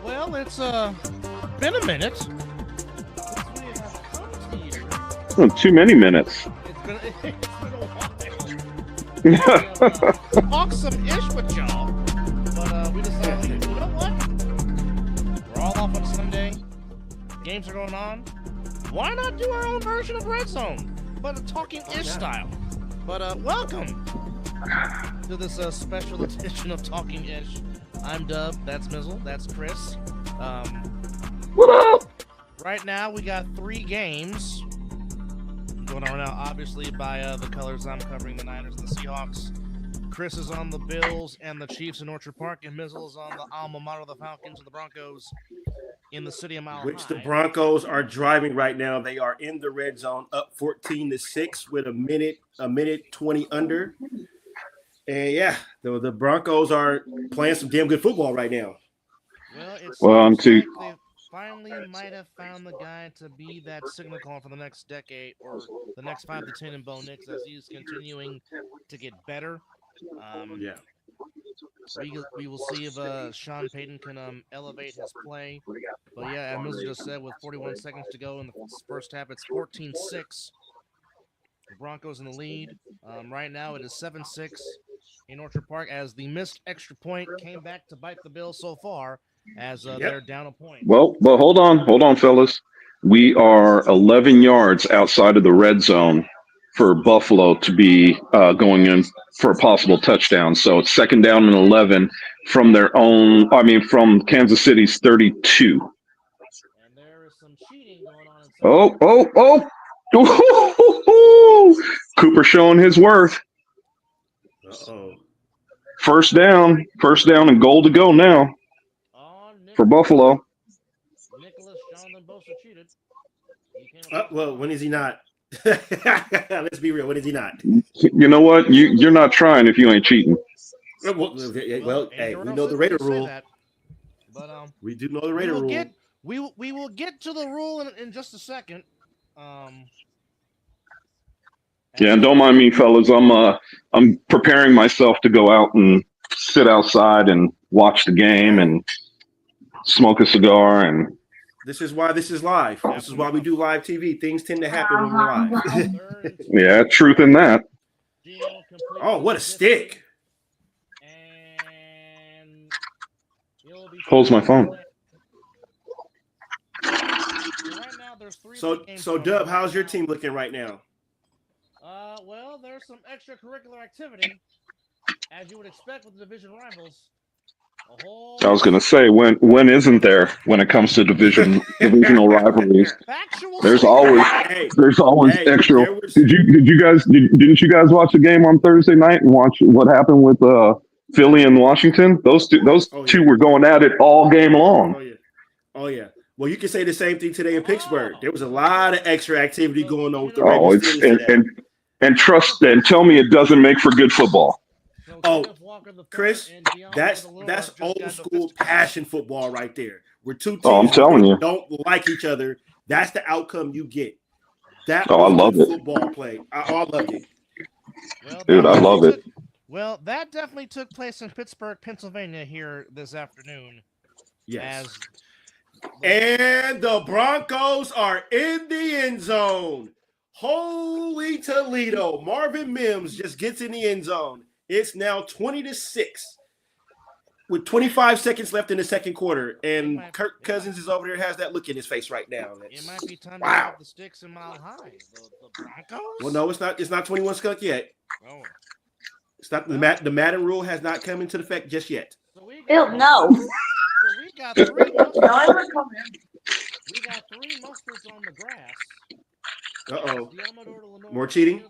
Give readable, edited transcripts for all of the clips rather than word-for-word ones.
Well, it's been a minute since we have come to you. Oh, too many minutes. It's been a while. We have talked some ish with y'all, but we decided, you know what? We're all off on Sunday. Games are going on. Why not do our own version of Red Zone, but a talking ish style? But welcome to this special edition of Talking Ish. I'm Dub. That's Mizzle. That's Chris. What up? Right now, we got 3 games going on now. Obviously, by the colors, I'm covering the Niners and the Seahawks. Chris is on the Bills and the Chiefs in Orchard Park, and Mizzle is on the alma mater of the Falcons and the Broncos in the city of Mile Which High. the Broncos are driving right now. They are in the red zone, up 14-6 with a minute 20 under. And yeah, the Broncos are playing some damn good football right now. Well, it seems like they finally might have found the guy to be that signal caller for the next decade or the next 5 to 10 in Bo Nix as he's continuing to get better. Yeah. We will see if Sean Payton can elevate his play. But yeah, as Mizzle just said, with 41 seconds to go in the first half, it's 14-6. The Broncos in the lead. Right now, it is 7-6 in Orchard Park as the missed extra point came back to bite the Bills so far as they're down a point. Well, but hold on, fellas. We are 11 yards outside of the red zone for Buffalo to be going in for a possible touchdown. So it's second down and 11 from from Kansas City's 32. And there is some cheating going on. Cooper showing his worth. Uh-oh. First down and goal to go now for Buffalo. Nicholas Jonathan Bosa cheated. Well, when is he not? Let's be real. When is he not? You know what? You're not trying if you ain't cheating. Well, hey, we know the Raider rule. But we do know the Raider rule. We will get to the rule in just a second. Yeah, and don't mind me, fellas. I'm preparing myself to go out and sit outside and watch the game and smoke a cigar. And this is why this is live. This is why we do live TV. Things tend to happen when we're live. Yeah, truth in that. Oh, what a stick! And Holds my phone. Right now, there's 3 So Dub, how's your team looking right now? Well, there's some extracurricular activity, as you would expect with the division rivals. I was going to say, when isn't there when it comes to divisional rivalries? There's always extra. Didn't you guys watch the game on Thursday night and watch what happened with Philly and Washington? Those two were going at it all game long. Oh yeah. Well, you can say the same thing today in Pittsburgh. There was a lot of extra activity going on with the Ravens. And tell me it doesn't make for good football. Oh, Chris, that's old school passion football right there. We're two teams I'm telling you, don't like each other. That's the outcome you get. I love it. Football play. I loved it. Dude, I love it. Well, that definitely took place in Pittsburgh, Pennsylvania here this afternoon. Yes. And the Broncos are in the end zone. Holy Toledo. Marvin Mims just gets in the end zone. It's now 20-6 with 25 seconds left in the second quarter. And Kirk Cousins is over there, has that look in his face right now. It might be time to have the sticks in Mile High. The Broncos? Well, no, it's not. It's not 21 skunk yet. Oh. It's not the Madden rule has not come into effect just yet. So no. So we got 3 We got 3 monsters on the grass. Uh-oh. More cheating?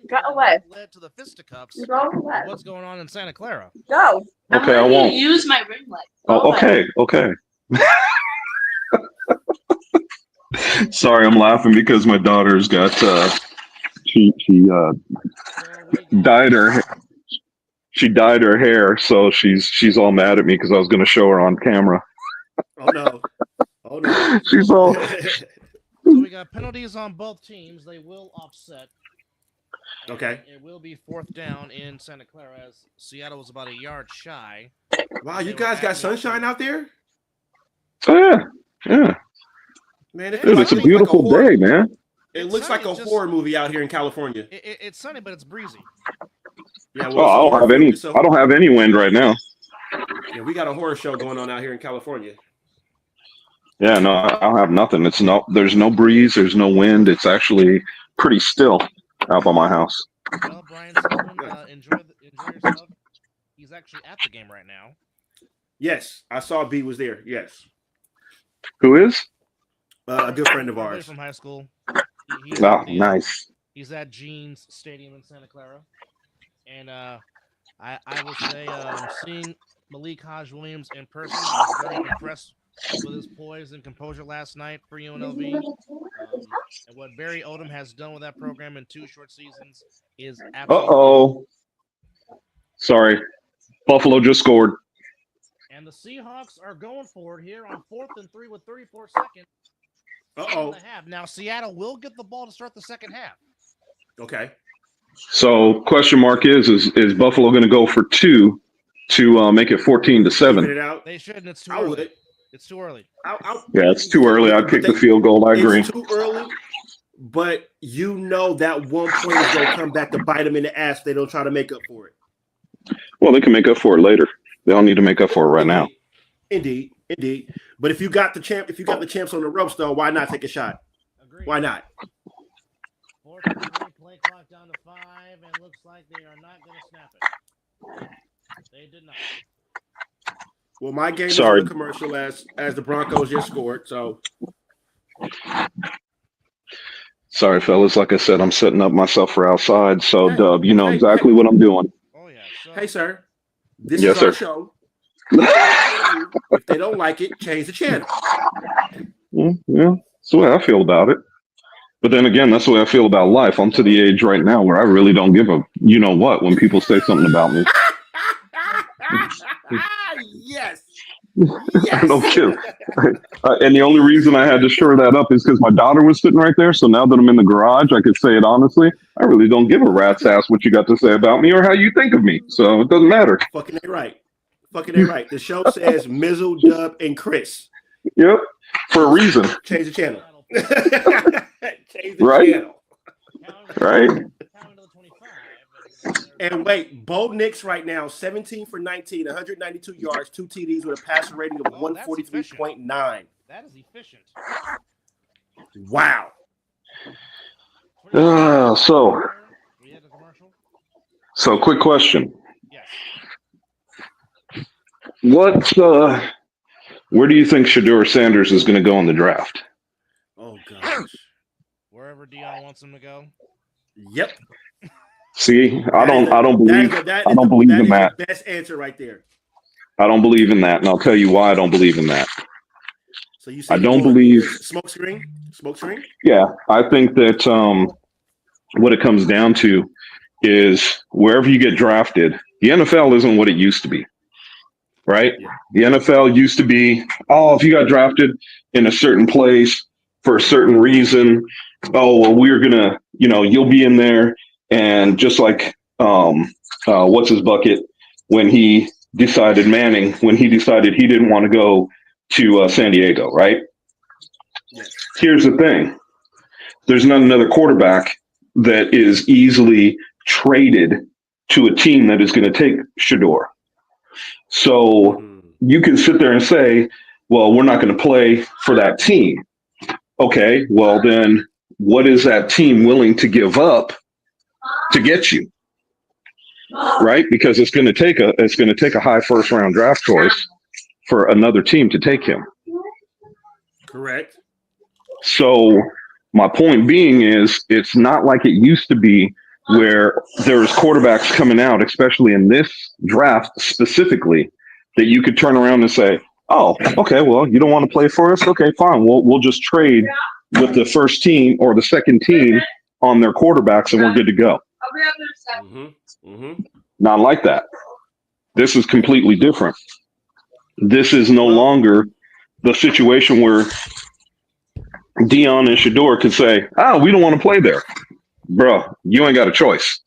Go away. Led to the fisticuffs. Go away. What's going on in Santa Clara? Go. Okay, I won't use my ring light. Oh, okay. Sorry, I'm laughing because my daughter's got she dyed her hair, so she's all mad at me because I was going to show her on camera. Oh no. She's all. So we got penalties on both teams. They will offset. Okay. It will be 4th down in Santa Clara as Seattle was about a yard shy. Wow, you guys got sunshine out there? Oh, yeah. Man, it Dude, it's a beautiful day, man. It looks like a horror movie out here in California. It's sunny, but it's breezy. Yeah, well, I don't have any wind right now. Yeah, we got a horror show going on out here in California. Yeah, no, I don't have nothing. There's no breeze, there's no wind. It's actually pretty still out by my house. Well, Brian Sullivan, enjoy yourself. He's actually at the game right now. Yes, I saw B was there. Yes. Who is? A good friend of ours from high school. Nice. He's at Jeans Stadium in Santa Clara, and I would say seeing Malik Hodge Williams in person, I was very impressed with his poise and composure last night for UNLV. And what Barry Odom has done with that program in 2 short seasons is absolutely. Sorry, Buffalo just scored. And the Seahawks are going for it here on 4th and 3 with 34 seconds. Now Seattle will get the ball to start the second half. Okay. So question mark is Buffalo going to go for 2 to make it 14-7? They shouldn't. It's too early. It's too early. Yeah, it's too early. I'd kick the field goal. I agree. It's too early, but you know that 1 point is going to come back to bite them in the ass if they don't try to make up for it. Well, they can make up for it later. They don't need to make up for it right now. Indeed. But if you got the champs on the ropes, though, why not take a shot? Agreed. Why not? 4th and 3, play clock down to 5, and looks like they are not going to snap it. They did not. Well, my game is on the commercial as the Broncos just scored. So, sorry, fellas. Like I said, I'm setting up myself for outside. So, Dub, you know exactly what I'm doing. Oh yeah. Hey, sir. This is our show. If they don't like it, change the channel. Yeah, that's the way I feel about it. But then again, that's the way I feel about life. I'm to the age right now where I really don't give a what when people say something about me. Yes. I don't care. And the only reason I had to shore that up is because my daughter was sitting right there. So now that I'm in the garage, I could say it honestly. I really don't give a rat's ass what you got to say about me or how you think of me. So it doesn't matter. Fucking ain't right. The show says Mizzle, Dub, and Chris. Yep. For a reason. Change the channel. Channel. Right. And wait, Bo Nix right now, 17 for 19, 192 yards, 2 TDs with a passer rating of 143.9. That is efficient. Wow. So quick question. Yes. Where do you think Shedeur Sanders is going to go in the draft? Oh gosh. Wherever Dion wants him to go. Yep. See, I don't believe in that. Best answer right there. I don't believe in that, and I'll tell you why I don't believe in that. So you say I don't believe smoke screen? Yeah, I think that what it comes down to is wherever you get drafted, the NFL isn't what it used to be. Right? Yeah. The NFL used to be, if you got drafted in a certain place for a certain reason, we're gonna, you'll be in there. And just like what's his bucket when he decided Manning, when he decided he didn't want to go to San Diego, right? Yes. Here's the thing. There's not another quarterback that is easily traded to a team that is going to take Shedeur. So you can sit there and say, well, we're not going to play for that team. Okay, well then what is that team willing to give up to get you? Right? Because it's going to take a high first round draft choice for another team to take him. Correct. So my point being is it's not like it used to be where there's quarterbacks coming out, especially in this draft specifically, that you could turn around and say, oh, okay, well, you don't want to play for us? Okay, fine. We'll just trade with the first team or the second team on their quarterbacks and we're good to go. Not like that. This is completely different. This is no longer the situation where Dion and Shedeur could say, we don't want to play there. bro, you ain't got a choice.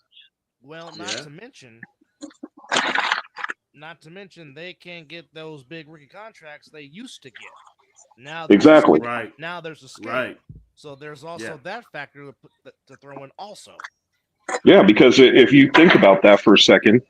Well, not to mention, they can't get those big rookie contracts they used to get. Now Exactly. Right. Now there's a scale. Right. So there's also that factor to throw in also. Yeah, because if you think about that for a second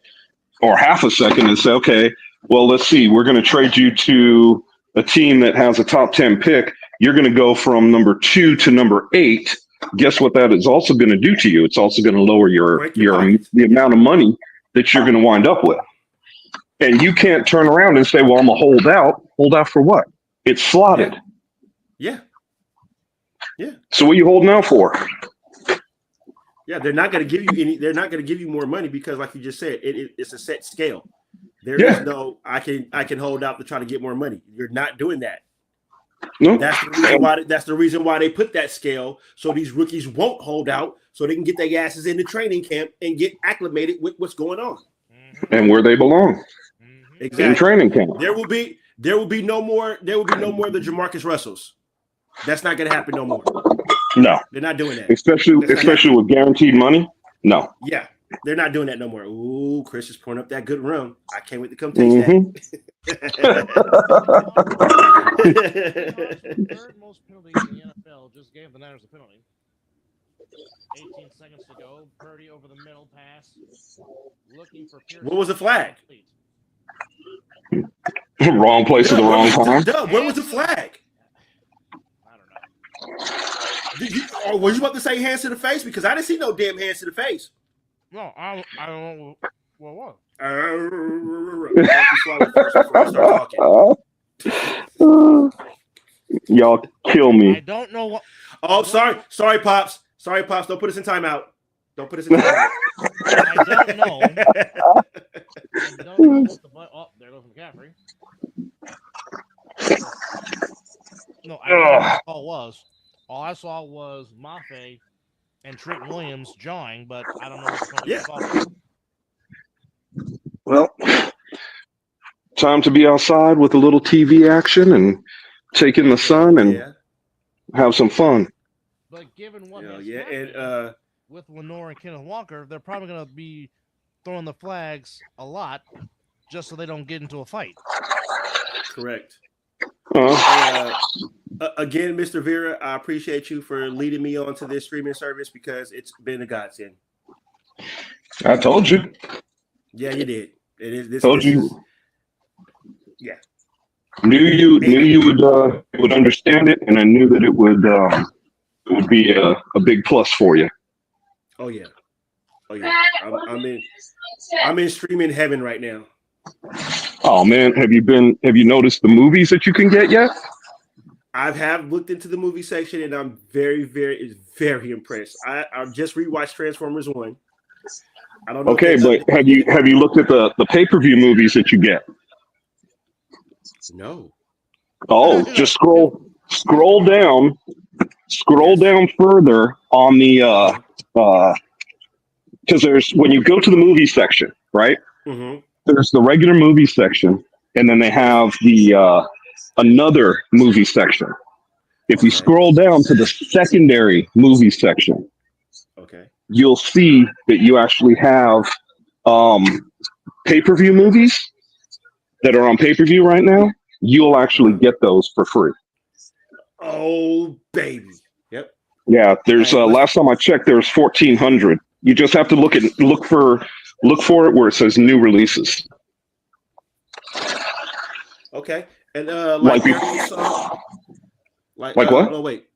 or half a second and say, okay, well, let's see, we're going to trade you to a team that has a top 10 pick. You're going to go from number 2 to number 8. Guess what that is also going to do to you? It's also going to lower the amount of money that you're going to wind up with. And you can't turn around and say, well, I'm a holdout. Hold out for what? It's slotted. Yeah. So what are you holding out for? Yeah, they're not going to give you any. They're not going to give you more money because, like you just said, it's a set scale. There is no I can hold out to try to get more money. You're not doing that. No. That's the reason why they put that scale, so these rookies won't hold out, so they can get their asses into training camp and get acclimated with what's going on and where they belong. Exactly. In training camp. There will be no more of the Jamarcus Russells. That's not going to happen no more. No, they're not doing that. Especially with guaranteed money. No. Yeah, they're not doing that no more. Ooh, Chris is pouring up that good rum. I can't wait to come taste that. Third most penalties in the NFL just gave the Niners a penalty. 18 seconds to go. Purdy over the middle pass. Looking for Pierce. What was the flag? Wrong place at the wrong time. Where was the flag? Or was you about to say hands to the face? Because I didn't see no damn hands to the face. No, I don't know what. Y'all kill me. I don't know what. Oh, sorry, Pops. Sorry, Pops. Don't put us in timeout. Don't put us in timeout. I don't know. I don't know what the oh, there goes McCaffrey. No, I don't know what the call was. All I saw was Mafe and Trent Williams jawing, but I don't know what the call was. Well, time to be outside with a little TV action and take in the sun and have some fun. But given what and with Lenore and Kenneth Walker, they're probably going to be throwing the flags a lot just so they don't get into a fight. Correct. Again, Mr. Vera, I appreciate you for leading me on to this streaming service because it's been a godsend. I told you. Yeah, you did. It is. Told you. Yeah. Knew you would understand it, and I knew that it would be a big plus for you. Oh yeah. I'm in streaming heaven right now. Oh man, have you noticed the movies that you can get yet? I have looked into the movie section and I'm very, very, very impressed. I just rewatched Transformers 1. I don't know. Okay, but have you looked at the pay-per-view movies that you get? No. Oh, just scroll down further on the because there's when you go to the movie section, right? Mm-hmm. There's the regular movie section, and then they have the another movie section. If you scroll down to the secondary movie section, you'll see that you actually have pay-per-view movies that are on pay-per-view right now. You'll actually get those for free. Oh, baby. Yep. Yeah, there's last time I checked, there's 1,400. You just have to look for it where it says new releases. Okay. And like what? Oh wait.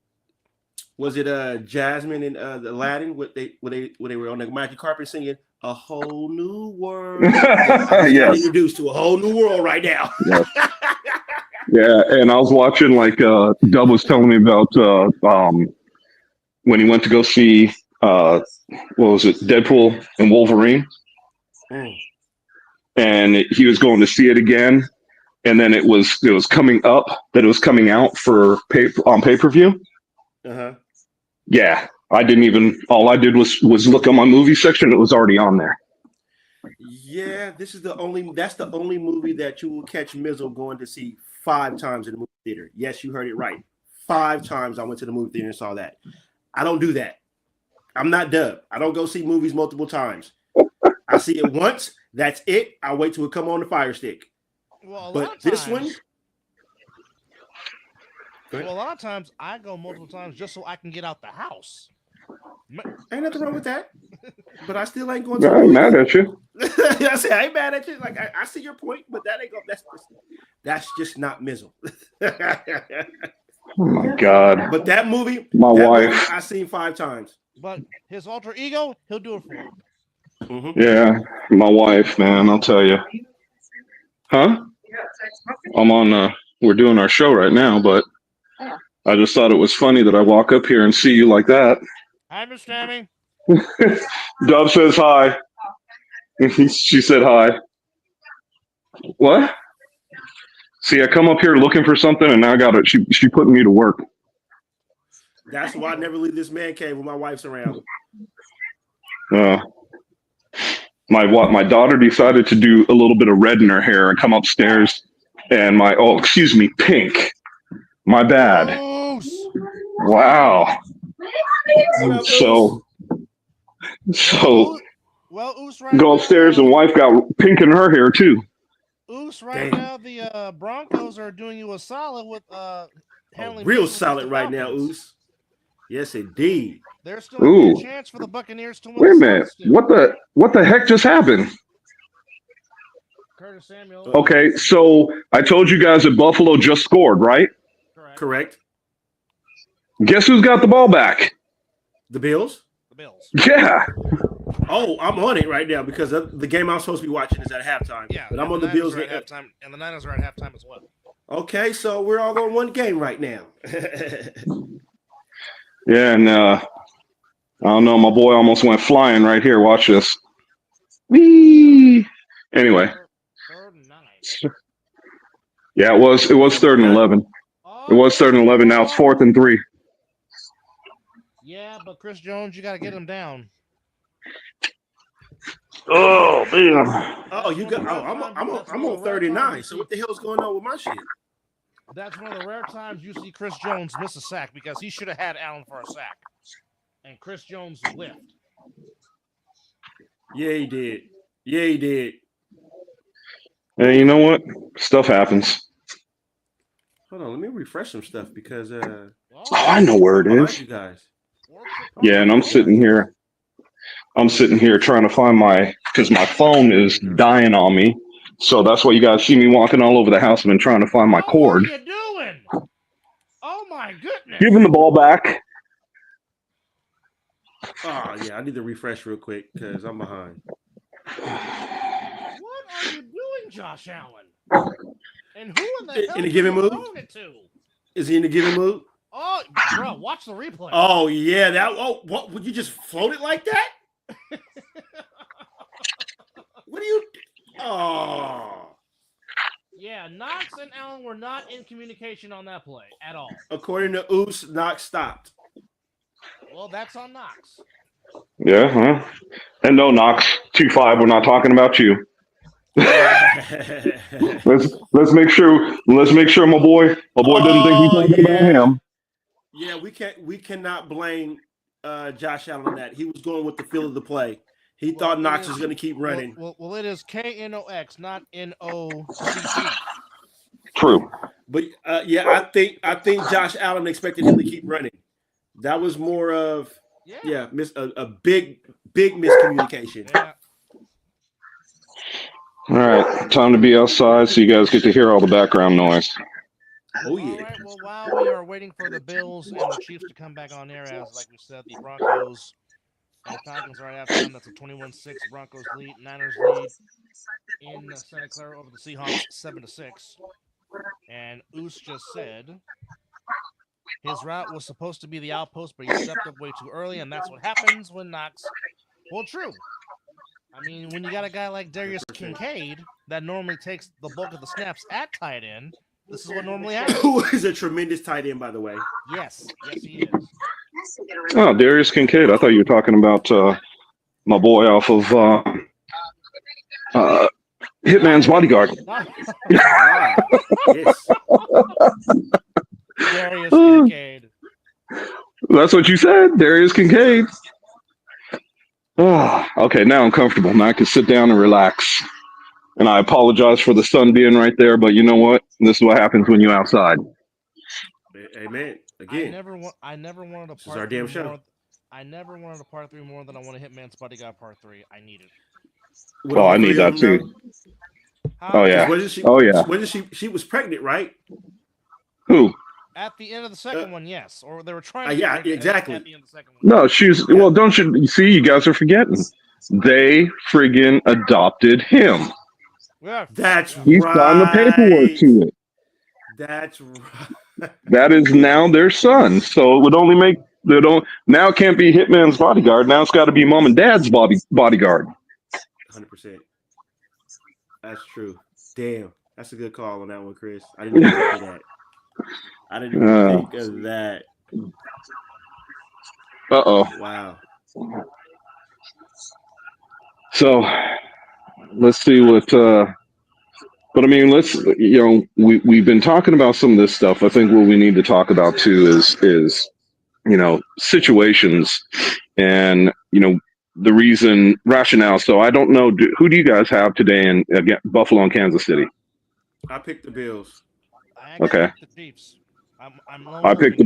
Was it Jasmine and Aladdin? What they were on the magic carpet singing "A Whole New World"? Yes. Introduced to a whole new world right now. Yes. Yeah, and I was watching Dub was telling me about when he went to go see what was it, Deadpool and Wolverine, and he was going to see it again, and then it was coming up that it was coming out for pay-per-view. Yeah, I didn't even. All I did was look on my movie section. It was already on there. Yeah, that's the only movie that you will catch Mizzle going to see 5 times in the movie theater. Yes, you heard it right. 5 times I went to the movie theater and saw that. I don't do that. I'm not Dub. I don't go see movies multiple times. I see it once. That's it. I wait till it come on the Fire Stick. Well, but this one. Well, a lot of times I go multiple times just so I can get out the house. Ain't nothing wrong with that. But I still ain't going to. I ain't mad at you. I say I ain't mad at you. Like I see your point, but that ain't go. That's just not Mizzle. Oh my God! But that movie, I seen 5 times. But his alter ego, he'll do it for him. Mm-hmm. Yeah, my wife, man, I'll tell you. Huh? I'm on. We're doing our show right now, but I just thought it was funny that I walk up here and see you like that. Hi, Miss Tammy. Dub says hi. She said hi. What? See, I come up here looking for something, and now I got it. She put me to work. That's why I never leave this man cave when my wife's around. My daughter decided to do a little bit of red in her hair and come upstairs, and pink. My bad. Wow. So go upstairs, and wife got pink in her hair too. Oos, now the Broncos are doing you a solid with handling real solid right now, Oos. Yes, indeed. There's still a chance for the Buccaneers to win. Wait a minute. What the heck just happened? Curtis Samuel. Okay, so I told you guys that Buffalo just scored, right? Correct. Guess who's got the ball back? The Bills? The Bills. Yeah. Oh, I'm on it right now because the game I'm supposed to be watching is at halftime. Yeah, but I'm on the Bills at halftime, and the Niners are at halftime as well. Okay, so we're all on one game right now. Yeah, and I don't know, my boy almost went flying right here. Watch this. Whee! Anyway. Yeah, it was 3rd and 11. It was 3rd and 11. Now it's 4th and 3. Yeah, but Chris Jones, you got to get him down. Oh man! Oh, you got. Oh, I'm on 39. So what the hell's going on with my shit? That's one of the rare times you see Chris Jones miss a sack because he should have had Allen for a sack, and Chris Jones whiffed. Yeah, he did. Yeah, he did. Hey, you know what? Stuff happens. Hold on, let me refresh some stuff because. I know where it is. You guys. Yeah, and I'm sitting here trying to find because my phone is dying on me. So that's why you guys see me walking all over the house and been trying to find my cord. What are you doing? Oh my goodness. Give him the ball back. Oh yeah, I need to refresh real quick because I'm behind. What are you doing, Josh Allen? And who in the hell in a given mood? It to? Is he in a given mood? Oh, bro, watch the replay. Oh yeah, what would you just float it like that? What do you? Oh. Yeah, Knox and Allen were not in communication on that play at all. According to Oos, Knox stopped. Well, that's on Knox. Yeah, huh? And no, Knox, 2-5. We're not talking about you. let's make sure my boy doesn't think we're talking about him. Yeah, we cannot blame Josh Allen on that. He was going with the feel of the play. He thought Knox was going to keep running. Well, it is Knox, not NOCC. True. But I think Josh Allen expected him to keep running. That was more of a big miscommunication. Yeah. All right, time to be outside so you guys get to hear all the background noise. Oh yeah. All right. Well, while we are waiting for the Bills and the Chiefs to come back on air, as like we said, the Broncos and the Falcons are at halftime. That's a 21-6 Broncos lead. Niners lead in Santa Clara over the Seahawks 7-6. And Oos just said his route was supposed to be the outpost, but he stepped up way too early, and that's what happens when Knox. Well, true. I mean, when you got a guy like Darius Kincaid that normally takes the bulk of the snaps at tight end, this is what normally happens. Who is a tremendous tight end, by the way. Yes, he is. Oh, Darius Kincaid. I thought you were talking about my boy off of Hitman's Bodyguard. Yes. Darius Kincaid. That's what you said, Darius Kincaid. Oh, okay, now I'm comfortable. Now I can sit down and relax. And I apologize for the sun being right there, but you know what? This is what happens when you're outside. Amen. I Again, never wanted a this is our part three damn show. more. I never wanted a part 3 more than I want to Hitman's Bodyguard part 3. I need it. With Oh, all I need three of that them, too. though. Oh Huh? Because yeah. Oh yeah. wasn't she was pregnant, right? Who? At the end of the second one, yes. Or they were trying to Yeah, get pregnant exactly. at the end of the second one. No, she's Yeah. well. Don't you see? You guys are forgetting. They friggin' adopted him. Yeah. That's He signed the paperwork right. to it. That's right. That is now their son. So it would only make they don't now it can't be Hitman's bodyguard. Now it's got to be mom and dad's bodyguard. 100%. That's true. Damn. That's a good call on that one, Chris. I didn't even think of that. I didn't even think of that. Uh-oh. Wow. So let's see what but I mean let's we've been talking about some of this stuff. I think what we need to talk about too is situations and the reason rationale. So I don't know who do you guys have today in Buffalo and Kansas City? I picked the Bills. I actually Okay. picked the Chiefs. I picked the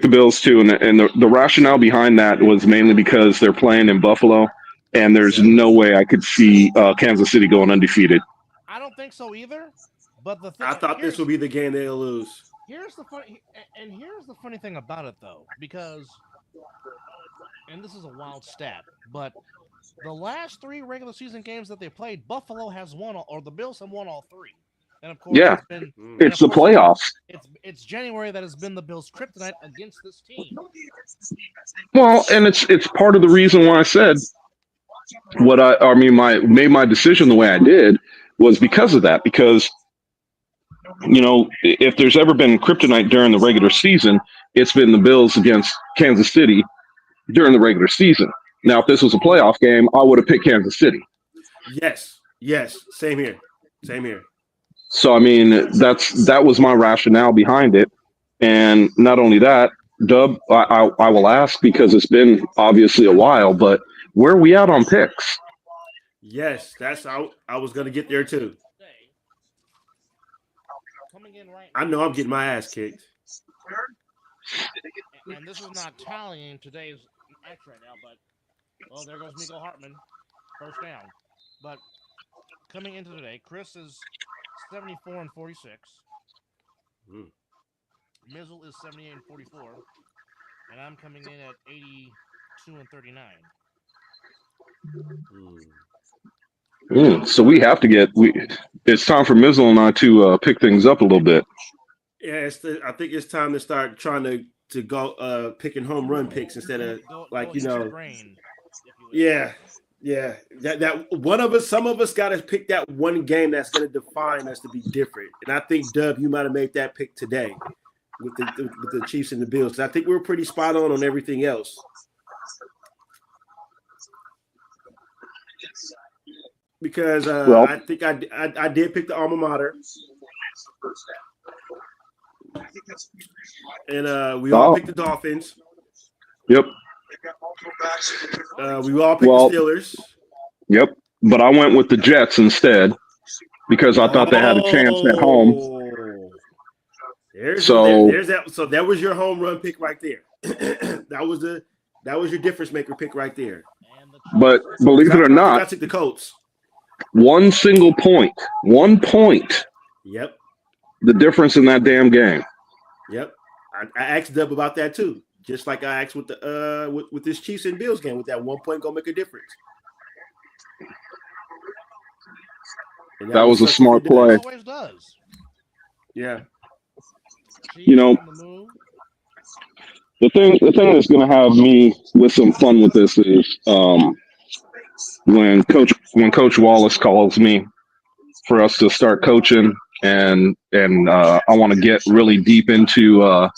Bills too. And the rationale behind that was mainly because they're playing in Buffalo, and there's no way I could see Kansas City going undefeated. I don't think so either. But the thing I thought this would be the game they'll lose. Here's the funny thing about it though, because and this is a wild stat, but the last 3 regular season games that they played, Buffalo has won, or the Bills have won all 3. And of course, it's the playoffs. It's January that has been the Bills' kryptonite against this team. Well, and it's part of the reason why I said made my decision the way I did was because of that. Because if there's ever been kryptonite during the regular season, it's been the Bills against Kansas City during the regular season. Now, if this was a playoff game, I would have picked Kansas City. Yes. Same here. So, I mean, that was my rationale behind it. And not only that, Dub, I will ask because it's been obviously a while, but where are we at on picks? Yes, that's out. I was going to get there too. I know I'm getting my ass kicked. And this is not tallying today's match right now, but there goes Miko Hartman, first down. But coming into today, Chris is 74 and 46. Mizzle is 78 and 44, and I'm coming in at 82 and 39. So we have to it's time for Mizzle and I to pick things up a little bit. Yeah, I think it's time to start trying to go picking home run picks instead of Yeah. That one of us, some of us got to pick that one game that's going to define us to be different. And I think Dub, you might have made that pick today with the Chiefs and the Bills. I think we were pretty spot on everything else. Because I think I did pick the alma mater. And we all picked the Dolphins. Yep. We all picked the Steelers. Yep. But I went with the Jets instead because I thought they had a chance at home. There's that. So that was your home run pick right there. that was your difference maker pick right there. But believe it or not, I took the Colts. One point. Yep. The difference in that damn game. Yep. I asked Dub about that too. Just like I asked with the with this Chiefs and Bills game, with that 1 point gonna make a difference. That was a smart play. It always does. Yeah. The thing that's gonna have me with some fun with this is when Coach Wallace calls me for us to start coaching and I want to get really deep into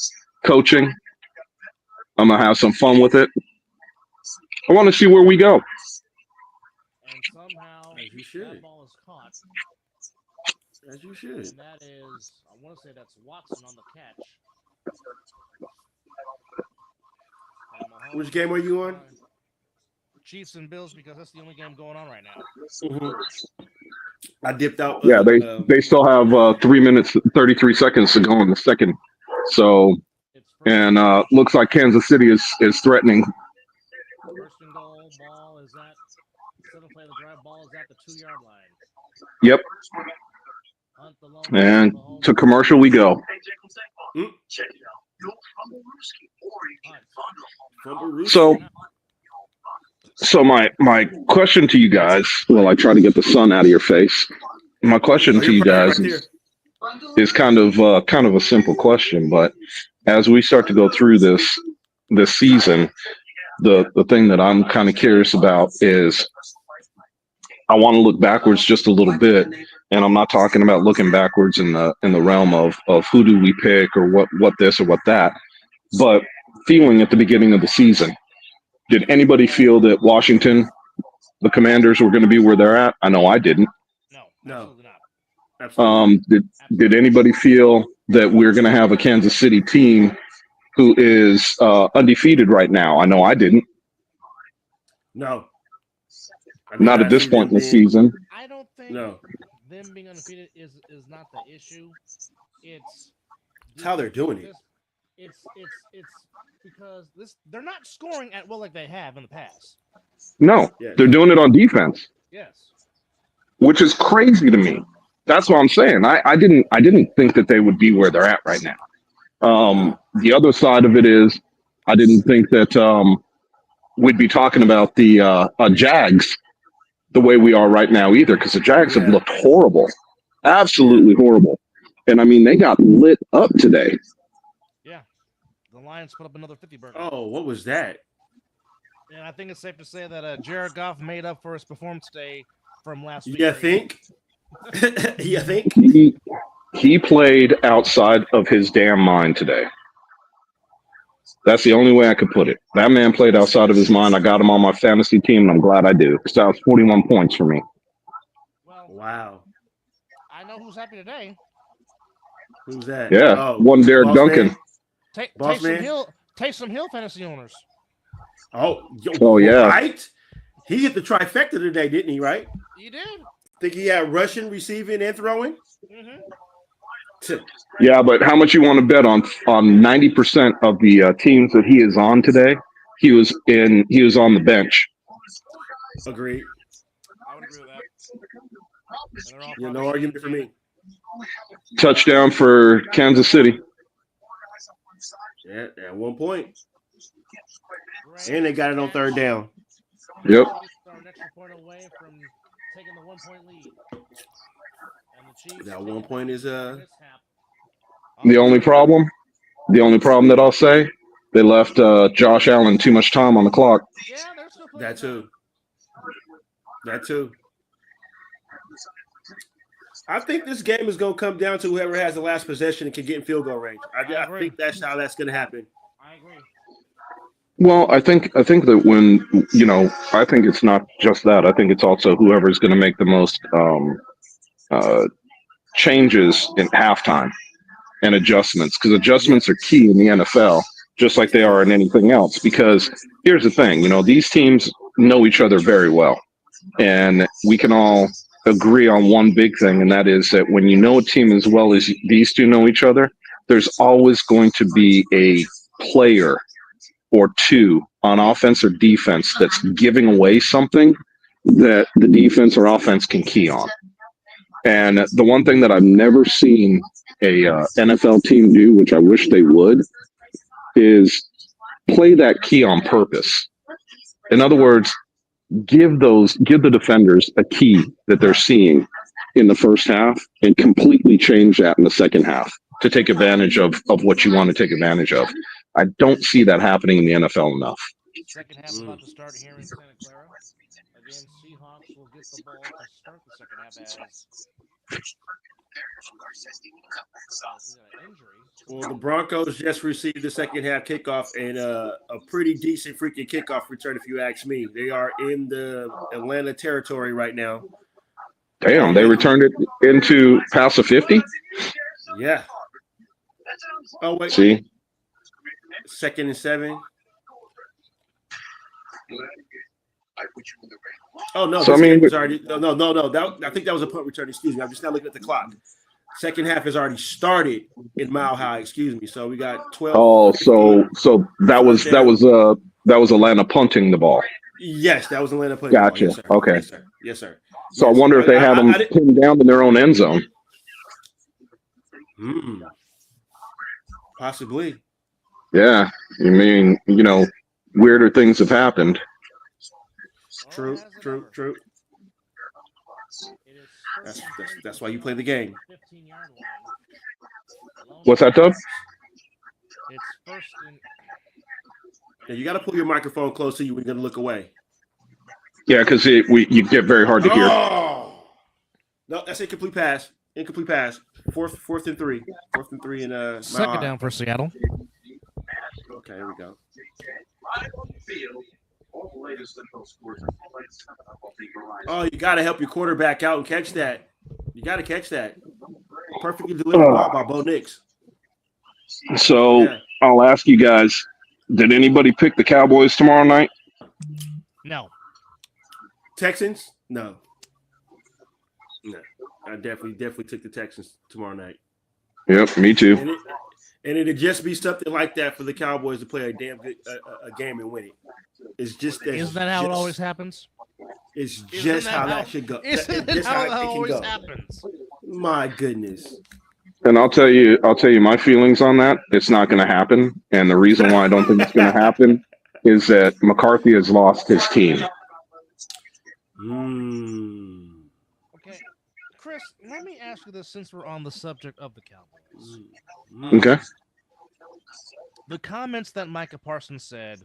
coaching. I'm gonna have some fun with it. I want to see where we go. And somehow that ball is caught. As you should. And that is, I want to say that's Watson on the catch. Which game are you on? Chiefs and Bills because that's the only game going on right now. Mm-hmm. I dipped out. Yeah, they still have 3 minutes 33 seconds to go in the second. So and looks like Kansas City is threatening. First and goal. Ball is at instead of play the drive. Ball is at the 2-yard line. Yep. And to commercial we go. So my question to you guys, while I try to get the sun out of your face, my question to you guys is kind of a simple question, but as we start to go through this season, the thing that I'm kind of curious about is I want to look backwards just a little bit, and I'm not talking about looking backwards in the realm of who do we pick or what this or what that, but feeling at the beginning of the season. Did anybody feel that Washington, the Commanders, were going to be where they're at? I know I didn't. No, absolutely not. Absolutely. Did anybody feel that we're going to have a Kansas City team who is undefeated right now? I know I didn't. No. Not at this point in the season. I don't think them being undefeated is not the issue. It's how they're doing it. It's because they're not scoring at will like they have in the past. No, they're doing it on defense. Yes. Which is crazy to me. That's what I'm saying. I didn't think that they would be where they're at right now. The other side of it is I didn't think that we'd be talking about the Jags the way we are right now either, because the Jags have looked horrible. Absolutely horrible. And I mean, they got lit up today. Yeah. The Lions put up another 50 burger. Oh, what was that? And I think it's safe to say that Jared Goff made up for his performance today from last week. You think? You think? He played outside of his damn mind today. That's the only way I could put it. That man played outside of his mind. I got him on my fantasy team, and I'm glad I do. Because that was 41 points for me. Well, wow. I know who's happy today. Who's that? Yeah, one Derek Duncan. Taysom Hill fantasy owners. Oh yeah. Right? He hit the trifecta today, didn't he, right? He did. Think he had rushing, receiving, and throwing? Mm-hmm. Yeah, but how much you want to bet on 90% of the teams that he is on today? He was on the bench. Agreed. I would agree with that. Yeah, no argument for me. Touchdown for Kansas City. Yeah, at one point. And they got it on third down. Yep. An extra point away from taking the 1-point lead. That 1 point is the only problem. The only problem that I'll say, they left Josh Allen too much time on the clock. Yeah, they're still playing That too. I think this game is going to come down to whoever has the last possession and can get in field goal range. I think that's how that's going to happen. I agree. Well, I think that when I think it's not just that. I think it's also whoever's going to make the most changes in halftime and adjustments, because adjustments are key in the NFL, just like they are in anything else. Because here's the thing, these teams know each other very well, and we can all agree on one big thing, and that is that when you know a team as well as these two know each other, there's always going to be a player or two on offense or defense that's giving away something that the defense or offense can key on. And the one thing that I've never seen a NFL team do, which I wish they would, is play that key on purpose. In other words, give the defenders a key that they're seeing in the first half and completely change that in the second half to take advantage of what you want to take advantage of. I don't see that happening in the NFL enough. Second half about to start here in Santa Clara. Again, Seahawks will get the ball to start the second half as well, the Broncos just received the second half kickoff and a pretty decent freaking kickoff return, if you ask me. They are in the Atlanta territory right now. Damn, they returned it into past the 50? Yeah. Oh, wait. See? 2nd and 7. Oh no, So, this I mean, game is already no. I think that was a punt return. Excuse me. I'm just now looking at the clock. Second half has already started in Mile High. Excuse me. So we got 12. oh, so that was Atlanta punting the ball. Yes, that was Atlanta punting the ball. Gotcha. Yes, sir. Okay. Yes, sir. Yes, sir. So Yes. I wonder if they had them pinned down in their own end zone. Possibly. Yeah, I mean, weirder things have happened. True. That's why you play the game. 15-yard line. What's that, Dub? It's first and Yeah, you got to pull your microphone close to you when you're going to look away. Yeah, because you get very hard to hear. Oh! No, that's incomplete pass. Incomplete pass. Fourth and three. Fourth and three and second down for Seattle. Okay, here we go. Oh, you got to help your quarterback out and catch that. You got to catch that. Perfectly delivered ball by Bo Nix. So Yeah. I'll ask you guys, did anybody pick the Cowboys tomorrow night? No. Texans? No. I definitely took the Texans tomorrow night. Yep, me too. And it'd just be something like that for the Cowboys to play a damn good a game and win it. It's just that. Isn't that how it always happens? It's just how that should go. Isn't that how it always happens? My goodness. And I'll tell you my feelings on that. It's not going to happen. And the reason why I don't think it's going to happen is that McCarthy has lost his team. Okay. Chris, let me ask you this since we're on the subject of the Cowboys. Okay. The comments that Micah Parsons said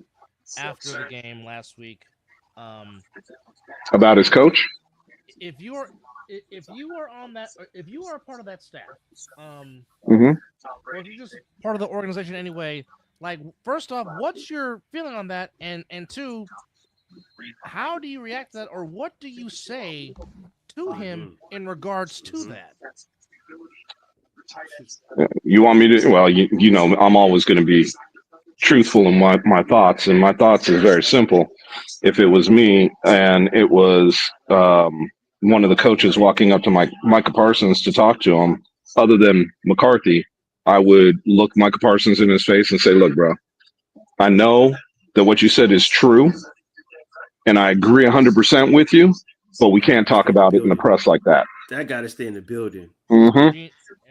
after the game last week. About his coach? If you are on that, if you are a part of that staff, or if you're just part of the organization anyway, like, first off, what's your feeling on that? And two, how do you react to that, or what do you say to him in regards to that? You want me to? Well, I'm always going to be truthful in my thoughts, and my thoughts is very simple. If it was me and it was one of the coaches walking up to Micah Parsons to talk to him, other than McCarthy, I would look Micah Parsons in his face and say, "Look, bro, I know that what you said is true, and I agree 100% with you, but we can't talk about it in the press like that." That got to stay in the building.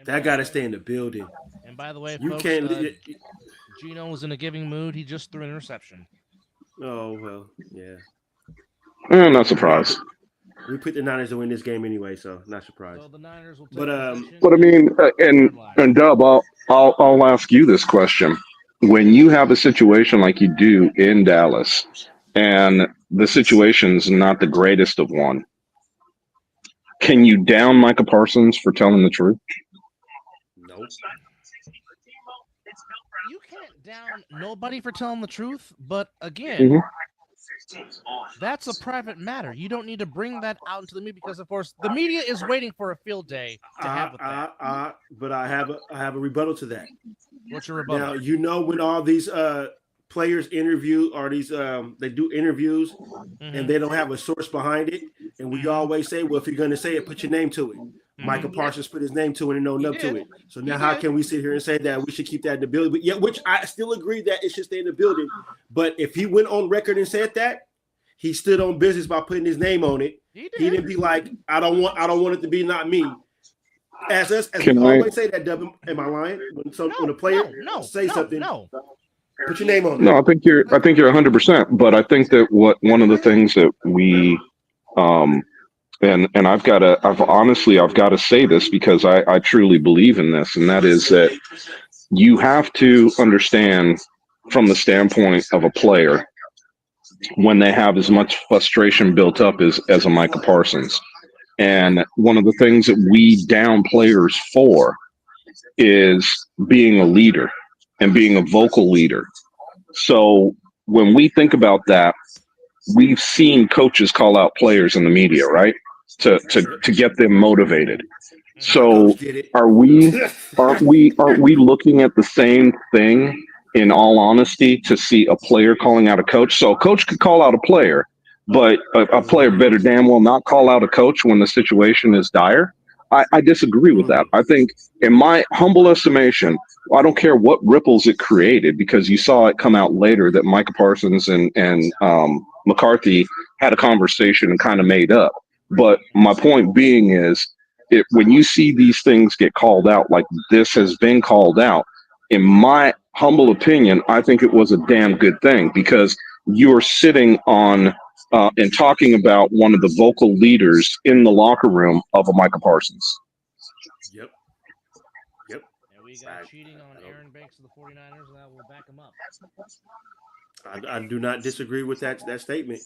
That got to stay in the building. And by the way, you folks, can't. Gino was in a giving mood. He just threw an interception. Oh, well, yeah. I'm not surprised. We picked the Niners to win this game anyway, so not surprised. So the Niners will take but I mean, and Dub, I'll ask you this question: when you have a situation like you do in Dallas, and the situation's not the greatest of one, can you down Micah Parsons for telling the truth? Nope. You can't down nobody for telling the truth, but again, that's a private matter. You don't need to bring that out into the media because, of course, the media is waiting for a field day to have with that. But I have a rebuttal to that. What's your rebuttal? Now, when all these players interview or these they do interviews and they don't have a source behind it, and we always say, well, if you're going to say it, put your name to it. Micah Parsons put his name to it and owned up to it. So now how can we sit here and say that we should keep that in the building? But yeah, which I still agree that it should stay in the building. But if he went on record and said that, he stood on business by putting his name on it. He didn't be like, I don't want it to be not me. As we always say that, Dub, am I lying? When a player say something, put your name on it. No, I think you're 100%. But I think that one of the things that we and I've got to say this because I truly believe in this, and that is that you have to understand from the standpoint of a player when they have as much frustration built up as a Micah Parsons. And one of the things that we down players for is being a leader and being a vocal leader. So when we think about that, we've seen coaches call out players in the media, right? To get them motivated. So aren't we looking at the same thing in all honesty to see a player calling out a coach? So a coach could call out a player, but a player better damn well not call out a coach when the situation is dire. I disagree with that. I think, in my humble estimation, I don't care what ripples it created because you saw it come out later that Micah Parsons and McCarthy had a conversation and kind of made up. But my point being is, when you see these things get called out like this has been called out, in my humble opinion, I think it was a damn good thing because you are sitting on and talking about one of the vocal leaders in the locker room of a Micah Parsons. Yep. And we got cheating on Aaron Banks of the 49ers, and I will back him up. I do not disagree with that statement.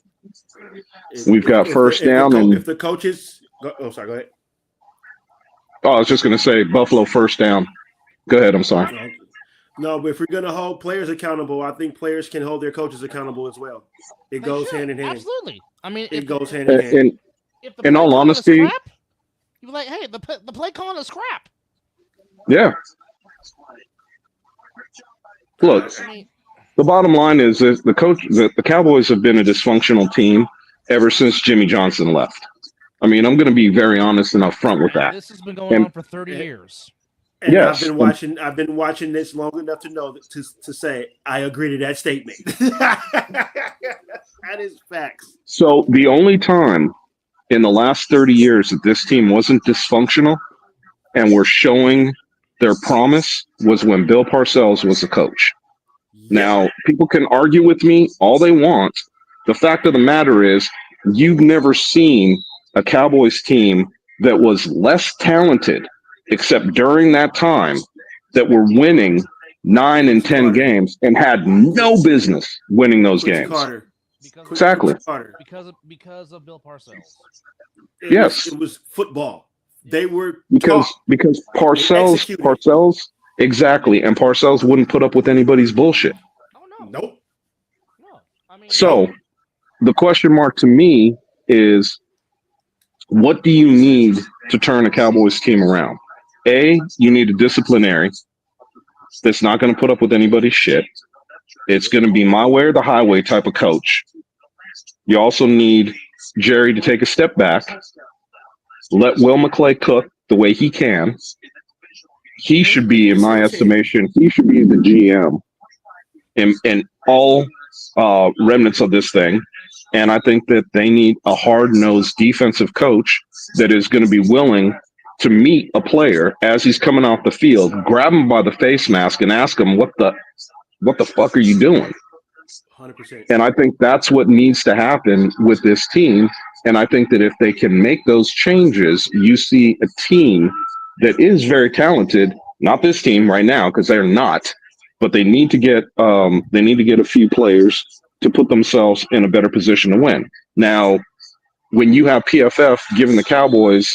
We've got first down. If the coaches – go ahead. Oh, I was just going to say Buffalo first down. Go ahead. I'm sorry. No, but if we're going to hold players accountable, I think players can hold their coaches accountable as well. It goes hand in hand. Absolutely. I mean, it goes hand in hand. If the in all honesty, crap, you're like, hey, the play calling is crap. Yeah. Look, the bottom line is that the Cowboys have been a dysfunctional team ever since Jimmy Johnson left. I mean, I'm going to be very honest and upfront with that. This has been going on for 30 years. And yes, I've been watching this long enough to know to say I agree to that statement. That is facts. So the only time in the last 30 years that this team wasn't dysfunctional and were showing their promise was when Bill Parcells was the coach. Now, people can argue with me all they want. The fact of the matter is, you've never seen a Cowboys team that was less talented, except during that time, that were winning 9 and 10 games and had no business winning those games. Exactly. Because of Bill Parcells. It was football. They were because Parcells exactly, and Parcells wouldn't put up with anybody's bullshit. Oh no. Nope. No. I mean, so the question mark to me is, what do you need to turn a Cowboys team around? A, you need a disciplinary that's not going to put up with anybody's shit. It's going to be my way or the highway type of coach. You also need Jerry to take a step back, let Will McClay cook the way he can. He should be, in my estimation, he should be the GM in all remnants of this thing. And I think that they need a hard-nosed defensive coach that is going to be willing to meet a player as he's coming off the field, grab him by the face mask and ask him, what the fuck are you doing? 100%. And I think that's what needs to happen with this team. And I think that if they can make those changes, you see a team that is very talented, not this team right now, because they're not, but they need to get a few players to put themselves in a better position to win. Now, when you have PFF giving the Cowboys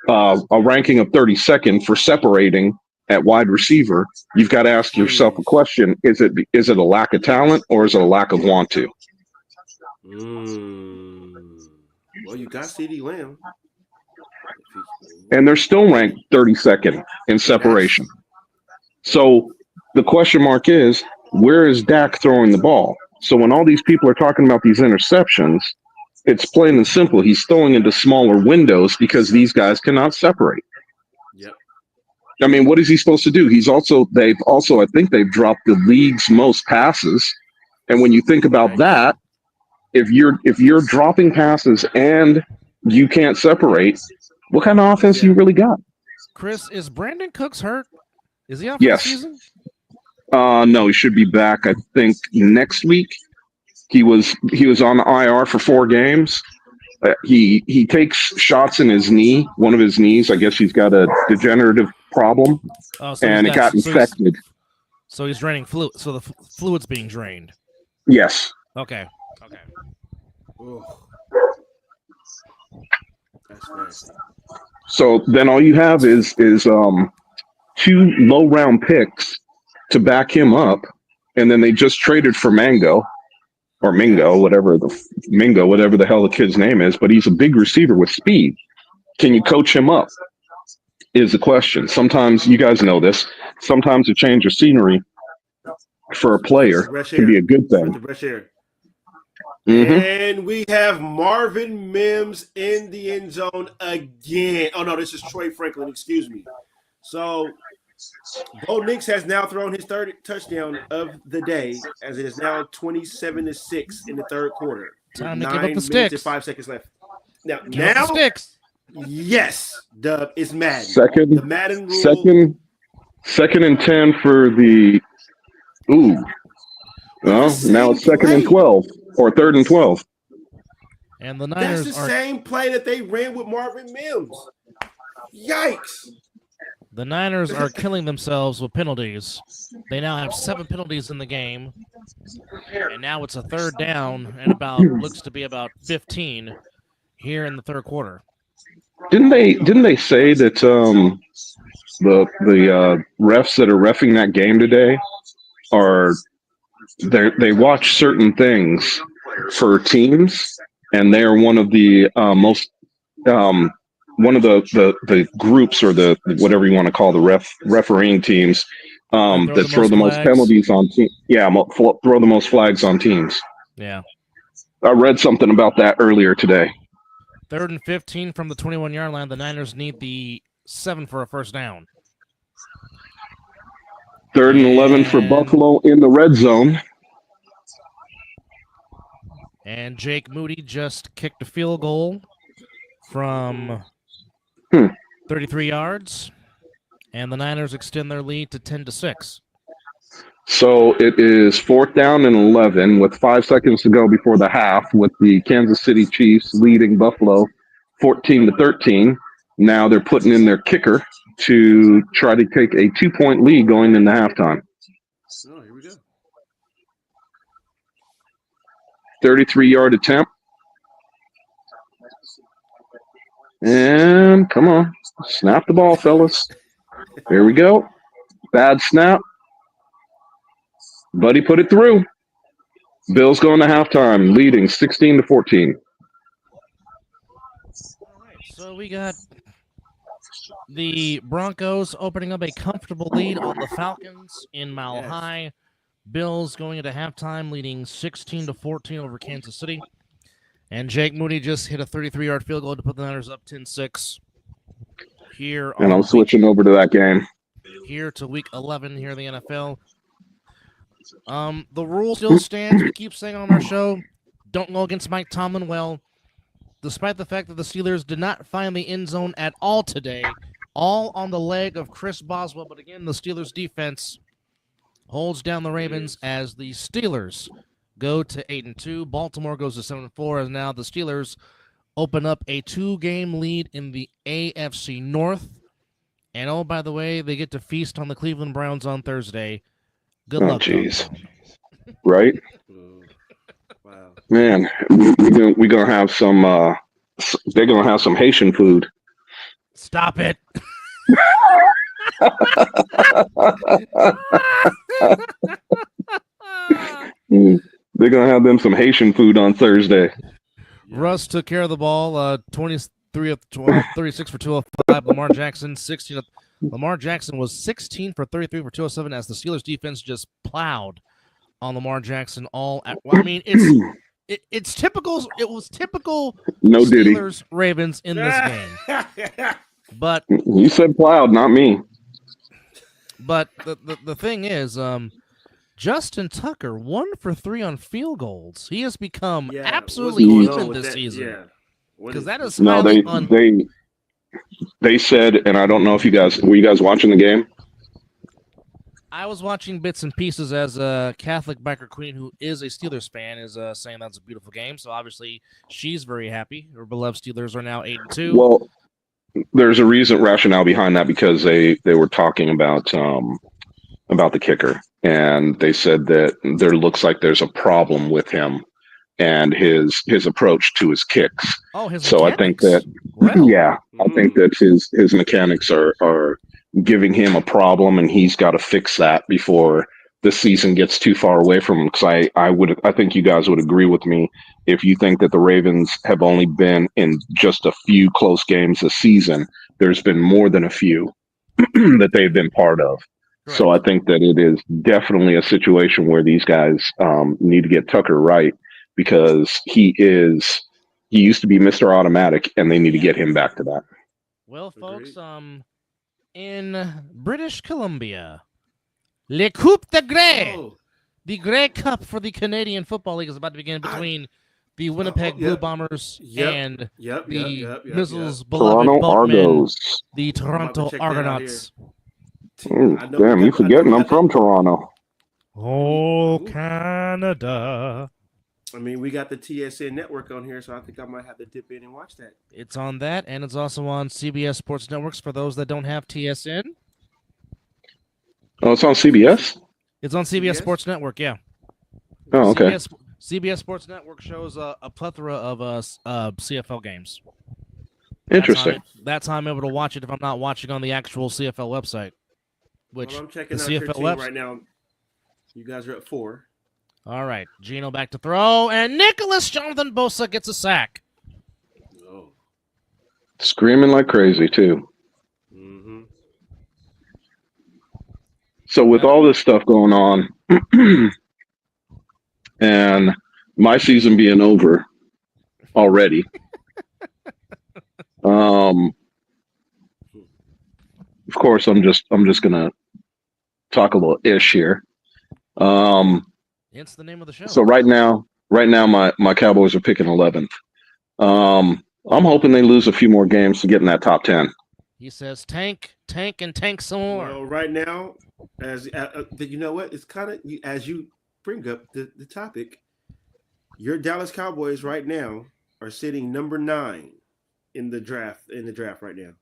a ranking of 32nd for separating at wide receiver, you've got to ask yourself a question: is it a lack of talent or is it a lack of want to? Well, you got CeeDee Lamb, and they're still ranked 32nd in separation. So the question mark is, where is Dak throwing the ball? So when all these people are talking about these interceptions, it's plain and simple. He's throwing into smaller windows because these guys cannot separate. Yep. I mean, what is he supposed to do? I think they've dropped the league's most passes. And when you think about that, if you're dropping passes and you can't separate, what kind of offense you really got? Chris, is Brandon Cooks hurt? Is he out for the season? No, he should be back, I think, next week. He was on the IR for 4 games. He takes shots in his knee, one of his knees. I guess he's got a degenerative problem, and it got infected. So he's draining fluid. So the fluid's being drained. Yes. Okay. That's nasty. So then all you have is 2 low round picks to back him up, and then they just traded for Mingo, whatever the hell the kid's name is, but he's a big receiver with speed. Can you coach him up? Is the question. Sometimes, you guys know this, sometimes a change of scenery for a player can be a good thing. And we have Marvin Mims in the end zone again. Oh, no, this is Troy Franklin. Excuse me. So, Bo Nix has now thrown his third touchdown of the day, as it is now 27-6 in the third quarter. Time with to give up the 9 minutes sticks. and 5 seconds left. Now, Give up the sticks. Yes, Dub, it's Madden. Second, The Madden rule. second and 10 for the. Ooh. Well, now it's second and 12 or third and 12. And the Niners That's the same play that they ran with Marvin Mims. Yikes. The Niners are killing themselves with penalties. They now have 7 penalties in the game. And now it's a third down and looks to be about 15 here in the third quarter. Didn't they say that the refs that are reffing that game today are they watch certain things for teams, and they are one of the most one of the groups, or the whatever you want to call the refereeing teams that throw the most penalties on teams. Yeah, throw the most flags on teams. Yeah, I read something about that earlier today. 3rd and 15 from the 21-yard line. The Niners need the 7 for a first down. 3rd and 11 for Buffalo in the red zone. And Jake Moody just kicked a field goal from 33 yards. And the Niners extend their lead to 10-6. So it is 4th down and 11 with 5 seconds to go before the half, with the Kansas City Chiefs leading Buffalo 14-13. Now they're putting in their kicker to try to take a 2-point lead going into halftime. Oh, here we go. 33-yard attempt. And come on, snap the ball, fellas. Here we go. Bad snap. Buddy put it through. Bills going to halftime, leading 16-14. All right, so we got the Broncos opening up a comfortable lead on the Falcons in Mile High. Bills going into halftime, leading 16-14 over Kansas City. And Jake Moody just hit a 33-yard field goal to put the Niners up 10-6. Here, and I'm switching over to that game. Here to week 11 here in the NFL. The rule still stands. We keep saying on our show, don't go against Mike Tomlin. Well, despite the fact that the Steelers did not find the end zone at all today, all on the leg of Chris Boswell. But again, the Steelers defense holds down the Ravens as the Steelers go to 8-2. Baltimore goes to 7-4, as now the Steelers open up a 2-game lead in the AFC North. And oh, by the way, they get to feast on the Cleveland Browns on Thursday. Good luck. Jeez. Right? Wow. Man, we're gonna have some. They're gonna have some Haitian food. Stop it. They're gonna have them some Haitian food on Thursday. Russ took care of the ball. 23 of 12, 36 for 205. Lamar Jackson 16. Lamar Jackson was 16 for 33 for 207 as the Steelers defense just plowed on Lamar Jackson all at. Well, I mean, it's typical. It was typical No Steelers Diddy. Ravens in this game. But you said plowed, not me. But the thing is, Justin Tucker 1 for 3 on field goals. He has become absolutely human this season. Yeah. Because that is no, they said, and I don't know if were you guys watching the game? I was watching bits and pieces as a Catholic biker queen who is a Steelers fan is saying that's a beautiful game. So obviously she's very happy. Her beloved Steelers are now 8-2. Well, there's a rationale behind that, because they were talking about the kicker, and they said that there looks like there's a problem with him and his approach to his kicks. Oh, his so mechanics. I think that I think that his mechanics are giving him a problem, and he's got to fix that before the season gets too far away from him. Because I think you guys would agree with me if you think that the Ravens have only been in just a few close games this season. There's been more than a few that they've been part of. Right. So I think that it is definitely a situation where these guys need to get Tucker right. because he used to be Mr. Automatic, and they need to get him back to that. Well, folks, in British Columbia, Le Coupe de Grey, the Grey Cup for the Canadian Football League is about to begin between the Winnipeg Blue Bombers and the Mizzle's beloved Toronto boatmen, Argos. the Toronto Argonauts. Damn, you forgetting I'm from Toronto. Oh, Canada. I mean, we got the TSN network on here, so I think I might have to dip in and watch that. It's on that, and it's also on CBS Sports Networks for those that don't have TSN. Oh, it's on CBS? It's on CBS Sports Network, yeah. Oh, okay. CBS Sports Network shows a plethora of CFL games. Interesting. That's how I'm able to watch it if I'm not watching on the actual CFL website. Which I'm checking the out your CFL team website right now. You guys are at 4. All right, Gino back to throw, and Nicholas Jonathan Bosa gets a sack. Oh. Screaming like crazy, too. Mm-hmm. So with all this stuff going on, and my season being over already, of course, I'm just gonna talk a little ish here. It's the name of the show. So right now, my Cowboys are picking 11th. I'm hoping they lose a few more games to get in that top 10. He says, tank, and tank some more. Well, right now, as you know what, it's kind of as you bring up the topic. Your Dallas Cowboys right now are sitting number 9 in the draft right now.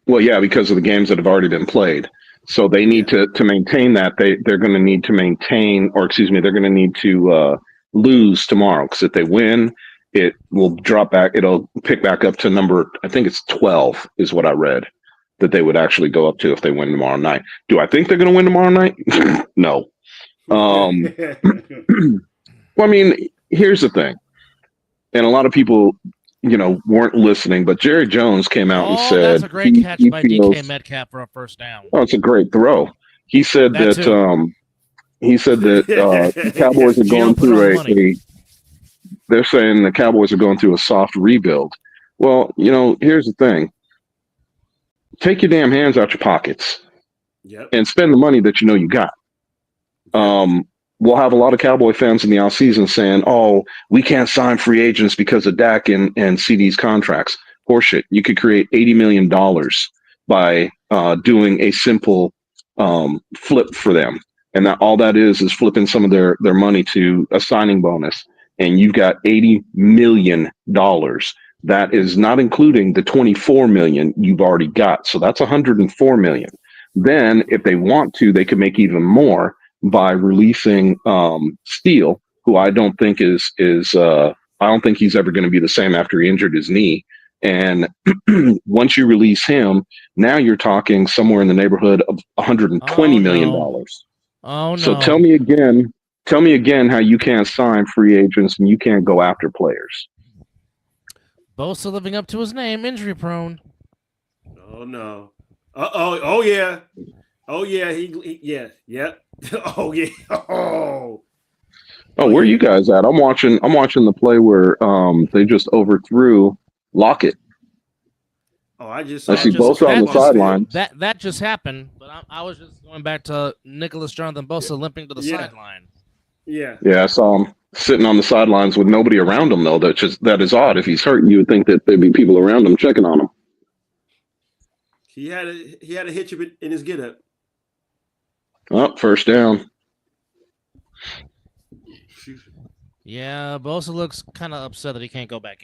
Well, yeah, because of the games that have already been played. So they need to maintain that. They're going to need to maintain, or excuse me, they're going to need to lose tomorrow, because if they win, it will drop back. It'll pick back up to number, I think it's 12 is what I read, that they would actually go up to if they win tomorrow night. Do I think they're going to win tomorrow night? No. Well, I mean, here's the thing. And a lot of people, weren't listening, but Jerry Jones came out and said, that's a great catch by DK Metcalf for a first down. Oh, it's a great throw. He said that the Cowboys are going through they're saying the Cowboys are going through a soft rebuild. Well, here's the thing. Take your damn hands out your pockets and spend the money that you got. We'll have a lot of Cowboy fans in the offseason saying, oh, we can't sign free agents because of Dak and CD's contracts. Horseshit. You could create $80 million by doing a simple flip for them. And that all that is flipping some of their money to a signing bonus. And you've got $80 million. That is not including the $24 million you've already got. So that's $104 million. Then if they want to, they could make even more by releasing Steele, who I don't think I don't think he's ever going to be the same after he injured his knee. And once you release him, now you're talking somewhere in the neighborhood of $120 million. Oh no! So tell me again how you can't sign free agents and you can't go after players. Bosa living up to his name, injury prone. Oh no! Oh yeah! Oh yeah! Yeah. Oh yeah! Oh, where are you guys at? I'm watching the play where they just overthrew Lockett. Oh, I see Bosa on the sideline. That just happened, but I was just going back to Nicholas Jonathan Bosa limping to the sideline. Yeah. Yeah, I saw him sitting on the sidelines with nobody around him, though. That is odd. If he's hurt, you would think that there'd be people around him checking on him. He had a hitch in his get up. Oh, first down. Yeah, Bosa looks kind of upset that he can't go back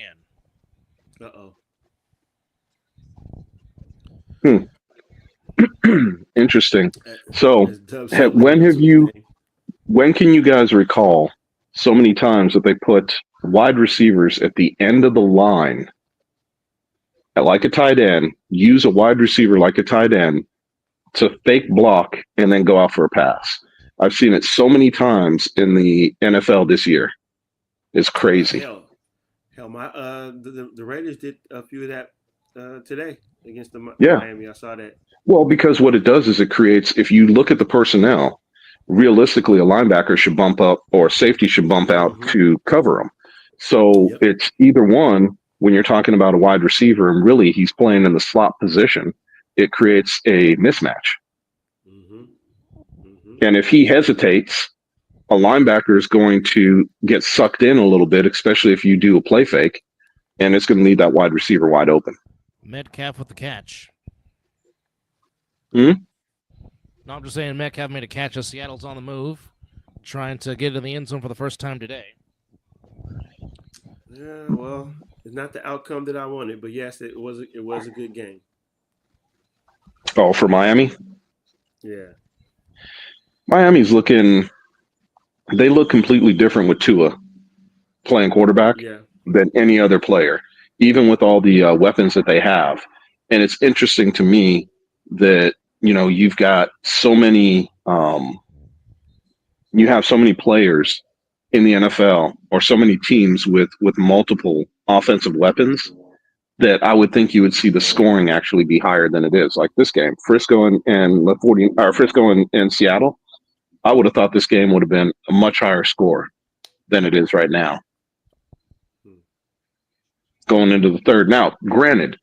in. Interesting. So, when can you guys recall so many times that they put wide receivers at the end of the line, like a tight end, use a wide receiver like a tight end to fake block and then go out for a pass? I've seen it so many times in the NFL this year. It's crazy. Hell, the Raiders did a few of that today against the Miami. I saw that. Well, because what it does is it creates, if you look at the personnel, realistically a linebacker should bump up or safety should bump out to cover them. So Yep. it's either one when you're talking about a wide receiver, and really he's playing in the slot position. It creates a mismatch. Mm-hmm. Mm-hmm. And if he hesitates, a linebacker is going to get sucked in a little bit, especially if you do a play fake, and it's going to leave that wide receiver wide open. Metcalf with the catch. Hmm? No, I'm just saying Metcalf made a catch as Seattle's on the move, trying to get in the end zone for the first time today. Yeah, well, it's not the outcome that I wanted, but yes, it was a good game. Oh, for Miami? Yeah. Miami's looking – they look completely different with Tua playing quarterback than any other player, even with all the weapons that they have. And it's interesting to me that, you've got so many you have so many players in the NFL or so many teams with multiple offensive weapons that I would think you would see the scoring actually be higher than it is. Like this game, Frisco and Seattle, I would have thought this game would have been a much higher score than it is right now. Going into the third. Now, granted,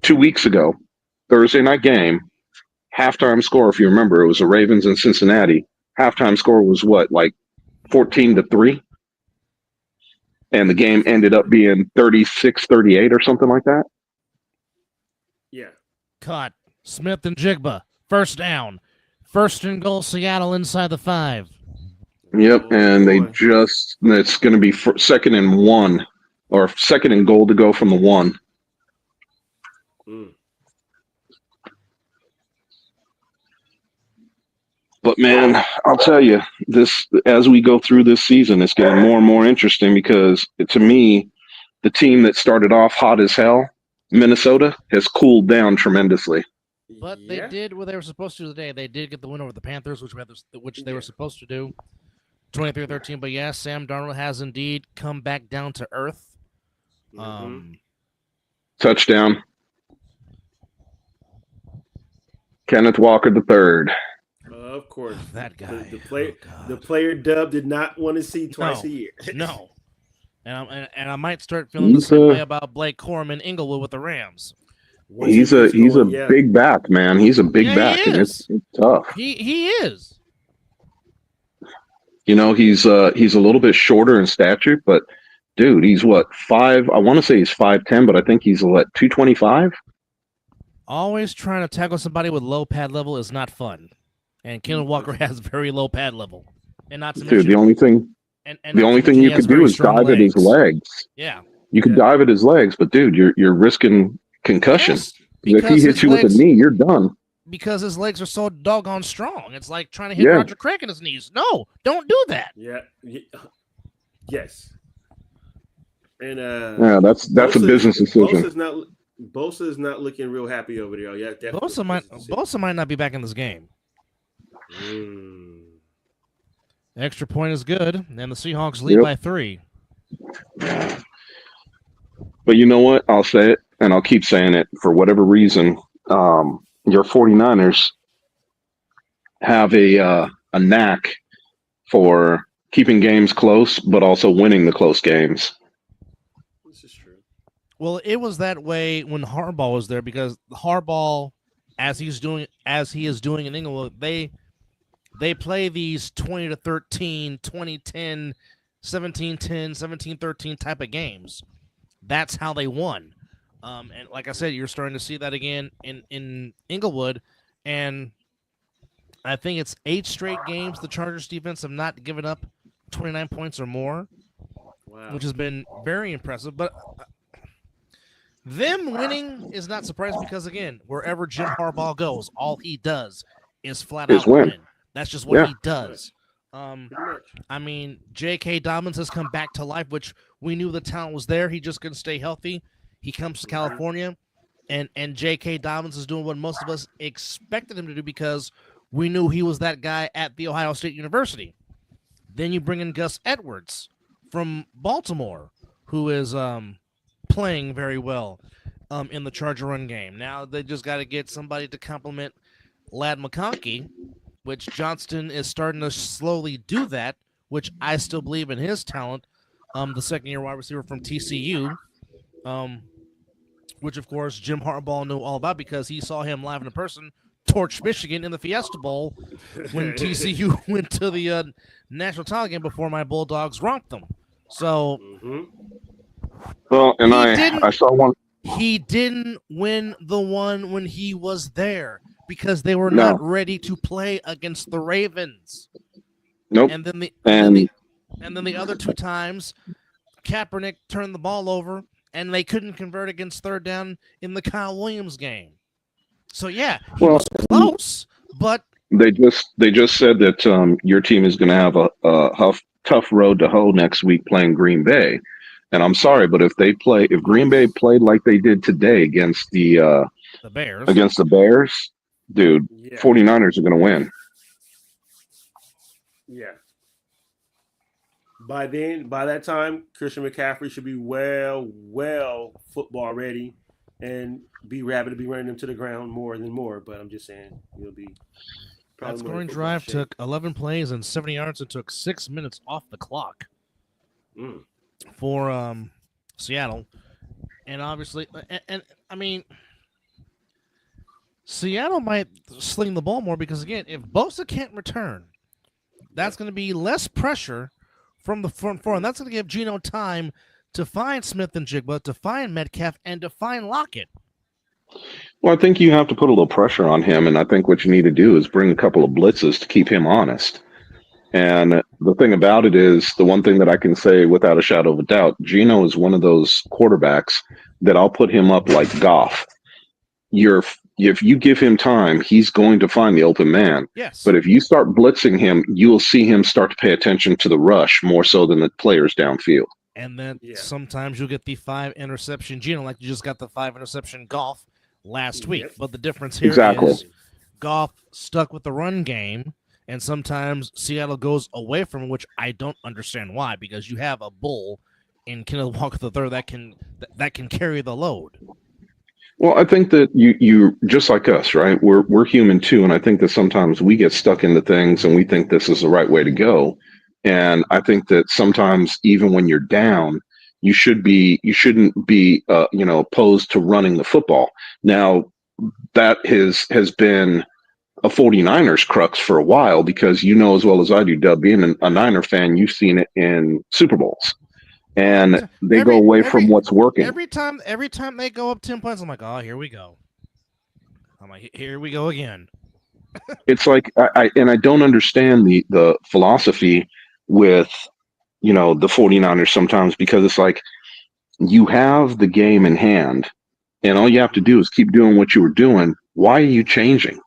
2 weeks ago, Thursday night game, halftime score, if you remember, it was the Ravens and Cincinnati. Halftime score was what, like 14-3? And the game ended up being 36-38 or something like that. Yeah. Caught. Smith and Jigba. First down. First and goal, Seattle inside the 5. Yep, and it's going to be second and 1, or second and goal to go from the 1. But man, I'll tell you, this as we go through this season, it's getting more and more interesting because to me, the team that started off hot as hell, Minnesota, has cooled down tremendously. But they did what they were supposed to today. They did get the win over the Panthers, which they were supposed to do, 23-13. But yes, Sam Darnold has indeed come back down to earth. Touchdown. Kenneth Walker III. Of course, that guy. The player Dub did not want to see twice a year. No, and I might start feeling the same way about Blake Corum in Inglewood with the Rams. He's a big back, man. He's a big back, and it's tough. He is. He's a little bit shorter in stature, but dude, he's what, 5? I want to say he's 5'10", but I think he's 225. Always trying to tackle somebody with low pad level is not fun. And Kenneth Walker has very low pad level, and not to mention, the only thing you could do is dive at his legs. Yeah, you could dive at his legs, but dude, you're risking concussion. Yes, if he hits you with a knee, you're done. Because his legs are so doggone strong. It's like trying to hit Roger Craig in his knees. No, don't do that. Yeah. Yes. And that's a business decision. Bosa is not looking real happy over there. Yeah, definitely. Bosa might not be back in this game. Extra point is good, and the Seahawks lead by 3. But you know what? I'll say it, and I'll keep saying it. For whatever reason, your 49ers have a knack for keeping games close, but also winning the close games. This is true. Well, it was that way when Harbaugh was there, because Harbaugh, as he is doing in England, they play these 20-13, 20-10, 17-10, 17-13 type of games. That's how they won. And like I said, you're starting to see that again in Inglewood. And I think it's 8 straight games the Chargers defense have not given up 29 points or more, which has been very impressive. But them winning is not surprising because, again, wherever Jim Harbaugh goes, all he does is flat out win. That's just what he does. I mean, J.K. Dobbins has come back to life, which we knew the talent was there. He just couldn't stay healthy. He comes to California, and J.K. Dobbins is doing what most of us expected him to do because we knew he was that guy at The Ohio State University. Then you bring in Gus Edwards from Baltimore, who is playing very well in the Charger run game. Now they just got to get somebody to complement Ladd McConkey, which Johnston is starting to slowly do that, which I still believe in his talent. the second-year wide receiver from TCU, which of course Jim Harbaugh knew all about because he saw him live in person torch Michigan in the Fiesta Bowl when TCU went to the national title game before my Bulldogs romped them. So, well, and I saw one. He didn't win the one when he was there because they were not ready to play against the Ravens. Nope. And then the other two times, Kaepernick turned the ball over, and they couldn't convert against third down in the Kyle Williams game. So yeah, he was close, but they just said that your team is going to have a tough road to hoe next week playing Green Bay, and I'm sorry, but if Green Bay played like they did today against the Bears, dude, 49ers are going to win. Yeah. By that time, Christian McCaffrey should be well football ready and be rapid to be running them to the ground more. But I'm just saying, he'll be probably. That scoring drive took 11 plays and 70 yards and took 6 minutes off the clock for Seattle. And obviously, and I mean, Seattle might sling the ball more because, again, if Bosa can't return, that's going to be less pressure from the front four, and that's going to give Geno time to find Smith and Jigba, to find Metcalf, and to find Lockett. Well, I think you have to put a little pressure on him, and I think what you need to do is bring a couple of blitzes to keep him honest. And the thing about it is, the one thing that I can say without a shadow of a doubt, Geno is one of those quarterbacks that I'll put him up like Goff. If you give him time, he's going to find the open man. Yes. But if you start blitzing him, you will see him start to pay attention to the rush more so than the players downfield. And then sometimes you'll get the 5 interception Geno, like you just got the 5 interception Goff last week. But the difference here is Goff stuck with the run game, and sometimes Seattle goes away from it, which I don't understand why, because you have a bull in Kenneth Walker III that can carry the load. Well, I think that you just like us, right? We're human too, and I think that sometimes we get stuck into things and we think this is the right way to go. And I think that sometimes even when you're down, you shouldn't be opposed to running the football. Now, that has been a 49ers crux for a while because you know as well as I do, Dub, being a Niner fan, you've seen it in Super Bowls. And they go away from what's working. Every time they go up 10 points, I'm like, oh, here we go. Here we go again. It's like I don't understand the philosophy with the 49ers sometimes, because it's like you have the game in hand and all you have to do is keep doing what you were doing. Why are you changing?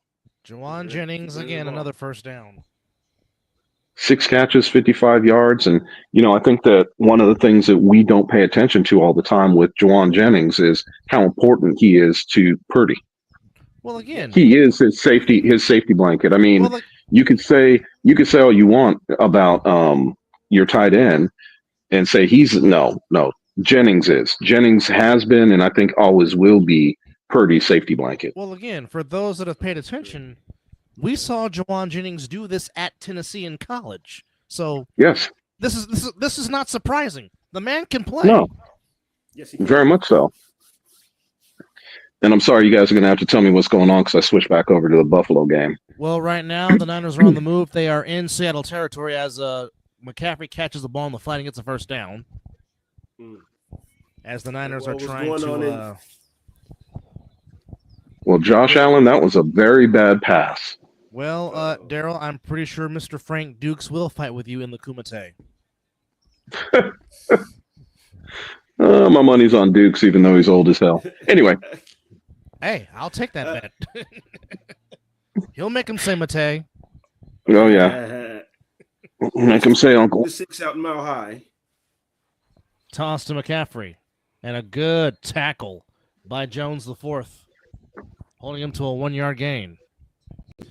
Juwan Jennings again, another first down. 6 catches, 55 yards. And, I think that one of the things that we don't pay attention to all the time with Juwan Jennings is how important he is to Purdy. Well, again, he is his safety blanket. I mean, you could say all you want about your tight end and say no. Jennings has been, and I think always will be, Purdy's safety blanket. Well, again, for those that have paid attention, we saw Juwan Jennings do this at Tennessee in college. So yes, this is not surprising. The man can play. No, yes, very much so. And I'm sorry, you guys are going to have to tell me what's going on because I switched back over to the Buffalo game. Well, right now the Niners are on the move. They are in Seattle territory as McCaffrey catches the ball on the flat and gets a first down. As the Niners are trying to. Well, Josh Allen, that was a very bad pass. Well, Daryl, I'm pretty sure Mr. Frank Dukes will fight with you in the Kumite. My money's on Dukes, even though he's old as hell. Anyway. Hey, I'll take that bet. He'll make him say Mate. Oh, yeah. Make him say Uncle. 6 out in Mile High. Toss to McCaffrey. And a good tackle by Jones the fourth, holding him to a 1-yard gain.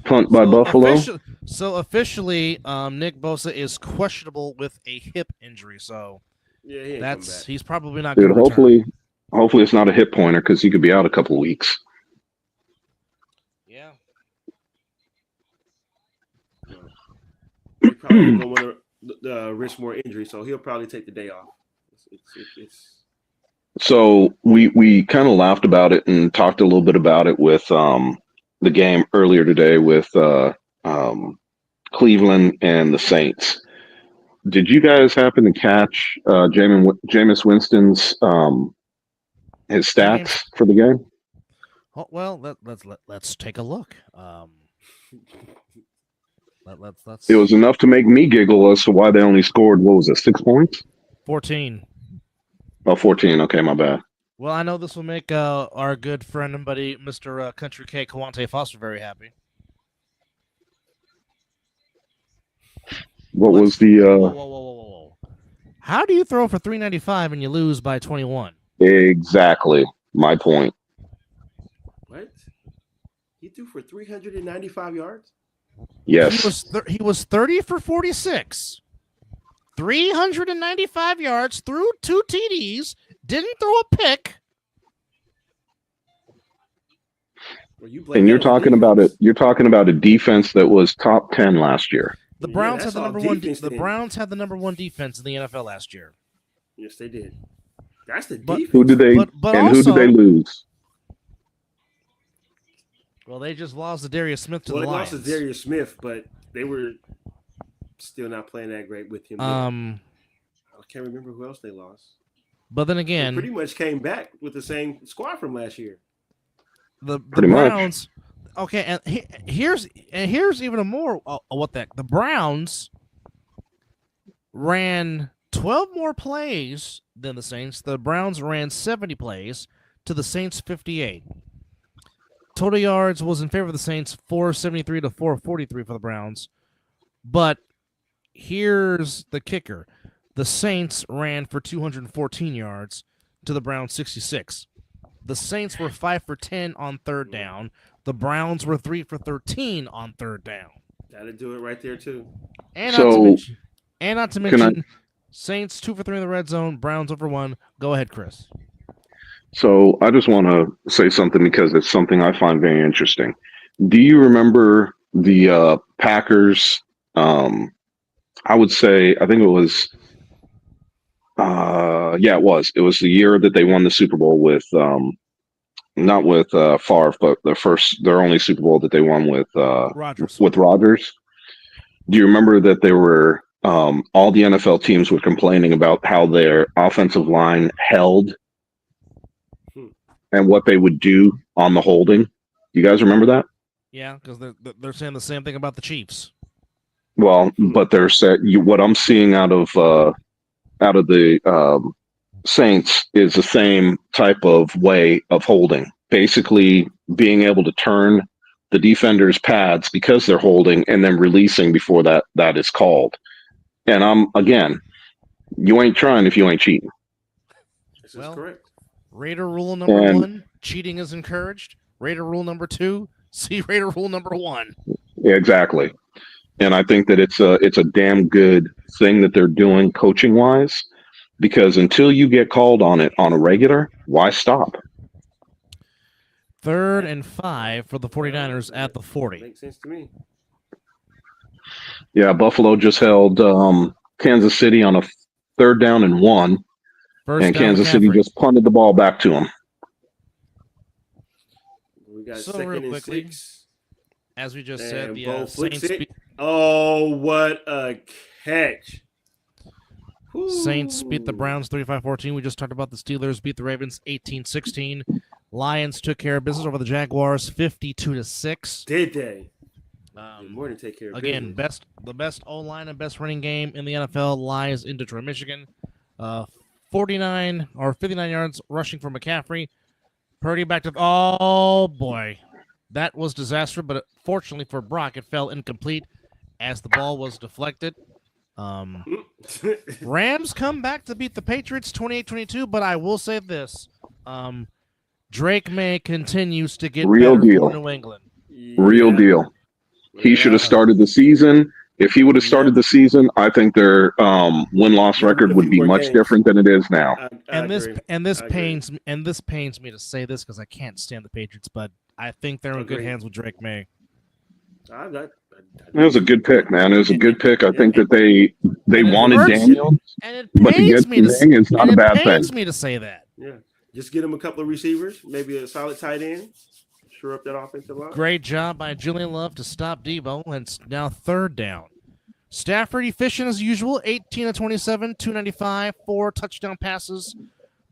Punt by Buffalo. Officially, Nick Bosa is questionable with a hip injury. So he's probably not going to return. Hopefully it's not a hip pointer because he could be out a couple of weeks. Yeah. He probably going to risk more injury, so he'll probably take the day off. It's So we kind of laughed about it and talked a little bit about it with the game earlier today with Cleveland and the Saints. Did you guys happen to catch Jameis Winston's his stats for the game? Oh, well, let's take a look. Let's. It was enough to make me giggle as to why they only scored, what was it, 6 points? 14. Oh, 14. Okay, my bad. Well, I know this will make our good friend and buddy, Mr. Country K. Kawante Foster, very happy. What was the... Whoa. How do you throw for 395 and you lose by 21? Exactly. My point. What? He threw for 395 yards? Yes. He was 30 for 46. 395 yards, threw 2 TDs, didn't throw a pick. And you're talking about it. You're talking about a defense that was top 10 last year. The Browns had the number one. The Browns had the number 1 defense in the NFL last year. Yes, they did. That's the defense. Who did they? But and also, who did they lose? Well, they just lost Darius Smith to the Lions. Lions. They lost Darius Smith, but they were still not playing that great with him. I can't remember who else they lost. But then again, they pretty much came back with the same squad from last year. The Browns. Okay, and here's even a more the Browns ran 12 more plays than the Saints. The Browns ran 70 plays to the Saints 58. Total yards was in favor of the Saints, 473 to 443 for the Browns. But here's the kicker. The Saints ran for 214 yards to the Browns 66. The Saints were 5 for 10 on third down. The Browns were 3 for 13 on third down. That'll do it right there too. And not to mention Saints 2 for 3 in the red zone, Browns over 1. Go ahead, Chris. So I just want to say something because it's something I find very interesting. Do you remember the Packers? I would say, I think it was, it was. It was the year that they won the Super Bowl with, not with Favre, but their only Super Bowl that they won with Rodgers. Do you remember that they were all the NFL teams were complaining about how their offensive line held and what they would do on the holding? You guys remember that? Yeah, because they're saying the same thing about the Chiefs. Well, but they're what I'm seeing out of the Saints is the same type of way of holding. Basically, being able to turn the defender's pads because they're holding and then releasing before that is called. And you ain't trying if you ain't cheating. This is correct. Raider rule number 1, cheating is encouraged. Raider rule number 2, see Raider rule number 1. Yeah, exactly. And I think that it's a damn good thing that they're doing coaching wise, because until you get called on it on a regular, why stop? 3rd and 5 for the 49ers at the 40. Makes sense to me. Yeah, Buffalo just held Kansas City on a 3rd down and 1. And Kansas City just punted the ball back to them. We got so 2nd real and quickly, 6. As we just said, the Saints. Saints. Oh, what a catch! Saints beat the Browns 35-14. We just talked about the Steelers beat the Ravens 18-16. Lions took care of business over the Jaguars 52-6. Did they? More than take care of again, business. the best O-line and best running game in the NFL lies in Detroit, Michigan. 59 or 59 yards rushing for McCaffrey. Purdy back to oh boy. That was disaster, but fortunately for Brock, it fell incomplete as the ball was deflected. Rams come back to beat the Patriots 28-22, but I will say this. Drake May continues to get real better deal for New England. Real deal. He should have started the season. If he would have started the season, I think their win-loss record would be much different than it is now. This pains me to say this because I can't stand the Patriots, but I think they're in good hands with Drake May. It was a good pick, man. It was a good pick. I think that they wanted hurts, Daniel, and it but to pains get me to Zing is not a bad thing. pains me to say that. Yeah, just get him a couple of receivers, maybe a solid tight end, shore up that offensive line. Great job by Julian Love to stop Debo, and it's now 3rd down. Stafford efficient as usual, 18 of 27, 295, 4 touchdown passes.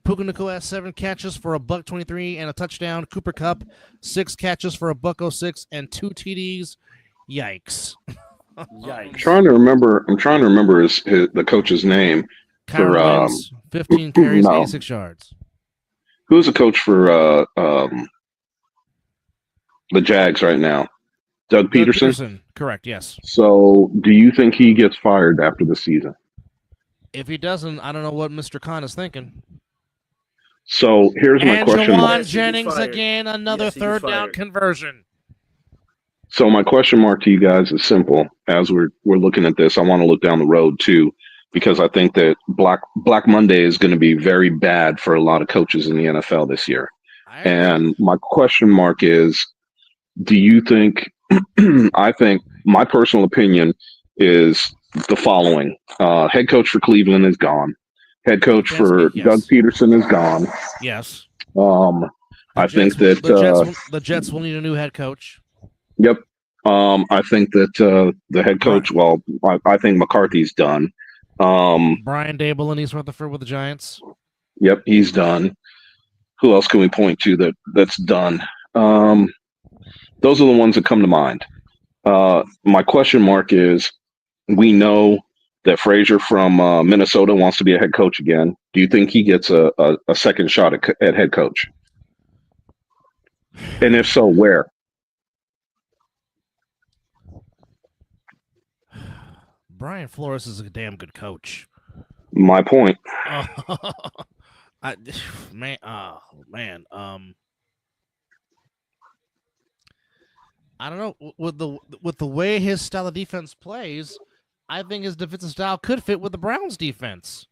Puka Nacua has 7 catches for $123 and a touchdown. Cooper Kupp, 6 catches for $106 and 2 TDs. Yikes! Yikes! I'm trying to remember the coach's name. Kyle Wins, 15 carries, 86 yards. Who's the coach for the Jags right now? Doug Peterson? Correct, yes. So do you think he gets fired after the season? If he doesn't, I don't know what Mr. Khan is thinking. So here's my question. Juwan Jennings again, another 3rd down conversion. So my question mark to you guys is simple. As we're looking at this, I want to look down the road too, because I think that Black Monday is going to be very bad for a lot of coaches in the NFL this year. And my question mark is, do you think, I think my personal opinion is the following. Head coach for Cleveland is gone. Head coach for Doug Peterson is gone. Yes. I think that the Jets will need a new head coach. Yep. I think that the head coach, I think McCarthy's done. Brian Dable and East Rutherford with the Giants. Yep, he's done. Who else can we point to that's done? Those are the ones that come to mind. My question mark is, we know that Frazier from Minnesota wants to be a head coach again. Do you think he gets a second shot at head coach? And if so, where? Brian Flores is a damn good coach. My point. I don't know, with the way his style of defense plays, I think his defensive style could fit with the Browns defense.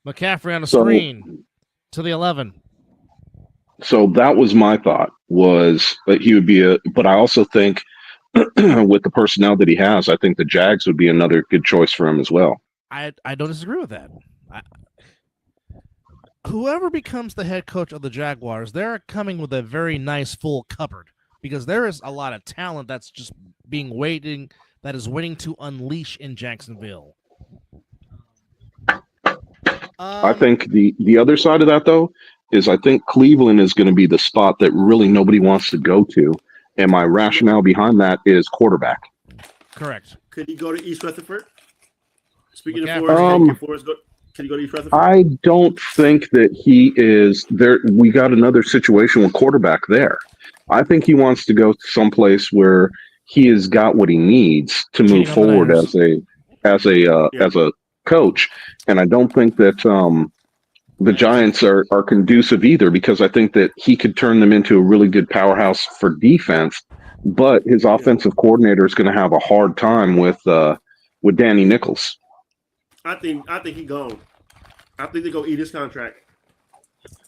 McCaffrey on the screen to the 11. So that was my thought, was that he would be but I also think with the personnel that he has, I think the Jags would be another good choice for him as well. I don't disagree with that. Whoever becomes the head coach of the Jaguars, they're coming with a very nice full cupboard, because there is a lot of talent that's just that is waiting to unleash in Jacksonville. I think the other side of that, though, is I think Cleveland is going to be the spot that really nobody wants to go to. And my rationale behind that is quarterback. Correct. Could he go to East Rutherford? Speaking of Forrest, can he go to East Rutherford? I don't think that he is there. We got another situation with quarterback there. I think he wants to go someplace where he has got what he needs to move forward as a coach. And I don't think that the Giants are conducive either, because I think that he could turn them into a really good powerhouse for defense, but his offensive coordinator is going to have a hard time with Danny Nichols. I think he gone. I think they go eat his contract.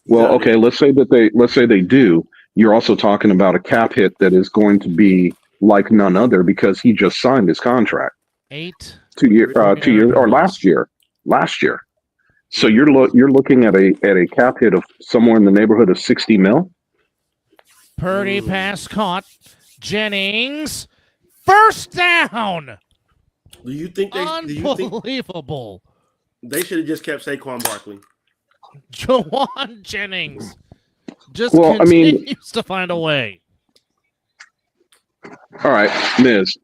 Well, okay, let's say they do. You're also talking about a cap hit that is going to be like none other, because he just signed his contract. 2 years or last year. So you're looking at a cap hit of somewhere in the neighborhood of $60 million. Purdy pass caught. Jennings, first down. Do you think unbelievable? They should have just kept Saquon Barkley. Juwan Jennings continues to find a way. All right, Miz.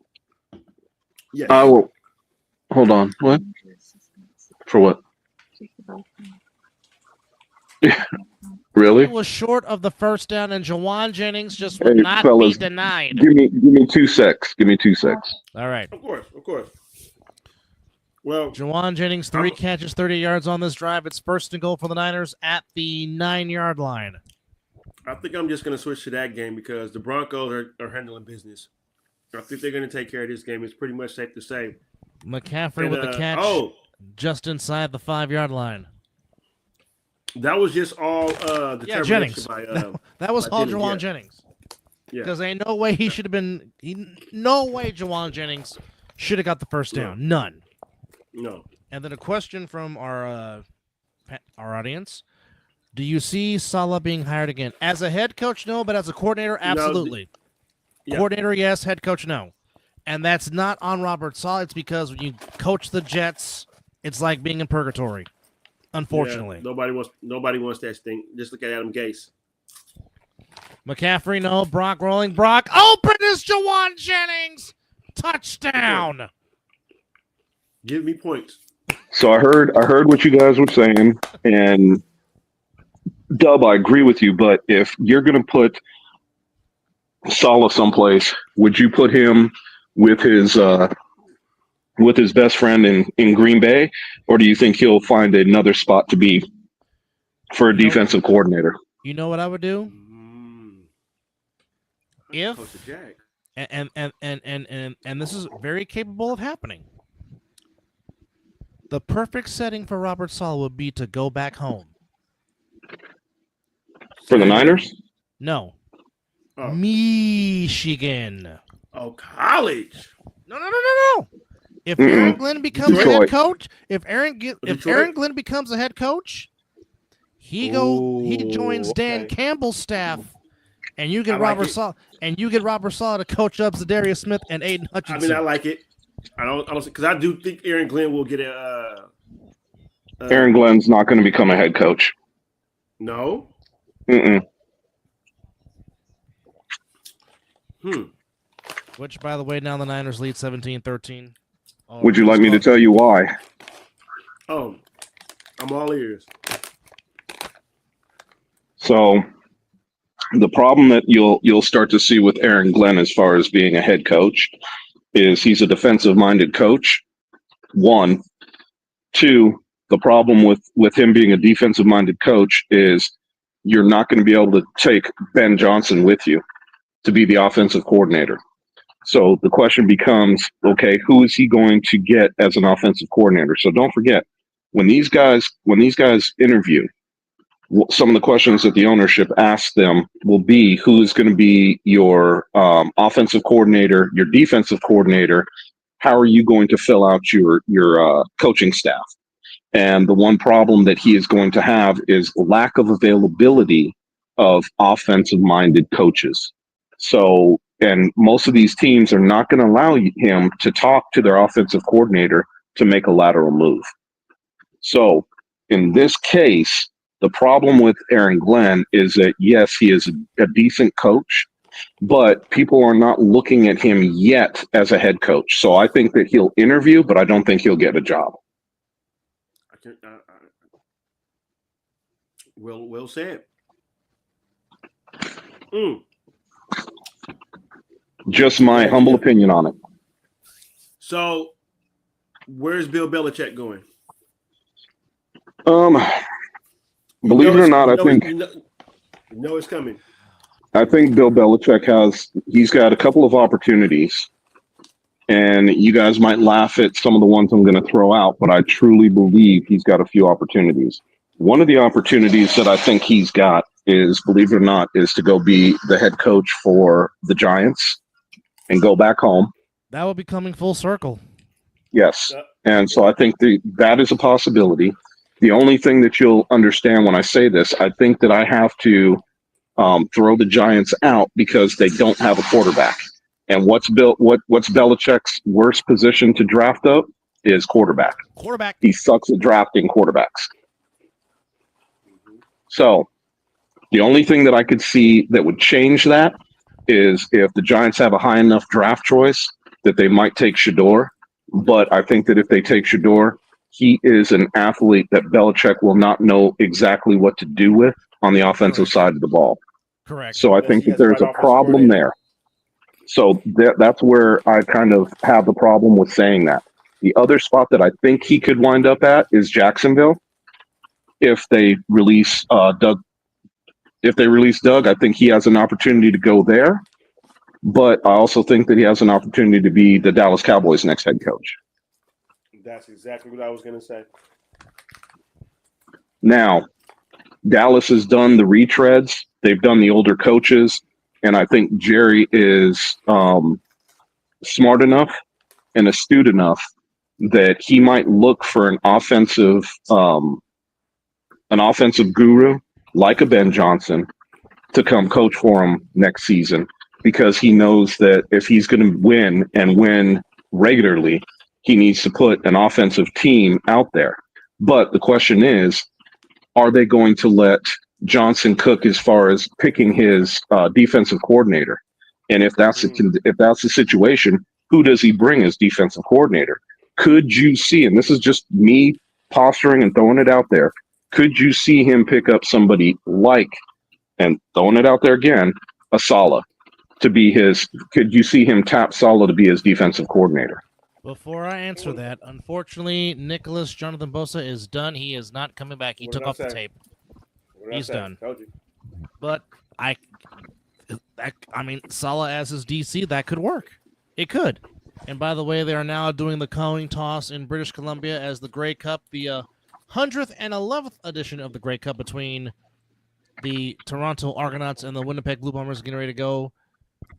Yes. I will. Hold on. What? For what? Really? It was short of the first down, and Juwan Jennings just would not be denied. Give me 2 secs. Give me 2 secs. All right. Of course. Well, Juwan Jennings, 3 catches, 30 yards on this drive. It's 1st and goal for the Niners at the 9-yard line. I think I'm just going to switch to that game because the Broncos are handling business. I think they're going to take care of this game. It's pretty much safe to say. McCaffrey with the catch just inside the 5-yard line. That was just all determination Jennings. by that was all Juwan Jennings. Because ain't no way he should have been. No way Jawan Jennings should have got the first down. None. No. And then a question from our audience: do you see Saleh being hired again as a head coach? No, but as a coordinator, absolutely. No, coordinator, yes. Head coach, no. And that's not on Robert Saleh. It's because when you coach the Jets, it's like being in purgatory. Unfortunately, nobody wants that thing. Just look at Adam Gase. McCaffrey, no. Brock rolling. Brock open is Jawan Jennings. Touchdown. Give me points. So I heard what you guys were saying, and Dub, I agree with you. But if you're going to put Saleh someplace, would you put him with his best friend in Green Bay, or do you think he'll find another spot to be for a defensive coordinator? You know what I would do? If and this is very capable of happening. The perfect setting for Robert Saleh would be to go back home. For the Niners? No. Michigan. Oh, college. No. If Aaron Glenn becomes a head coach, if Aaron Glenn becomes a head coach, he joins Dan Campbell's staff, and you get Robert Saleh, to coach up Zadarius Smith and Aiden Hutchinson. I like it. I don't because I do think Aaron Glenn will get Aaron Glenn's not going to become a head coach. No. Which, by the way, now the Niners lead 17-13. Would you like me to tell you why? Oh, I'm all ears. So the problem that you'll start to see with Aaron Glenn as far as being a head coach is he's a defensive-minded coach. 1. 2, the problem with him being a defensive-minded coach is you're not going to be able to take Ben Johnson with you to be the offensive coordinator. So the question becomes, okay, who is he going to get as an offensive coordinator? So don't forget, when these guys interview, some of the questions that the ownership asks them will be, who is going to be your offensive coordinator, your defensive coordinator? How are you going to fill out your coaching staff? And the one problem that he is going to have is lack of availability of offensive-minded coaches. So, and most of these teams are not going to allow him to talk to their offensive coordinator to make a lateral move. So, in this case, the problem with Aaron Glenn is that, yes, he is a decent coach, but people are not looking at him yet as a head coach. So I think that he'll interview, but I don't think he'll get a job. Well said. Just my humble opinion on it. So, where's Bill Belichick going? Believe it or not, I think it's coming. I think Bill Belichick he's got a couple of opportunities, and you guys might laugh at some of the ones I'm going to throw out, but I truly believe he's got a few opportunities. One of the opportunities that I think he's got is, believe it or not, is to go be the head coach for the Giants and go back home. That will be coming full circle. Yes. And so I think that is a possibility. The only thing that you'll understand when I say this, I think that I have to throw the Giants out because they don't have a quarterback. And what's Belichick's worst position to draft up is quarterback. He sucks at drafting quarterbacks. So the only thing that I could see that would change that is if the Giants have a high enough draft choice that they might take Shador. But I think that if they take Shador, he is an athlete that Belichick will not know exactly what to do with on the offensive side of the ball. Correct. So I think that there's a problem there. So that's where I kind of have the problem with saying that. The other spot that I think he could wind up at is Jacksonville. If they release Doug, I think he has an opportunity to go there. But I also think that he has an opportunity to be the Dallas Cowboys' next head coach. That's exactly what I was going to say. Now, Dallas has done the retreads. They've done the older coaches. And I think Jerry is smart enough and astute enough that he might look for an offensive guru like a Ben Johnson to come coach for him next season, because he knows that if he's going to win and win regularly, he needs to put an offensive team out there. But the question is, are they going to let Johnson cook as far as picking his defensive coordinator? And if that's the situation, who does he bring as defensive coordinator? Could you see, and this is just me posturing and throwing it out there, could you see him pick up somebody like, and throwing it out there again, a Saleh to be his? Could you see him tap Saleh to be his defensive coordinator? Before I answer that, unfortunately, Nicholas Jonathan Bosa is done. He is not coming back. He took off the tape. He's done. But I mean, Saleh as his DC, that could work. It could. And by the way, they are now doing the coin toss in British Columbia as the Grey Cup, the 100th and 11th edition of the Grey Cup between the Toronto Argonauts and the Winnipeg Blue Bombers getting ready to go,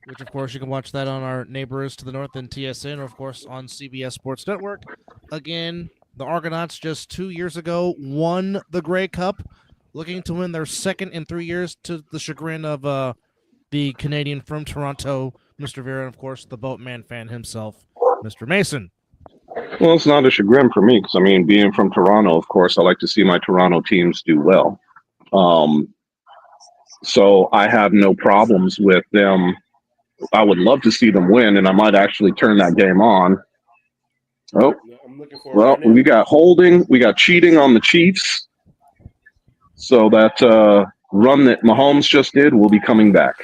which, of course, you can watch that on our neighbors to the north in TSN, or, of course, on CBS Sports Network. Again, the Argonauts just 2 years ago won the Grey Cup, looking to win their second in 3 years, to the chagrin of the Canadian from Toronto, Mr. Vera, and, of course, the Boatman fan himself, Mr. Mason. Well, it's not a chagrin for me because, I mean, being from Toronto, of course, I like to see my Toronto teams do well. So I have no problems with them. I would love to see them win, and I might actually turn that game on. Oh, well, we got holding. We got cheating on the Chiefs. So that run that Mahomes just did will be coming back.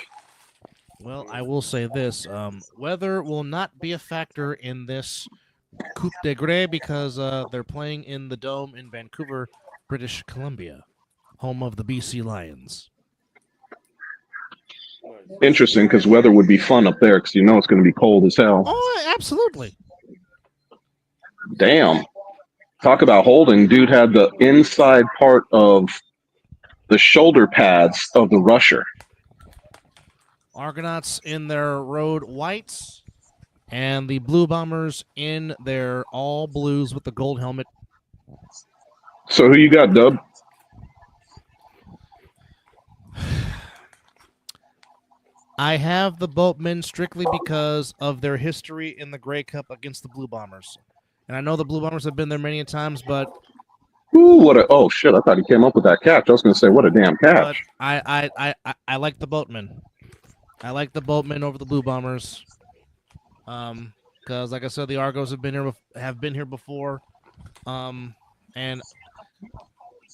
Well, I will say this. Weather will not be a factor in this Coupe de Grey because they're playing in the Dome in Vancouver, British Columbia, home of the BC Lions. Interesting, because weather would be fun up there because you know it's going to be cold as hell. Oh, absolutely. Damn. Talk about holding. Dude had the inside part of the shoulder pads of the rusher. Argonauts in their road whites and the Blue Bombers in their all blues with the gold helmet. So who you got, Dub? I have the Boatmen strictly because of their history in the Grey Cup against the Blue Bombers. And I know the Blue Bombers have been there many times, but... Ooh, oh, shit, I thought he came up with that catch. I was going to say, what a damn catch. But I like the Boatmen. I like the Boatmen over the Blue Bombers. Because, like I said, the Argos have been here before. And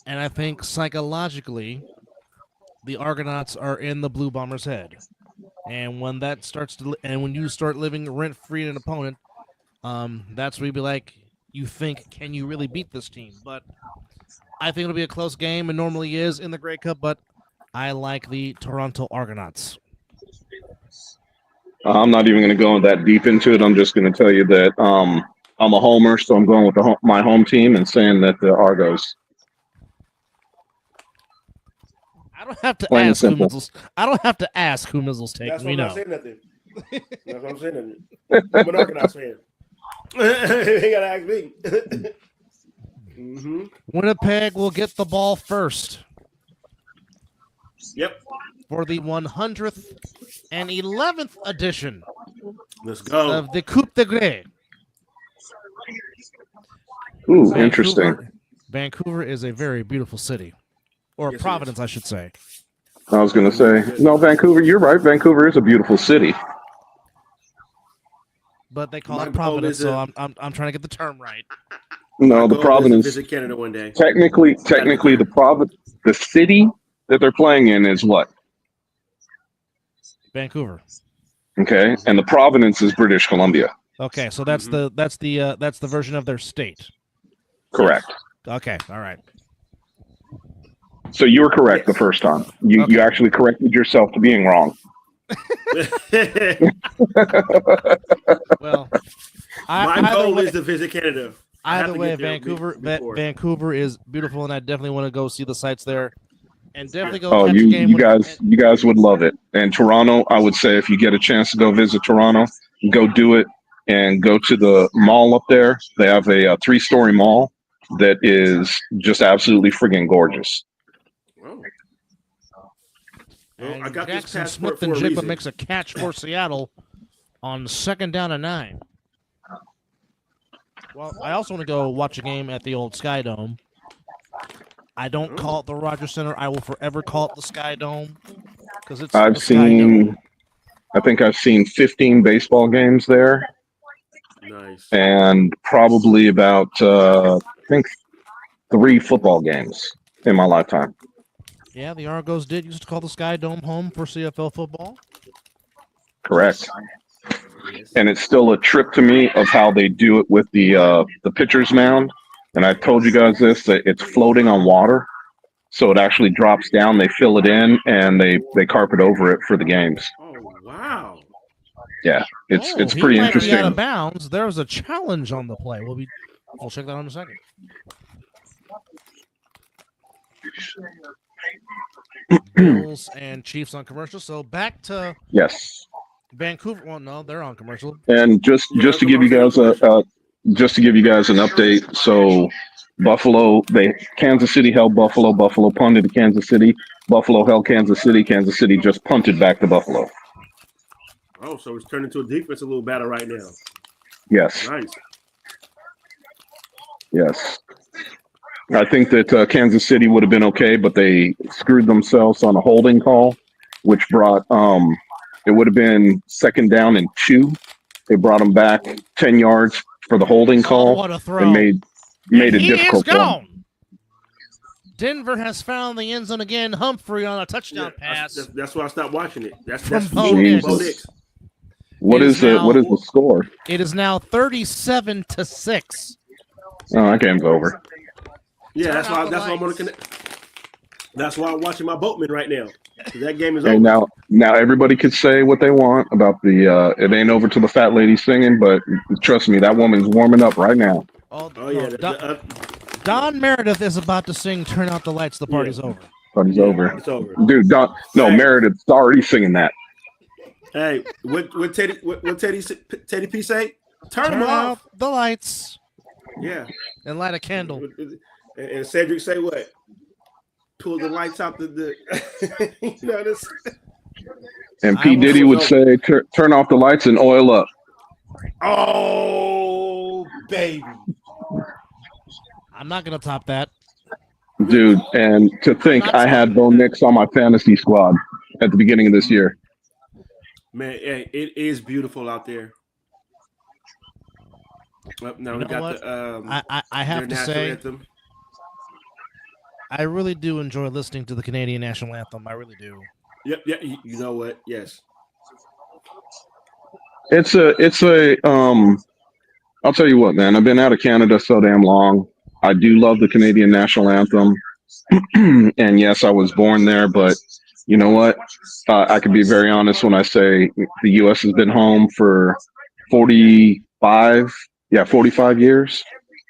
I think psychologically, the Argonauts are in the Blue Bombers' head. And when that starts to, and when you start living rent-free in an opponent, that's where you be like, you think, can you really beat this team? But I think it'll be a close game, and normally is in the Grey Cup, but I like the Toronto Argonauts. I'm not even going to go that deep into it. I'm just going to tell you that I'm a homer, so I'm going with my home team and saying that the Argos. I don't have to ask who Mizzle's. I don't have to ask who Mizzle's taking. That's why we I'm know. not saying nothing. That's what I'm saying. I'm an Argonauts fan. You gotta ask me. Mm-hmm. Winnipeg will get the ball first. Yep. For the 100th and 11th edition. Let's go. Of the Coupe de Grey. Ooh, interesting. Vancouver is a very beautiful city. Or yes, Providence, I should say. I was going to say, no, Vancouver, you're right. Vancouver is a beautiful city. But they call it Providence, so I'm trying to get the term right. No, the Providence. Visit Canada one day. Technically, the city that they're playing in is what? Vancouver. Okay, and the Providence is British Columbia. Okay, so that's the version of their state. Correct. Okay, all right. So you were correct the first time. You actually corrected yourself to being wrong. Well, my goal is to visit Canada. Either way, Vancouver is beautiful, and I definitely want to go see the sights there. And definitely go Oh, catch a game. you guys would love it. And Toronto, I would say if you get a chance to go visit Toronto, go do it and go to the mall up there. They have a 3-story mall that is just absolutely friggin' gorgeous. Oh. And I got Jackson this passport Smith and for a Jippa reason. makes a catch for Seattle on 2nd down and 9. Well, I also want to go watch a game at the old Sky Dome. I don't call it the Rogers Center. I will forever call it the Sky Dome because it's the Sky Dome. I think I've seen 15 baseball games there. Nice. And probably about, I think, 3 football games in my lifetime. Yeah, the Argos did used to call the Sky Dome home for CFL football. Correct. And it's still a trip to me of how they do it with the pitcher's mound. And I told you guys this, that it's floating on water. So it actually drops down, they fill it in, and they carpet over it for the games. Oh, wow. Yeah, it's he pretty might interesting. Be out of bounds. There was a challenge on the play. We'll check that out in a second. Bills and Chiefs on commercial. So back to Vancouver. Well, no, they're on commercial. And just to give you guys an update. So Buffalo, Kansas City held Buffalo. Buffalo punted to Kansas City. Buffalo held Kansas City. Kansas City just punted back to Buffalo. Oh, so it's turned into a defensive little battle right now. Yes. Nice. Yes. I think that Kansas City would have been okay, but they screwed themselves on a holding call, which brought it would have been 2nd down and 2. They brought them back 10 yards for the holding call. What a throw. And made it difficult for them. Denver has found the end zone again. Humphrey on a touchdown pass. That's why I stopped watching it. That's Bo Nix. What is the score? It is now 37-6. Oh, that game's over. Yeah, that's why I'm gonna connect. That's why I'm watching my boatman right now. That game is over. And now everybody could say what they want about the it ain't over till the fat lady singing, but trust me, that woman's warming up right now. Oh yeah. Don Meredith is about to sing "Turn Out the Lights." The party's over. Party's over. It's over, dude. Meredith's already singing that. Hey, what Teddy P say? Turn out off the lights. Yeah, and light a candle. And Cedric say what? Pull the lights out the you know this. And P. Diddy would say, "Turn off the lights and oil up." Oh, baby. I'm not gonna top that, dude. And to think I had Bo Nix on my fantasy squad at the beginning of this year. Man, it is beautiful out there. Now we got what? the I have to say, anthem. I really do enjoy listening to the Canadian national anthem. I really do. Yep. You know what? Yes. It's a I'll tell you what, man. I've been out of Canada so damn long. I do love the Canadian national anthem. And yes, I was born there, but you know what? I can be very honest when I say the U.S. has been home for 45 years.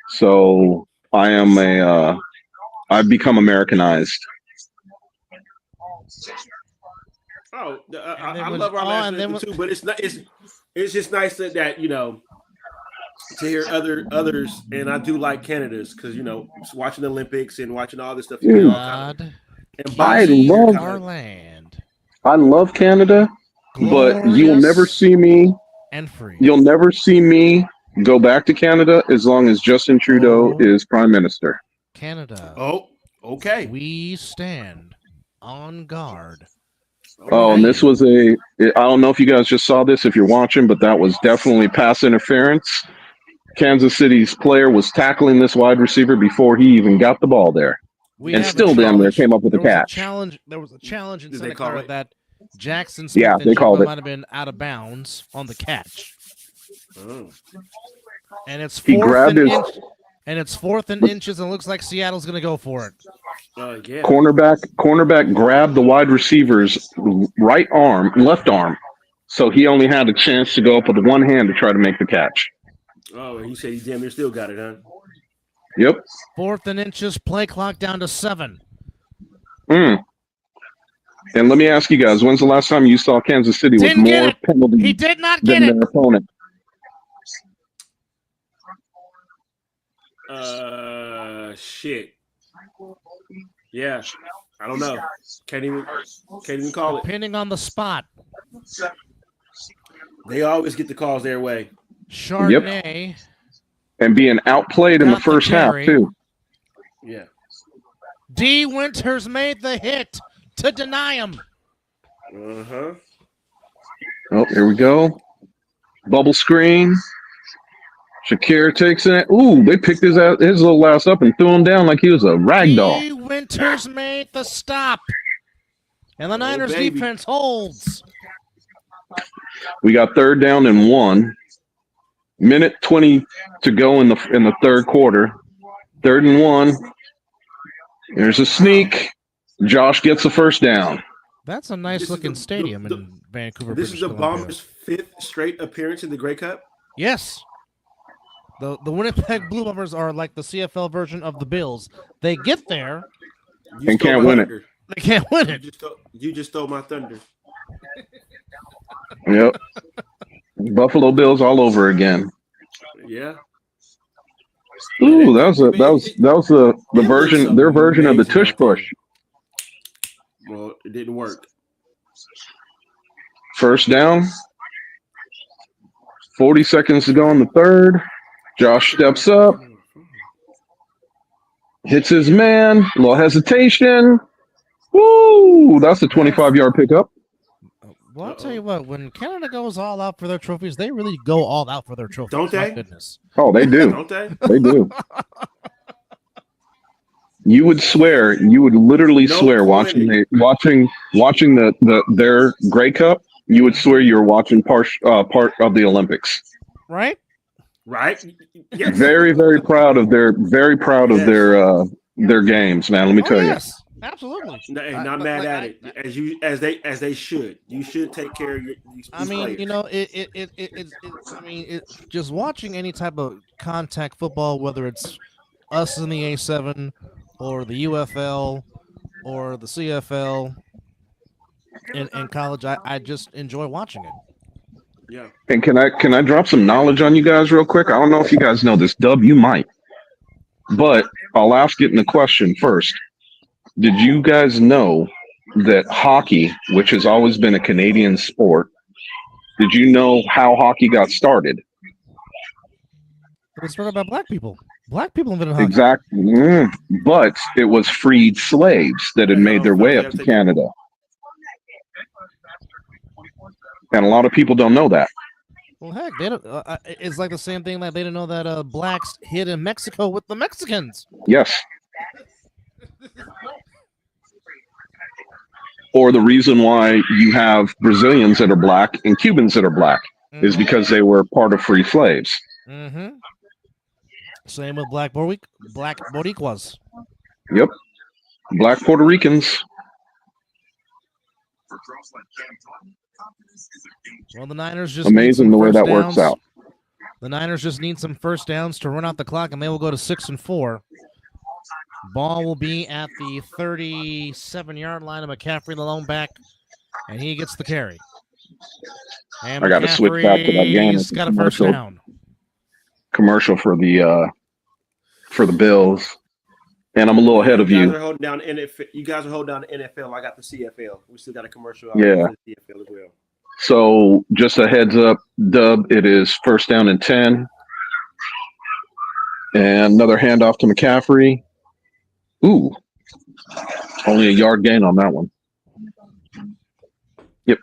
So I've become Americanized. Oh, I love our national anthem too, but it's just nice that you know, to hear others, and I do like Canada's because you know, watching the Olympics and watching all this stuff. I love our land. I love Canada, but you'll never see me and free. You'll never see me go back to Canada as long as Justin Trudeau is Prime Minister. Canada. Oh, okay. We stand on guard. Oh, and this was I don't know if you guys just saw this if you're watching, but that was definitely pass interference. Kansas City's player was tackling this wide receiver before he even got the ball there. And still damn near came up with a catch. There was a challenge in Santa Clara that Jackson Smith and Jippa might have been out of bounds on the catch. Oh. And it's fourth and inches, and it looks like Seattle's going to go for it. Yeah. Cornerback grabbed the wide receiver's left arm, so he only had a chance to go up with one hand to try to make the catch. Oh, he said he damn near still got it, huh? Yep. 4th and inches, play clock down to 7. And let me ask you guys, when's the last time you saw Kansas City with more penalties He did not get than their opponent? Shit. Yeah. I don't know. Can't even call it. Depending on the spot. They always get the calls their way. Chardonnay. Yep. And being outplayed in the first half, too. Yeah. D. Winters made the hit to deny him. Uh-huh. Oh, here we go. Bubble screen. Shakir takes it. Ooh, they picked his little ass up and threw him down like he was a rag doll. D. Winters made the stop. And the Niners defense holds. We got 3rd down and 1. Minute 20 to go in the third quarter. 3rd and 1. There's a sneak. Josh gets the first down. That's a nice looking stadium in Vancouver. This is the Bombers' 5th straight appearance in the Grey Cup? Yes. The Winnipeg Blue Bombers are like the CFL version of the Bills. They get there and can't win it. They can't win it. You just stole my thunder. Yep. Buffalo Bills all over again. Yeah. Ooh, that was the version, their version of the tush push. Well, it didn't work. 1st down. 40 seconds to go in the 3rd. Josh steps up. Hits his man. A little hesitation. Woo! That's a 25-yard pickup. Well, I'll tell you what, when Canada goes all out for their trophies, they really go all out for their trophies. Don't they? My goodness. Oh, they do. Don't they? They do. You would literally swear watching their Grey Cup. You would swear you were watching part of the Olympics. Right? Right. Yes. Very, very proud of their games, man. Let me tell you. Absolutely. Not mad at it. As they should. You should take care of your. Players. You know, it's just watching any type of contact football, whether it's us in the A7 or the UFL or the CFL in college. I just enjoy watching it. Yeah. And can I drop some knowledge on you guys real quick? I don't know if you guys know this. Dub, you might. But I'll ask it in the question first. Did you guys know that hockey, which has always been a Canadian sport, did you know how hockey got started? It was started by black people. Black people invented hockey. Exactly. But it was freed slaves that had made their way up to Canada. And a lot of people don't know that. Well, heck, they don't. It's like the same thing that they didn't know that blacks hid in Mexico with the Mexicans. Yes. Or the reason why you have Brazilians that are black and Cubans that are black is because they were part of free slaves. Mm-hmm. Same with black Boricuas. Yep. Black Puerto Ricans. Well, the Niners just amazing the way that works out. The Niners just need some first downs to run out the clock, and they will go to 6-4. Ball will be at the 37-yard line of McCaffrey, the lone back, and he gets the carry. And I got to switch back to that game. He's got a first down. Commercial for the Bills, and I'm a little ahead of you. You guys are holding down the NFL. I got the CFL. We still got a commercial. Yeah. For the CFL as well. So just a heads up, Dub. It is 1st down and 10, and another handoff to McCaffrey. Ooh, only a yard gain on that one. Yep.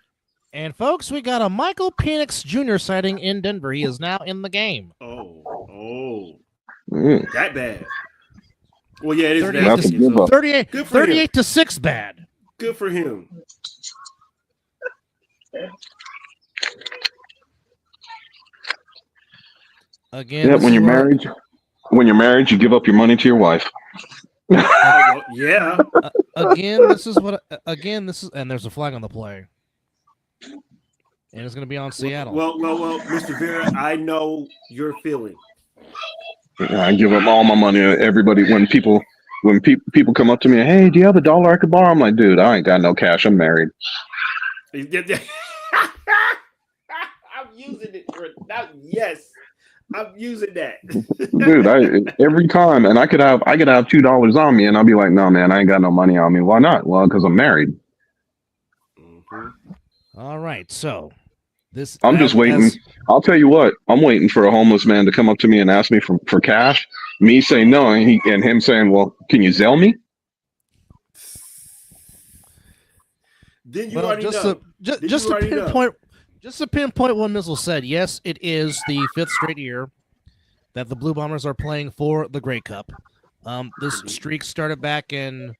And folks, we got a Michael Penix Jr. sighting in Denver. He is now in the game. That bad. Well, yeah, it is 38-6 bad. Good for him. Again, yeah, when you're married, you give up your money to your wife. Yeah. Again, this is, and there's a flag on the play. And it's going to be on Seattle. Well, Mr. Vera, I know your feeling. I give up all my money. Everybody, when people when people come up to me, hey, do you have $1 I could borrow? I'm like, dude, I ain't got no cash. I'm married. I'm using it. Yes, I'm using that. Dude, every time, and I could have $2 on me, and I'll be like, no, man, I ain't got no money on me. Why not? Well, because I'm married. Mm-hmm. All right, so this. I'm just waiting. I'll tell you what. I'm waiting for a homeless man to come up to me and ask me for cash. Me saying no, and him saying, "Well, can you Zelle me?" Then you already know. Just to pinpoint what Mizzle said. Yes, it is the 5th straight year that the Blue Bombers are playing for the Grey Cup. This streak started back in.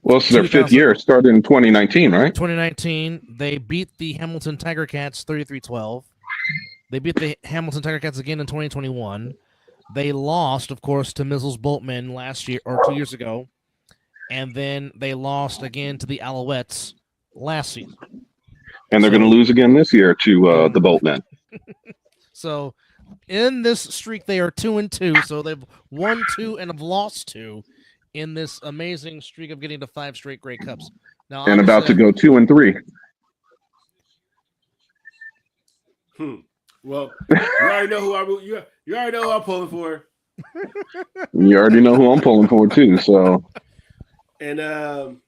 Well, it's their 5th year. It started in 2019, right? 2019. They beat the Hamilton Tiger Cats 33-12. They beat the Hamilton Tiger Cats again in 2021. They lost, of course, to Mizzle's Boltmen last year or 2 years ago. And then they lost again to the Alouettes last season. And they're going to lose again this year to the Boltmen. So in this streak, they are 2-2. So they've won 2 and have lost 2. In this amazing streak of getting to 5 straight Grey Cups. Now, and about to go 2-3. Well, you already know who you already know who I'm pulling for. You already know who I'm pulling for too. So, and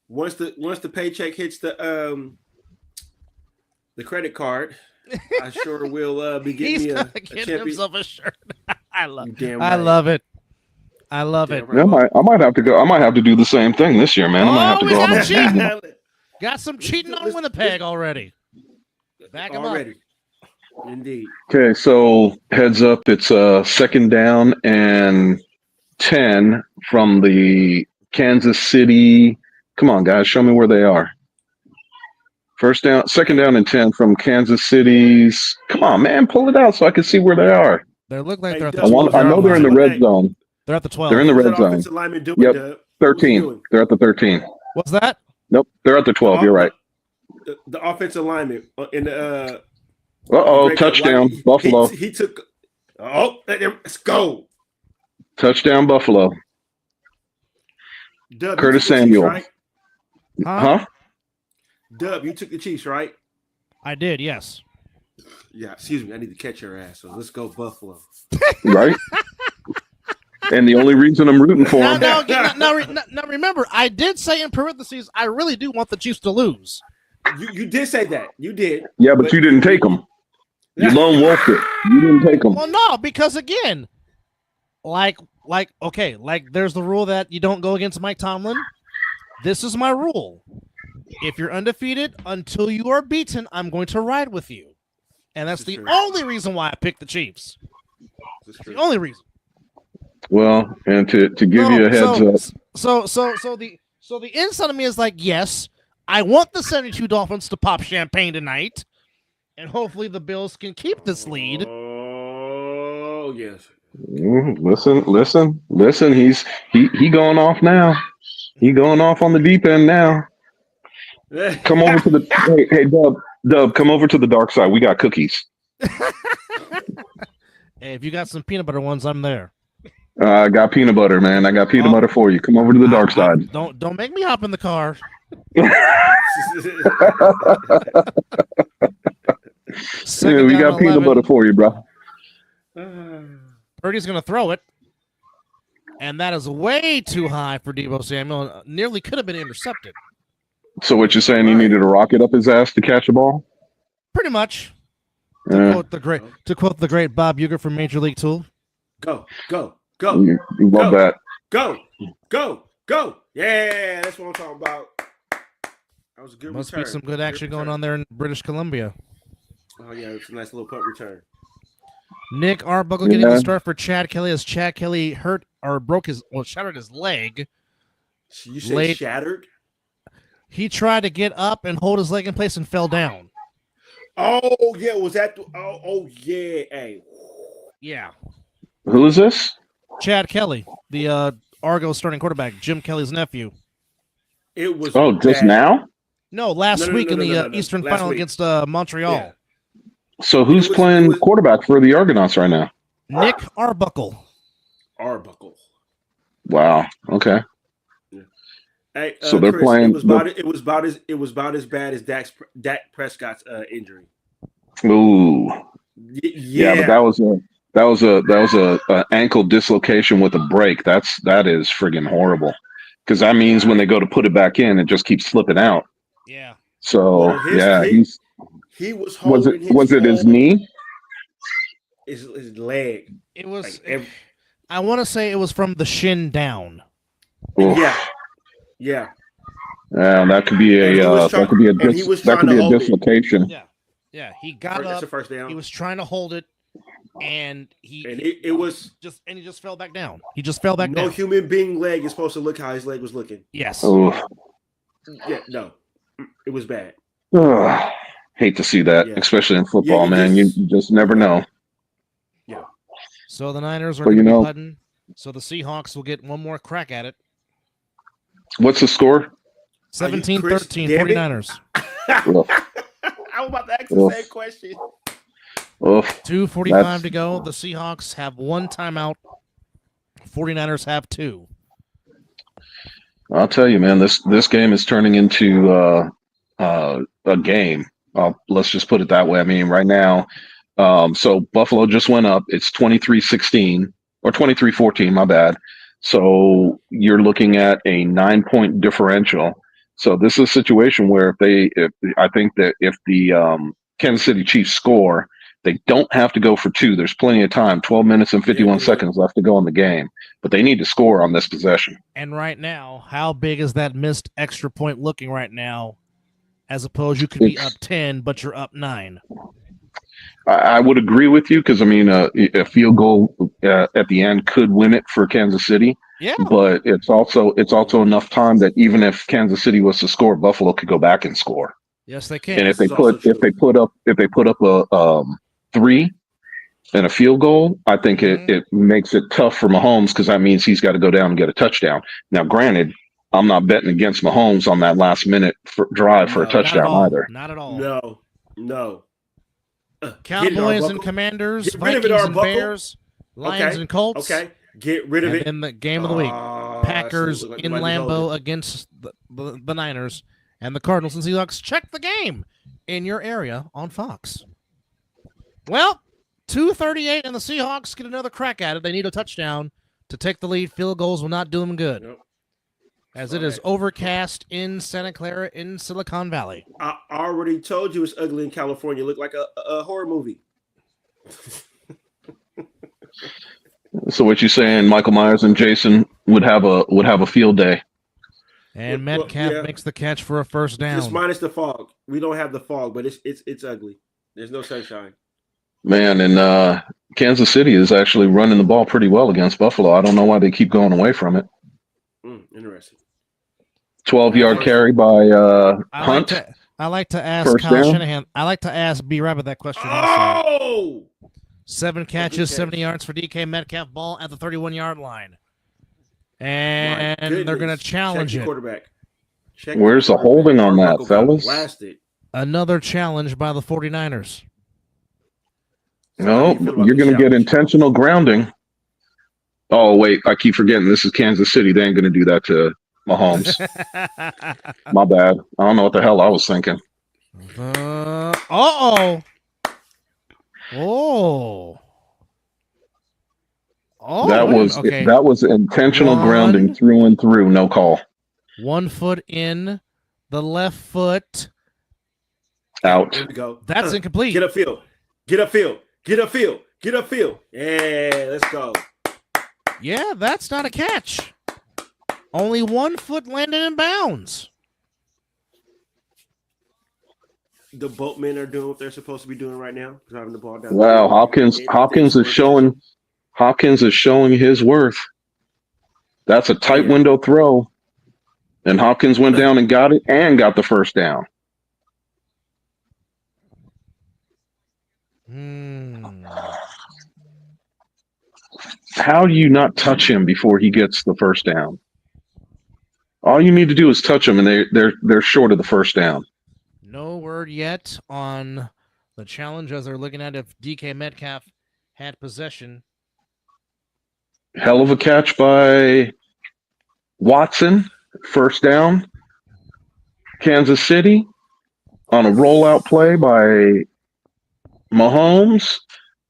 once the paycheck hits the credit card, I sure will be getting me a champion. Himself a shirt. I love it. Right. I love it. I love it. Yeah, I might have to go. I might have to do the same thing this year, man. I might have to go on cheating. Got some cheating on Winnipeg already. Back him already. Indeed. Okay, so heads up, it's 2nd down and 10 from the Kansas City. Come on, guys, show me where they are. 2nd down and 10 from Kansas City's. Come on, man, pull it out so I can see where they are. They look like they're at the 12. I know they're in the red zone. They're at the 12. They're in the red zone. Yep, 13. They're at the 13. What's that? Nope, they're at the 12. You're right. The offensive lineman in the. Touchdown, Buffalo. He took. Let's go. Touchdown, Buffalo. Dub, Curtis Samuel. Chiefs, right? Huh? Dub, you took the Chiefs, right? I did, yes. Yeah, excuse me. I need to catch your ass. So let's go, Buffalo. Right? And the only reason I'm rooting for him. Now, remember, I did say in parentheses, I really do want the Chiefs to lose. You did say that. You did. Yeah, but you didn't take them. You lone wolfed it. You didn't take them. Well, no, because again, there's the rule that you don't go against Mike Tomlin. This is my rule. If you're undefeated until you are beaten, I'm going to ride with you. And that's the only reason why I picked the Chiefs. That's the only reason. Well, and to give you a heads up. So the inside of me is like, yes, I want the 72 Dolphins to pop champagne tonight, and hopefully the Bills can keep this lead. Oh yes. Listen. He going off now. He going off on the deep end now. Come over to the hey Dub, come over to the dark side. We got cookies. Hey, if you got some peanut butter ones, I'm there. I got peanut butter, man. I got peanut butter for you. Come over to the dark side. Don't make me hop in the car. Yeah, we got peanut butter for you, bro. Purdy's going to throw it. And that is way too high for Deebo Samuel. Nearly could have been intercepted. So what you're saying, he needed a rocket up his ass to catch a ball? Pretty much. To quote the great Bob Uecker from Major League Tool. Go. You love that. Go. Yeah, that's what I'm talking about. That was a good Must return. be some good action going on there in British Columbia. Oh, yeah, it's a nice little punt return. Nick Arbuckle getting the start for Chad Kelly as Chad Kelly shattered his leg. You say shattered? He tried to get up and hold his leg in place and fell down. Oh, yeah. Was that? Yeah. Hey. Yeah. Who is this? Chad Kelly, the Argo starting quarterback, Jim Kelly's nephew. It was. Just now? No, last week in the Eastern Final against Montreal. Yeah. So who's playing quarterback for the Argonauts right now? Nick Arbuckle. Wow. Okay. Yeah. Hey, So they're Chris, playing. it was about as bad as Dak Prescott's injury. Ooh. Yeah, but Yeah. that was a ankle dislocation with a break. That is friggin' horrible. Because that means when they go to put it back in, it just keeps slipping out. Yeah. So Well, yeah, he was was holding it his knee? his leg. It was. Like, I want to say it was from the shin down. Oof. Yeah. That could be And he was trying to hold dislocation. Yeah. He got That's up. a first down. He was trying to hold it, and he just fell back down. He just fell back down. No human being leg is supposed to look how his leg was looking. Yes. Oof. Yeah. No, it was bad. Hate to see that, especially in football, man. You just never know. Yeah. So the Niners are going to be putting. So the Seahawks will get one more crack at it. What's the score? 17-13, 49ers. I was about to ask the same question. 2:45 to go. The Seahawks have one timeout. 49ers have two. I'll tell you, man, this game is turning into a game. Let's just put it that way. I mean, right now, so Buffalo just went up. It's 23-16 or 23-14, my bad. So you're looking at a 9-point differential. So this is a situation where I think that if the Kansas City Chiefs score, they don't have to go for two. There's plenty of time, 12 minutes and 51 seconds left to go in the game. But they need to score on this possession. And right now, how big is that missed extra point looking right now? As opposed, you could be up 10, but you're up 9. I would agree with you because, I mean, a field goal at the end could win it for Kansas City. Yeah. But it's also enough time that even if Kansas City was to score, Buffalo could go back and score. Yes, they can. And if they put up a 3 and a field goal, I think it makes it tough for Mahomes because that means he's got to go down and get a touchdown. Now, granted, I'm not betting against Mahomes on that last minute drive for a touchdown either. Not at all. No. Cowboys and Commanders, Vikings and Bears, Lions and Colts. Okay, get rid of it. And the game of the week, Packers in Lambeau against the Niners, and the Cardinals and Seahawks. Check the game in your area on Fox. Well, 2:38, and the Seahawks get another crack at it. They need a touchdown to take the lead. Field goals will not do them good. Nope. As it is overcast in Santa Clara in Silicon Valley. I already told you it's ugly in California. It looked like a horror movie. So what you saying? Michael Myers and Jason would have a field day. And Metcalf makes the catch for a first down. Just minus the fog. We don't have the fog, but it's ugly. There's no sunshine. Man, and Kansas City is actually running the ball pretty well against Buffalo. I don't know why they keep going away from it. Interesting. 12-yard carry by Hunt. I like to ask Kyle Shanahan. I like to ask B. Rabbit that question. Oh! 7 catches, 70 yards for DK Metcalf. Ball at the 31-yard line. And they're going to challenge it. Quarterback. Where's the holding on that, fellas? Another challenge by the 49ers. No, you're going to get intentional grounding. Oh, wait, I keep forgetting. This is Kansas City. They ain't going to do that to Mahomes. My bad. I don't know what the hell I was thinking. Oh. That was intentional grounding through and through. No call. 1 foot in, the left foot out. There we go. That's incomplete. Get upfield. Yeah, let's go. Yeah, that's not a catch. Only 1 foot landed in bounds. The boatmen are doing what they're supposed to be doing right now, driving the ball down. Wow, Hopkins is showing his worth. That's a tight window throw, and Hopkins went down and got it and got the first down. How do you not touch him before he gets the first down? All you need to do is touch him, and they're short of the first down. No word yet on the challenge as they're looking at if DK Metcalf had possession. Hell of a catch by Watson, first down. Kansas City on a rollout play by Mahomes.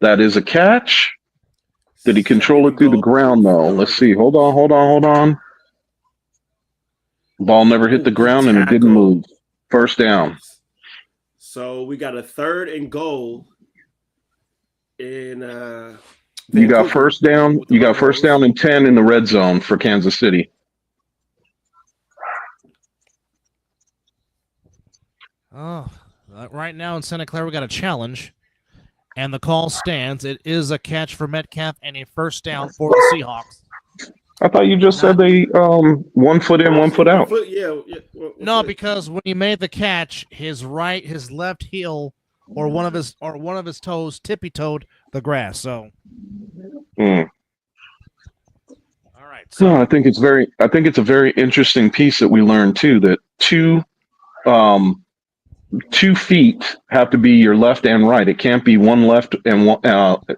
That is a catch. Did he control it through the ground, though? Let's see. Hold on. Ball never hit the ground, and it didn't move. First down. So we got a 3rd and goal in you got first down. You got first down and 10 in the red zone for Kansas City. Oh, right now in Santa Clara, we got a challenge, and the call stands. It is a catch for Metcalf and a first down for the Seahawks. I thought you just said they 1 foot in, 1 foot out. No, because when he made the catch, his left heel, or one of his toes tippy-toed the grass. So, all right. So I think it's a very interesting piece that we learned too. That 2 feet have to be your left and right. It can't be one left and one,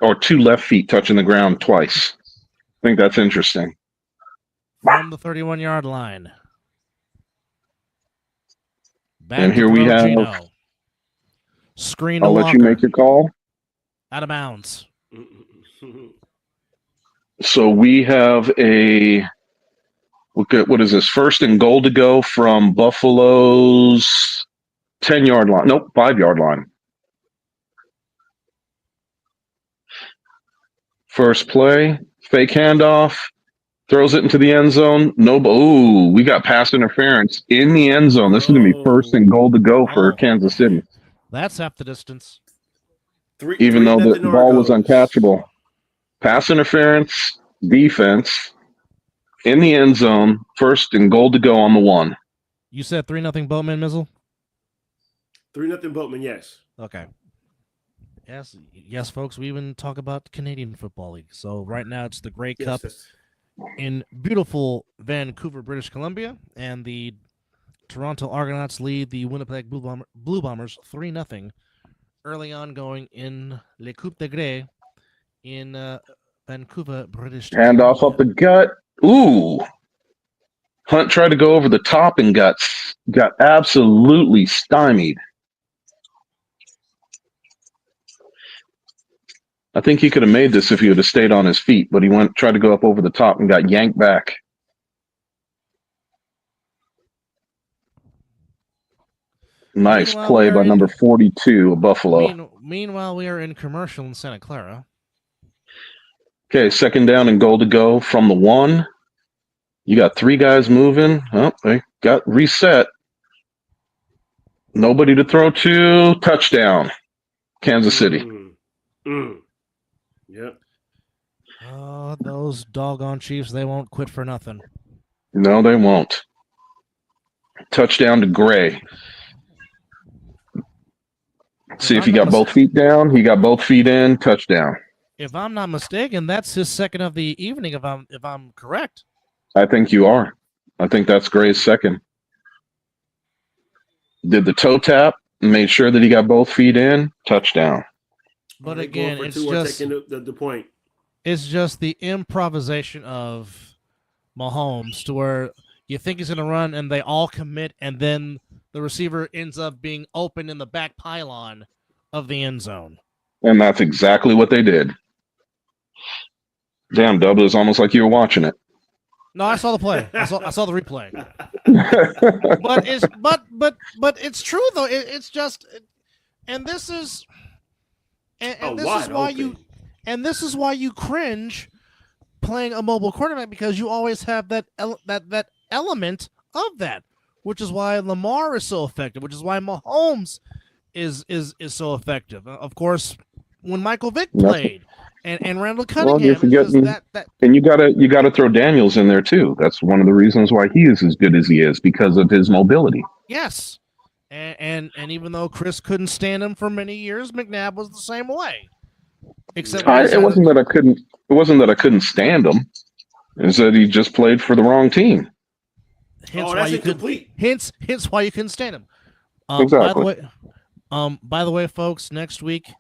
or 2 left feet touching the ground twice. I think that's interesting. From the 31-yard line. Back and here we have. Gino. Screen. I'll let you make your call. Out of bounds. So we have a. What is this? First and goal to go from Buffalo's 10-yard line. Nope, 5-yard line. First play, fake handoff, throws it into the end zone. We got pass interference in the end zone. This is going to be first and goal to go for Kansas City. That's half the distance. Even though the ball was uncatchable. Pass interference, defense, in the end zone, first and goal to go on the 1. You said 3-0 Boatman, Mizzle? 3-0 Boatman, yes. Okay. Yes, folks. We even talk about the Canadian Football League. So right now it's the Grey Cup in beautiful Vancouver, British Columbia, and the Toronto Argonauts lead the Winnipeg Blue Bombers 3-0 early on going in Le Coupe de Grey in Vancouver, British Columbia. Handoff up the gut. Ooh. Hunt tried to go over the top and got absolutely stymied. I think he could have made this if he would have stayed on his feet, but he tried to go up over the top and got yanked back. Nice play by number 42 of Buffalo. Meanwhile, we are in commercial in Santa Clara. Okay, second down and goal to go from the 1. You got 3 guys moving. Oh, they got reset. Nobody to throw to. Touchdown. Kansas City. Yep. Oh, those doggone Chiefs, they won't quit for nothing. No, they won't. Touchdown to Gray. See if he got both feet down. He got both feet in. Touchdown. If I'm not mistaken, that's his second of the evening, if I'm correct. I think you are. I think that's Gray's second. Did the toe tap, made sure that he got both feet in. Touchdown. But again, it's just the point. It's just the improvisation of Mahomes to where you think he's going to run and they all commit, and then the receiver ends up being open in the back pylon of the end zone. And that's exactly what they did. Damn, Dub, it was almost like you were watching it. No, I saw the play. I saw the replay. but it's true though. It's just, and this is, and this is why you cringe playing a mobile quarterback, because you always have that element of that, which is why Lamar is so effective, which is why Mahomes is so effective. Of course, when Michael Vick played. And Randall Cunningham, and you gotta throw Daniels in there too. That's one of the reasons why he is as good as he is, because of his mobility. Yes, and even though Chris couldn't stand him for many years, McNabb was the same way. Except it wasn't that I couldn't stand him. It's that he just played for the wrong team. Hence why you couldn't stand him. Exactly. By the way, folks, next week,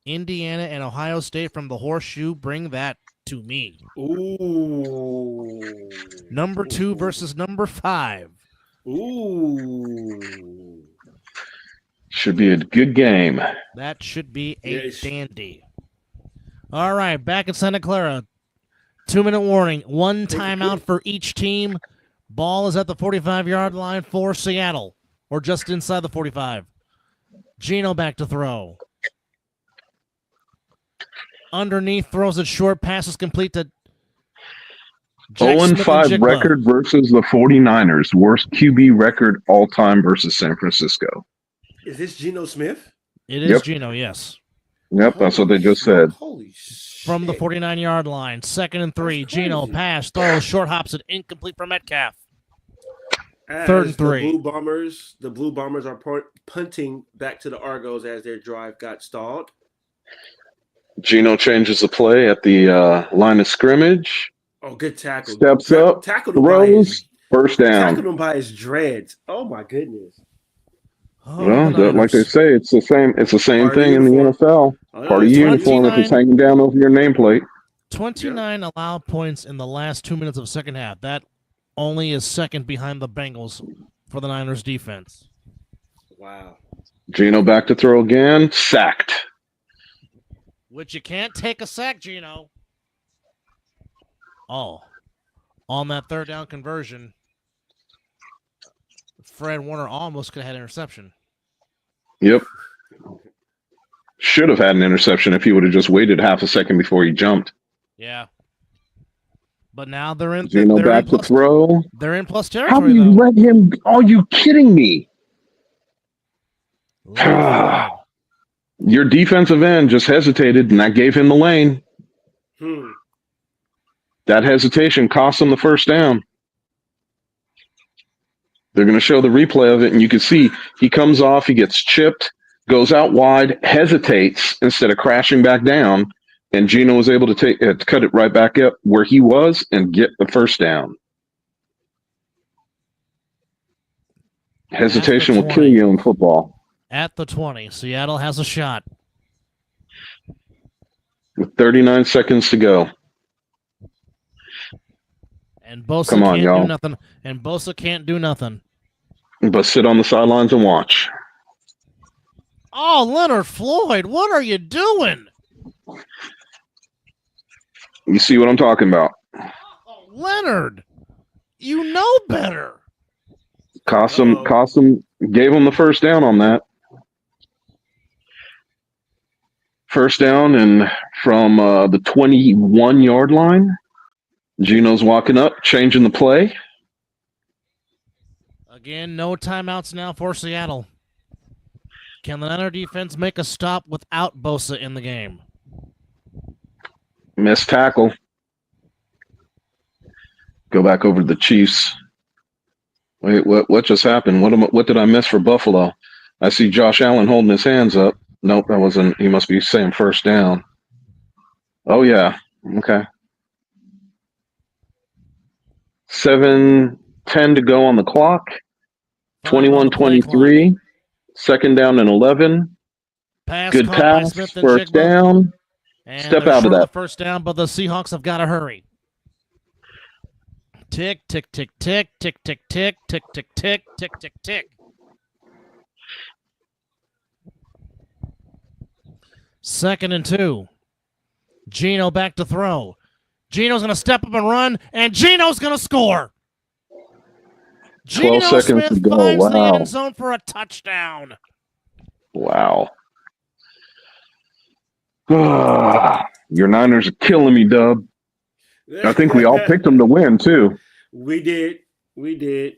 Indiana and Ohio State from the Horseshoe, bring that to me. Ooh. Number 2 versus number 5. Ooh. Should be a good game. That should be a Yes. dandy. All right, back in Santa Clara. 2-minute warning. 1 timeout for each team. Ball is at the 45-yard line for Seattle, or just inside the 45. Gino back to throw. Underneath, throws it short. Passes complete to Jack 0-5 Smith-Njigba. record versus the 49ers. Worst QB record all time versus San Francisco. Is this Geno Smith? It is Yep. Gino, yes. Yep, that's what they just said. Holy shit. From the 49-yard line. 2nd and 3. That's Gino crazy. pass, throws, short hops it, incomplete for Metcalf. As 3rd and 3. The Blue Bombers are punting back to the Argos as their drive got stalled. Gino changes the play at the line of scrimmage. Oh, good tackle. Steps up, Tackled him by throws, first tackled down. him by his dreads. Oh my goodness. Oh, Well, the like they Niners. say, it's the same. It's the same Part of thing in the uniform. NFL. Oh, Part of it's uniform if it's 29. hanging down over your nameplate. 29 allowed points in the last 2 minutes of second half. That only is second behind the Bengals for the Niners defense. Wow. Gino back to throw again. Sacked. Which you can't take a sack, Gino. Oh. On that 3rd down conversion, Fred Warner almost could have had interception. Yep. Should have had an interception if he would have just waited half a second before he jumped. Yeah. But now they're in Gino they're back in to plus, throw. they're in plus How territory do you though. let him? Are you kidding me? Leonard Floyd. Your defensive end just hesitated, and that gave him the lane. That hesitation cost him the first down. They're going to show the replay of it, and you can see he comes off, he gets chipped, goes out wide, hesitates instead of crashing back down, and Gino was able to cut it right back up where he was and get the first down. Hesitation will kill you in football. At the 20, Seattle has a shot. With 39 seconds to go. And Bosa Come on, can't y'all. do nothing. And Bosa can't do nothing. But sit on the sidelines and watch. Oh, Leonard Floyd, what are you doing? You see what I'm talking about. Oh, Leonard, you know better. Cost him, gave him the first down on that. First down and from the 21-yard line. Gino's walking up, changing the play. Again, no timeouts now for Seattle. Can the Niner defense make a stop without Bosa in the game? Missed tackle. Go back over to the Chiefs. Wait, what just happened? What did I miss for Buffalo? I see Josh Allen holding his hands up. Nope, that wasn't. He must be saying first down. Oh, yeah. Okay. 7:10 to go on the clock. 21-23. Second down and 11. Good Caught by pass. Smith and First Jigba. down. And Step they're out of short that. the first down, but the Seahawks have got to hurry. Tick, tick, tick, tick, tick, tick, tick, tick, tick, tick, tick, tick, tick. Second and 2. Gino back to throw. Gino's going to step up and run, and Gino's going to score. 12 Geno seconds Smith to go. finds the Wow. end zone for a touchdown. Wow. Your Niners are killing me, Dub. I think we all picked them to win, too. We did.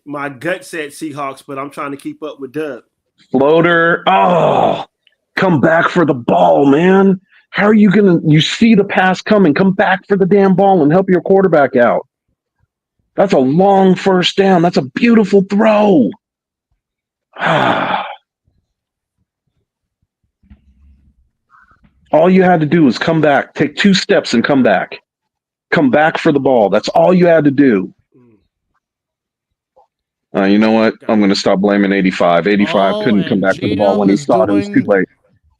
My gut said Seahawks, but I'm trying to keep up with Dub. Floater. Oh, come back for the ball, man. How are you going to – you see the pass coming. Come back for the damn ball and help your quarterback out. That's a long first down. That's a beautiful throw. All you had to do was come back. Take 2 steps and come back. Come back for the ball. That's all you had to do. You know what? I'm going to stop blaming 85. 85 couldn't come back for the ball when he thought it was too late.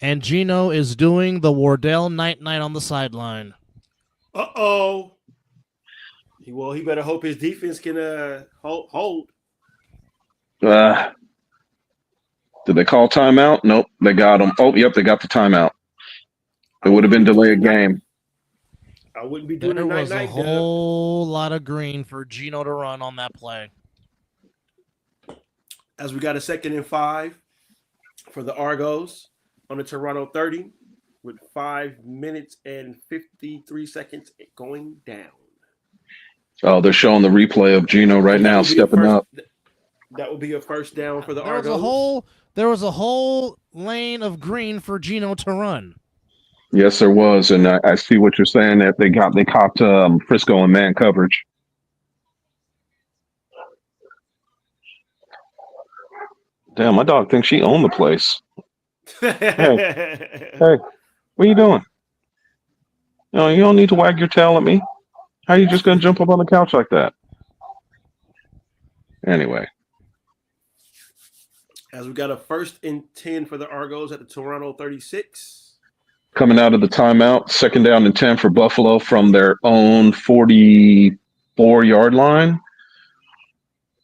And Gino is doing the Wardell Night on the sideline. Uh-oh. Well, he better hope his defense can hold. Did they call timeout? Nope, they got him. Oh, yep, they got the timeout. It would have been delayed game. I wouldn't be doing There a was night-night. a whole lot of green for Gino to run on that play. As we got a 2nd and 5 for the Argos on the Toronto 30 with 5 minutes and 53 seconds going down. Oh, they're showing the replay of Gino right now stepping up. That would be a first down for the Argos. There was a whole lane of green for Gino to run. Yes, there was, and I see what you're saying. That they caught Frisco in man coverage. Damn, my dog thinks she owned the place. Hey, what are you doing? No, you don't need to wag your tail at me. How are you just going to jump up on the couch like that? Anyway. As we got a 1st and 10 for the Argos at the Toronto 36. Coming out of the timeout, 2nd down and 10 for Buffalo from their own 44-yard line.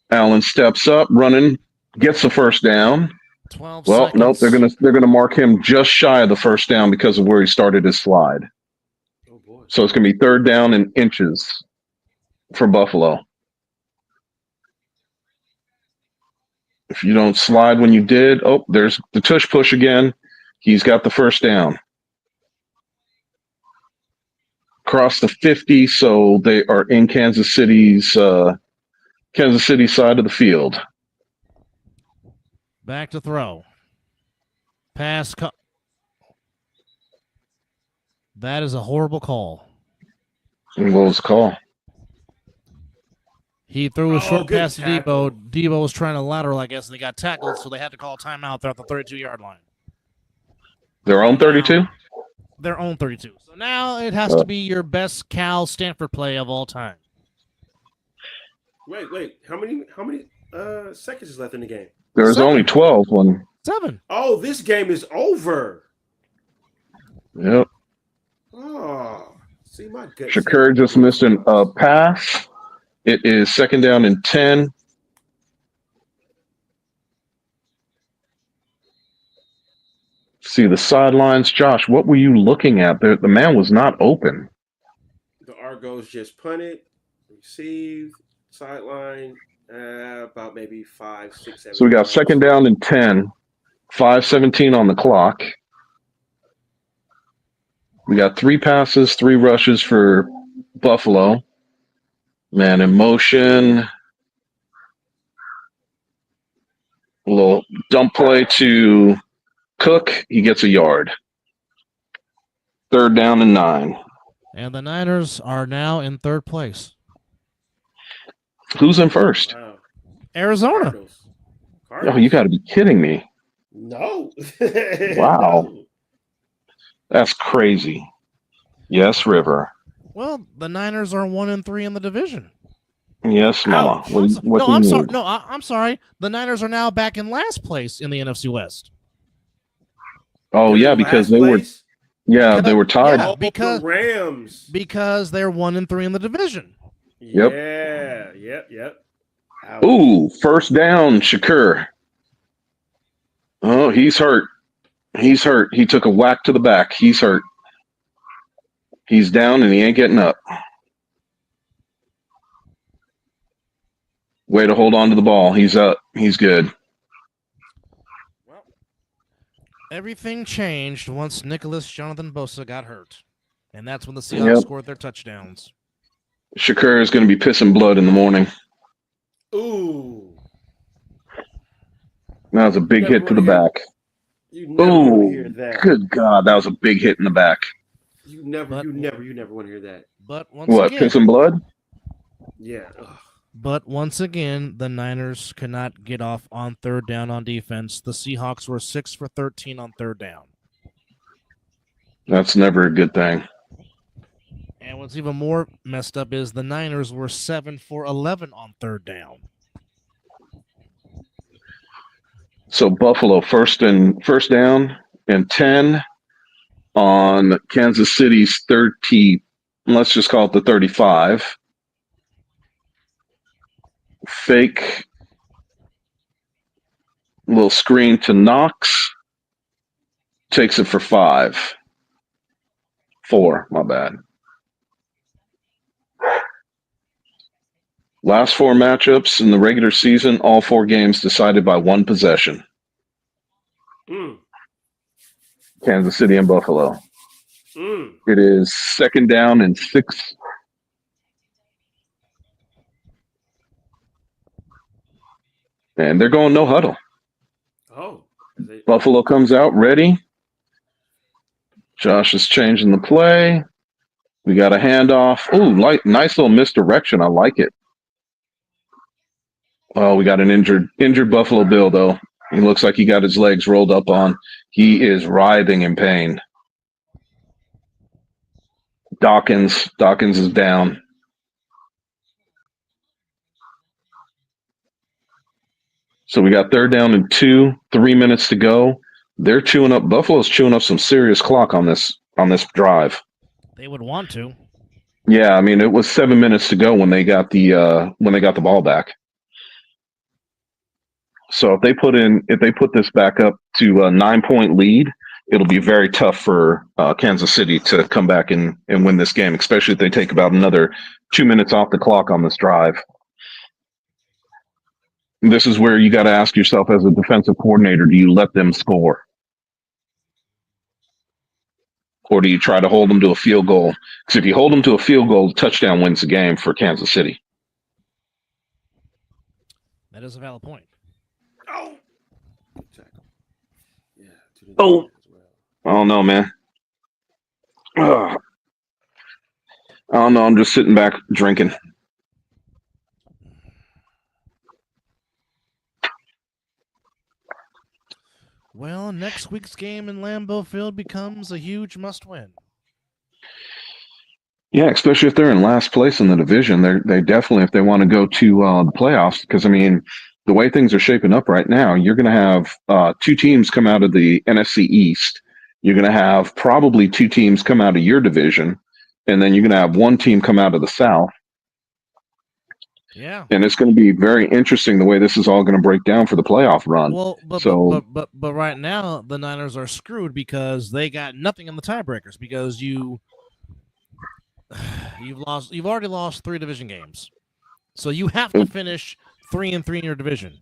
Allen steps up, running, gets the first down. 12 well, seconds. Nope, they're gonna mark him just shy of the first down because of where he started his slide. Oh boy. So it's gonna be 3rd down and inches for Buffalo. If you don't slide when you did, there's the tush push again. He's got the first down. Across the 50, so they are in Kansas City side of the field. Back to throw. Pass. That is a horrible call. What was the call? He threw a short pass to tackle. Debo. Debo was trying to lateral, I guess, and they got tackled, so they had to call timeout there at the 32-yard line. Their own 32? Their own 32. So now it has to be your best Cal Stanford play of all time. Wait. How many seconds is left in the game? There's 7. only 12 when. 7. Oh, this game is over. Yep. Oh, see my gut. Shakur just missed a pass. It is 2nd down and 10. See the sidelines. Josh, what were you looking at? The man was not open. The Argos just punted, received, sideline, about maybe 5, 6, 7. So we got 2nd down and 10, 5:17 on the clock. We got 3 passes, 3 rushes for Buffalo. Man in motion. A little dump play to Cook. He gets a yard. 3rd down and 9. And the Niners are now in 3rd place. Who's in first? Wow. Arizona. Cardinals. Oh, you got to be kidding me. No. Wow. No. That's crazy. Yes, River. Well, the Niners are 1-3 in the division. Yes, Mama. I'm sorry. The Niners are now back in last place in the NFC West. Oh, yeah, because they were. Yeah, they were tied. Yeah, because the Rams. Because they're 1-3 in the division. Yep. Yeah. Yep. Ouch. Ooh, 1st down, Shakur. Oh, he's hurt. He took a whack to the back. He's hurt. He's down and he ain't getting up. Way to hold on to the ball. He's up. He's good. Well, everything changed once Nicholas Jonathan Bosa got hurt. And that's when the Seahawks scored their touchdowns. Shakur is going to be pissing blood in the morning. Ooh. That was a big hit to the back. You never want to hear that. Good God, that was a big hit in the back. You never want to hear that. But once again, pissing blood? Yeah. Ugh. But once again, the Niners could not get off on 3rd down on defense. The Seahawks were 6 for 13 on 3rd down. That's never a good thing. And what's even more messed up is the Niners were 7 for 11 on 3rd down. So Buffalo first down and 10 on Kansas City's 34. let's just call it the 35. Fake little screen to Knox. Takes it for 5. 4, my bad. Last 4 matchups in the regular season, all 4 games decided by 1 possession. Kansas City and Buffalo. It is 2nd down and 6. And they're going no huddle. Oh. Buffalo comes out ready. Josh is changing the play. We got a handoff. Ooh, nice little misdirection. I like it. Oh, we got an injured Buffalo Bill, though. He looks like he got his legs rolled up on. He is writhing in pain. Dawkins is down. So we got 3rd down and 2, 3 minutes to go. Buffalo's chewing up some serious clock on this drive. They would want to. Yeah, I mean, it was 7 minutes to go when they got the ball back. So if they put this back up to a 9-point lead, it'll be very tough for Kansas City to come back and win this game, especially if they take about another 2 minutes off the clock on this drive. This is where you got to ask yourself as a defensive coordinator, do you let them score? Or do you try to hold them to a field goal? Because if you hold them to a field goal, the touchdown wins the game for Kansas City. That is a valid point. Oh. Yeah. Oh. I don't know, man. I don't know. I'm just sitting back drinking. Well, next week's game in Lambeau Field becomes a huge must-win. Yeah, especially if they're in last place in the division. They definitely, if they want to go to the playoffs, because, I mean, the way things are shaping up right now, you're going to have 2 teams come out of the NFC East. You're going to have probably 2 teams come out of your division, and then you're going to have 1 team come out of the South. Yeah. And it's going to be very interesting the way this is all going to break down for the playoff run. Well, but right now the Niners are screwed because they got nothing in the tiebreakers because you've already lost 3 division games. So you have to finish 3-3 in your division.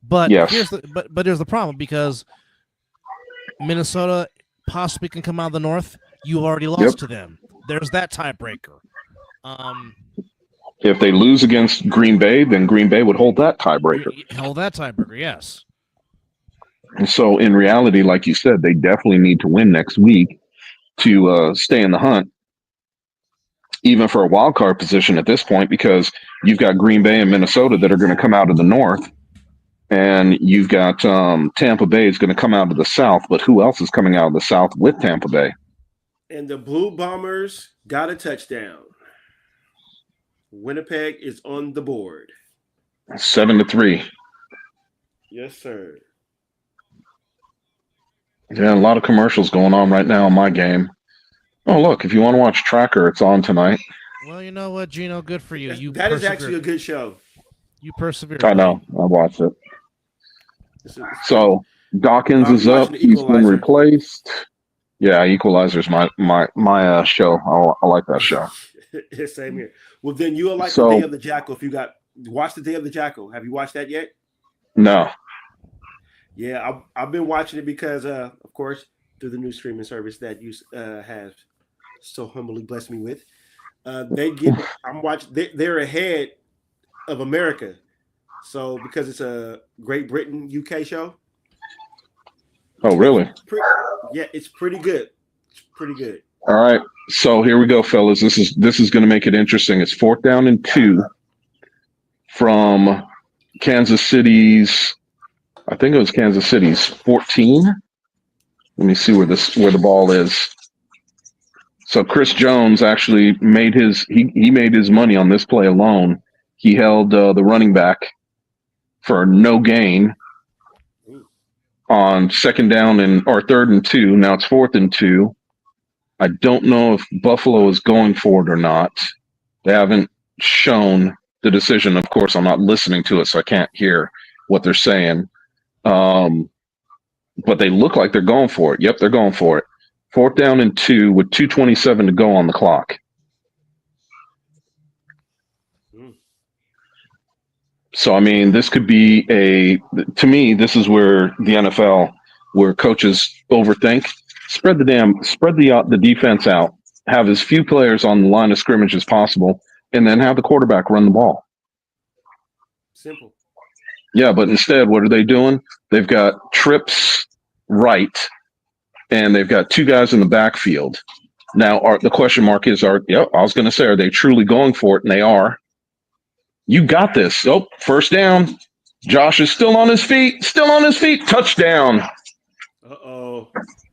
But yes. here's the problem, because Minnesota possibly can come out of the North. You've already lost to them. There's that tiebreaker. If they lose against Green Bay, then Green Bay would hold that tiebreaker. Yes. And so in reality, like you said, they definitely need to win next week to stay in the hunt, even for a wild card position at this point, because you've got Green Bay and Minnesota that are going to come out of the North, and you've got Tampa Bay is going to come out of the South, but who else is coming out of the South with Tampa Bay? And the Blue Bombers got a touchdown. Winnipeg is on the board. 7-3. Yes, sir. Yeah, a lot of commercials going on right now in my game. Oh, look, if you want to watch Tracker, it's on tonight. Well, you know what, Gino? Good for you. That is actually a good show. You persevered. I know. I watched it. So Dawkins is up. He's been replaced. Yeah, Equalizer's my show. I like that show. Same here. Well, then you'll like the Day of the Jackal. If you watch the Day of the Jackal. Have you watched that yet? No. Yeah, I've been watching it because, of course, through the new streaming service that you have so humbly blessed me with. They're ahead of America. So because it's a Great Britain UK show. Oh, really? It's pretty good. It's pretty good. All right. So here we go, fellas. This is going to make it interesting. It's 4th down and 2 from Kansas City's. I think it was Kansas City's 14. Let me see where the ball is. So Chris Jones actually made his money on this play alone. He held the running back for no gain on 2nd down or 3rd and 2. Now it's 4th and 2. I don't know if Buffalo is going for it or not. They haven't shown the decision. Of course, I'm not listening to it, so I can't hear what they're saying. But they look like they're going for it. Yep, they're going for it. 4th down and 2 with 2:27 to go on the clock. So, I mean, this could be to me, this is where the NFL, where coaches overthink. Spread the defense out. Have as few players on the line of scrimmage as possible, and then have the quarterback run the ball. Simple. Yeah, but instead, what are they doing? They've got trips right, and they've got 2 guys in the backfield. Now, the question mark is, I was going to say, are they truly going for it? And they are. You got this. Oh, 1st down. Josh is still on his feet. Touchdown. Uh-oh.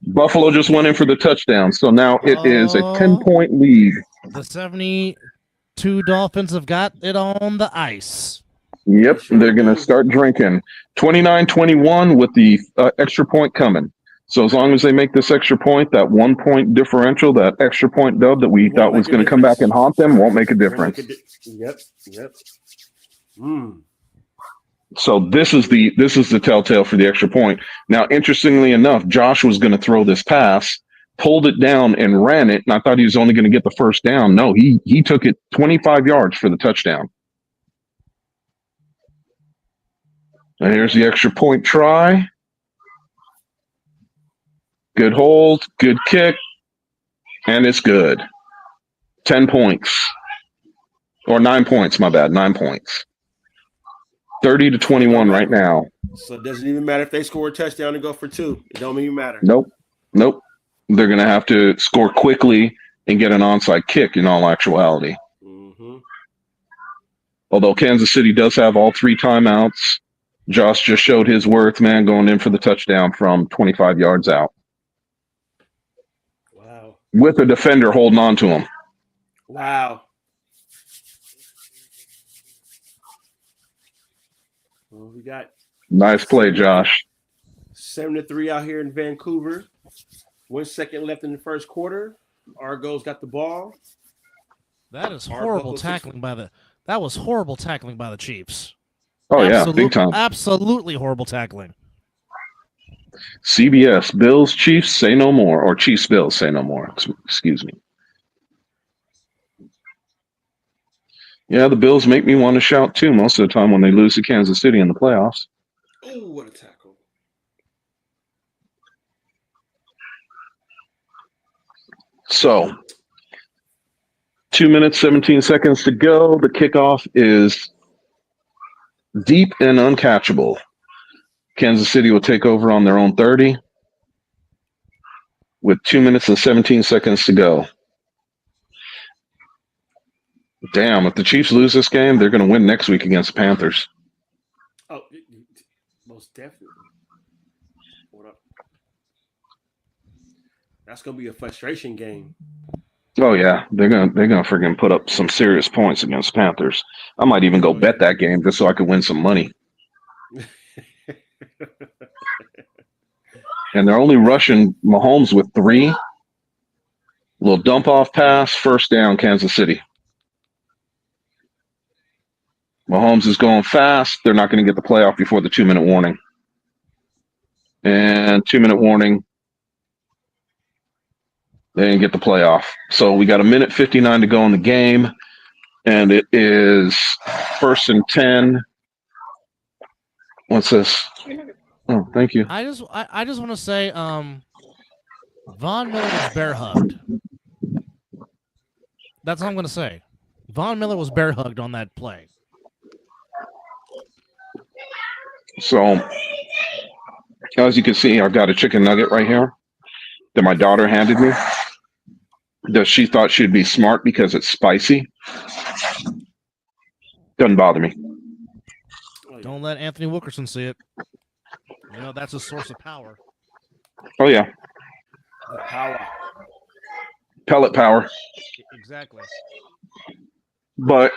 Buffalo just went in for the touchdown. So now it is a 10-point lead. The 72 Dolphins have got it on the ice. Yep, they're going to start drinking. 29-21 with the extra point coming. So as long as they make this extra point, that 1-point differential, that extra point dub that we thought was going to come back and haunt them, won't make a difference. Yep. So this is the telltale for the extra point. Now, interestingly enough, Josh was going to throw this pass, pulled it down and ran it, and I thought he was only going to get the 1st down. No, he took it 25 yards for the touchdown. And here's the extra point try. Good hold, good kick, and it's good. 10 points. Or 9 points, my bad, 9 points. 30-21 right now. So it doesn't even matter if they score a touchdown and go for 2. It don't even matter. Nope. They're going to have to score quickly and get an onside kick in all actuality. Mm-hmm. Although Kansas City does have all 3 timeouts. Josh just showed his worth, man, going in for the touchdown from 25 yards out. Wow. With a defender holding on to him. Wow. Well, we got nice play, Josh. 7-3 out here in Vancouver. 1 second left in the first quarter. Argos got the ball. That is horrible tackling by the Chiefs. Oh, yeah, big time. Absolutely horrible tackling. CBS, Bills, Chiefs, say no more. Or Chiefs, Bills, say no more. Excuse me. Yeah, the Bills make me want to shout, too, most of the time when they lose to Kansas City in the playoffs. Oh, what a tackle. So, 2 minutes, 17 seconds to go. The kickoff is deep and uncatchable. Kansas City will take over on their own 30 with 2 minutes and 17 seconds to go. Damn, if the Chiefs lose this game, they're going to win next week against the Panthers. Oh, most definitely. What up? That's going to be a frustration game. Oh yeah, they're gonna freaking put up some serious points against Panthers. I might even go bet that game just so I could win some money. And they're only rushing Mahomes with 3. Little dump off pass, 1st down, Kansas City. Mahomes is going fast. They're not going to get the playoff before the 2-minute warning. And 2-minute warning. They didn't get the playoff. So we got 1:59 to go in the game. And it is 1st and 10. What's this? Oh, thank you. I just want to say, Von Miller was bear hugged. That's all I'm going to say. Von Miller was bear hugged on that play. So, as you can see, I've got a chicken nugget right here that my daughter handed me. That she thought she'd be smart because it's spicy. Doesn't bother me. Don't let Anthony Wilkerson see it. You know, that's a source of power. Oh, yeah. The power. Pellet power. Exactly. But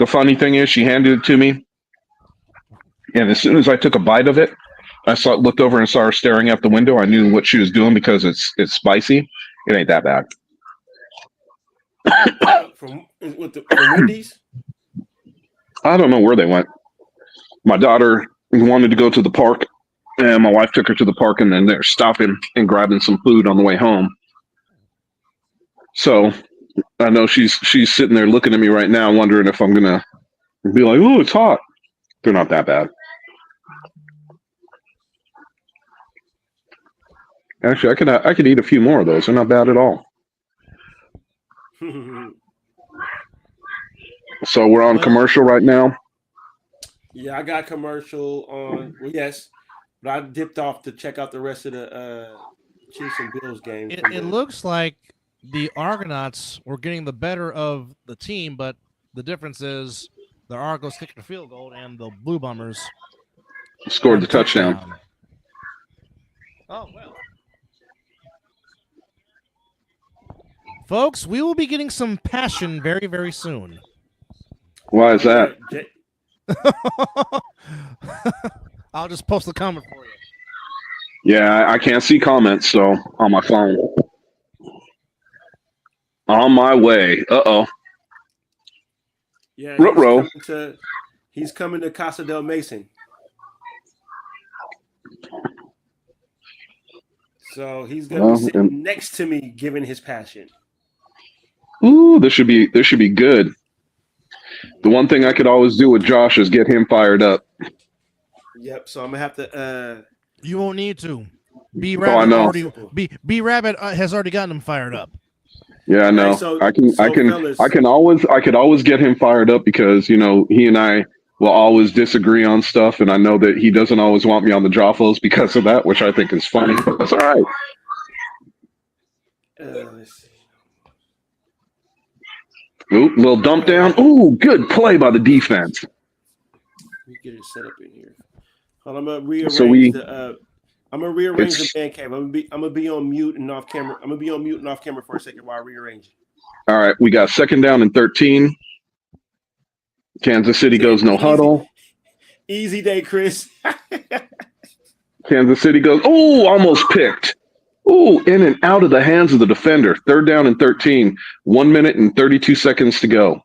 the funny thing is, she handed it to me. And as soon as I took a bite of it, looked over and saw her staring out the window. I knew what she was doing because it's spicy. It ain't that bad. From Wendy's? I don't know where they went. My daughter wanted to go to the park, and my wife took her to the park, and then they're stopping and grabbing some food on the way home. So I know she's sitting there looking at me right now, wondering if I'm gonna be like, "Oh, it's hot." They're not that bad. Actually, I could eat a few more of those. They're not bad at all. So we're on commercial right now. Yeah, I got commercial on. Well, yes, but I dipped off to check out the rest of the Chiefs and Bills game. It looks like the Argonauts were getting the better of the team, but the difference is the Argos kicked a field goal and the Blue Bombers scored the touchdown. Oh, well. Folks, we will be getting some passion very, very soon. Why is that? I'll just post the comment for you. Yeah, I can't see comments, so on my phone. On my way. Uh-oh. Yeah, Ruh-roh. He's coming to Casa del Mason. So he's gonna be sitting next to me, giving his passion. Ooh, this should be good. The one thing I could always do with Josh is get him fired up. Yep. So I'm gonna have to. You won't need to. B Rabbit B Rabbit has already gotten him fired up. Yeah, I know. Right, so, I could always get him fired up because he and I will always disagree on stuff, and I know that he doesn't always want me on the Joffos because of that, which I think is funny. But that's all right. Let's see. Ooh, little dump down. Ooh, good play by the defense. Let me get it set up in here. Hold on, I'm gonna rearrange the man cave. I'm gonna be on mute and off camera. I'm gonna be on mute and off camera for a second while I rearrange it. All right, we got 2nd down and 13. Kansas City goes no huddle. Easy day, Chris. Kansas City goes, almost picked. In and out of the hands of the defender. 3rd down and 13. 1 minute and 32 seconds to go.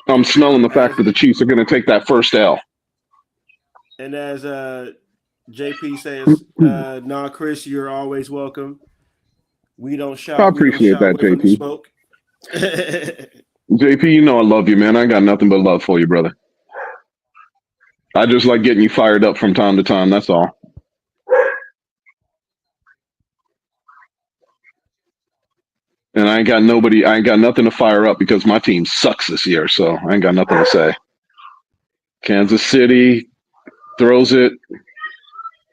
I'm smelling the fact that the Chiefs are going to take that first L. And as JP says, nah, Chris, you're always welcome. We don't shout. I appreciate that, JP. JP, you know I love you, man. I got nothing but love for you, brother. I just like getting you fired up from time to time. That's all. And I ain't got nothing to fire up because my team sucks this year, so I ain't got nothing to say. Kansas City throws it.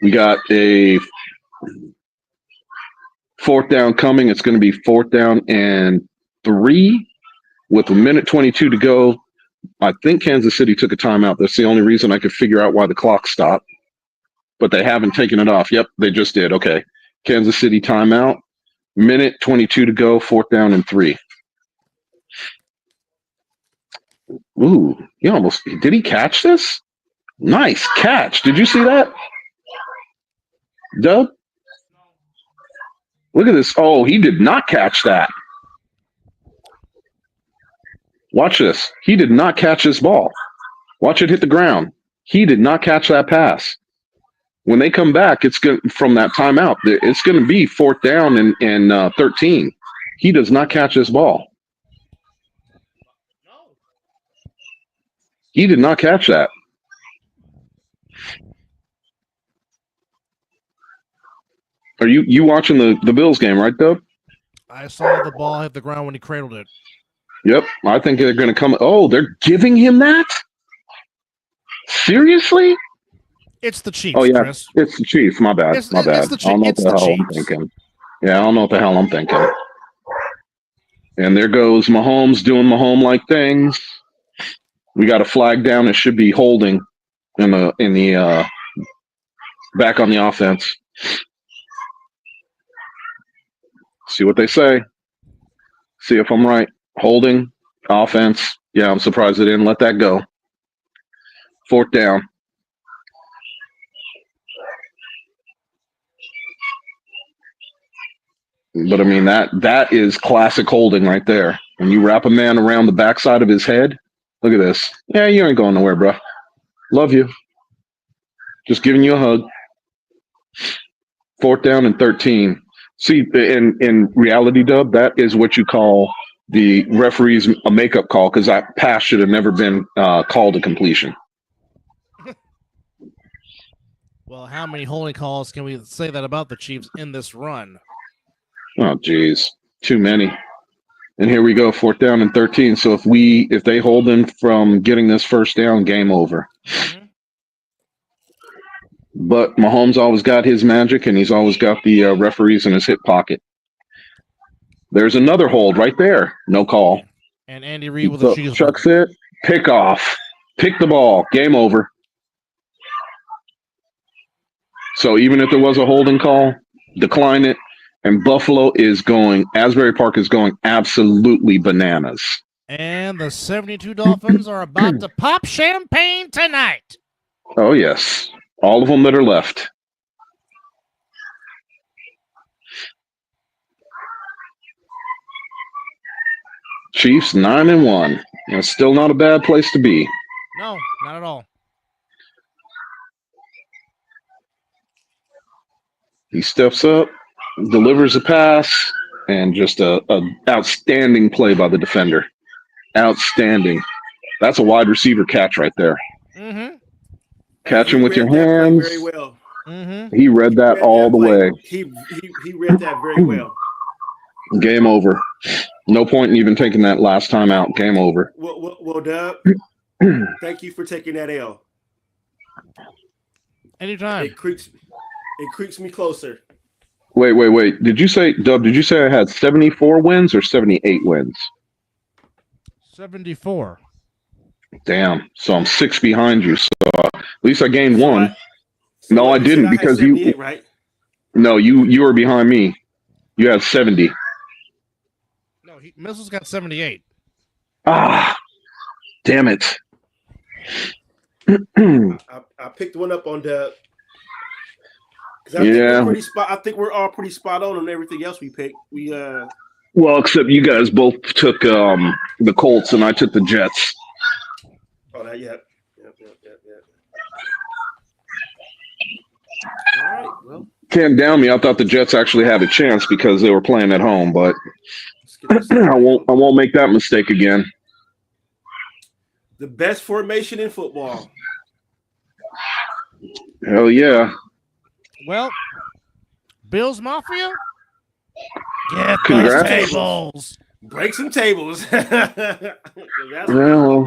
We got a 4th down coming. It's going to be 4th down and 3 with 1:22 to go. I think Kansas City took a timeout. That's the only reason I could figure out why the clock stopped. But they haven't taken it off. Yep, they just did. Okay. Kansas City timeout. 1:22 to go, 4th down and 3. Ooh, did he catch this? Nice catch. Did you see that? Dub? Look at this. Oh, he did not catch that. Watch this. He did not catch this ball. Watch it hit the ground. He did not catch that pass. When they come back, from that timeout, it's going to be 4th down and 13. He does not catch this ball. He did not catch that. Are you watching the Bills game, right, Dub? I saw the ball hit the ground when he cradled it. Yep. I think they're going to come. Oh, they're giving him that? Seriously? It's the Chiefs, Oh, yeah. Chris. It's the Chiefs. My bad. It's I don't know what the hell I'm thinking. Yeah, I don't know what the hell I'm thinking. And there goes Mahomes doing Mahomes-like things. We got a flag down. It should be holding in the back on the offense. See what they say. See if I'm right. Holding, offense. Yeah, I'm surprised they didn't let that go. 4th down. But I mean that is classic holding right there. When you wrap a man around the backside of his head, look at this. Yeah, you ain't going nowhere, bro. Love you. Just giving you a hug. 4th down and 13. See, in reality, Dub, that is what you call the referee's a makeup call, because that pass should have never been called a completion. Well, how many holding calls can we say that about the Chiefs in this run? Oh, geez. Too many. And here we go, 4th down and 13. So if they hold them from getting this first down, game over. Mm-hmm. But Mahomes always got his magic, and he's always got the referees in his hip pocket. There's another hold right there. No call. And Andy Reid with a cheeseburger. Chucks it. Pick off. Pick the ball. Game over. So even if there was a holding call, decline it. And Buffalo is going, Asbury Park is going absolutely bananas. And the 72 Dolphins are about to pop champagne tonight. Oh, yes. All of them that are left. Chiefs 9-1. It's still not a bad place to be. No, not at all. He steps up, delivers a pass, and just a outstanding play by the defender. Outstanding. That's a wide receiver catch right there. Mm-hmm. Catch him with your hands. Very well. Mm-hmm. He read that all the way. He read that very well. Game over. No point in even taking that last time out. Game over. Well, Dub, thank you for taking that L. Anytime. It creeps me closer. Wait. Did you say, Dub, did you say I had 74 wins or 78 wins? 74. Damn. So I'm 6 behind you. So at least I gained 1. No, I didn't, because you. Right? No, you were behind me. You had 70. No, Mizzle's got 78. Ah, damn it. I picked one up on Dub. I think we're all pretty spot on everything else we picked. Well, except you guys both took the Colts and I took the Jets. Oh, that, yep. All right, well. Can't down me. I thought the Jets actually had a chance because they were playing at home, but I won't make that mistake again. The best formation in football. Hell yeah. Well, Bills Mafia? Get Congrats. those tables. Break some tables. Well,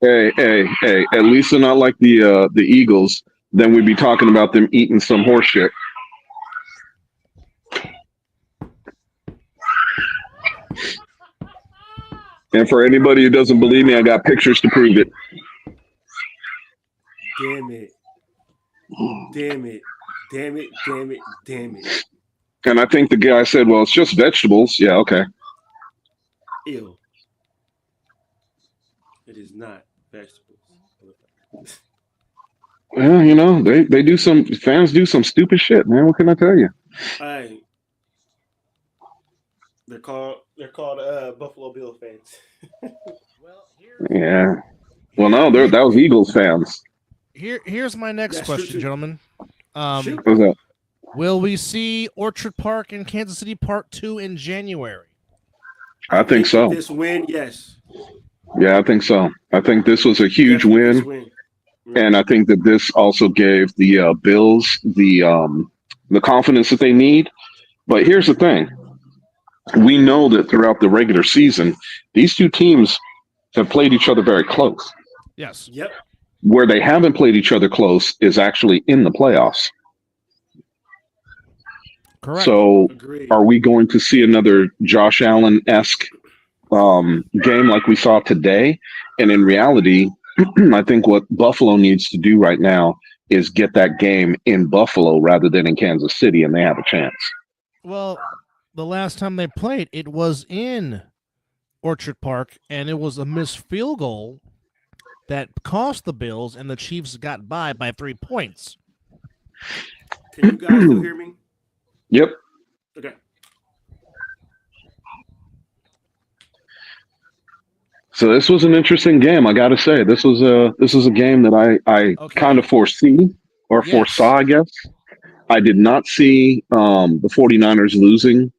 hey, at least they're not like the Eagles. Then we'd be talking about them eating some horse shit. And for anybody who doesn't believe me, I got pictures to prove it. Damn it. And I think the guy said, well, it's just vegetables. Yeah, okay. Ew. It is not vegetables. Well, you know, they do fans do some stupid shit, man. What can I tell you? Hey. They're called Buffalo Bill fans. Yeah. Well, no, that was Eagles fans. Here's my next question, gentlemen. What's that? Will we see Orchard Park and Kansas City Part 2 in January? I think so. This win, yes. Yeah, I think so. I think this was a huge win. And I think that this also gave the Bills the confidence that they need. But here's the thing. We know that throughout the regular season, these two teams have played each other very close. Yes. Yep. Where they haven't played each other close is actually in the playoffs. Correct. So Agreed. Are we going to see another Josh Allen-esque game like we saw today? And in reality, I think what Buffalo needs to do right now is get that game in Buffalo rather than in Kansas City, and they have a chance. Well, the last time they played, it was in Orchard Park, and it was a missed field goal that cost the Bills, and the Chiefs got by 3 points. Can you guys still hear me? Yep. Okay. So this was an interesting game. I got to say, this was a game that I kind of foresaw, I guess. I did not see the 49ers losing.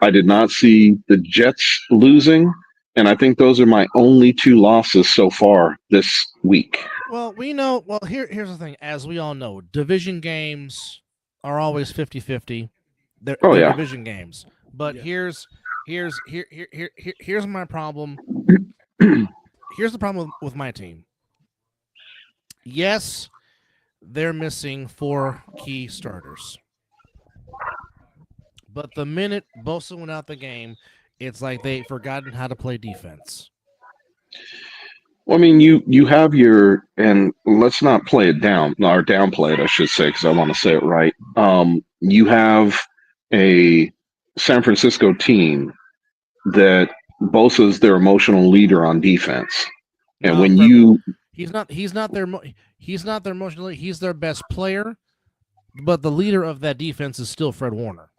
I did not see the Jets losing. And I think those are my only two losses so far this week. Well, we know. Well, here's the thing. As we all know, division games are always 50-50. They're division games. But here's my problem. Here's the problem with my team. Yes, they're missing 4 key starters. But the minute Bosa went out the game, it's like they've forgotten how to play defense. Well, I mean, you have your, and let's not play it down, or downplay it, I should say, because I want to say it right. You have a San Francisco team that Bosa's their emotional leader on defense, and when he's not their emotional leader. He's their best player, but the leader of that defense is still Fred Warner.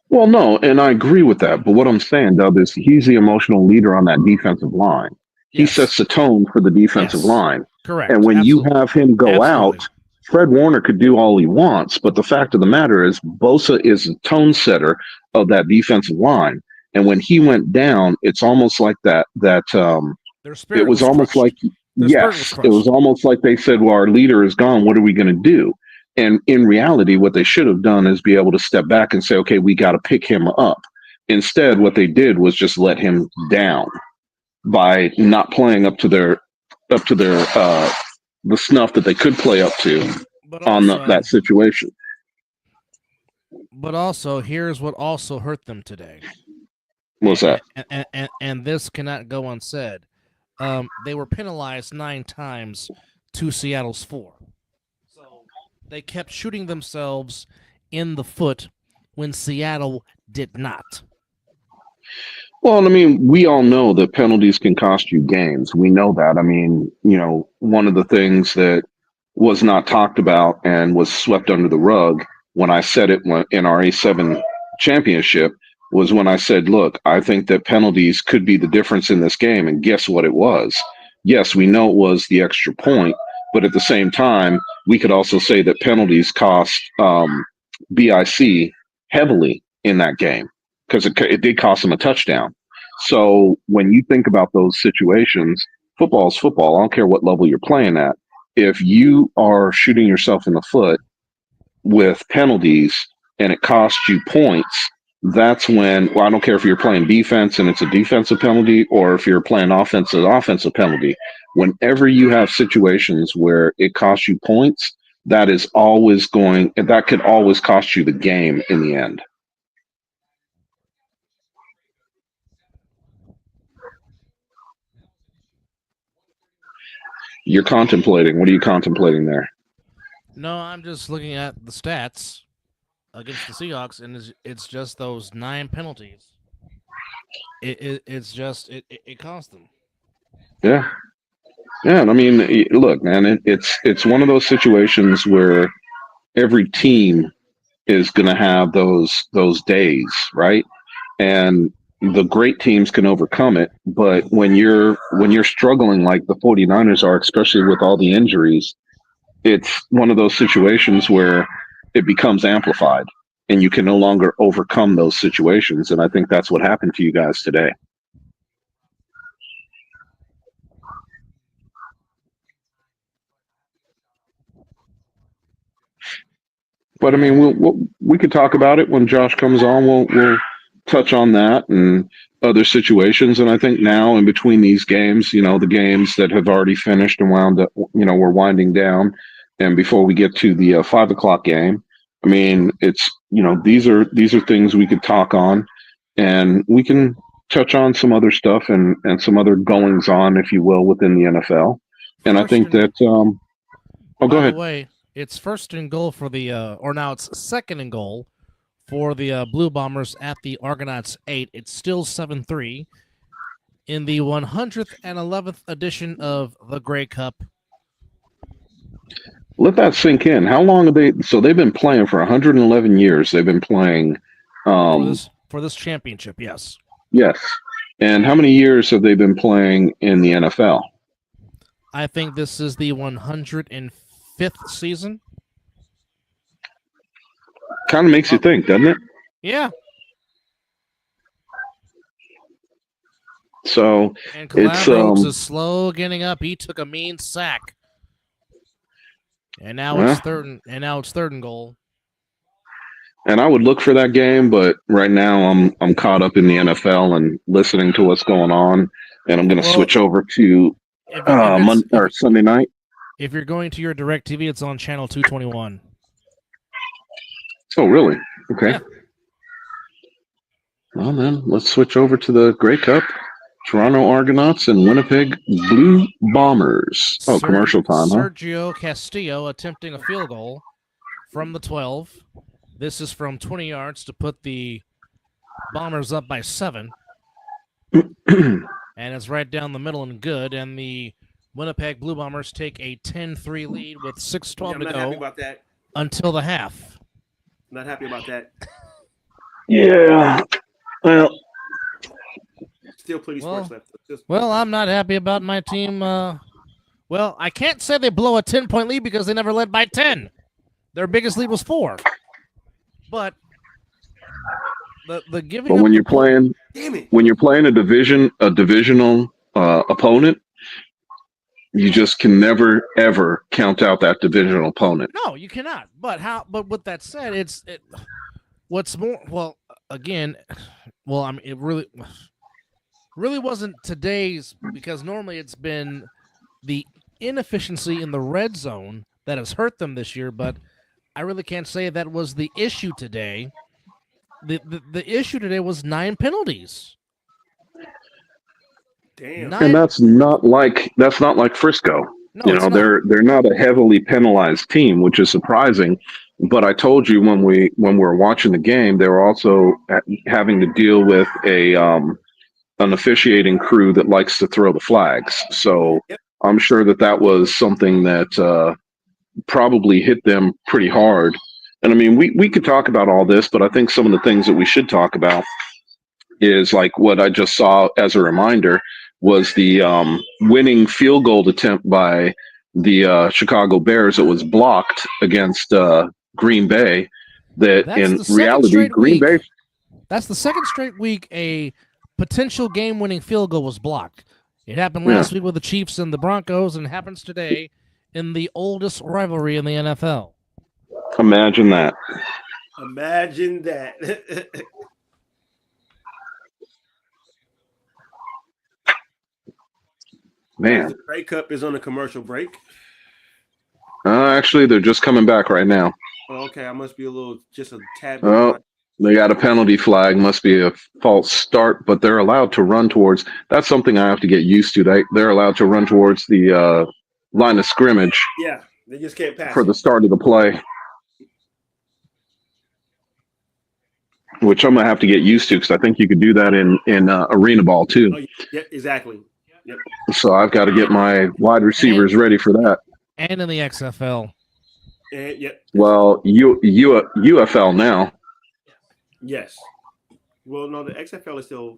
Well, no, and I agree with that. But what I'm saying, Dub, is he's the emotional leader on that defensive line. He sets the tone for the defensive line. Correct. And when you have him go out, Fred Warner could do all he wants. But the fact of the matter is Bosa is the tone setter of that defensive line. And when he went down, it's almost like that it was almost like, it was almost like they said, well, our leader is gone. What are we going to do? And in reality, what they should have done is be able to step back and say, okay, we got to pick him up. Instead, what they did was just let him down by not playing up to their the snuff that they could play up to that situation. But also, here's what also hurt them today. What's that? And this cannot go unsaid. They were penalized 9 times to Seattle's 4. So they kept shooting themselves in the foot when Seattle did not. Well, I mean, we all know that penalties can cost you games. We know that. I mean, one of the things that was not talked about and was swept under the rug when I said it in our A7 championship was when I said, look, I think that penalties could be the difference in this game. And guess what it was? Yes, we know it was the extra point, but at the same time, we could also say that penalties cost BIC heavily in that game, because it did cost them a touchdown. So when you think about those situations, football is football. I don't care what level you're playing at. If you are shooting yourself in the foot with penalties and it costs you points, that's when, I don't care if you're playing defense and it's a defensive penalty, or if you're playing offense, it's an offensive penalty. Whenever you have situations where it costs you points, that could always cost you the game in the end. You're contemplating. What are you contemplating there? No, I'm just looking at the stats against the Seahawks, and it's just those 9 penalties. It cost them. Yeah. Yeah, and I mean, look, man, it's one of those situations where every team is going to have those days, right? And the great teams can overcome it, but when you're struggling like the 49ers are, especially with all the injuries, it's one of those situations where it becomes amplified and you can no longer overcome those situations. And I think that's what happened to you guys today. But I mean, we could talk about it when Josh comes on. We'll touch on that and other situations. And I think now in between these games, the games that have already finished and wound up, we're winding down. And before we get to the 5 o'clock game, I mean, it's, these are things we could talk on, and we can touch on some other stuff and some other goings on, if you will, within the NFL. And I think that, go ahead. By the way, it's 1st and goal for the, or now it's 2nd and goal for the Blue Bombers at the Argonauts 8. It's still 7-3 in the 111th edition of the Grey Cup. Let that sink in. How long have they? So they've been playing for 111 years. They've been playing for this championship. Yes. Yes. And how many years have they been playing in the NFL? I think this is the 105th season. Kind of makes you think, doesn't it? Yeah. So And it's Calabro is slow getting up. He took a mean sack. And now it's third and goal. And I would look for that game, but right now I'm caught up in the NFL and listening to what's going on, and I'm going to switch over to Sunday night. If you're going to your DirecTV, it's on channel 221. Oh, really? Okay. Yeah. Well, then let's switch over to the Grey Cup. Toronto Argonauts and Winnipeg Blue Bombers. Oh, commercial time, huh? Sergio Castillo attempting a field goal from the 12. This is from 20 yards to put the Bombers up by 7. And it's right down the middle and good. And the Winnipeg Blue Bombers take a 10-3 lead with 6:12 to go. I'm not happy about that. Until the half. Not happy about that. Yeah. Well, still plenty sports left. Well, I'm not happy about my team. Well, I can't say they blow a 10-point lead because they never led by 10. Their biggest lead was 4. But the giving. But when you're playing, a divisional opponent, you just can never ever count out that divisional opponent. No, you cannot. But with that said, what's more. Well, again, I mean, it really wasn't today's, because normally it's been the inefficiency in the red zone that has hurt them this year, but I really can't say that was the issue today. The issue today was 9 penalties. Damn. And that's not like Frisco. No, they're not a heavily penalized team, which is surprising. But I told you when we were watching the game, they were also having to deal with an officiating crew that likes to throw the flags. So I'm sure that was something that probably hit them pretty hard. And I mean, we could talk about all this, but I think some of the things that we should talk about is like what I just saw as a reminder was the winning field goal attempt by the Chicago Bears that was blocked against Green Bay. That's in reality, Green Bay. That's the second straight week a potential game-winning field goal was blocked. It happened last week with the Chiefs and the Broncos, and it happens today in the oldest rivalry in the NFL. Imagine that. Imagine that. Man. The Grey Cup is on a commercial break. Actually, they're just coming back right now. Oh, okay, I must be just a tad. Oh, they got a penalty flag. Must be a false start, but they're allowed to run towards. That's something I have to get used to. They're allowed to run towards the line of scrimmage. Yeah, they just can't pass for the start of the play, which I'm gonna have to get used to because I think you could do that in arena ball too. Oh, yeah, exactly. Yep. So I've got to get my wide receivers ready for that. And in the XFL. Well, UFL now. Yes. Well, no, the XFL is still.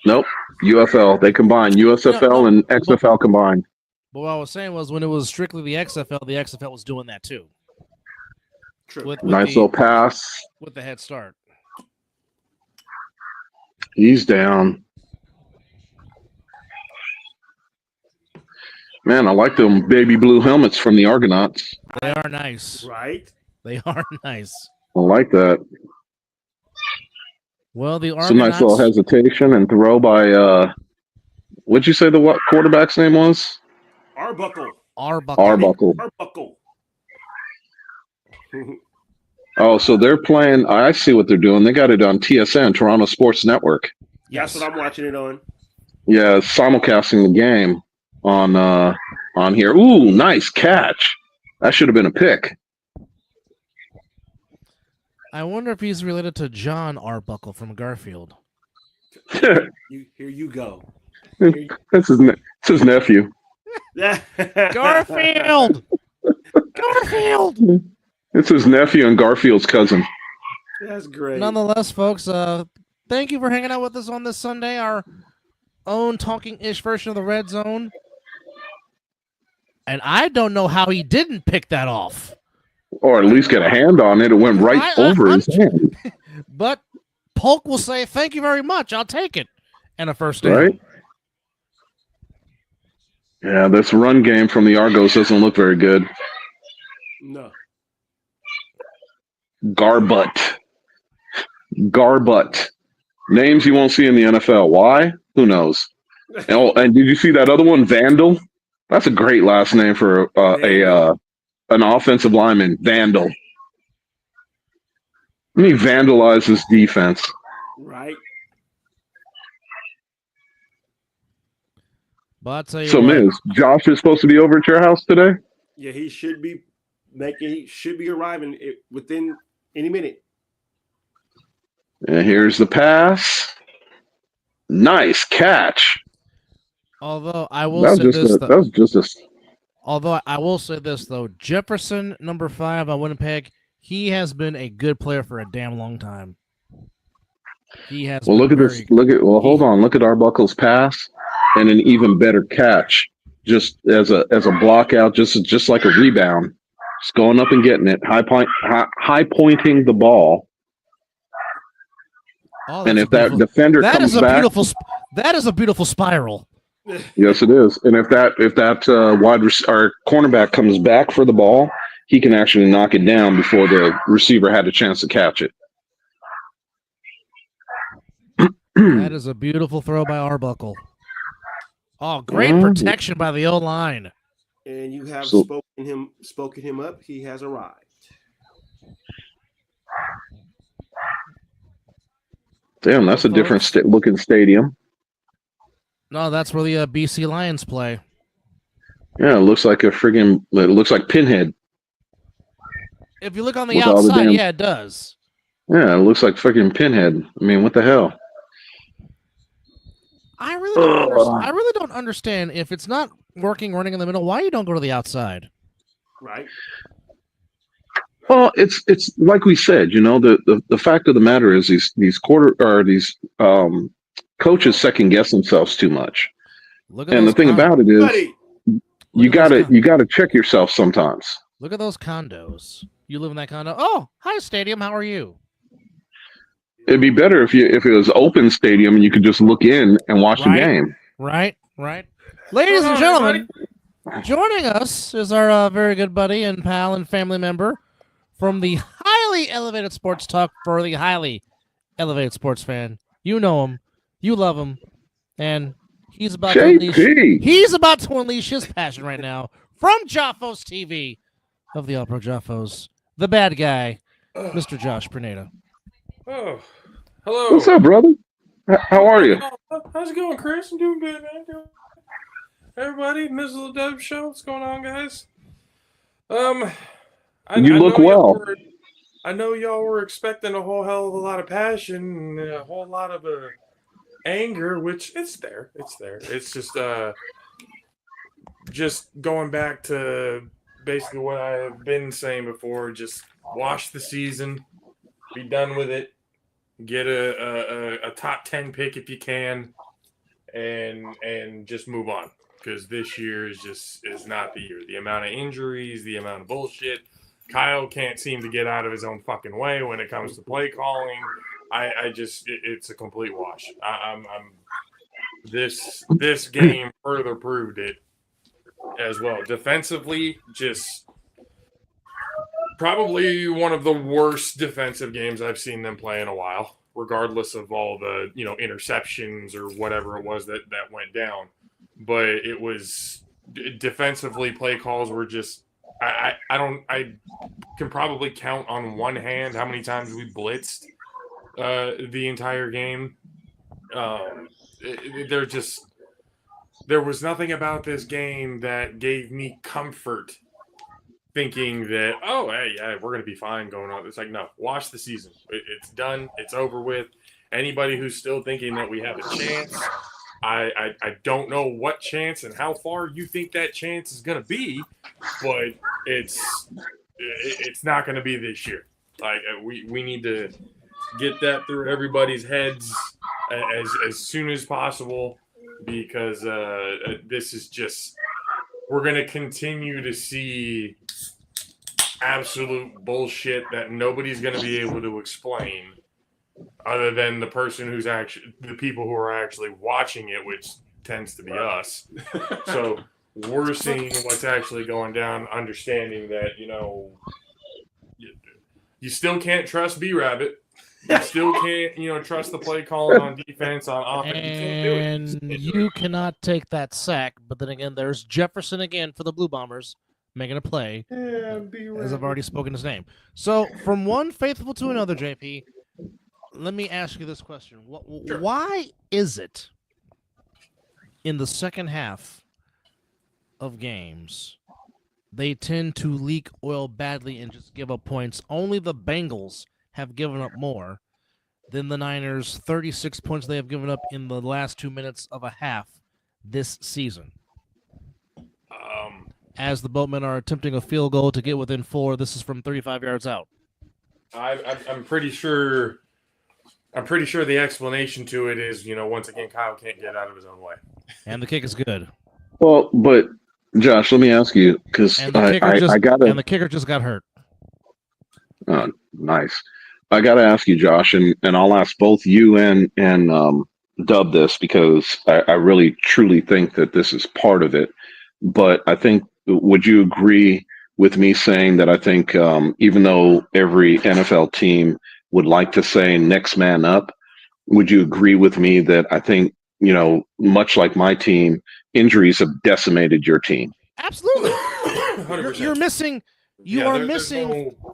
Nope. UFL. They combine USFL and XFL combined. But what I was saying was when it was strictly the XFL was doing that too. True. With nice little pass. With the head start. He's down. Man, I like them baby blue helmets from the Argonauts. They are nice. Right? They are nice. I like that. Well, the Argonauts... Some nice little hesitation and throw by, what'd you say the quarterback's name was? Arbuckle. Oh, so they're playing. I see what they're doing. They got it on TSN, Toronto Sports Network. Yes. That's what I'm watching it on. Yeah, simulcasting the game on here. Ooh, nice catch. That should have been a pick. I wonder if he's related to John Arbuckle from Garfield. Here you go. It's his nephew. Garfield! Garfield! It's his nephew and Garfield's cousin. That's great. Nonetheless, folks, thank you for hanging out with us on this Sunday, our own talking-ish version of the Red Zone. And I don't know how he didn't pick that off. Or at least get a hand on it. It went right over his hand. But Polk will say, thank you very much. I'll take it. And a first down. Right? Yeah, this run game from the Argos doesn't look very good. No. Garbutt. Names you won't see in the NFL. Why? Who knows? And did you see that other one, Vandal? That's a great last name for an offensive lineman, Vandal. He vandalized his defense. Right. But I'll tell you So, what, Miz, Josh is supposed to be over at your house today? Yeah, he should be arriving within any minute. And here's the pass. Nice catch. although I will say this, that was just a. although I will say this though, Jefferson, number 5 on Winnipeg, he has been a good player for a damn long time. He has. Well, look at this. Hold on. Look at Arbuckle's pass and an even better catch, just as a block out, just like a rebound, just going up and getting it, high pointing the ball. Oh, And if that defender comes back, that is a beautiful spiral. yes, it is. And if that or cornerback comes back for the ball, he can actually knock it down before the receiver had a chance to catch it. That is a beautiful throw by Arbuckle. Oh, great protection by the O-line. And you have spoken him up. He has arrived. Damn, that's a different looking stadium. No, that's where the BC Lions play. Yeah, it looks like it looks like Pinhead. If you look on the outside, yeah, it does. Yeah, it looks like freaking Pinhead. I mean, what the hell? I really don't understand if it's not running in the middle, why you don't go to the outside. Right. Well, it's like we said, the fact of the matter is these coaches second guess themselves too much. And the thing about it is, you gotta check yourself sometimes. Look at those condos. You live in that condo. Oh, hi stadium. How are you? It'd be better if it was open stadium and you could just look in and watch the game. Right. Ladies and gentlemen, joining us is our very good buddy and pal and family member from the highly elevated sports talk for the highly elevated sports fan. You know him, you love him, and he's about to unleash his passion right now from Jaffos TV of the All Pro Jaffos, the bad guy, Mr. Josh Pernada. Oh, hello. What's up, brother? How are you? How's it going, Chris? I'm doing good, man. Everybody, Mizzle Dub Show. What's going on, guys? You look well. I know y'all were expecting a whole hell of a lot of passion and a whole lot of anger, which it's there. It's just going back to basically what I've been saying before. Just watch the season. Be done with it. Get a top 10 pick if you can, and just move on, because this year is not the year. The amount of injuries, the amount of bullshit. Kyle can't seem to get out of his own fucking way when it comes to play calling. It's a complete wash. This game further proved it as well. Defensively, just probably one of the worst defensive games I've seen them play in a while, regardless of all the, interceptions or whatever it was that went down. But it was defensively, play calls were just, I can probably count on one hand how many times we blitzed the entire game. There was nothing about this game that gave me comfort thinking that, oh, hey, yeah, we're going to be fine going on. It's like, no, watch the season. It's done. It's over with. Anybody who's still thinking that we have a chance, I don't know what chance and how far you think that chance is going to be, but it's not going to be this year. Like, we need to get that through everybody's heads as soon as possible, because this is just, we're going to continue to see absolute bullshit that nobody's going to be able to explain other than the person who's actually, the people who are actually watching it, which tends to be us. So we're seeing what's actually going down, understanding that, you still can't trust B-Rabbit. You still can't, trust the play calling on defense, on offense. You can't do it. And you cannot take that sack. But then again, there's Jefferson again for the Blue Bombers making a play, as I've already spoken his name. So from one faithful to another, JP, let me ask you this question. Sure. Why is it in the second half of games they tend to leak oil badly and just give up points? Only the Bengals have given up more than the Niners' 36 points they have given up in the last 2 minutes of a half this season. As the Boatmen are attempting a field goal to get within 4, this is from 35 yards out. I'm pretty sure the explanation to it is, once again, Kyle can't get out of his own way. And the kick is good. Well, but Josh, let me ask you, because the kicker just got hurt. Nice. I got to ask you, Josh, and I'll ask both you and Dub this, because I really truly think that this is part of it. But I think, would you agree with me saying that I think even though every NFL team would like to say next man up, would you agree with me that I think, much like my team, injuries have decimated your team? Absolutely. 100%. You're missing.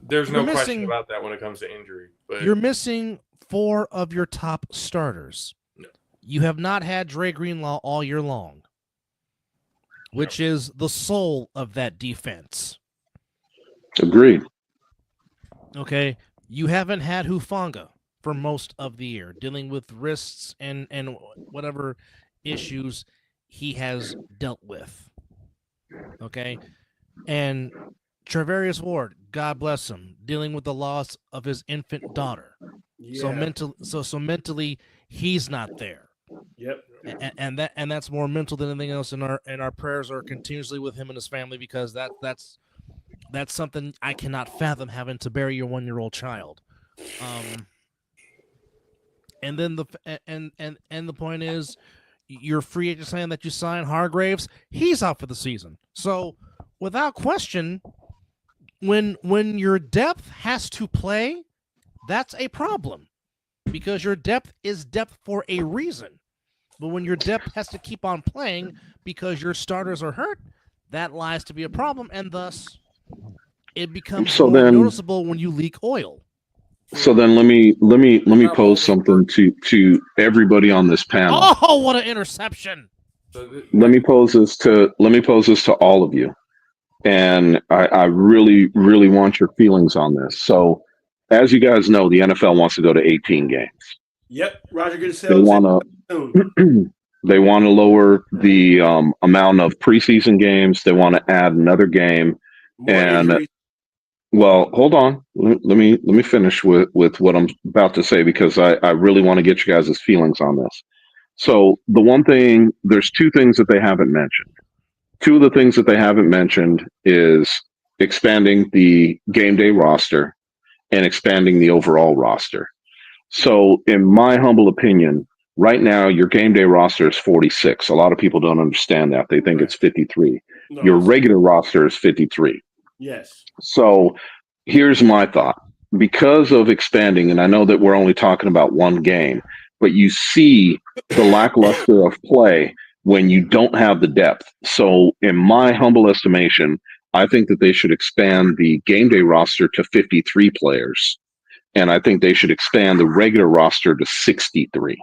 There's no question about that when it comes to injury. But you're missing 4 of your top starters. No. You have not had Dre Greenlaw all year long, which is the soul of that defense. Agreed. Okay. You haven't had Hufanga for most of the year, dealing with wrists and whatever issues he has dealt with. Okay. And Trevarius Ward, God bless him, dealing with the loss of his infant daughter. Yeah. So mentally, he's not there. Yep. And that's more mental than anything else. And our prayers are continuously with him and his family, because that's something I cannot fathom, having to bury your 1-year-old child. And then the point is, your free agent signing that you signed, Hargraves, he's out for the season. So without question, when your depth has to play, that's a problem, because your depth is depth for a reason. But when your depth has to keep on playing because your starters are hurt, that lies to be a problem, and thus it becomes more noticeable when you leak oil. So then let me pose something to everybody on this panel. Oh, what an interception! Let me pose this to all of you, and I really, really want your feelings on this. So, as you guys know, the NFL wants to go to 18 games. Yep, Roger Goodell. They want to lower the amount of preseason games. They want to add another game. Well, hold on. Let me finish with what I'm about to say, because I really want to get you guys' feelings on this. So there's 2 things that they haven't mentioned. 2 of the things that they haven't mentioned is expanding the game day roster and expanding the overall roster. So in my humble opinion, right now your game day roster is 46. A lot of people don't understand that. They think it's 53. No, your regular roster is 53. Yes. So here's my thought. Because of expanding, and I know that we're only talking about 1 game, but you see the lackluster of play when you don't have the depth. So in my humble estimation, I think that they should expand the game day roster to 53 players. And I think they should expand the regular roster to 63.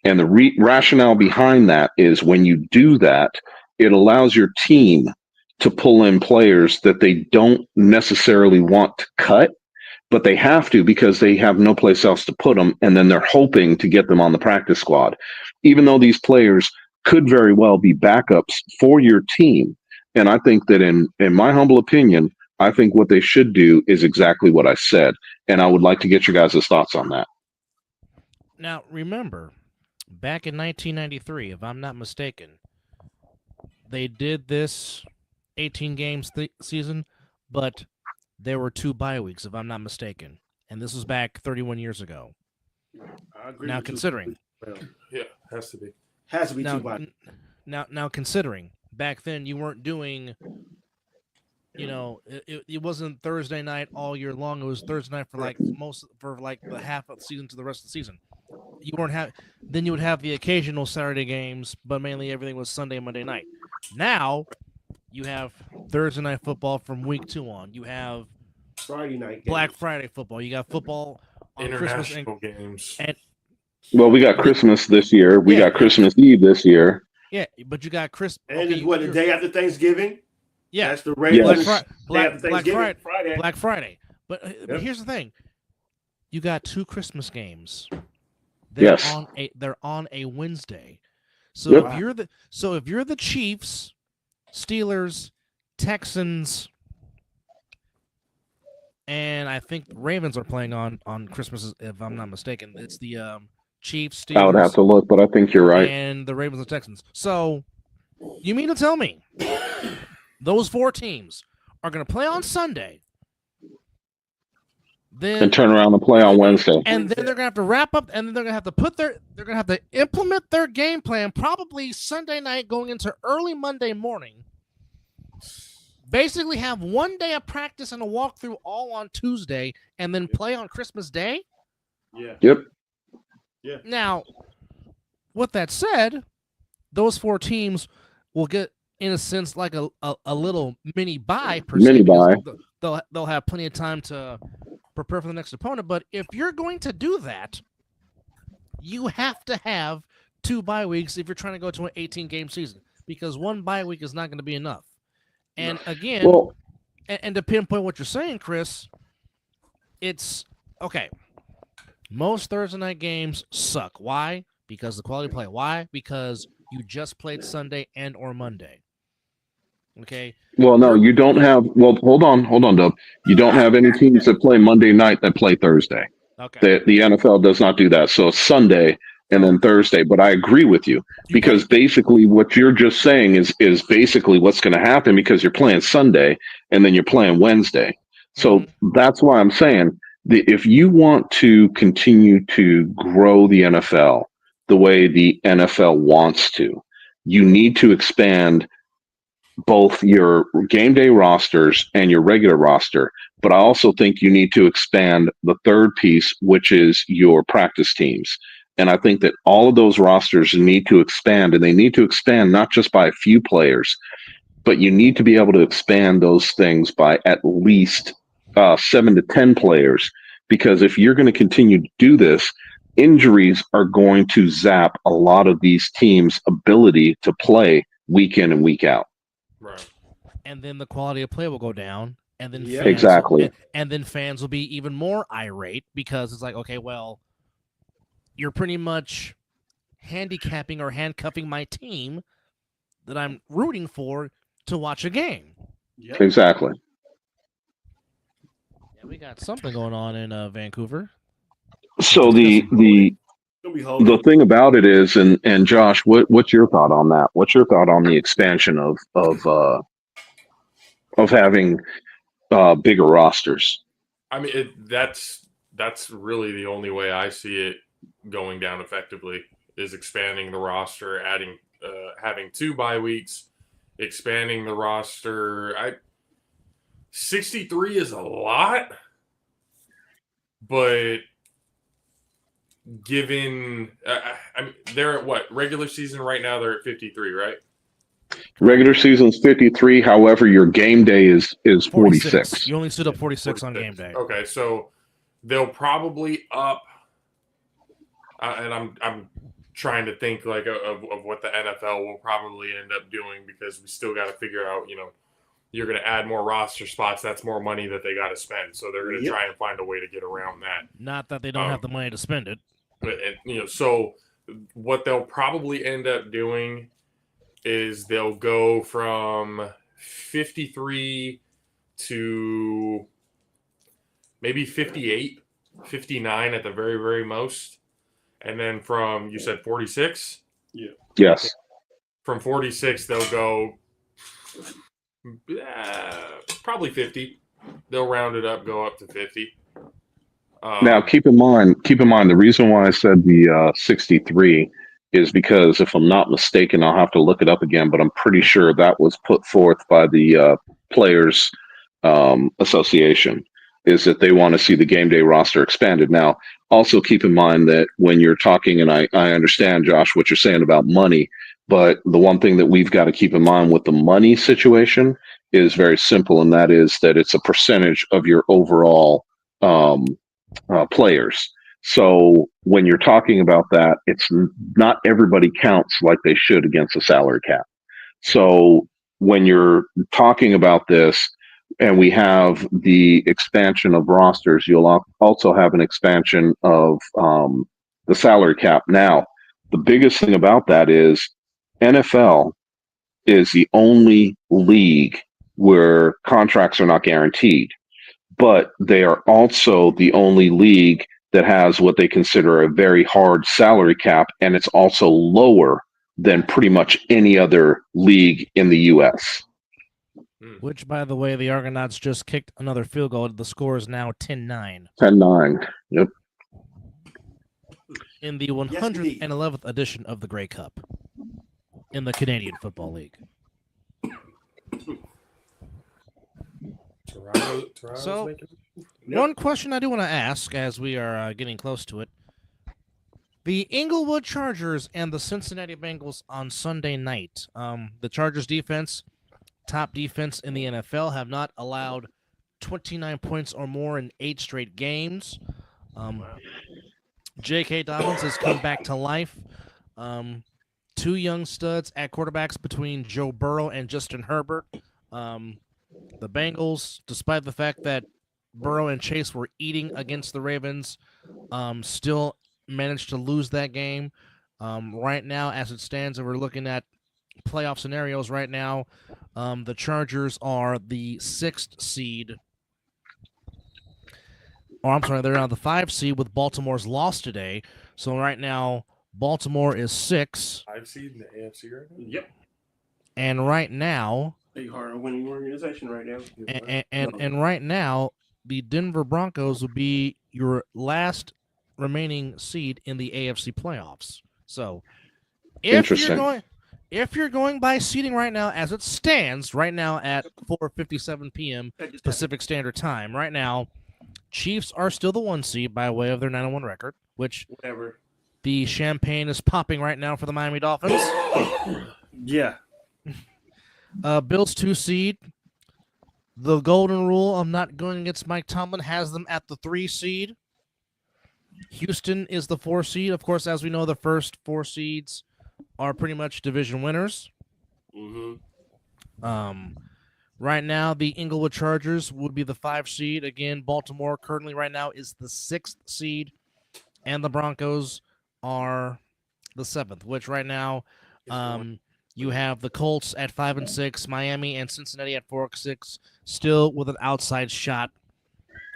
And the rationale behind that is, when you do that, it allows your team to pull in players that they don't necessarily want to cut, but they have to because they have no place else to put them. And then they're hoping to get them on the practice squad, even though these players could very well be backups for your team. And I think that in my humble opinion, I think what they should do is exactly what I said. And I would like to get your guys' thoughts on that. Now, remember, back in 1993, if I'm not mistaken, they did this 18 games season, but there were 2 bye weeks, if I'm not mistaken. And this was back 31 years ago. I agree. Now, considering. Yeah, has to be. Has to be now, 2 bye. Now, considering back then you weren't doing, it wasn't Thursday night all year long. It was Thursday night for like the half of the season to the rest of the season. You weren't then you would have the occasional Saturday games, but mainly everything was Sunday and Monday night. Now you have Thursday night football from week 2 on. You have Friday night Black games. Friday football. You got football on International Christmas games. Well, we got Christmas this year. We got Christmas Eve this year. Yeah, but you got And the day after Thanksgiving? Yeah. That's the regular Black Friday. But here's the thing. You got 2 Christmas games. They're on a Wednesday. So if you're the Chiefs, Steelers, Texans, and I think the Ravens are playing on Christmas, if I'm not mistaken. It's the Chiefs, Steelers. I would have to look, but I think you're right. And the Ravens and Texans. So you mean to tell me those 4 teams are going to play on Sunday, then and turn around and play on Wednesday, and then they're going to have to wrap up, and then they're going to have to implement their game plan probably Sunday night going into early Monday morning. Basically, have 1 day of practice and a walkthrough all on Tuesday, and then play on Christmas Day. Yeah. Yep. Yeah. Now, with that said, those 4 teams will get, in a sense, like a little mini bye per se. Mini bye. They'll have plenty of time to prepare for the next opponent. But if you're going to do that, you have to have 2 bye weeks if you're trying to go to an 18-game season, because 1 bye week is not going to be enough. And again, and to pinpoint what you're saying, Chris, it's okay. Most Thursday night games suck. Why? Because the quality of play. Why? Because you just played Sunday and or Monday. Okay. Well, no, you don't have. Well, hold on, Dub. You don't have any teams that play Monday night that play Thursday. Okay. The NFL does not do that. So it's Sunday and then Thursday. But I agree with you because basically what you're just saying is basically what's going to happen because you're playing Sunday and then you're playing Wednesday. So that's why I'm saying if you want to continue to grow the NFL the way the NFL wants to, you need to expand both your game day rosters and your regular roster. But I also think you need to expand the third piece, which is your practice teams. And I think that all of those rosters need to expand, and they need to expand not just by a few players, but you need to be able to expand those things by at least 7 to 10 players. Because if you're going to continue to do this, injuries are going to zap a lot of these teams' ability to play week in and week out. Right. And then the quality of play will go down. And then then fans will be even more irate because it's like, okay, well, you're pretty much handicapping or handcuffing my team that I'm rooting for to watch a game. Yep. Exactly. Yeah, we got something going on in Vancouver. So the thing about it is, and Josh, what's your thought on that? What's your thought on the expansion of having bigger rosters? I mean, that's really the only way I see it going down effectively is expanding the roster, adding having 2 bye weeks, expanding the roster. 63 is a lot, but given I mean, they're at what regular season right now? They're at 53, right? Regular season's 53. However, your game day is 46. You only stood up 46 on game day. Okay, so they'll probably up. And I'm trying to think like of what the NFL will probably end up doing because we still got to figure out, you're going to add more roster spots. That's more money that they got to spend. So they're going to try and find a way to get around that. Not that they don't have the money to spend it. But so what they'll probably end up doing is they'll go from 53 to maybe 58, 59 at the very, very most. And then from, you said 46? Yeah. Yes. From 46, they'll go probably 50. They'll round it up, go up to 50. Now, keep in mind, the reason why I said the 63 is because if I'm not mistaken, I'll have to look it up again, but I'm pretty sure that was put forth by the Players Association, is that they want to see the game day roster expanded. Now, also keep in mind that when you're talking, and I understand, Josh, what you're saying about money, but the one thing that we've got to keep in mind with the money situation is very simple, and that is that it's a percentage of your overall players. So when you're talking about that, it's not everybody counts like they should against the salary cap. So when you're talking about this, and we have the expansion of rosters, you'll also have an expansion of the salary cap. Now, the biggest thing about that is NFL is the only league where contracts are not guaranteed, but they are also the only league that has what they consider a very hard salary cap, and it's also lower than pretty much any other league in the U.S. Which, by the way, the Argonauts just kicked another field goal. The score is now 10-9. 10-9. Yep. In the 111th edition of the Grey Cup in the Canadian Football League. So, one question I do want to ask as we are getting close to it. The Inglewood Chargers and the Cincinnati Bengals on Sunday night. The Chargers defense, top defense in the NFL, have not allowed 29 points or more in 8 straight games. J.K. Dobbins has come back to life. 2 young studs at quarterbacks between Joe Burrow and Justin Herbert. The Bengals, despite the fact that Burrow and Chase were eating against the Ravens, still managed to lose that game. Right now, as it stands, and we're looking at playoff scenarios right now, the Chargers are the 6th seed. Or I'm sorry, they're on the 5 seed with Baltimore's loss today. So right now, Baltimore is 6. 5 seed in the AFC right now? Yep. And right now, they are a winning organization right now. And right now, the Denver Broncos would be your last remaining seed in the AFC playoffs. So, if you're going by seeding right now, as it stands right now at 4:57 p.m. Pacific Standard Time, right now, Chiefs are still the 1 seed by way of their 9-1 record, which the champagne is popping right now for the Miami Dolphins. Yeah. Bills 2 seed. The golden rule of not going against Mike Tomlin has them at the 3 seed. Houston is the 4 seed. Of course, as we know, the first 4 seeds are pretty much division winners. Right now, the Inglewood Chargers would be the 5 seed. Again, Baltimore currently right now is the 6th seed, and the Broncos are the 7th, which right now you have the Colts at 5-6, Miami and Cincinnati at 4-6, still with an outside shot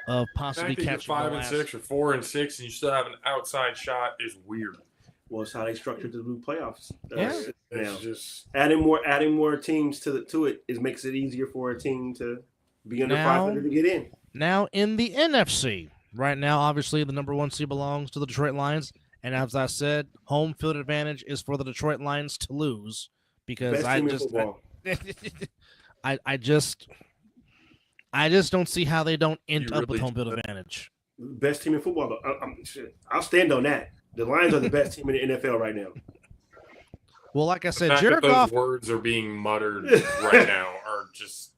of possibly catching 5-6 or 4-6, and you still have an outside shot is weird. Well, it's how they structured the new playoffs. It's just adding more teams to it makes it easier for a team to be under 500 to get in. Now in the NFC, right now, obviously the number 1 seed belongs to the Detroit Lions, and as I said, home field advantage is for the Detroit Lions to lose because I just don't see how they don't end up with home field advantage. Best team in football, though. I'll stand on that. The Lions are the best team in the NFL right now. Well, like I said, Jared Goff. Those words are being muttered right now are just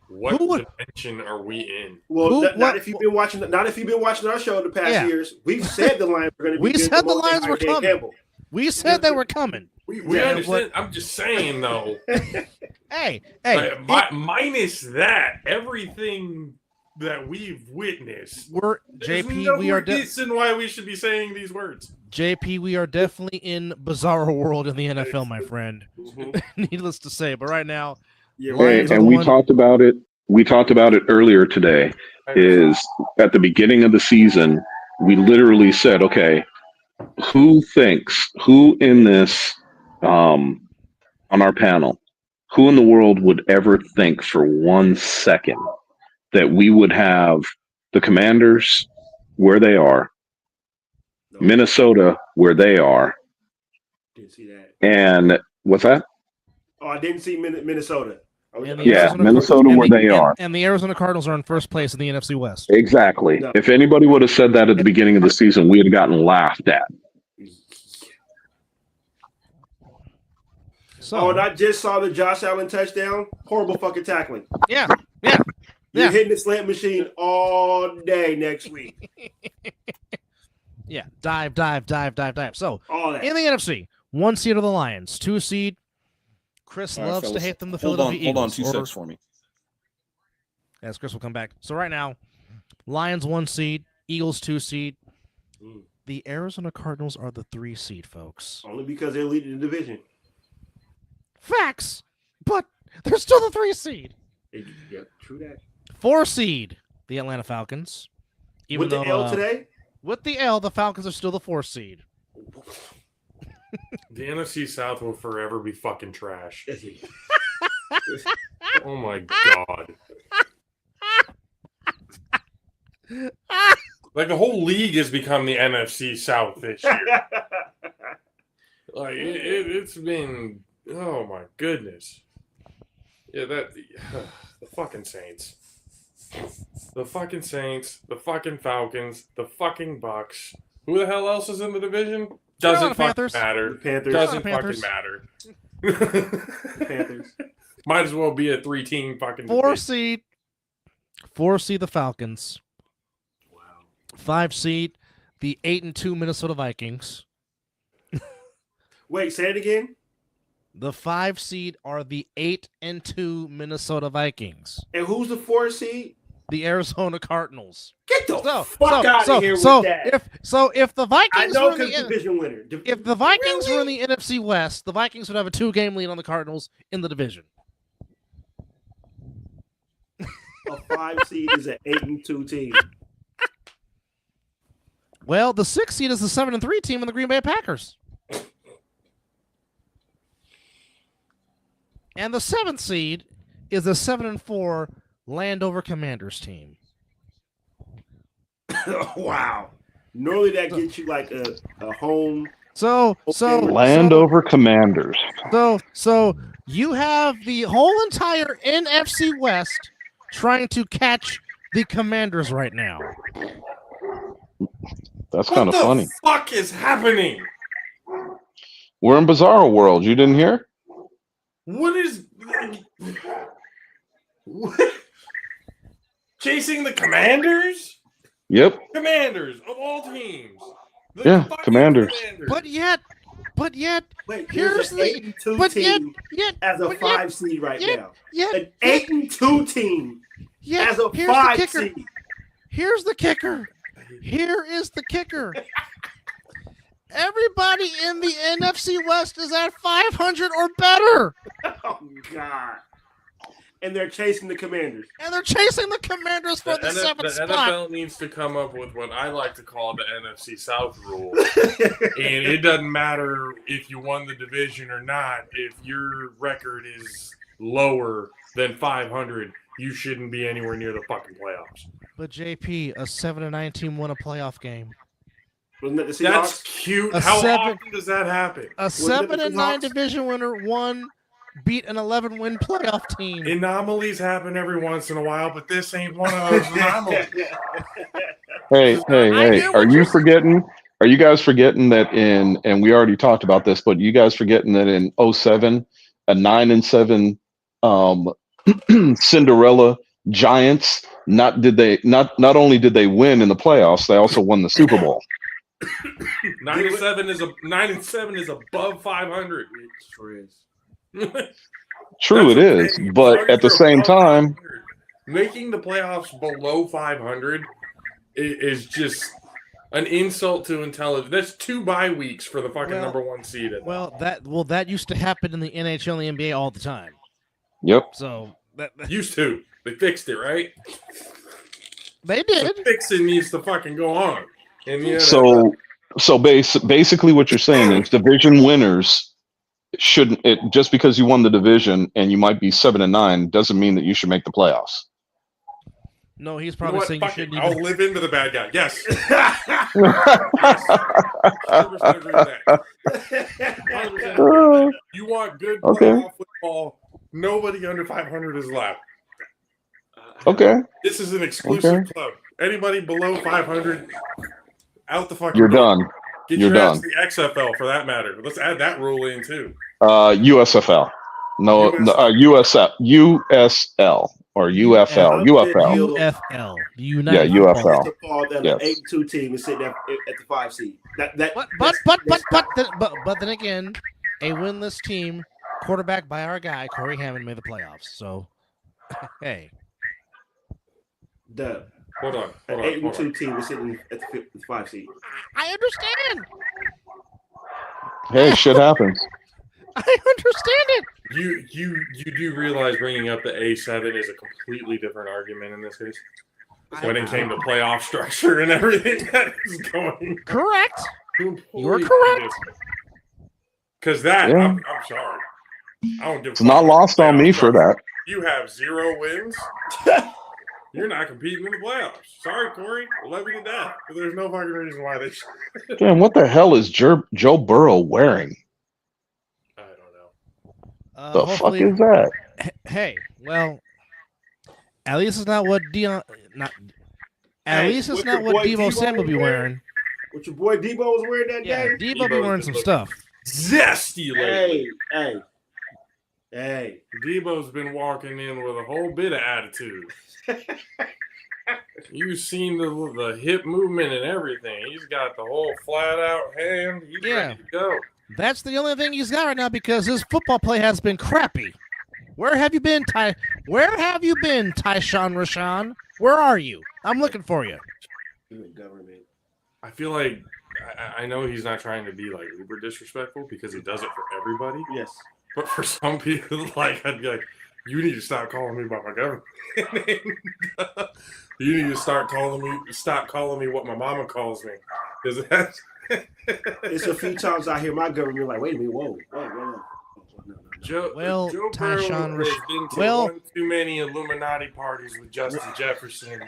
what dimension are we in? Well, not if you've been watching our show the past years. We've said the Lions were going to be. We said the Lions were coming. We said they were coming. We understand. I'm just saying though. Hey. Minus that, everything that we've witnessed. We are reason why we should be saying these words. JP, we are definitely in bizarre world in the NFL, my friend. Needless to say, but right now, and we talked about it. we talked about it earlier today, is at the beginning of the season, we literally said, okay, who in this, on our panel, who in the world would ever think for 1 second that we would have the Commanders where they are, Minnesota where they are, Didn't see that. and what's that? Oh, I didn't see Minnesota. Minnesota where they are. And the Arizona Cardinals are in first place in the NFC West. Exactly. No. If anybody would have said that at the beginning of the season, we would have gotten laughed at. So, and I just saw the Josh Allen touchdown. Horrible fucking tackling. Yeah. You're hitting the slant machine all day next week. Yeah. Dive. So, All that. in the NFC, 1 seed are the Lions, 2 seed. Chris loves to hate them, the Philadelphia Eagles. Hold on 2 seconds for me. As Chris will come back. So right now, Lions 1 seed, Eagles 2 seed. The Arizona Cardinals are the 3 seed, folks. Only because they're leading the division. Facts, but they're still the 3 seed. Yeah, true that. 4 seed, the Atlanta Falcons. With the L today? With the L, the Falcons are still the 4 seed. The NFC South will forever be fucking trash. Oh my god. Like the whole league has become the NFC South this year. Like it's been, oh my goodness. Yeah, the fucking Saints. The fucking Saints, the fucking Falcons, the fucking Bucks. Who the hell else is in the division? Doesn't fucking matter. The Panthers. Doesn't Panthers. fucking matter. The Panthers. Might as well be a 3-team fucking 4 division. seed. 4 seed, the Falcons. Wow. 5 seed, the 8-2 Minnesota Vikings. Wait, say it again. The 5 seed are the 8-2 Minnesota Vikings. And who's the 4 seed? The Arizona Cardinals. Get the fuck out of here with that. If the Vikings I know were in because the division winner. if the Vikings were in the NFC West, the Vikings would have a 2-game lead on the Cardinals in the division. A 5 seed is an 8-2 team. Well, the 6 seed is the 7-3 team in the Green Bay Packers. And the 7th seed is the 7-4 Landover Commanders team. Wow. Normally that gets you like a home. So Landover Commanders. So you have the whole entire NFC West trying to catch the Commanders right now. That's kind of funny. What the fuck is happening? We're in Bizarro World. You didn't hear? What is... What? Chasing the Commanders? Yep. Commanders of all teams. The Yeah, fucking Commanders. But yet, Wait, here's there's an the 8-2 team yet as a 5 seed right now. yet, An 8-2 team as a here's 5 the kicker. seed. Here's the kicker. Here is the kicker. Everybody in the NFC West is at 500 or better. Oh God! And they're chasing the Commanders. And they're chasing the Commanders for the 7th spot. The NFL needs to come up with what I like to call the NFC South rule. And it doesn't matter if you won the division or not. If your record is lower than 500, you shouldn't be anywhere near the fucking playoffs. But JP, a 7-9 team won a playoff game. Wasn't that the Seahawks? That's cute. How often does that happen? A 7-9 division winner beat an 11-win playoff team. Anomalies happen every once in a while, but this ain't one of those anomalies. Hey, are you forgetting? Are you guys forgetting that and we already talked about this, but you guys forgetting that in 2007, a 9-7 Cinderella Giants, not only did they win in the playoffs, they also won the Super Bowl. 9-7 is above 500. It sure is. True, it is, but at the same time, making the playoffs below 500 is just an insult to intelligence. That's 2 bye weeks for the fucking number 1 seed. That used to happen in the NHL and the NBA all the time. Yep. So that used to. They fixed it, right? They did. The fixing needs to fucking go on. In the NFL. So basically what you're saying is division winners shouldn't it just because you won the division and you might be 7-9 doesn't mean that you should make the playoffs. No, he's You know probably what? saying you Fuck it. shouldn't I'll even. live into the bad guy. Yes. Yes. 100% agree with that. 100% agree with that. You want good playoff football, nobody under 500 is allowed. Okay. This is an exclusive club. Anybody below 500, out the fucking You're door. done. Get You're your ass done. to the XFL for that matter. Let's add that rule in too. USFL. No, USL or UFL. UFL. UFL. The United Yeah, Football UFL. To fall down Yes. the 8-2 team and sit there at the 5 seed. But then again, a winless team, quarterbacked by our guy Corey Hammond, made the playoffs. So, hey, Dub. Hold on. An 8-2 team is sitting at the 5 seed. I understand. Hey, shit happens. I understand it. You do realize bringing up the A7 is a completely different argument in this case when it came to playoff structure and everything that is going. Correct. You are Completely correct. different. Because that, Yeah. I'm sorry. I don't give a It's not fuck about lost on playoff me for structure. that. You have 0 wins. You're not competing in the playoffs. Sorry, Corey. We'll love you to death. But there's no fucking reason why they should. Damn, what the hell is Joe Burrow wearing? I don't know. The fuck Hopefully, is that? hey, well, at least it's not what Debo Samuel will be wearing. What your boy Debo was wearing that Yeah, day? Debo be wearing some stuff. Zesty lately. Hey. Debo's been walking in with a whole bit of attitude. You've seen the hip movement and everything. He's got the whole flat out hand. He's ready to go. That's the only thing he's got right now because his football play has been crappy. Where have you been, Tyshawn Rashawn? Where are you? I'm looking for you. Government. I feel like I know he's not trying to be like uber disrespectful because he does it for everybody. Yes. But for some people, like I'd be like, you need to stop calling me by my government. You need to stop calling me what my mama calls me. Because that's It's a few times I hear my government like, wait a minute, whoa. Joe Well, Burrow Tyshawn has been to one too many Illuminati parties with Justin Jefferson.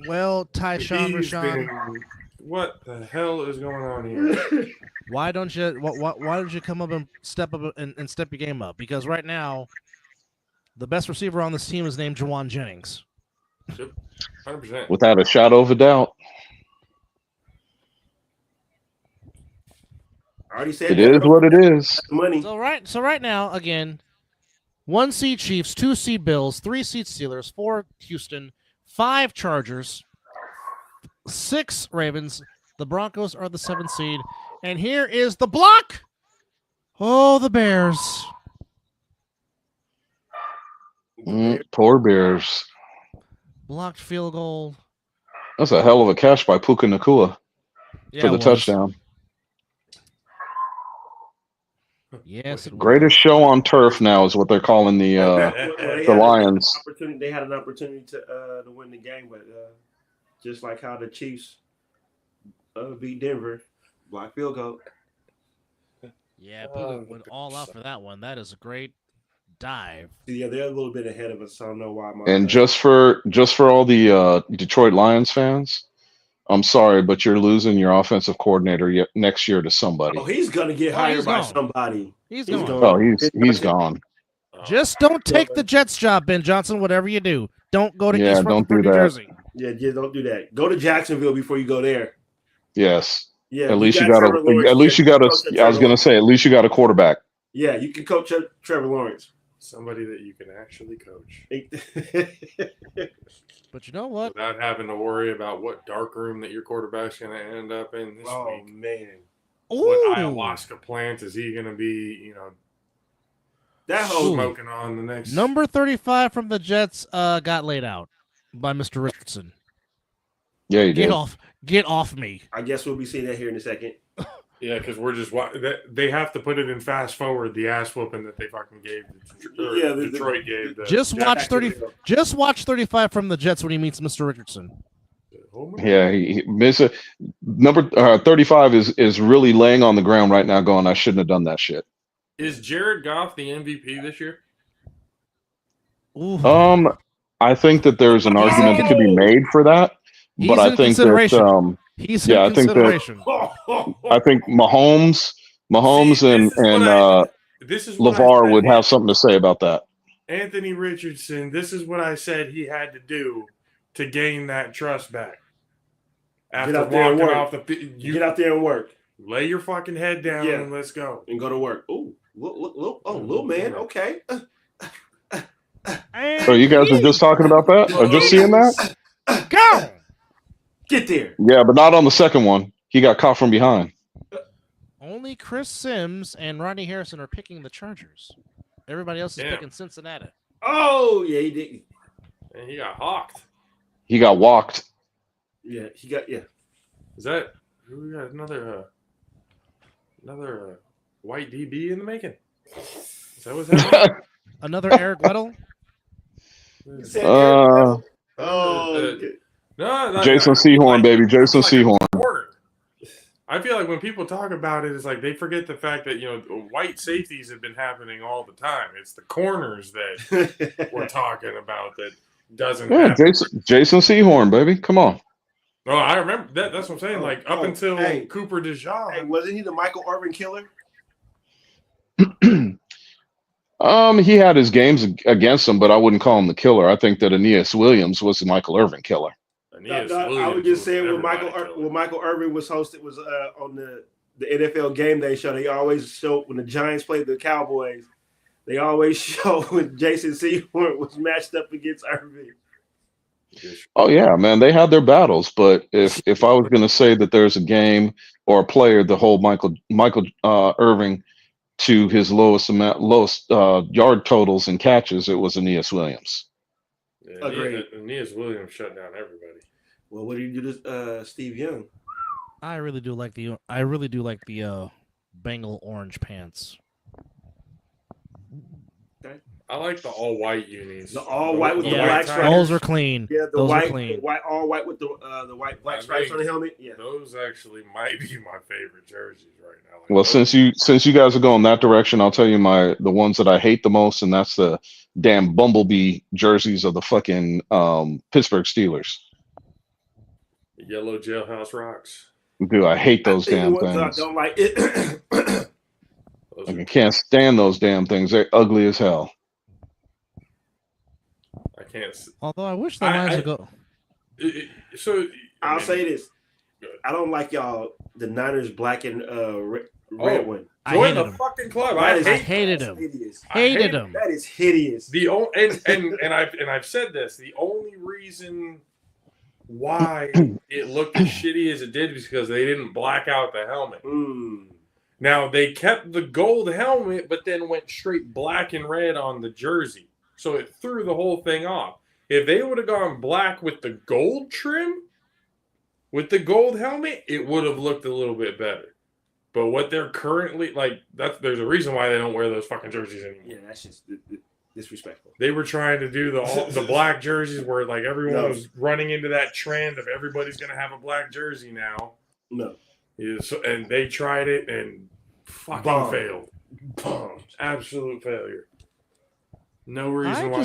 Well, Tyshawn He's Rashawn, been- what the hell is going on here? why don't you come up and step your game up? Because right now, the best receiver on this team is named Jawan Jennings. 100%. Without a shadow of a doubt. I already said It is what it is. Money. So right now, again, 1 seed Chiefs, 2 seed Bills, 3 seed Steelers, 4 Houston, 5 Chargers, 6 Ravens. The Broncos are the 7th seed, and here is the block. Oh, the Bears. Poor Bears. Blocked field goal. That's a hell of a catch by Puka Nakua for the touchdown. Yes, it was. Greatest show on turf now is what they're calling the Lions. They had an opportunity to win the game, but just like how the Chiefs beat Denver, block field goal. Yeah, Puka went all out for that one. That is a great dive. Yeah, they're a little bit ahead of us. I don't know why. And just for all the Detroit Lions fans, I'm sorry, but you're losing your offensive coordinator next year to somebody. Oh, he's gonna get hired by somebody. He's gone. Oh, he's gone. Just don't take the Jets job, Ben Johnson. Whatever you do, don't go to East don't Rutherford, do New that. Jersey. Yeah, don't do that. Go to Jacksonville before you go there. Yes. Yeah. At least you got I was gonna say, at least you got a quarterback. Yeah, you can coach Trevor Lawrence. Somebody that you can actually coach. But you know what? Without having to worry about what dark room that your quarterback's going to end up in this week. Man. What ayahuasca plant is he going to be, that whole smoking on the next. Number 35 from the Jets got laid out by Mr. Richardson. Yeah, he did. Get off me. I guess we'll be seeing that here in a second. Yeah, because we're just they have to put it in fast forward the ass whooping that they fucking gave. Detroit gave. Just watch 30. Just watch 35 from the Jets when he meets Mr. Richardson. Yeah, number 35 is really laying on the ground right now, going, I shouldn't have done that shit. Is Jared Goff the MVP this year? Ooh. I think that there's an argument to be made for that, but I think that he's in consideration. I think Mahomes and LeVar would have something to say about that. Anthony Richardson, this is what I said he had to do to gain that trust back. After get out there and work. You get out there and work. Lay your fucking head down and let's go. And go to work. Ooh, little man. Okay. So you guys were just talking about that? Or just seeing that? Go! Get there. Yeah, but not on the second one. He got caught from behind. Only Chris Sims and Rodney Harrison are picking the Chargers. Everybody else is picking Cincinnati. Oh, yeah, he did. And he got hawked. He got walked. Yeah, he got, Is that, we got another white DB in the making? Is that what's happening? Another Eric Weddle? No, Jason Sehorn, baby. Jason Sehorn. I feel like when people talk about it, it's like they forget the fact that, white safeties have been happening all the time. It's the corners that we're talking about that doesn't happen. Jason Sehorn, baby. Come on. Oh, I remember that. That's what I'm saying. Like, up until Cooper DeJean. Hey, wasn't he the Michael Irvin killer? He had his games against him, but I wouldn't call him the killer. I think that Aeneas Williams was the Michael Irvin killer. I was just saying when Michael Irvin was hosted was on the NFL Game Day show. They always show when the Giants played the Cowboys. They always show when Jason Sehorn was matched up against Irvin. Oh yeah, man, they had their battles. But if I was going to say that there's a game or a player to hold Michael Irving to his lowest yard totals and catches, it was Aeneas Williams. Yeah, Aeneas Williams shut down everybody. Well, what do you do to Steve Young? I really do like the Bengal orange pants. Okay. I like the all white unis. The all white with the black stripes. Those are clean. Yeah, those white, are clean. All white with the white black stripes on the helmet. Yeah, those actually might be my favorite jerseys right now. Like well, since you guys are going that direction, I'll tell you the ones that I hate the most, and that's the damn bumblebee jerseys of the fucking Pittsburgh Steelers. Yellow Jailhouse Rocks. Dude, I hate those damn things. I don't like it. I can't stand those damn things. They're ugly as hell. I can't. Although I wish the lines would go. I'll say this: I don't like y'all the Niners black and red one. Join the fucking club. I hated him. Hated him. That is hideous. And I've said this. The only reason why it looked as shitty as it did was because they didn't black out the helmet. Now they kept the gold helmet, but then went straight black and red on the jersey, so it threw the whole thing off. If they would have gone black with the gold trim, with the gold helmet, it would have looked a little bit better. But what they're currently there's a reason why they don't wear those fucking jerseys anymore. Yeah, that's just disrespectful. They were trying to do the black jerseys where like everyone was running into that trend of everybody's gonna have a black jersey now. No. And they tried it and fucking failed. Absolute failure. No reason why.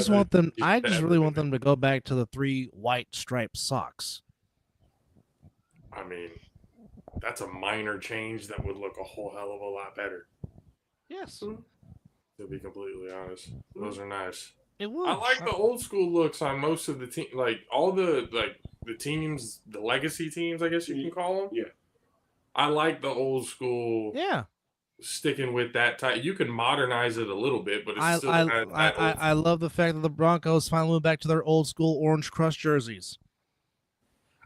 I just really want them to go back to the 3 white striped socks. I mean, that's a minor change that would look a whole hell of a lot better. Yes. To be completely honest, those are nice. It would. I like the old school looks on most of the team, like all the teams, the legacy teams, I guess you can call them. Yeah. I like the old school. Yeah. Sticking with that type, you can modernize it a little bit, but it's still kind of I love the fact that the Broncos finally went back to their old school orange crush jerseys.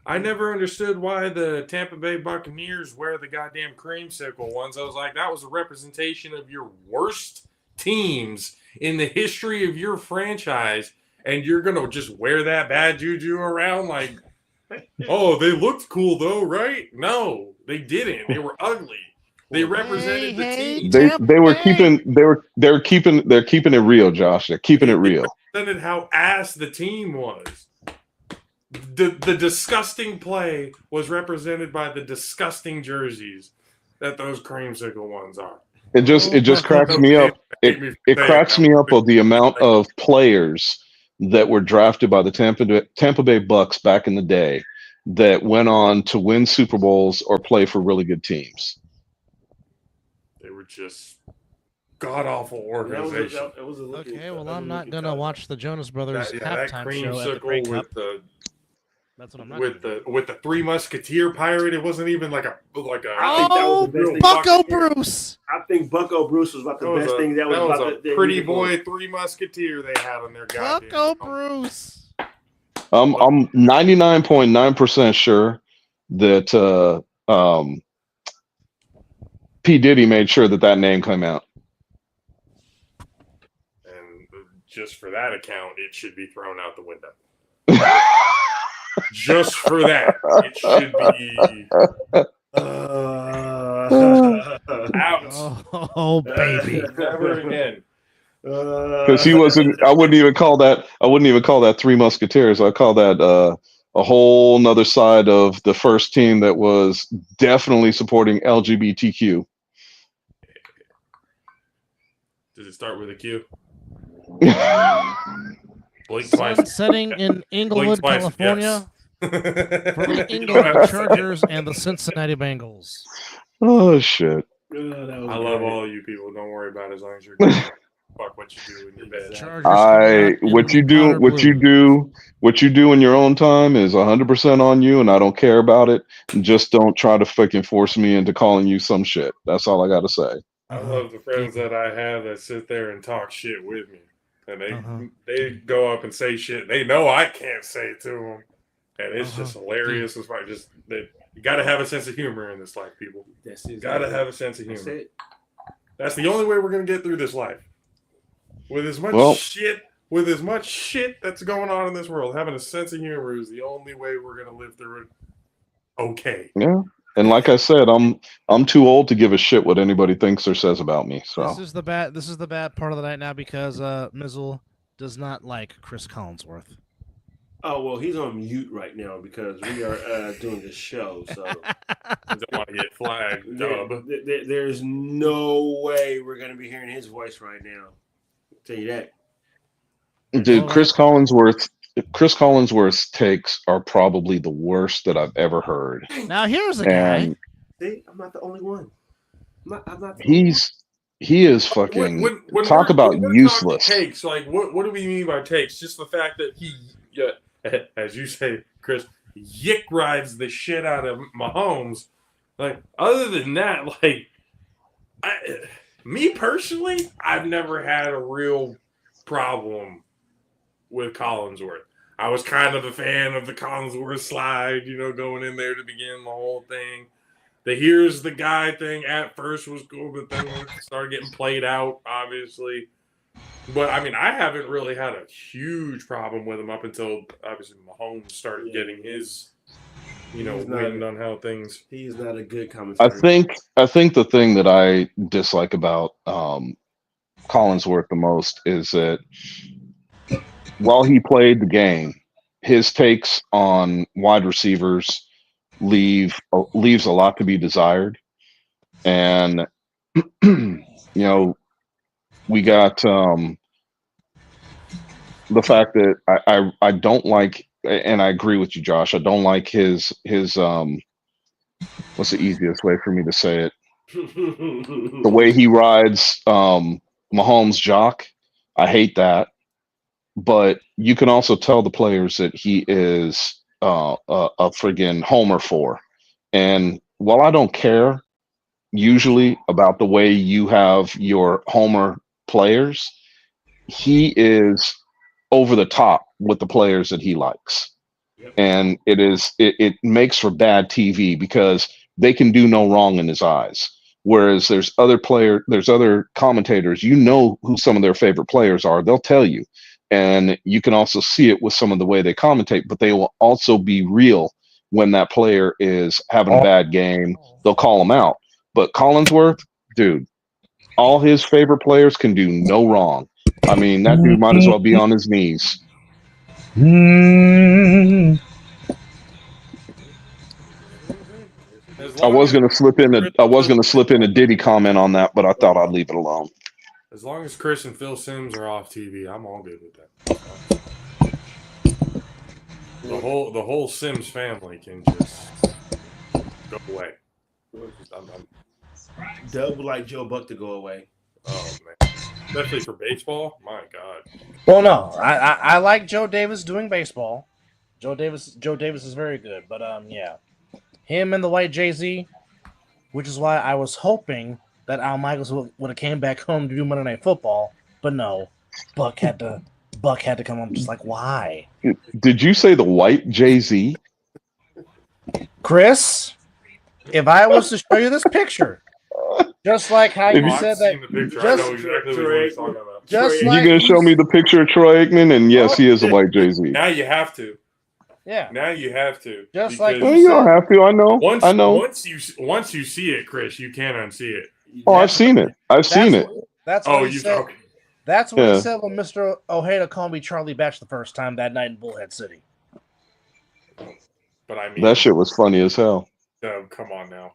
I never understood why the Tampa Bay Buccaneers wear the goddamn creamsicle ones. I was like, that was a representation of your worst teams in the history of your franchise, and you're gonna just wear that bad juju around like, oh, they looked cool though, right? No, they didn't. They were ugly. They represented the team. They were keeping it real, Josh. They're keeping it real. They represented how ass the team was. The disgusting play was represented by the disgusting jerseys that those creamsicle ones are. It just cracks me up. It cracks me up of the amount of players that were drafted by the Tampa Bay Bucks back in the day that went on to win Super Bowls or play for really good teams. They were just god-awful organization. Okay, well, I'm not going to watch the Jonas Brothers halftime show at the Grey Cup. That's what I'm not with the Three Musketeer pirate. It wasn't even like a. Oh, Bucko Bruce! I think Bucko Bruce was about the best thing. That was about a pretty boy Three Musketeer they had on their goddamn. Bucko Bruce. I'm 99.9% sure that P. Diddy made sure that name came out. And just for that account, it should be thrown out the window. Just for that, it should be out. Oh baby, never again. Because he wasn't. I wouldn't even call that Three Musketeers. I call that a whole nother side of the first team that was definitely supporting LGBTQ. Does it start with a Q? Sun setting in Inglewood, California, for the Inglewood Chargers and the Cincinnati Bengals. Oh shit! I love all you people. Don't worry about it as long as you're doing fuck what you do in your bed. What you do in your own time is 100% on you, and I don't care about it. Just don't try to fucking force me into calling you some shit. That's all I got to say. I love the friends that I have that sit there and talk shit with me. And they go up and say shit. They know I can't say it to them, and it's just hilarious. It's like you got to have a sense of humor in this life, people. Got to have a sense of humor. That's the only way we're gonna get through this life. With as much shit that's going on in this world, having a sense of humor is the only way we're gonna live through it. Okay. Yeah. And like I said, I'm too old to give a shit what anybody thinks or says about me. So this is the bad part of the night now because Mizzle does not like Chris Collinsworth. Oh well, he's on mute right now because we are doing this show. So I don't want to get flagged. There's no way we're gonna be hearing his voice right now. I'll tell you that. Dude, Chris Collinsworth's takes are probably the worst that I've ever heard. Now here's a guy. See, I'm not the only one. I'm not he is fucking when talk about useless. Takes like what do we mean by takes? Just the fact that he, as you say, Chris, yick rides the shit out of Mahomes. Like other than that, like me personally, I've never had a real problem with Collinsworth. I was kind of a fan of the Collinsworth slide, going in there to begin the whole thing. The here's the guy thing at first was cool, but then it started getting played out, obviously. But, I mean, I haven't really had a huge problem with him up until, obviously, Mahomes started getting his, wind on how things. He's not a good commentator. I think the thing that I dislike about Collinsworth the most is that while he played the game, his takes on wide receivers leaves a lot to be desired. And, we got the fact that I don't like, and I agree with you, Josh, I don't like his what's the easiest way for me to say it? The way he rides Mahomes' jock. I hate that. But you can also tell the players that he is a friggin' homer for. And while I don't care usually about the way you have your homer players, he is over the top with the players that he likes. Yep. And it makes for bad TV because they can do no wrong in his eyes. Whereas there's other commentators, who some of their favorite players are, they'll tell you. And you can also see it with some of the way they commentate, but they will also be real when that player is having a bad game. They'll call him out. but Collinsworth, dude, all his favorite players can do no wrong. I mean, that dude might as well be on his knees. I was gonna slip in a Diddy comment on that, but I thought I'd leave it alone. As long as Chris and Phil Simms are off TV, I'm all good with that. The whole Sims family can just go away. Doug would like Joe Buck to go away. Oh man, especially for baseball. My God. Well, no, I like Joe Davis doing baseball. Joe Davis is very good, but yeah, him and the white Jay-Z, which is why I was hoping that Al Michaels would have came back home to do Monday Night Football, but no, Buck had to come home. Just like, why? Did you say the white Jay-Z? Chris, if I was to show you this picture, just like how you said that, I know exactly what he's talking about. Just You like gonna show me the picture of Troy Aikman? And yes, he is a white Jay-Z. Now you have to. Yeah. Now you have to. Just like Well, you don't have to. I know. Once you see it, Chris, you can't unsee it. Oh, I've seen it. That's what he said. okay. That's what he said when Mr. Ojeda called me Charlie Batch the first time that night in Bullhead City. But I mean, That shit was funny as hell. Come on now.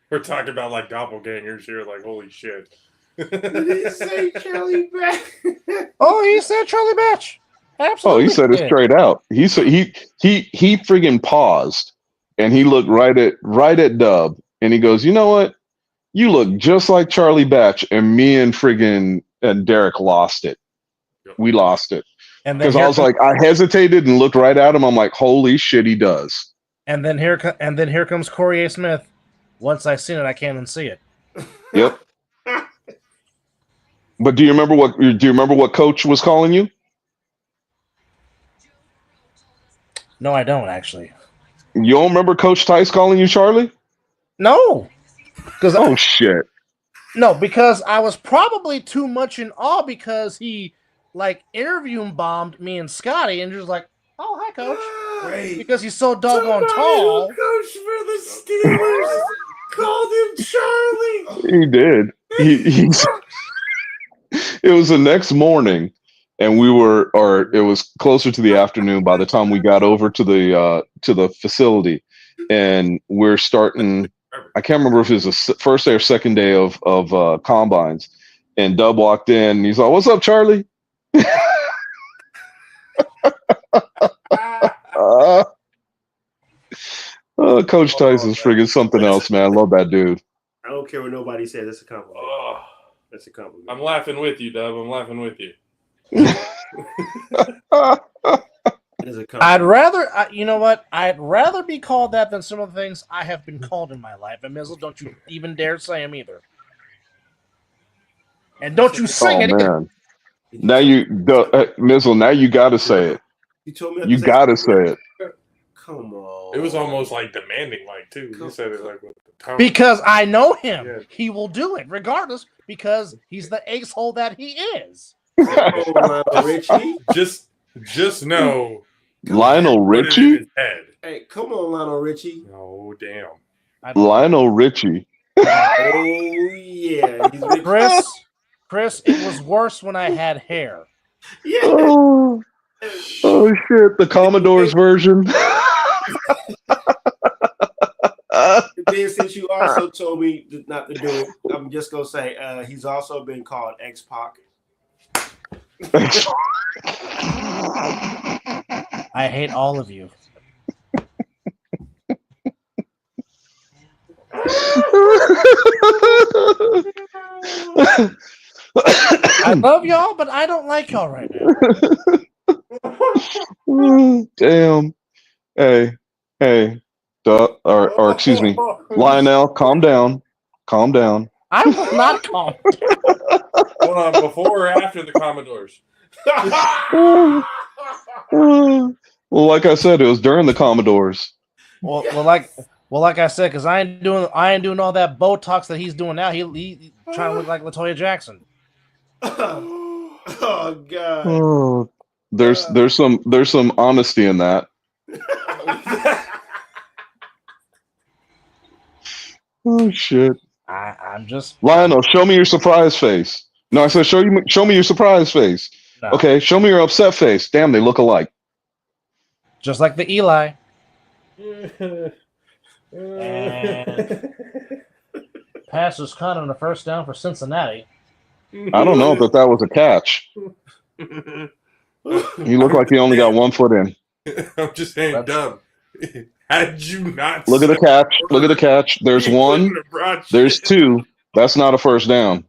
We're talking about like doppelgangers here. Like, holy shit. Did he say Charlie Batch? Oh, he said Charlie Batch. Absolutely. Oh, he said it straight out. He said he friggin' paused and he looked right at Dub and he goes, "You know what? You look just like Charlie Batch." And me and friggin' Derek lost it. We lost it. Because I was like, I hesitated and looked right at him. I'm like, holy shit, he does. And then here comes Corey A. Smith. Once I seen it, I can't unsee it. Yep. But do you remember what Coach was calling you? No, I don't actually. You don't remember Coach Tice calling you Charlie? No. Oh shit. No, because I was probably too much in awe because he interviewing bombed me and Scotty and just like, "Oh, hi, Coach." Wait. Because he's so doggone tall. Coach for the Steelers called him Charlie. He did. It was the next morning, and it was closer to the afternoon by the time we got over to the facility, and we're starting. I can't remember if it was the first day or second day of combines, and Dub walked in, and he's like, "What's up, Charlie?" Coach Tyson's friggin' something else, man. I love that dude. I don't care what nobody says. That's a compliment. Oh, That's a compliment. I'm laughing with you, Dub. I'm laughing with you. It is a compliment. I'd rather, you know what? I'd rather be called that than some of the things I have been called in my life. And Mizzle, don't you even dare say them either. And don't you sing it either. Man. Now Mizzle, now you gotta say it. You told me You gotta say it. Come on. It was almost like demanding, like, too. You said it like with the tone. Because I know him. Yeah. He will do it regardless because he's the ace-hole that he is. Richie. Just know. Lionel put it in Richie? his head. Hey, come on, Lionel Richie. Oh, damn. Lionel Richie. Oh yeah. He's Richie. Chris, it was worse when I had hair. Yeah. Oh shit, the Commodore's version. Then since you also told me not to do it, I'm just gonna say he's also been called X-Pac. I hate all of you. I love y'all, but I don't like y'all right now. Damn. Hey. Or excuse me, Lionel, calm down. I will not calm. Hold on, before or after the Commodores? Well, like I said, it was during the Commodores. Well, like I said, because I ain't doing all that Botox that he's doing now. He trying to look like LaToya Jackson. Oh God. Oh, there's some honesty in that. Oh shit! I'm just Lionel, show me your surprise face. No, I said show me your surprise face. no. Okay, show me your upset face. Damn, they look alike. Just like the Eli. Pass was caught on the first down for Cincinnati. I don't know if that was a catch. He looked like he only got 1 foot in. I'm just saying, Dub. Had you not Look at the catch. Look at the catch. There's one. There's two. That's not a first down.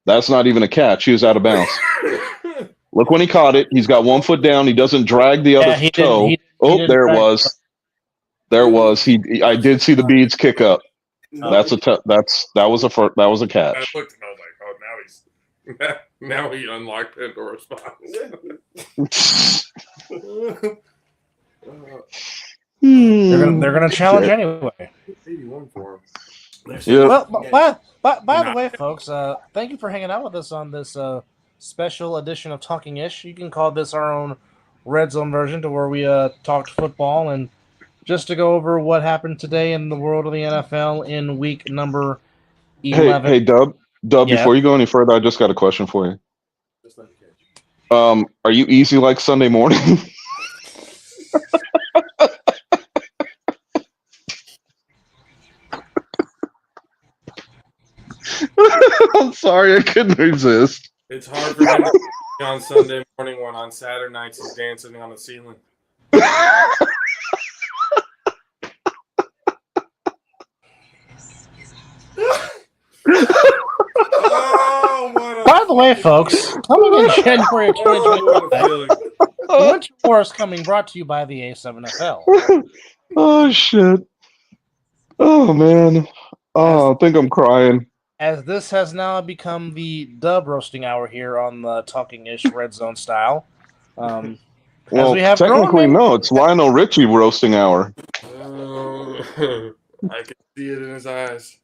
That's not even a catch. He was out of bounds. Look when he caught it. He's got 1 foot down. He doesn't drag the other toe. There it was. There it was. I did see the beads kick up. That was a catch. I looked and I was like, oh, now he unlocked Pandora's box. They're gonna challenge anyway. 81 for him. Yeah. Well, by the way, folks, thank you for hanging out with us on this special edition of Talking Ish. You can call this our own Red Zone version, to where we talked football and just to go over what happened today in the world of the NFL in week number 11. Hey, Dub, Yeah. Before you go any further, I just got a question for you. Are you easy like Sunday morning? I'm sorry, I couldn't resist. It's hard for him to be on Sunday morning when on Saturday nights he's dancing on the ceiling. By the way, folks, coming in January of 2025, Winter War is coming, brought to you by the A7FL. Oh shit! Oh man! Oh, I think I'm crying. As this has now become the dub roasting hour here on the Talking Ish Red Zone style. Well, we have technically, no. It's Lionel Richie roasting hour. I can see it in his eyes.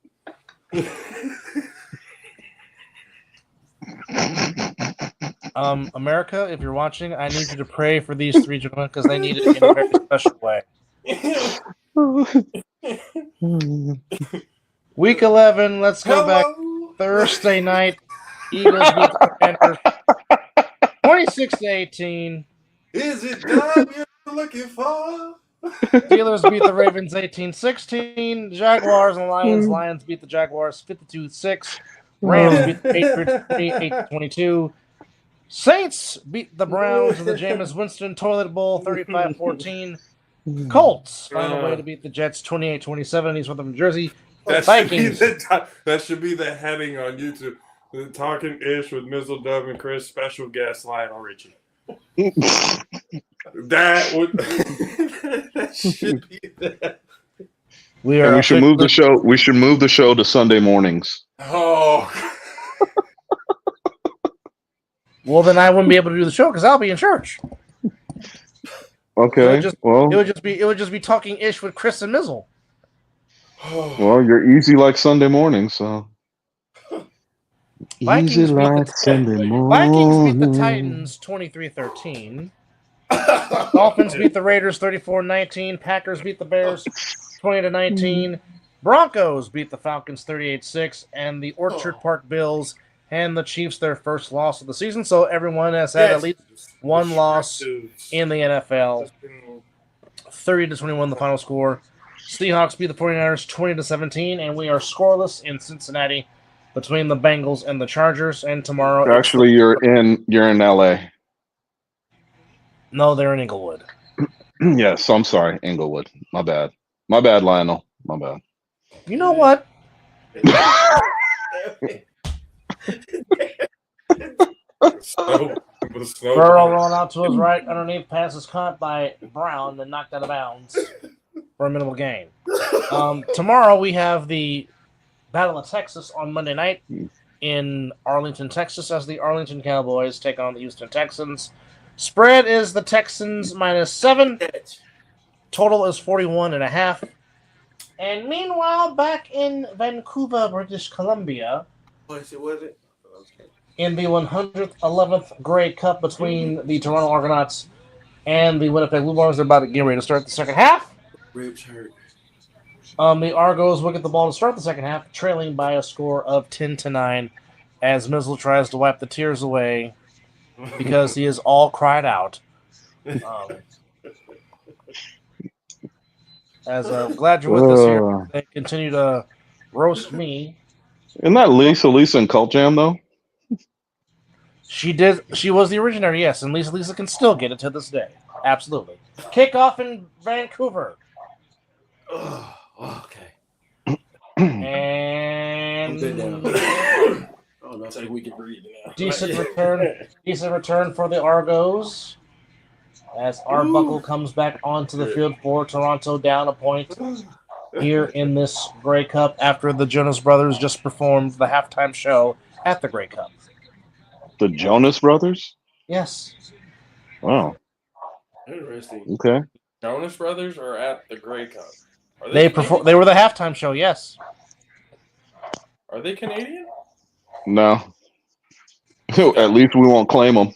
America, if you're watching, I need you to pray for these three gentlemen because they need it in a very special way. Week 11, let's go back. Thursday night, Eagles beat the Commanders 26-18. Is it done you're looking for? Steelers beat the Ravens 18-16. Jaguars and Lions. Lions beat the Jaguars 52-6. Rams beat the Patriots 28-22. Saints beat the Browns in the Jameis Winston Toilet Bowl 35-14. Colts find a way to beat the Jets 28-27. He's from New Jersey. Vikings. That should be the heading on YouTube. The Talking Ish with Mizzle, Dub, and Chris. Special guest Lionel Richie. That should be that. We should move the show. We should move the show to Sunday mornings. Oh. Well, then I wouldn't be able to do the show because I'll be in church. Okay. It would just be Talking Ish with Chris and Mizzle. Well, you're easy like Sunday morning, so. Vikings easy like Sunday morning. Vikings beat the Titans 23-13. Dolphins beat the Raiders 34-19. Packers beat the Bears 20-19. Broncos beat the Falcons 38-6. And the Orchard Park Bills hand the Chiefs their first loss of the season. So everyone has had at least one loss in the NFL. 30-21 the final score. Seahawks beat the 49ers 20-17. And we are scoreless in Cincinnati between the Bengals and the Chargers. And tomorrow... Actually, you're in LA. No, they're in Inglewood. Yes, I'm sorry, Inglewood. My bad, Lionel. My bad. You know what? Burrow rolling out to his right underneath, passes caught by Brown, then knocked out of bounds for a minimal gain. Tomorrow we have the Battle of Texas on Monday night in Arlington, Texas, as the Arlington Cowboys take on the Houston Texans. Spread is the Texans -7. Total is 41.5. And meanwhile, back in Vancouver, British Columbia, in the 111th Grey Cup between the Toronto Argonauts and the Winnipeg Blue Bombers, they're about to get ready to start the second half. Ribs hurt. The Argos will get the ball to start the second half, trailing by a score of 10-9, as Mizzle tries to wipe the tears away because he is all cried out. As I'm glad you're with us here. They continue to roast me. Isn't that Lisa and Cult Jam though? She did. She was the originator, yes, and Lisa can still get it to this day. Absolutely. Kickoff in Vancouver. Oh, okay. And oh no, it's like we can breathe now. Decent return for the Argos. As Arbuckle comes back onto the field for Toronto, down a point here in this Grey Cup after the Jonas Brothers just performed the halftime show at the Grey Cup. The Jonas Brothers? Yes. Wow. Interesting. Okay. Jonas Brothers are at the Grey Cup. They were the halftime show, yes. Are they Canadian? No. At least we won't claim them.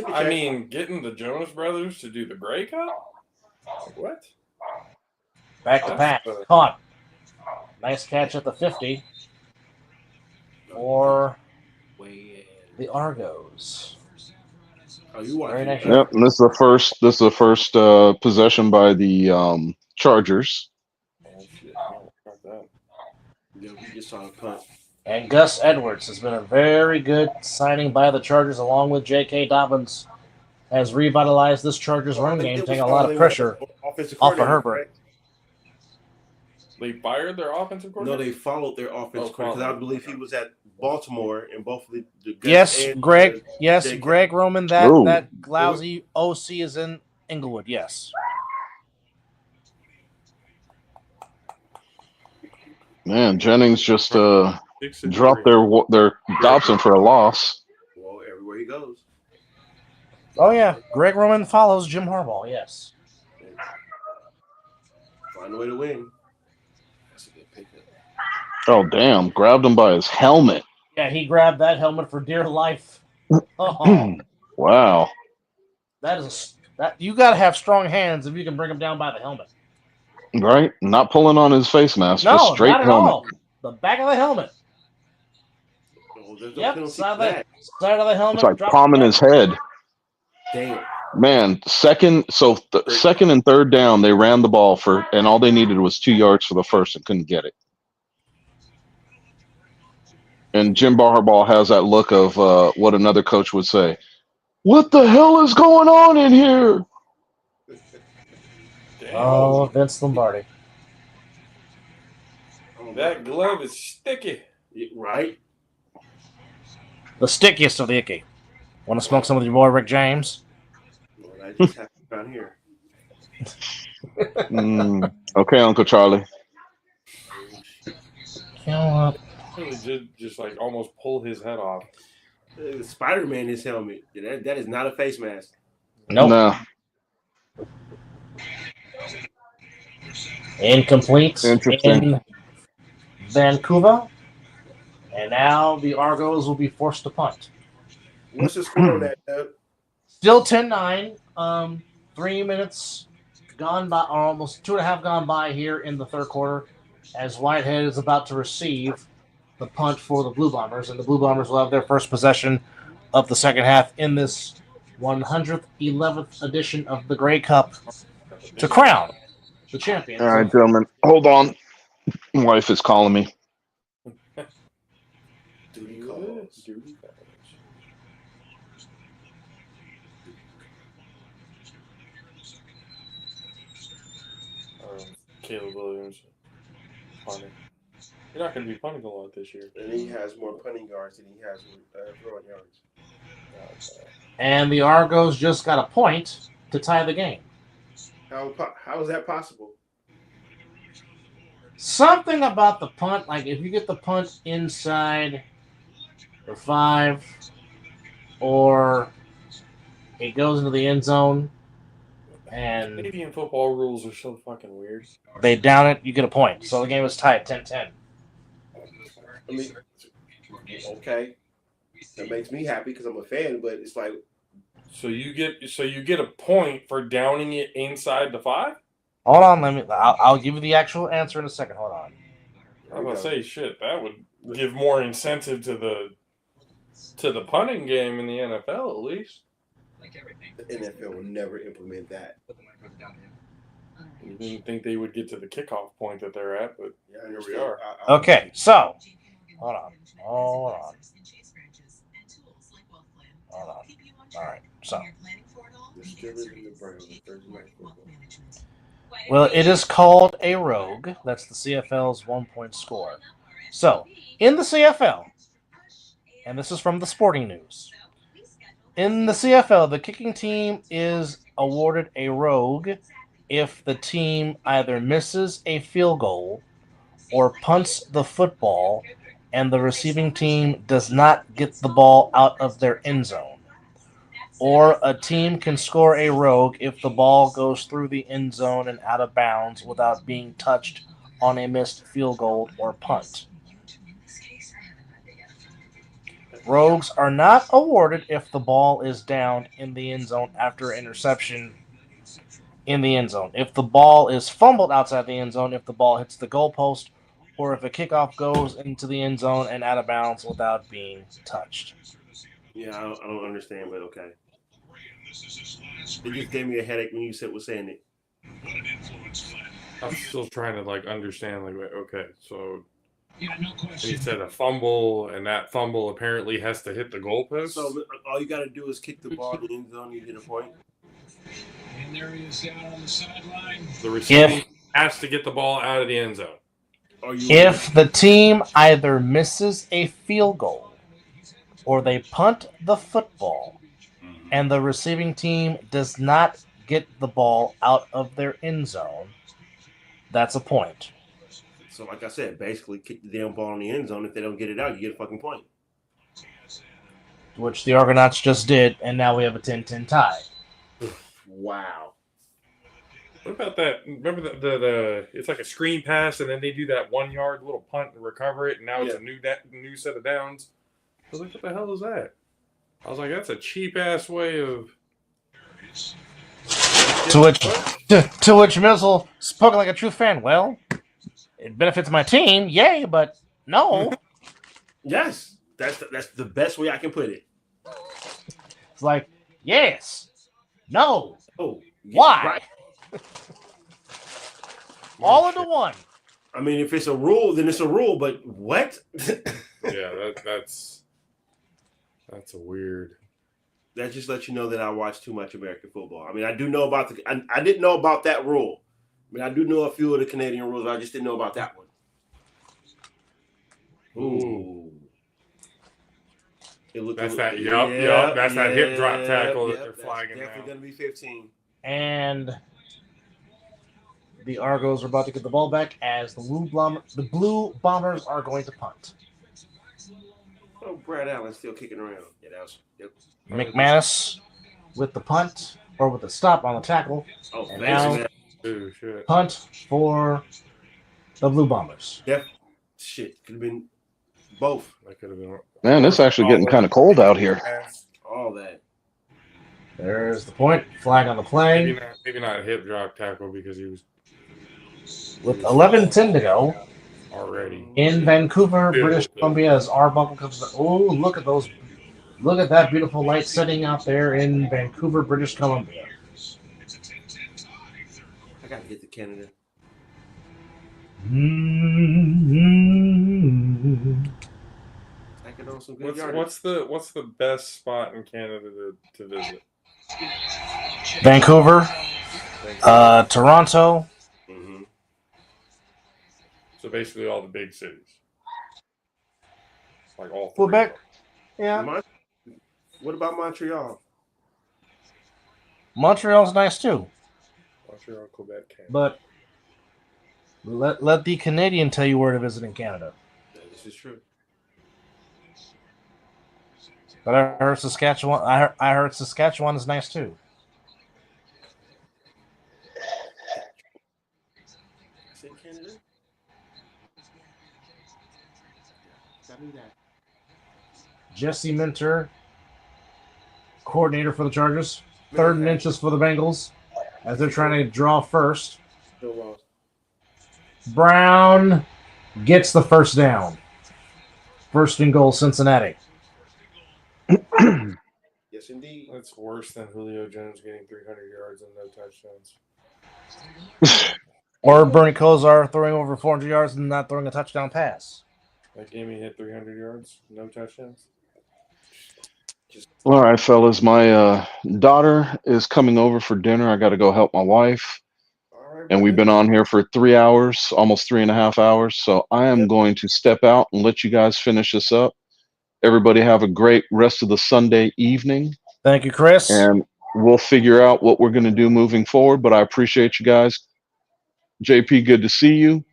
I mean, getting the Jonas Brothers to do the Grey Cup? What? Back to back. Caught. Nice catch at the 50 for the Argos. Oh, you watching? Nice. Yep, and this is the first possession by the Chargers. Oh, shit. Yeah, we just saw a punt. And Gus Edwards has been a very good signing by the Chargers, along with J.K. Dobbins, has revitalized this Chargers run game, taking a lot of pressure off of Herbert. Right? They fired their offensive coordinator? No, they followed their offensive coordinator because I believe he was at Baltimore and both the Gus yes, and Greg. Yes, J.K. Greg Roman. That lousy OC is in Inglewood. Yes. Man, Jennings just dropped their Dobson for a loss. Well, everywhere he goes. Oh yeah, Greg Roman follows Jim Harbaugh. Yes. Find a way to win. Oh damn! Grabbed him by his helmet. Yeah, he grabbed that helmet for dear life. Oh, wow. That you got to have strong hands if you can bring him down by the helmet. Right? Not pulling on his face mask. No, just straight not at helmet. all. The back of the helmet. Oh, there's no Yep, penalty side for that. of the helmet. It's like palming his head. Damn. Man, second and third down, they ran the ball and all they needed was 2 yards for the first and couldn't get it. And Jim Harbaugh has that look of what another coach would say. What the hell is going on in here? Oh, Vince Lombardi. That glove is sticky. Right? The stickiest of the icky. Want to smoke some with your boy Rick James? Well, that just happened down here. Okay, Uncle Charlie. Just like almost pull his head off. Spider-Man, his helmet. That is not a face mask. Nope. No. Incomplete Interesting. in Vancouver. And now the Argos will be forced to punt. What's the score on that, Doug? Still 10-9. 3 minutes gone by, or almost 2.5 gone by here in the third quarter, as Whitehead is about to receive the punt for the Blue Bombers, and the Blue Bombers will have their first possession of the second half in this 111th edition of the Grey Cup to crown the champions. All right, gentlemen. Hold on. My wife is calling me. Duty calls. Caleb Williams. Punting. You're not going to be punting a lot this year. And he has more punting yards than he has throwing yards. And the Argos just got a point to tie the game. How is that possible? Something about the punt, like if you get the punt inside the 5 or it goes into the end zone and Canadian football rules are so fucking weird. they down it, you get a point. So the game was tied 10-10. I mean, okay, that makes me happy because I'm a fan. But it's like, So you get a point for downing it inside the 5? Hold on, I'll give you the actual answer in a second. Hold on. I was gonna say shit. That would give more incentive to the punting game in the NFL at least. The NFL will never implement that. You didn't think they would get to the kickoff point that they're at, but here we are. Okay, so hold on. All right, so. Well, it is called a rogue. That's the CFL's 1-point score. So, in the CFL, and this is from the Sporting News, in the CFL, the kicking team is awarded a rogue if the team either misses a field goal or punts the football and the receiving team does not get the ball out of their end zone. Or a team can score a rogue if the ball goes through the end zone and out of bounds without being touched on a missed field goal or punt. Rogues are not awarded if the ball is downed in the end zone after interception in the end zone, if the ball is fumbled outside the end zone, if the ball hits the goalpost, or if a kickoff goes into the end zone and out of bounds without being touched. Yeah, I don't understand, but okay. It just gave me a headache when you was saying it. I'm still trying to understand. Okay, so he said a fumble, and that fumble apparently has to hit the goalpost. So all you got to do is kick the ball in the end zone, you get a point. And there he is down on the sideline. The receiver has to get the ball out of the end zone. If the team either misses a field goal or they punt the football and the receiving team does not get the ball out of their end zone, that's a point. So like I said, basically kick the damn ball in the end zone. If they don't get it out, you get a fucking point. Which the Argonauts just did, and now we have a 10-10 tie. Wow. What about that? Remember the it's like a screen pass, and then they do that 1 yard little punt and recover it, and now it's a new set of downs. I was like, what the hell is that? I was like, that's a cheap ass way of. To which Mizzle spoken like a true fan. Well, it benefits my team, yay, but no. Yes, that's the best way I can put it. It's like, yes, no, oh, why? Right. All into one. I mean, if it's a rule, then it's a rule. But what? Yeah, that's a weird. That just lets you know that I watch too much American football. I mean, I do know about I didn't know about that rule. I mean, I do know a few of the Canadian rules. I just didn't know about that one. Ooh. That's that. Yep. That's that hip drop tackle that they're flagging. Definitely going to be 15. And the Argos are about to get the ball back as the Blue Bombers are going to punt. Oh, Brad Allen's still kicking around. Yeah, that was. Yep. McManus with the punt or with the stop on the tackle. Oh, and now shit. Punt for the Blue Bombers. Yep. Shit, could have been both. That could have been. Man, it's actually getting kind of cold out here. All that. There's the point. Flag on the play. Maybe not a hip drop tackle because he was. With 11:10 to go. Already. In Vancouver, British Columbia, as Arbuckle comes. Oh, look at those. Look at that beautiful light setting out there in Vancouver, British Columbia. I got to get to Canada. What's the best spot in Canada to visit? Vancouver, Toronto. Mm-hmm. So basically all the big cities. Like all three. Quebec. Yeah. What about Montreal? Montreal's nice too. Montreal, Quebec, Canada. But let the Canadian tell you where to visit in Canada. Yeah, this is true. But I heard Saskatchewan. I heard Saskatchewan is nice too. Is it Canada? Tell me that. Jesse Minter coordinator for the Chargers. 3rd and inches for the Bengals as they're trying to draw first. Brown gets the first down. 1st and goal, Cincinnati. Yes, indeed. That's worse than Julio Jones getting 300 yards and no touchdowns. Or Bernie Kosar throwing over 400 yards and not throwing a touchdown pass. That game he hit 300 yards, no touchdowns. All right, fellas. My daughter is coming over for dinner. I got to go help my wife. And we've been on here for 3 hours, almost 3.5 hours. So I am going to step out and let you guys finish this up. Everybody have a great rest of the Sunday evening. Thank you, Chris. And we'll figure out what we're going to do moving forward. But I appreciate you guys. JP, good to see you.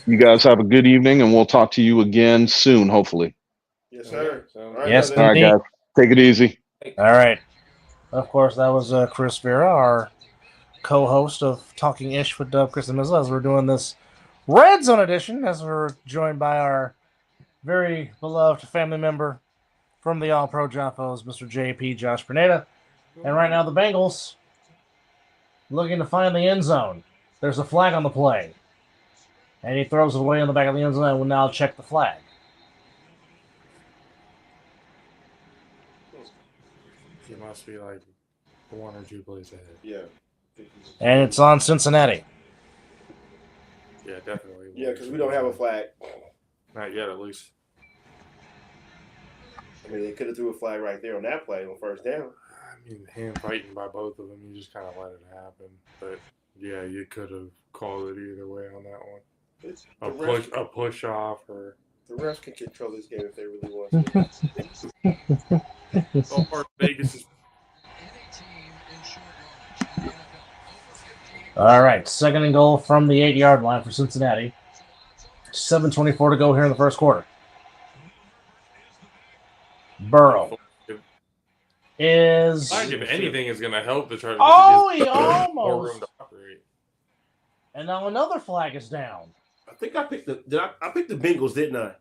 You guys have a good evening, and we'll talk to you again soon, hopefully. Yes, sir. Yes, All right, indeed. guys. Take it easy. All right. Of course, that was Chris Vera, our co-host of Talking Ish with Chris and Mizzle, as we're doing this Red Zone edition, as we're joined by our very beloved family member from the All-Pro Jaffos, Mr. JP, Josh Pineda. And right now, the Bengals looking to find the end zone. There's a flag on the play. And he throws it away in the back of the end zone and will now check the flag. He must be like 1 or 2 plays ahead. Yeah. And it's on Cincinnati. Yeah, definitely. Yeah, because we don't have a flag. Not yet, at least. I mean, they could have threw a flag right there on that play on 1st down. I mean, hand fighting by both of them, you just kind of let it happen. But yeah, you could have called it either way on that one. A push off, or the refs can control this game if they really want to. all part of Vegas is. All right, 2nd and goal from the 8-yard line for Cincinnati. 7:24 to go here in the 1st quarter. Burrow is. I think if anything is going to help the Chargers. Oh, he almost. More room to operate. And now another flag is down. I think I picked I picked the Bengals, didn't I?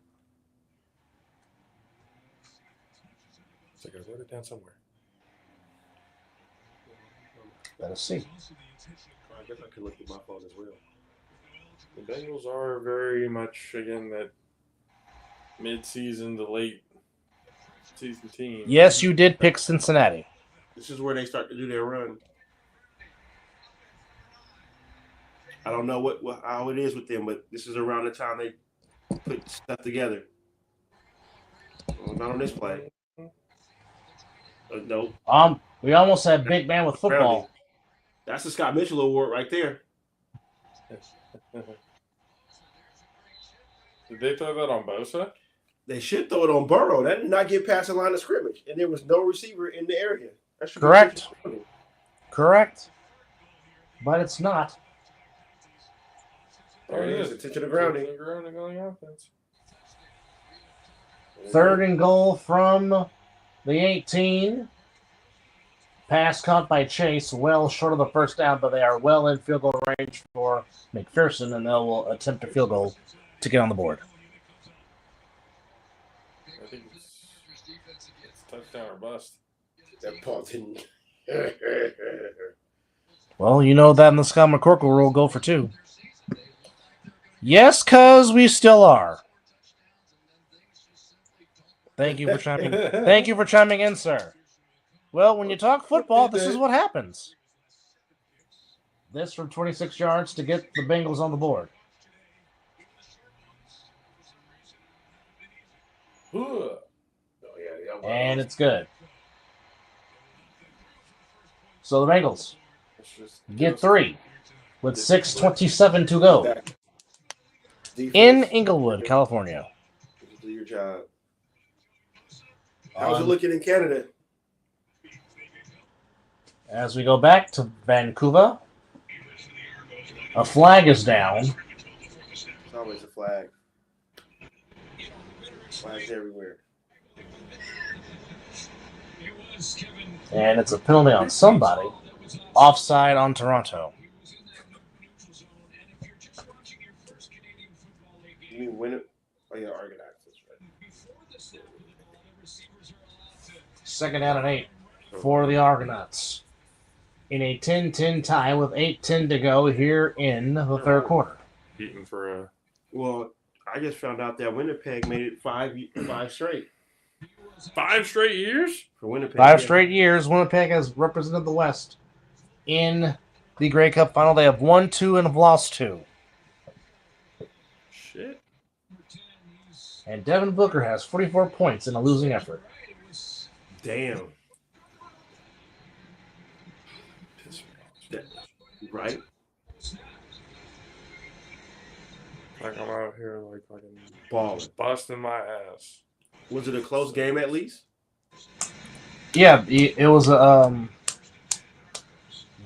So I wrote it down somewhere. Let us see. I guess I could look at my phone as well. The Bengals are very much, again, that mid-season to late season team. Yes, you did pick Cincinnati. This is where they start to do their run. I don't know how it is with them, but this is around the time they put stuff together. Well, not on this play. Nope. We almost had Big Man with football. That's the Scott Mitchell Award right there. Did they throw that on Bosa? They should throw it on Burrow. That did not get past the line of scrimmage, and there was no receiver in the area. That should Correct. Correct. But it's not. There it is. Attention to grounding. Offense. 3rd and goal from the 18. Pass caught by Chase, well short of the 1st down, but they are well in field goal range for McPherson, and they will attempt a field goal to get on the board. I think it's touchdown or bust. That ball didn't. Well, you know that in the Scott McCorkle rule, go for 2. Yes, cuz we still are. Thank you for chiming. Thank you for chiming in, sir. Well, when you talk football, this is what happens. This from 26 yards to get the Bengals on the board. And it's good. So the Bengals get 3 with 6:27 to go in Inglewood, California. Do your job. How's it looking in Canada? As we go back to Vancouver, a flag is down. It's always a flag. Flags everywhere. And it's a penalty on somebody. Offside on Toronto. You mean win it? Oh, yeah, Argonauts. That's right. second down and 8 for the Argonauts in a 10-10 tie with 8:10 to go here in the third quarter. Beating for a. Well, I just found out that Winnipeg made it five straight. 5 straight years? For Winnipeg. 5 straight years, Winnipeg has represented the West in the Grey Cup final. They have won 2 and have lost 2. Shit. And Devin Booker has 44 points in a losing effort. Damn. Right? Like I'm out here like fucking Balling. busting my ass. Was it a close game at least? Yeah, it was a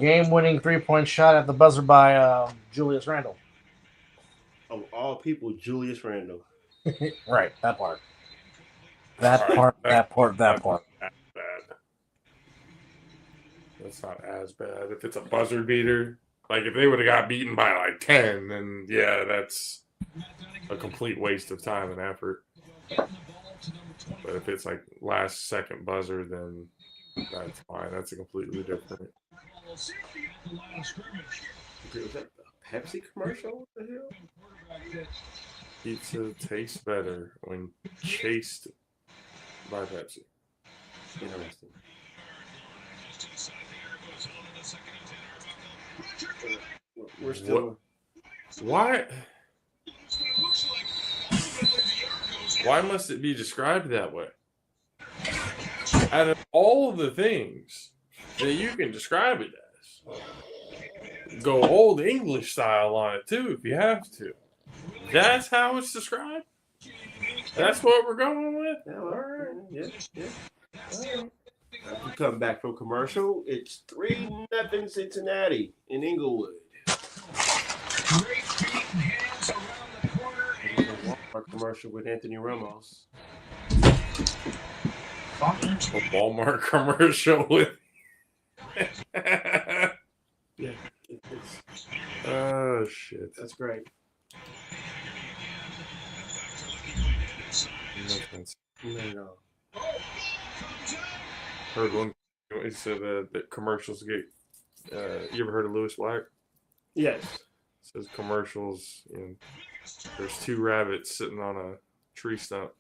game-winning 3-point shot at the buzzer by Julius Randle. Of all people, Julius Randle. Right, that part. That part. That's bad. That's not as bad. If it's a buzzer beater, like if they would have got beaten by like 10, then yeah, that's a complete waste of time and effort. But if it's like last second buzzer, then that's fine. That's a completely different. Was that a Pepsi commercial? What the hell? Pizza tastes better when chased by Pepsi. Interesting. We're still. Why? Why must it be described that way? Out of all of the things that you can describe it as, go old English style on it too if you have to. That's how it's described? That's what we're going with? Yeah, all right. Yeah. All right. We come back from commercial. It's 3-0 Cincinnati in Inglewood. Our commercial with Anthony Ramos. A Walmart commercial with. Yeah. Oh shit. That's great. No. Heard one. He said that commercials get. You ever heard of Lewis Black? Yes. Says commercials. There's 2 rabbits sitting on a tree stump.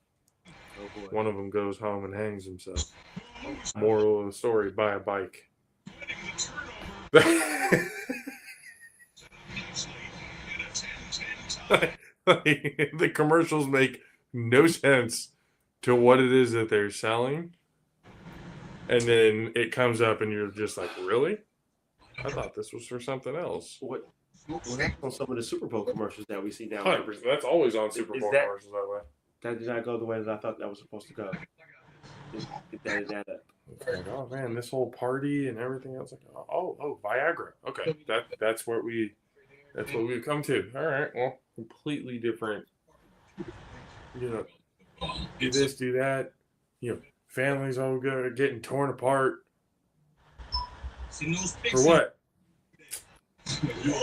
Oh boy. One of them goes home and hangs himself. Moral of the story: buy a bike. The commercials make no sense to what it is that they're selling. And then it comes up and you're just like, really? I thought this was for something else. What? Well, that's on some of the Super Bowl commercials that we see now. 100%. That's always on Super Bowl commercials that way. That did not go the way that I thought that was supposed to go. Just get that up. It's like, oh man, this whole party and everything else. Like, oh, Viagra. Okay, that's what we've come to. All right, well, completely different. Do this, do that. Families all getting torn apart. For what?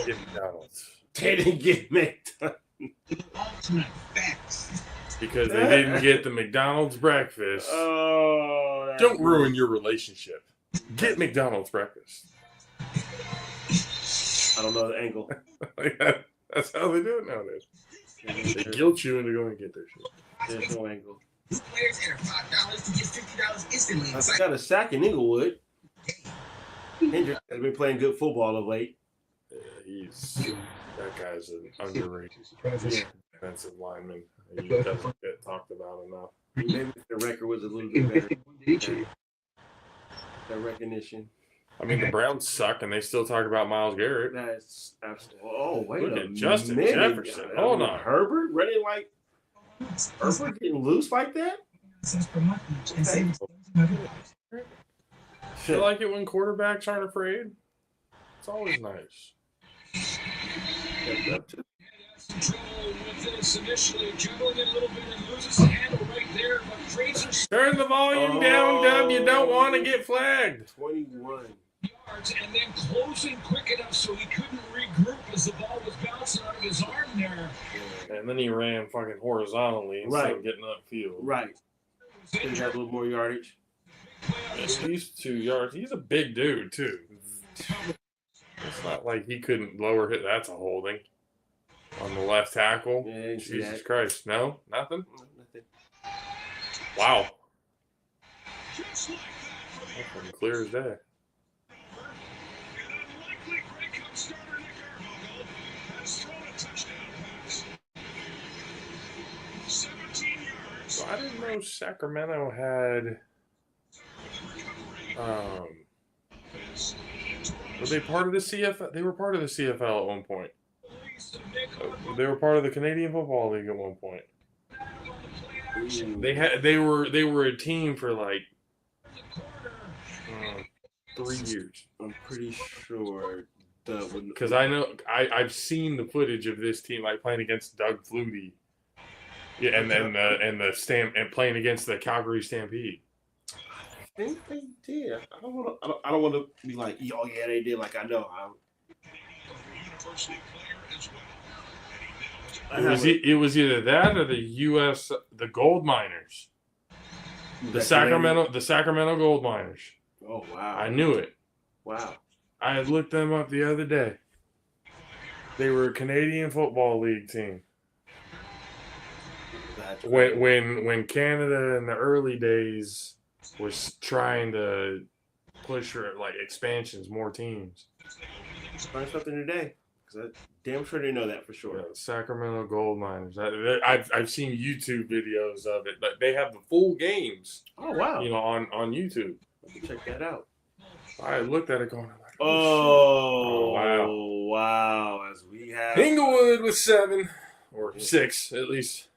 Get McDonald's. They didn't get McDonald's. Because they didn't get the McDonald's breakfast. Oh, don't ruin your relationship. Get McDonald's breakfast. I don't know the angle. That's how they do it nowadays. They guilt you into going to get their shit. There's no angle. Players enter $5 to get $50 instantly. I got a sack in Inglewood. Hendrick has been playing good football of late. That guy's an underrated defensive lineman. He doesn't get talked about enough. Maybe if the record was a little bit better. That recognition. I mean, the Browns suck, and they still talk about Myles Garrett. That's absolutely. Oh, wait Look a at Justin minute. Jefferson. Hold on. Herbert running like Herbert getting loose like that? Feel like it when quarterbacks aren't afraid. It's always nice. Turn the volume down, Dub. You don't want to get flagged. 21 yards, and then closing quick enough so he couldn't regroup as the ball was bouncing out of his arm there. And then he ran fucking horizontally instead of getting upfield. Right. He got a little more yardage. At least 2 yards. He's a big dude too. It's not like he couldn't lower it. That's a holding on the left tackle. Yeah, Jesus Christ. No? Nothing? Nothing. Wow. Nothing clear as day. So I didn't know Sacramento had. Were they part of the CFL? They were part of the CFL at one point. They were part of the Canadian Football League at one point. They were a team for like 3 years. I'm pretty sure because I know I've seen the footage of this team like playing against Doug Flutie. Yeah, and playing against the Calgary Stampede. I think they did. I don't want to be like, oh yeah, they did. Like I know. It was either that or the gold miners, the Sacramento gold miners. Oh wow! I knew it. Wow! I had looked them up the other day. They were a Canadian Football League team. When Canada in the early days was trying to push for like expansions, more teams. Learn something today. Because I'm damn sure they know that for sure. Yeah, Sacramento gold miners. I've seen YouTube videos of it, but they have the full games. Oh wow! On YouTube. Let me check that out. I looked at it going like, wow! As we have Inglewood with 7 or 6 at least.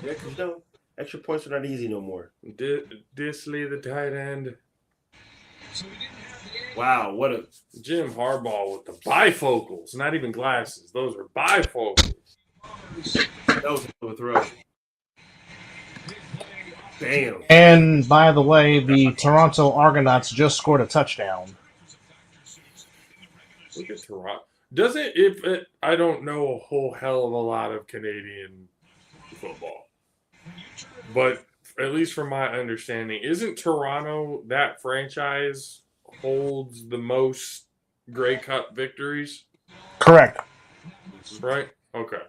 Yeah, because extra points are not easy no more. Disley, the tight end. Wow, what a Jim Harbaugh with the bifocals, not even glasses. Those are bifocals. That was a throw. Damn. And by the way, the Toronto Argonauts just scored a touchdown. Look at Toronto. I don't know a whole hell of a lot of Canadian football. But at least from my understanding, isn't Toronto that franchise holds the most Grey Cup victories? Correct. Right? Okay.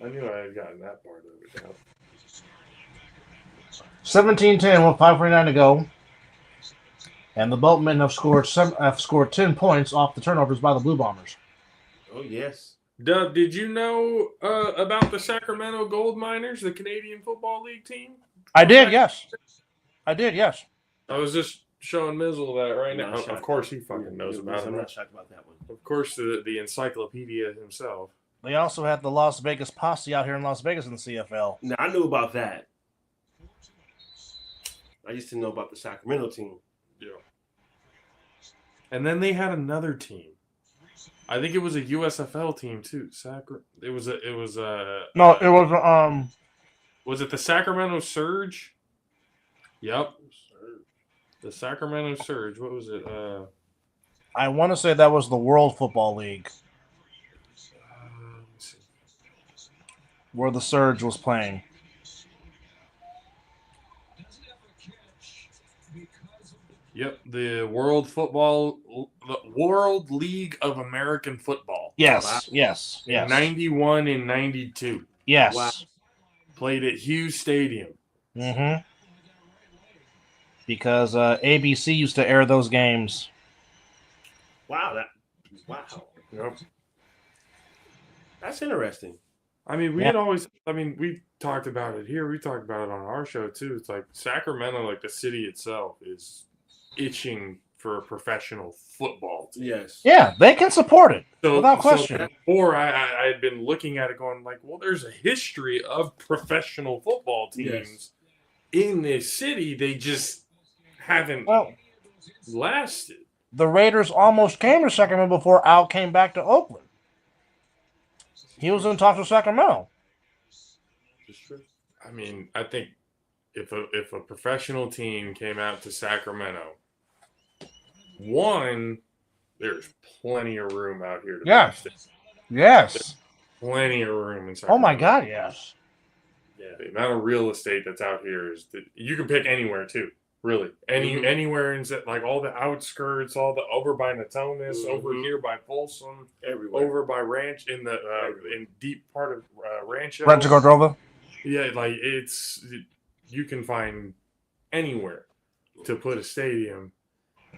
I knew I had gotten that part of it down. 17-10 with 5:49 to go. And the Boatmen have scored 10 points off the turnovers by the Blue Bombers. Oh, yes. Doug, did you know about the Sacramento Gold Miners, the Canadian Football League team? I did, yes. I was just showing Mizzle that right now. Of course he fucking knows about it. I'm not shocked about that one. Of course, the encyclopedia himself. They also had the Las Vegas Posse out here in Las Vegas in the CFL. Now, I knew about that. I used to know about the Sacramento team. Yeah. And then they had another team. I think it was a USFL team too. Was it the Sacramento Surge? Yep. The Sacramento Surge. What was it? I want to say that was the World Football League. Where the Surge was playing. Yep, the World League of American Football. Yes. 91 and 92. Yes. Wow. Played at Hughes Stadium. Mm-hmm. Because ABC used to air those games. Wow. Yep. That's interesting. I mean, we talked about it here. We talked about it on our show too. It's like Sacramento, like the city itself, is itching for a professional football team. Yes. Yeah, they can support it without question. Or I had been looking at it going like, well, there's a history of professional football teams in this city. They just haven't lasted. The Raiders almost came to Sacramento before Al came back to Oakland. He was in talks with Sacramento. I mean, I think if a professional team came out to Sacramento, there's plenty of room out here. Yes. There's plenty of room in Sacramento. Oh my God, yes. Yeah, the amount of real estate that's out here is that you can pick anywhere too. Really, anywhere in like all the outskirts, all the over by Natomas, over here by Folsom, everywhere, over by Ranch in the in deep part of Rancho Cordova. Yeah, like you can find anywhere to put a stadium,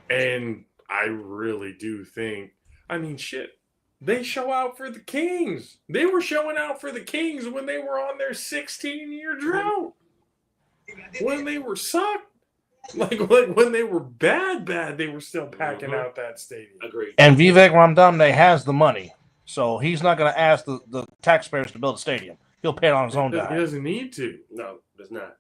and I really do think. I mean, shit. They show out for the Kings. They were showing out for the Kings when they were on their 16-year drought. When they were sucked. Like when they were bad, they were still packing out that stadium. Agreed. And Vivek Ramdamne has the money, so he's not going to ask the taxpayers to build a stadium. He'll pay it on his own dime. He doesn't need to. No, does not.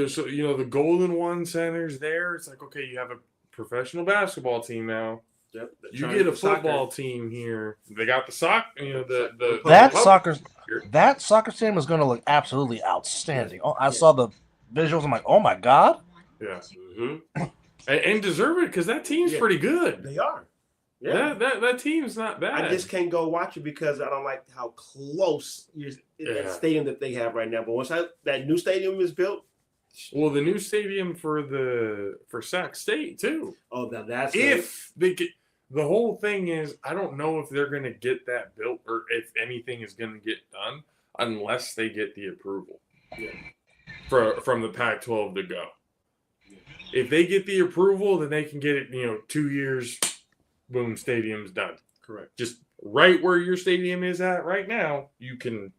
So the Golden One Center's there. It's like, okay, you have a professional basketball team now. Yep. You get a football team here. They got the soccer. That soccer stadium is going to look absolutely outstanding. Oh, I saw the visuals. I'm like, oh my god. Yeah. And deserve it because that team's pretty good. They are. Yeah. That team's not bad. I just can't go watch it because I don't like how close that stadium that they have right now. But once that new stadium is built. Well, the new stadium for Sac State too. Oh, that's if they get. The whole thing is, I don't know if they're going to get that built or if anything is going to get done unless they get the approval from the Pac-12 to go. If they get the approval, then they can get it, 2 years, boom, stadium's done. Correct. Just right where your stadium is at right now, you can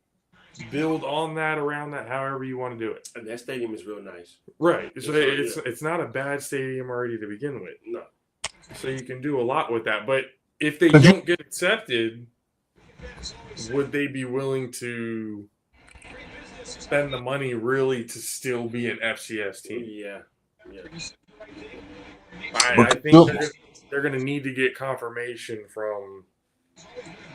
build on that, around that, however you want to do it. And that stadium is real nice. Right. So it's not a bad stadium already to begin with. No. So you can do a lot with that. But if they don't get accepted, would they be willing to spend the money really to still be an FCS team? Yeah. I think they're going to need to get confirmation from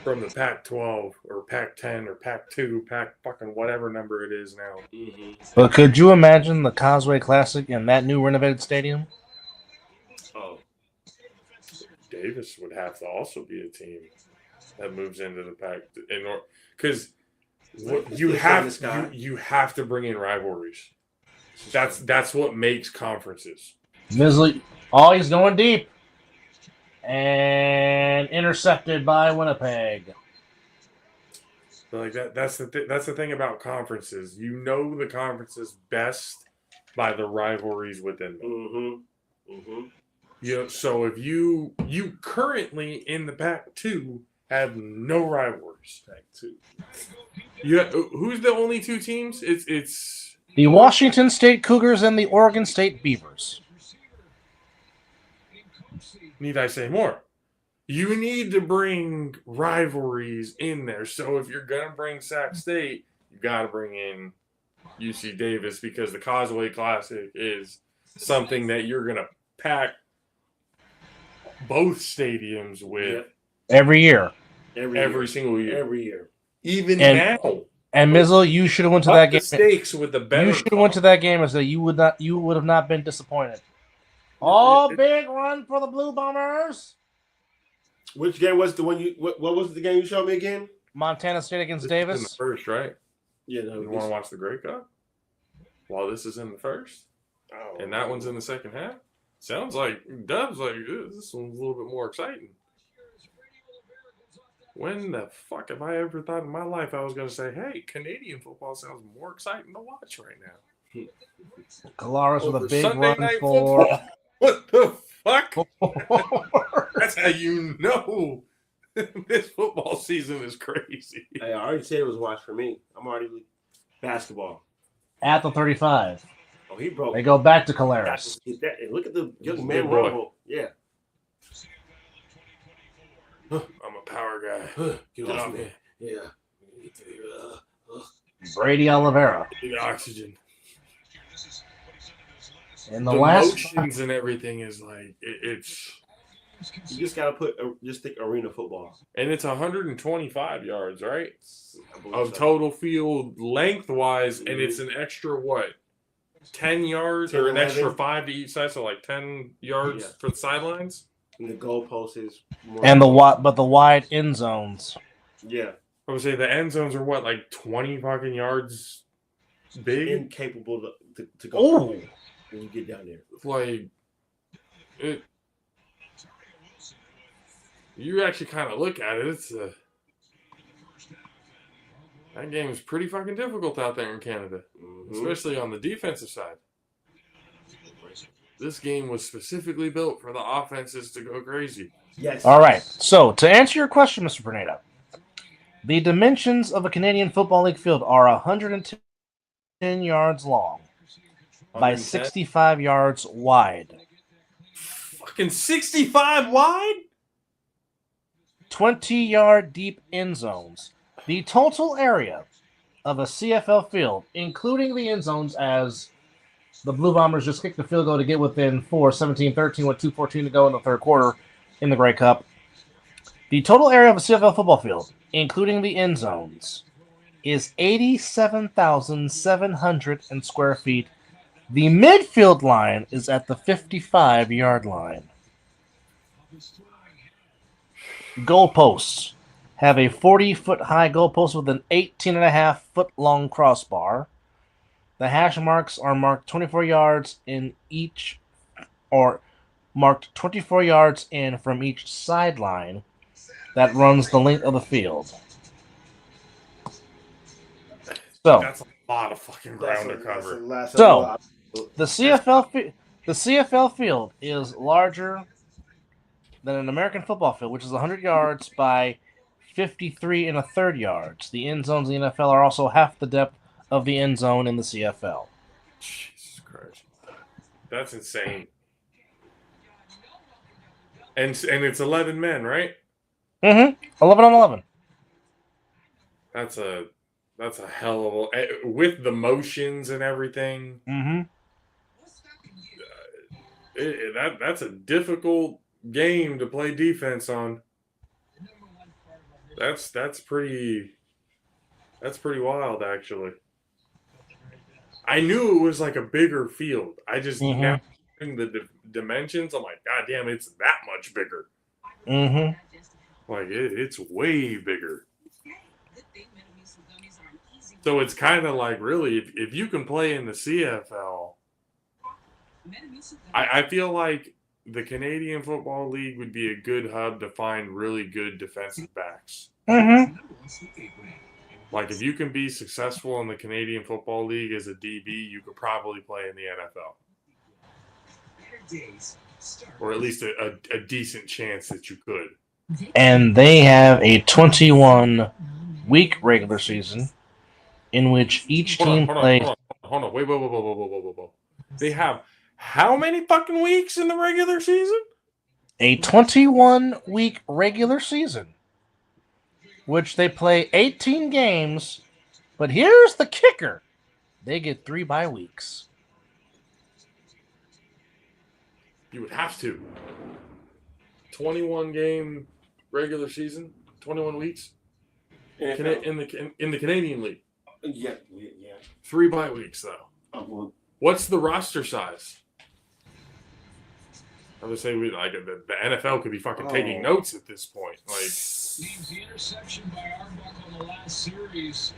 the Pac-12 or Pac-10 or Pac-2, fucking whatever number it is now. Mm-hmm. But could you imagine the Causeway Classic in that new renovated stadium? Oh. Davis would have to also be a team that moves into the Pac, because you have to bring in rivalries. That's what makes conferences. Mizzle, he's going deep and intercepted by Winnipeg. So like that's the thing about conferences. You know the conferences best by the rivalries within them. So if you currently in the Pac-2 have no rivalries. Pac-2. Who's the only two teams? It's the Washington State Cougars and the Oregon State Beavers. Need I say more? You need to bring rivalries in there. So if you're gonna bring Sac State, you got to bring in UC Davis because the Causeway Classic is something that you're gonna pack both stadiums with every year. Every single year. Every year. Even now. And Mizzle, you should have went to that game. Stakes with the better. You should have went to that game and said you would have not been disappointed. Big run for the Blue Bombers. Which game was the one what was the game you showed me again? Montana State against Davis. In the first, right? Yeah. No, you want to watch the Grey Cup? While this is in the first? Oh, and that one's in the second half? Sounds like Dub's like, this one's a little bit more exciting. When the fuck have I ever thought in my life I was going to say, hey, Canadian football sounds more exciting to watch right now? Colares with a big Sunday run night for... Football. What the fuck? That's how you know this football season is crazy. Hey, I already said it was watch for me. I'm already basketball. At the 35. Oh, he broke. They go back to Colares. Look at the young man rumble. Yeah. I'm a power guy. Get off me. Yeah. Brady Oliveira. Need oxygen. And the last motions and everything is like it's. You just gotta just think arena football, and it's 125 yards, right? Of total field lengthwise, and it's an extra 10 yards or an extra 5 to each side, so like 10 yards for the sidelines. And the goalpost is more and the wide end zones. Yeah, I would say the end zones are like 20 fucking yards big, incapable to go. Oh, when you get down there. Like it. You actually kind of look at it. It's that game is pretty fucking difficult out there in Canada, especially on the defensive side. This game was specifically built for the offenses to go crazy. Yes. All right. So to answer your question, Mr. Bernardo, the dimensions of a Canadian Football League field are 110 yards long by 110? 65 yards wide. Fucking 65 wide? 20-yard deep end zones. The total area of a CFL field, including the end zones, as the Blue Bombers just kicked the field goal to get within 17-13 with 2:14 to go in the third quarter in the Grey Cup. The total area of a CFL football field, including the end zones, is 87,700 square feet. The midfield line is at the 55-yard line. Goalposts have a 40-foot-high goalpost with an 18.5-foot-long crossbar. The hash marks are marked 24 yards in each, or marked 24 yards in from each sideline that runs the length of the field. So That's a lot of fucking ground to cover. So the CFL field is larger than an American football field, which is 100 yards by 53 1/3 yards. The end zones in the NFL are also half the depth of the end zone in the CFL. Jesus Christ. That's insane. And it's 11 men, right? 11 on 11. That's a hell of a, with the motions and everything. That's a difficult game to play defense on. That's pretty wild, actually. I knew it was like a bigger field. I just now in the dimensions, I'm like, God damn, it's that much bigger. Like it's way bigger. So it's kind of like, really, if you can play in the CFL, I feel like the Canadian Football League would be a good hub to find really good defensive backs. Like, if you can be successful in the Canadian Football League as a DB, you could probably play in the NFL. Or at least a decent chance that you could. And they have a 21-week regular season in which each team plays... Hold on. Wait. They have how many fucking weeks in the regular season? A 21-week regular season, which they play 18 games, but here's the kicker. They get 3 bye weeks. You would have to. 21-game regular season, 21 weeks in the Canadian League. Yeah. 3 bye weeks, though. What's the roster size? I would say the NFL could be fucking taking notes at this point. Like, the interception by Arbuckle on the last series.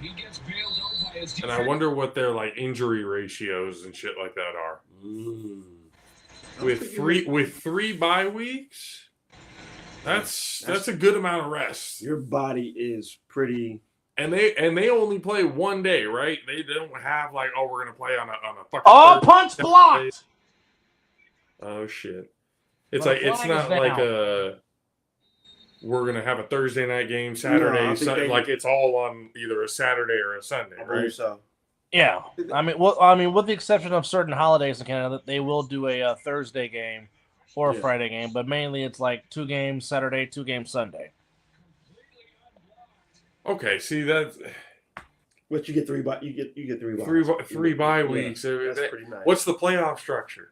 He gets bailed out by his and I wonder what their like injury ratios and shit like that are. With three bye weeks, that's a good amount of rest. Your body is pretty. And they only play one day, right? They don't have like, oh, we're gonna play on a fucking. Oh, punch blocked. Oh shit! It's like it's not like we're gonna have a Thursday night game, Saturday, Sunday. Like it's all on either a Saturday or a Sunday, right? So. Yeah, I mean, with the exception of certain holidays in Canada, they will do a Thursday game or a Friday game, but mainly it's like 2 games Saturday, 2 games Sunday. Okay, see that's. But you get 3 bye. You get 3 bye. Three bye weeks. That's pretty nice. What's the playoff structure?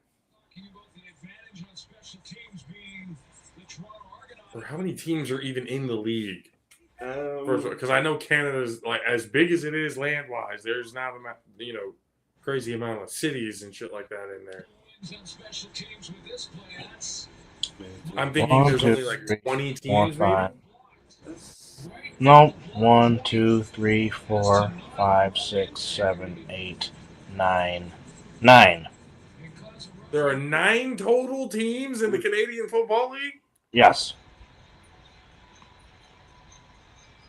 Or how many teams are even in the league? Because I know Canada's like as big as it is land wise. There's not a crazy amount of cities and shit like that in there. I'm thinking there's only like 20 teams. 4, 5. No, 1, 2, 3, 4, 5, 6, 7, 8, 9. 9. There are 9 total teams in the Canadian Football League, Yes.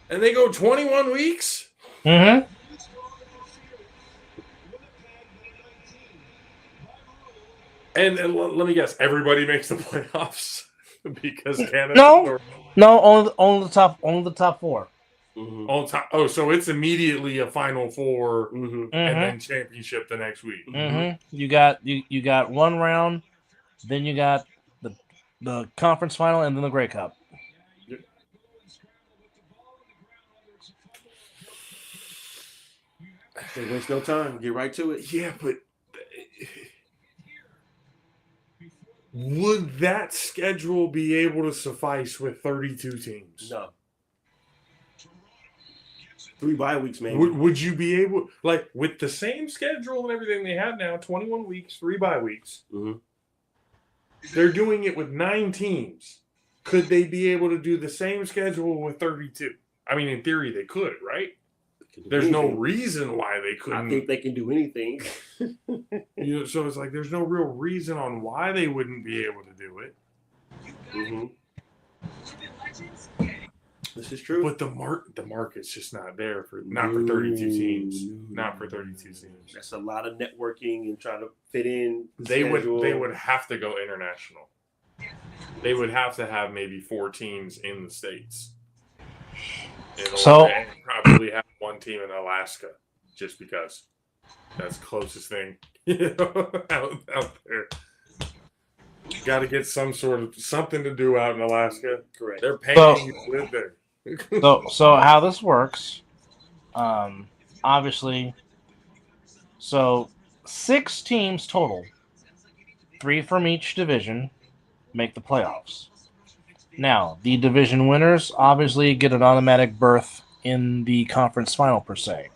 and they go 21 weeks. Mm-hmm. And let me guess, everybody makes the playoffs because Canada. No, only the top 4. Mm-hmm. On top. Oh, so it's immediately a Final Four Mm-hmm. and then championship the next week. Mm-hmm. You got one round, then you got the conference final, and then the Grey Cup. They waste no time. Get right to it. Yeah, but would that schedule be able to suffice with 32 teams? No. 3 bye weeks, maybe. Would you be able, like, with the same schedule and everything they have now, 21 weeks, 3 bye weeks, they're doing it with 9 teams. Could they be able to do the same schedule with 32? I mean, in theory, they could, right? There's no reason why they couldn't. I think they can do anything. So it's like there's no real reason on why they wouldn't be able to do it. This is true. But the market's just not there for 32 teams. Not for 32 teams. That's a lot of networking and trying to fit in. They would have to go international. They would have to have maybe 4 teams in the States. And probably have 1 team in Alaska, just because that's the closest thing out there. Got to get something to do out in Alaska. Correct. They're paying you to live there. So how this works, obviously, so 6 teams total, 3 from each division, make the playoffs. Now, the division winners obviously get an automatic berth in the conference final, per se.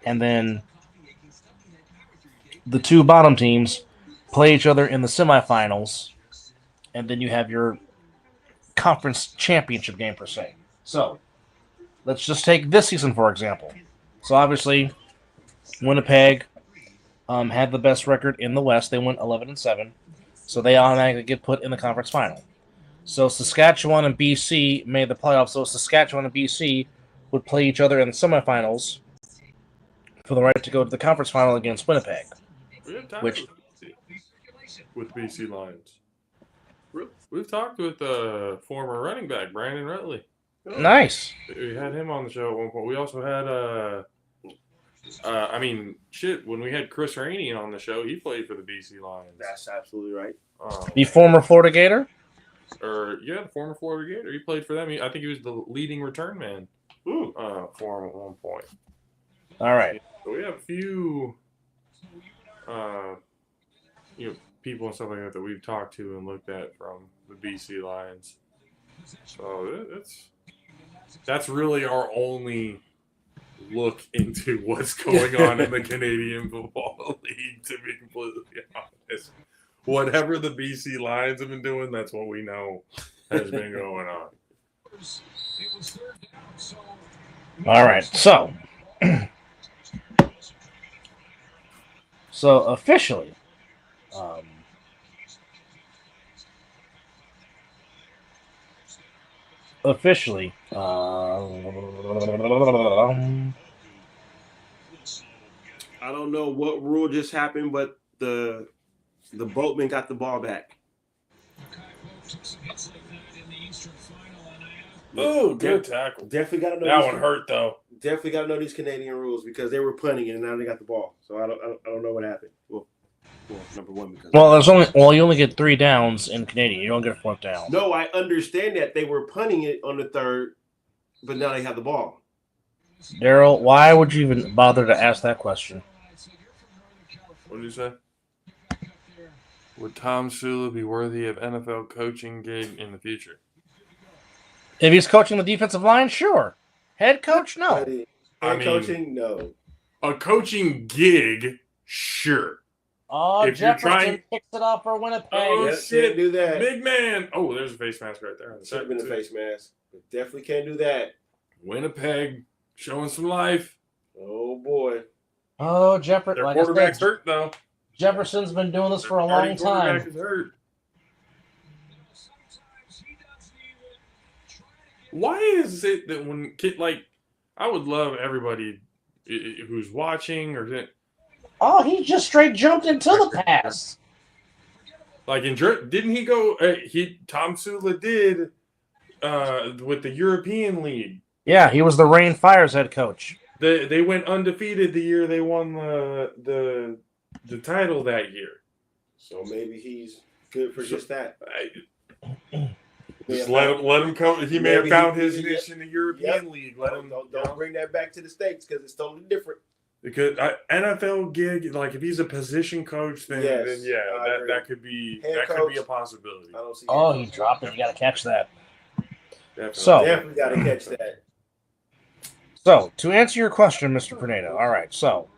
And then the 2 bottom teams play each other in the semifinals, and then you have your conference championship game, per se. So, let's just take this season, for example. So, obviously, Winnipeg had the best record in the West. They went 11-7. So, they automatically get put in the conference final. So Saskatchewan and BC made the playoffs. So Saskatchewan and BC would play each other in the semifinals for the right to go to the conference final against Winnipeg. With BC Lions. We've talked with former running back Brandon Rutley. Nice. We had him on the show at one point. We also had when we had Chris Rainey on the show, he played for the BC Lions. That's absolutely right. The former Florida Gator? The former Florida Gator. He played for them. I think he was the leading return man for him at one point. All right. So we have a few people and stuff like that we've talked to and looked at from the BC Lions. So that's really our only look into what's going on in the Canadian Football League, to be completely honest. Whatever the BC Lions have been doing, that's what we know has been going on. All right. So officially, I don't know what rule just happened, but the boatman got the ball back. Oh, good tackle. Definitely got to know that one hurt though. Definitely got to know these Canadian rules because they were punting and now they got the ball. So I don't know what happened. Well, number one because you only get 3 downs in Canadian. You don't get a 4th down. No, I understand that they were punting it on the 3rd, but now they have the ball. Daryl, why would you even bother to ask that question? What did you say? Would Tom Sula be worthy of NFL coaching gig in the future? If he's coaching the defensive line, sure. Head coach, no. Coaching, no. A coaching gig, sure. Oh, if Jefferson picks it up for Winnipeg. Oh, shit. Do that. Big man. Oh, there's a face mask right there. Should have been a face mask. Definitely can't do that. Winnipeg showing some life. Oh, boy. Oh, Jefferson. Their quarterback's hurt, though. Jefferson's been doing this for a Starting long quarterback time. is hurt. Why is it that when I would love everybody who's watching or Oh, he just straight jumped into the pass. like didn't he go? Tom Sula did with the European League. Yeah, he was the Rain Fires head coach. They went undefeated the year they won the title that year. So maybe he's good for just that. Just let him come. He may have found his niche in the European League. Let him. Don't bring that back to the States because it's totally different. Because NFL gig, like if he's a position coach, then yeah, that could be could be a possibility. I don't see. Oh, he dropped it. You got to catch that. Definitely got to catch that. So to answer your question, Mr. Pineda, all right. So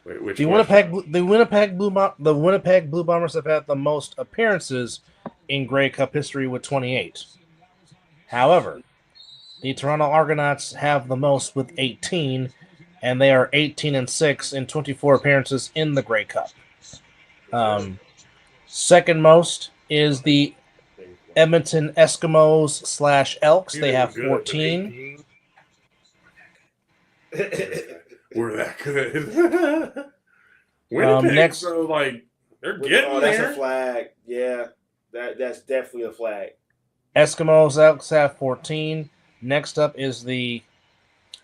Wait, the Winnipeg Blue Bombers have had the most appearances in Grey Cup history with 28. However, the Toronto Argonauts have the most with 18, and they are 18-6 in 24 appearances in the Grey Cup. Second most is the Edmonton Eskimos / Elks. They have 14. We're that good. Winnipeg, next, so like they're getting that's there. a flag. Yeah, that's definitely a flag. Eskimos Elks have 14. Next up is the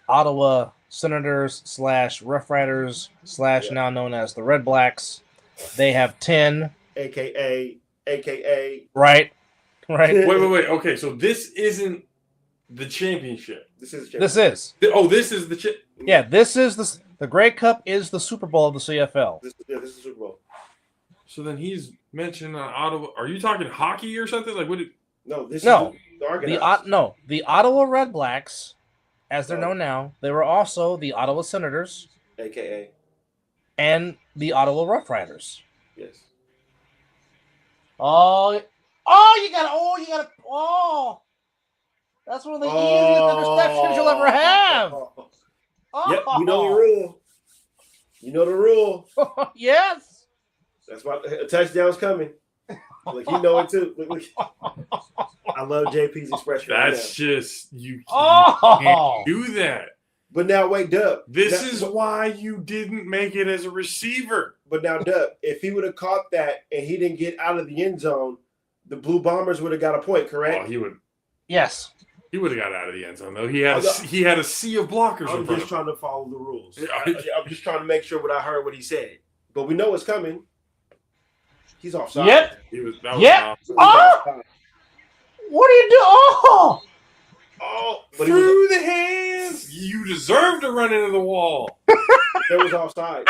Ottawa Senators / Rough Riders / now known as the Red Blacks. They have 10. AKA. Right. Wait. Okay, so this isn't the championship. This is. This is. This is the chip. Yeah, this is the Grey Cup is the Super Bowl of the CFL. This is the Super Bowl. So then he's mentioned Ottawa. Are you talking hockey or something? Like what? The Ottawa Red Blacks, as they're known now, they were also the Ottawa Senators, AKA, and the Ottawa Rough Riders. Yes. That's one of the easiest interceptions you'll ever have. Yep, you know the rule. You know the rule. Yes. That's why a touchdown's coming. Like you know it too. Look. I love JP's expression. That's just you can't do that. But now wait, Dub. This is why you didn't make it as a receiver. But now, Dub, if he would have caught that and he didn't get out of the end zone, the Blue Bombers would have got a point, correct? Oh, he would. Yes. He would have got out of the end zone though. He had a sea of blockers. I'm just trying to follow the rules. I'm just trying to make sure what he said. But we know what's coming. He's offside. Yep. Offside. Oh! What are you doing? Oh! But through the hands. You deserve to run into the wall. That was offside.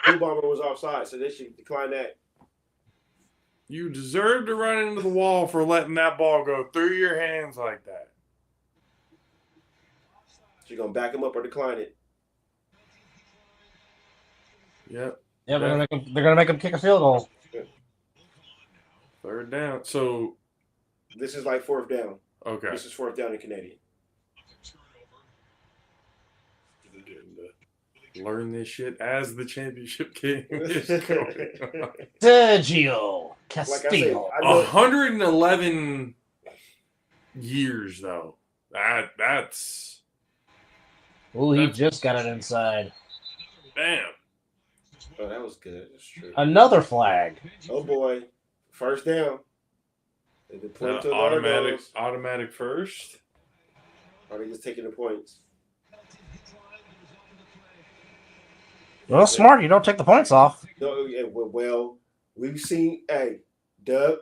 Blue Bomber was offside, so they should decline that. You deserve to run into the wall for letting that ball go through your hands like that. So you're gonna back him up or decline it? Yep. Yeah, they're gonna make him kick a field goal. Third down. So this is like fourth down. Okay. This is fourth down in Canadian. Learn this shit as the championship game is going on. Sergio Castillo. Like 111 years though. That's. Oh, he just got it inside. Bam. Oh, that was good. That's true. Another flag. Oh boy, first down. Automatic first. Or are they just taking the points? Well, smart. You don't take the points off. No, yeah, well, we've seen. Hey, Dub.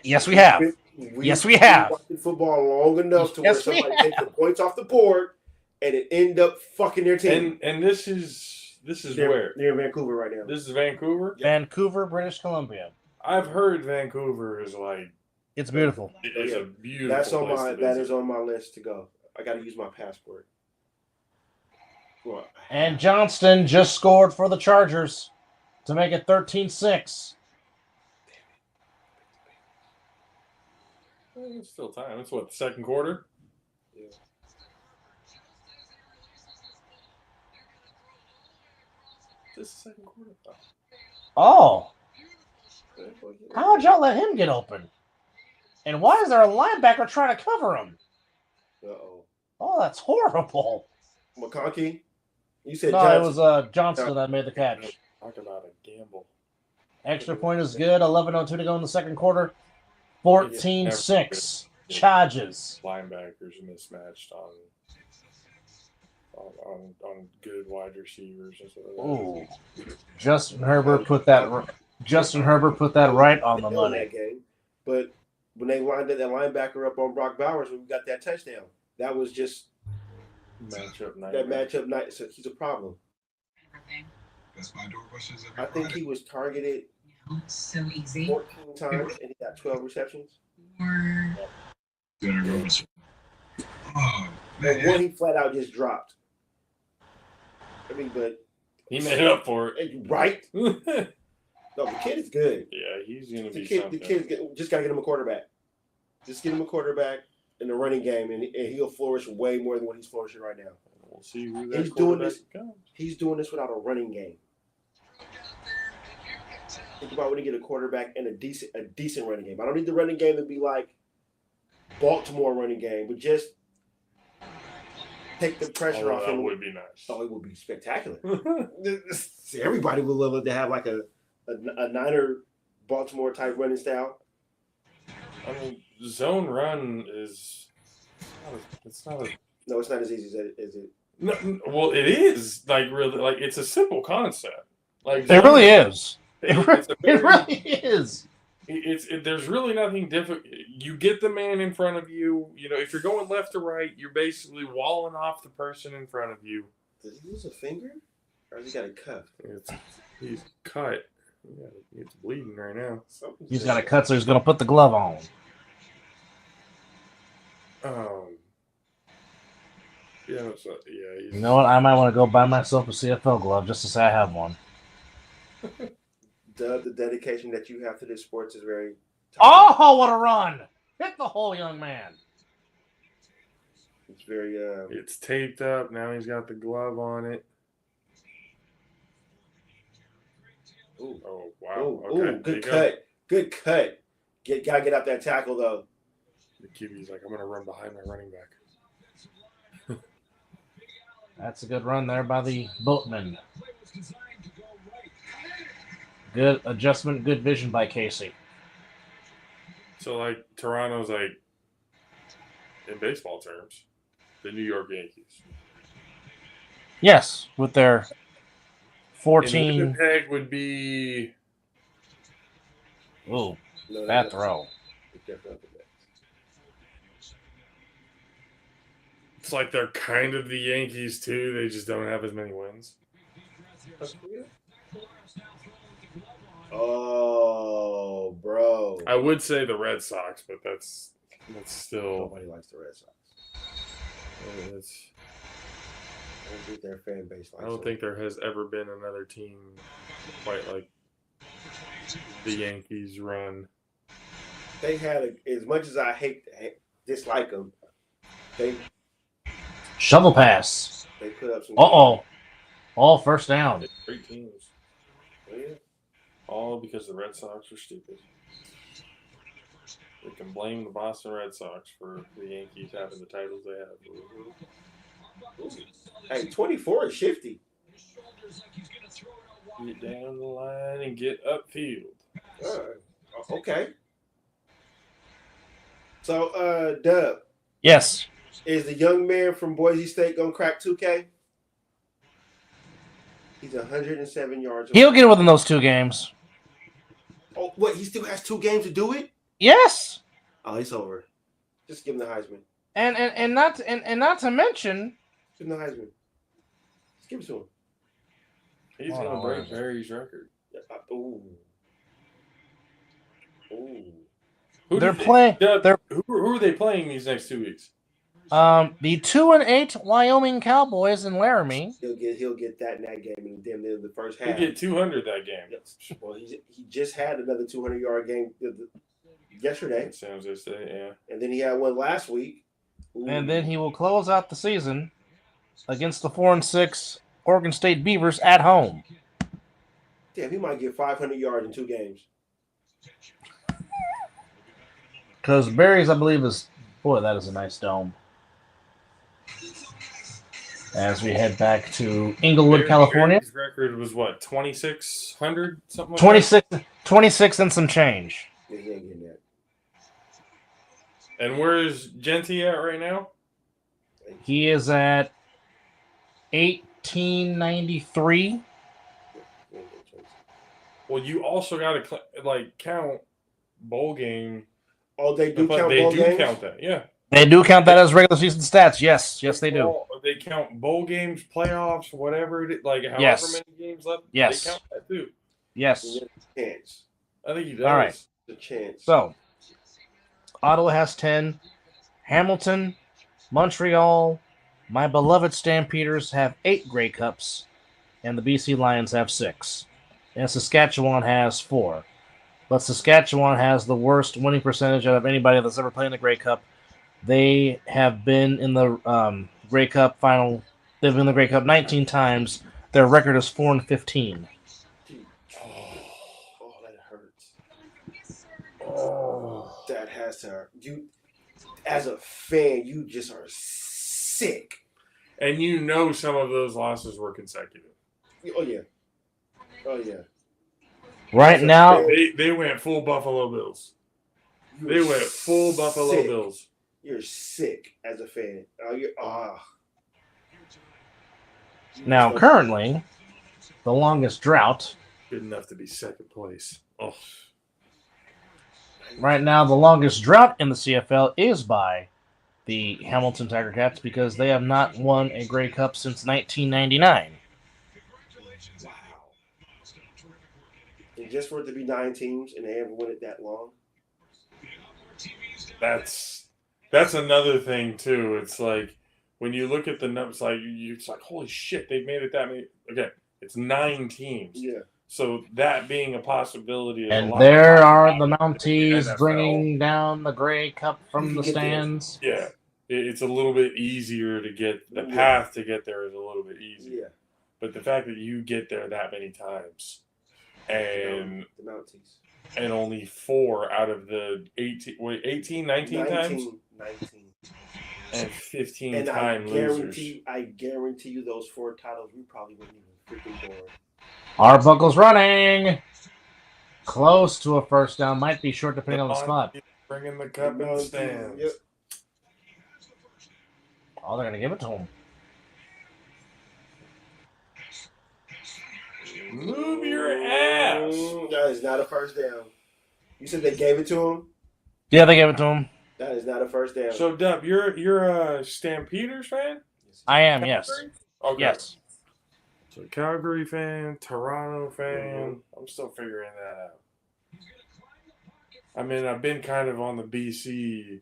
Yes, we have. Yes, we have. Watching football long enough to where somebody takes the points off the board, and it end up fucking their team. And this is where they're in Vancouver right now. This is Vancouver. Vancouver, British Columbia. I've heard Vancouver is like. It's beautiful. It's a beautiful. That is on my list to go. I got to use my passport. What? And Johnston just scored for the Chargers to make it 13-6. It's still time. It's what, the second quarter? Yeah. Just the second quarter. Oh. How'd y'all let him get open? And why is there a linebacker trying to cover him? Uh-oh. Oh, that's horrible. McConkey? You said No, Johnson. it was Johnston that made the catch. Talk about a gamble. Extra point is good. 11:02 to go in the second quarter. 14-6. Charges. Linebackers mismatched on good wide receivers and stuff like that. Ooh. Justin Herbert put that right on the money. That game. But when they lined that linebacker up on Brock Bowers when we got that touchdown, that was just matchup night. That matchup night. So he's a problem. I think he was targeted so easy 14 times and he got 12 receptions. Or... Oh, man. One he flat out just dropped. I mean, but he made up for it, right? No, the kid is good. Yeah, he's gonna be. The kid just gotta get him a quarterback. Just get him a quarterback in the running game, and he'll flourish way more than what he's flourishing right now. We'll see who that he's doing this. Becomes. He's doing this without a running game. Think about when you get a quarterback and a decent running game. I don't need the running game to be like Baltimore running game, but just take the pressure off him. That would be nice. Oh, it would be spectacular. Everybody would love it to have like a Niner Baltimore type running style. I mean, zone run is it's not as easy as it. No, well, it is like really like it's a simple concept. Like it really is. It really is. There's really nothing difficult. You get the man in front of you. You know, if you're going left to right, you're basically walling off the person in front of you. Does he use a finger, or has he got a cuff? He's cut. It's bleeding right now. He's got a cut, so he's going to put the glove on. Yeah. You know what? I might want to go buy myself a CFL glove just to say I have one. The dedication that you have to this sports is very. Oh, what a run! Hit the hole, young man. It's very. It's taped up. Now he's got the glove on it. Ooh. Oh, wow. Ooh, okay. Good cut. Good cut. Gotta get out that tackle, though. The QB's like, I'm going to run behind my running back. That's a good run there by the boatman. Good adjustment, good vision by Casey. So, like, Toronto's like, in baseball terms, the New York Yankees. Yes, with their 14. And Winnipeg would be. Ooh, bad throw. It's like they're kind of the Yankees, too. They just don't have as many wins. Oh, bro. I would say the Red Sox, but that's still. Nobody likes the Red Sox. I don't think their fan base likes I don't think there has ever been another team quite like the Yankees run. They had as much as I dislike them. They shovel pass. They put up some. All first down. Great teams. Oh, yeah. All because the Red Sox are stupid. We can blame the Boston Red Sox for the Yankees having the titles they have. Hey, 24 is shifty. Get down the line and get upfield. Okay. So, Dub. Yes. Is the young man from Boise State going to crack 2K? He's 107 yards. He'll get it within those 2 games. Oh, what? He still has 2 games to do it? Yes. Oh, it's over. Just give him the Heisman. And not to mention. Give him the Heisman. Just give it to him. He's going to break Barry's record. Ooh. They're playing. Who are they playing these next 2 weeks? The 2-8 Wyoming Cowboys in Laramie. He'll get that in that game, and then in the first half. He'll get 200 that game. Yes. Well, he just had another 200-yard game yesterday. San Jose State, yeah. And then he had one last week. Ooh. And then he will close out the season against the 4-6 Oregon State Beavers at home. Damn, he might get 500 yards in 2 games. Because Barry's, I believe, is... Boy, that is a nice dome. As we head back to Inglewood, California. His record was what, 2,600? Something like 26 and some change. Yeah, he ain't getting that. And where's Genty at right now? He is at 1893. Well, you also got to count bowl game. Oh, they do count they bowl do games? count that, yeah. They do count that as regular season stats. Yes, they do. They count bowl games, playoffs, whatever it is, however Yes. many games left. Yes. They count that too. Yes. Chance. I think he does. All right. The chance. So, Ottawa has 10. Hamilton, Montreal, my beloved Stampeders have 8 Grey Cups, and the BC Lions have 6. And Saskatchewan has 4. But Saskatchewan has the worst winning percentage out of anybody that's ever played in the Grey Cup. They have been in the Grey Cup final. They've been in the Grey Cup 19 times. Their record is 4-15. Oh, that hurts. Oh, that has to hurt. You, as a fan, you just are sick. And some of those losses were consecutive. Oh yeah. Right now, they went full Buffalo Bills. They went full Buffalo sick. Bills. You're sick as a fan. Now, currently, the longest drought. Good enough to be second place. Oh. Right now, the longest drought in the CFL is by the Hamilton Tiger Cats because they have not won a Grey Cup since 1999. Wow. And just for it to be 9 teams and they haven't won it that long. That's another thing too. It's like when you look at the numbers, it's like holy shit, they've made it that many. Again, it's 9 teams. Yeah. So that being a possibility is And a lot. there are the Mounties bringing down the Grey Cup from the stands. Yeah, it's a little bit easier to get the path to get there is a little bit easier. Yeah. But the fact that you get there that many times, and the Mounties. And only 4 out of the 19 times? 19. And 15 and time losers. I guarantee you those 4 titles, we probably wouldn't even freaking board. Arbuckle's running. Close to a first down. Might be short depending on the spot. Bringing the cup in the stands. Yep. Oh, they're going to give it to him. Move your ass. That is not a first down. You said they gave it to him? Yeah, they gave it to him. That is not a first down. So, Dub, you're a Stampeders fan? I am, Calgary? yes. Okay. Yes. So, Calgary fan, Toronto fan. I'm still figuring that out. I mean, I've been kind of on the BC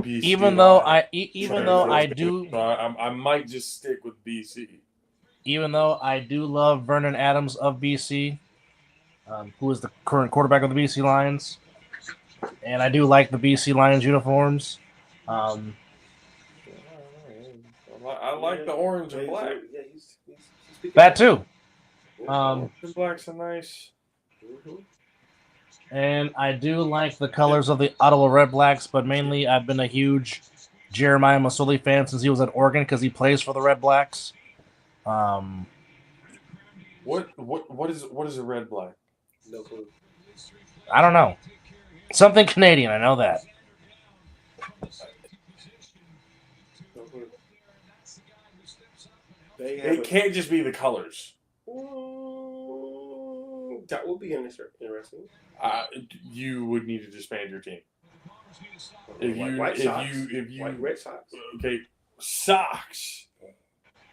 even though line. I do, I might just stick with BC. Even though I do love Vernon Adams of BC, who is the current quarterback of the BC Lions, and I do like the BC Lions uniforms. I like the orange and black. Yeah, he's that too. Orange and black's a nice. And I do like the colors of the Ottawa Red Blacks, but mainly I've been a huge Jeremiah Masoli fan since he was at Oregon because he plays for the Red Blacks. What is a red black? No clue. I don't know. Something Canadian, I know that. No clue. It can't just be the colors. That would be interesting. You would need to disband your team. White Red Sox. Okay, socks.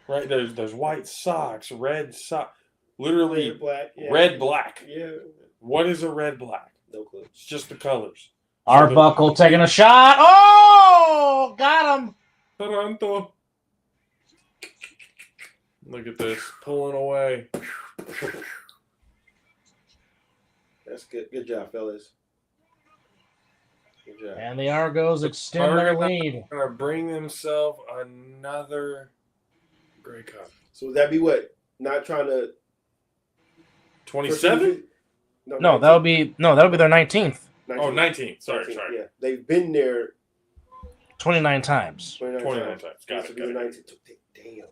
Right, there's white socks, red sock, literally Red, black. Yeah. red, black. Yeah. What is a red, black? No clue. It's just the colors. Arbuckle taking a shot. Oh, got him. Toronto. Look at this, pulling away. That's good. Good job, fellas. Good job. And the Argos extend their lead. Going to bring themselves another Grey Cup. So would that be what? Not trying to 27? No, that would be their 19th. 19. Oh, 19. Sorry. Yeah, they've been there 29 times. 29 times. Got This it. will be the 19th. Damn.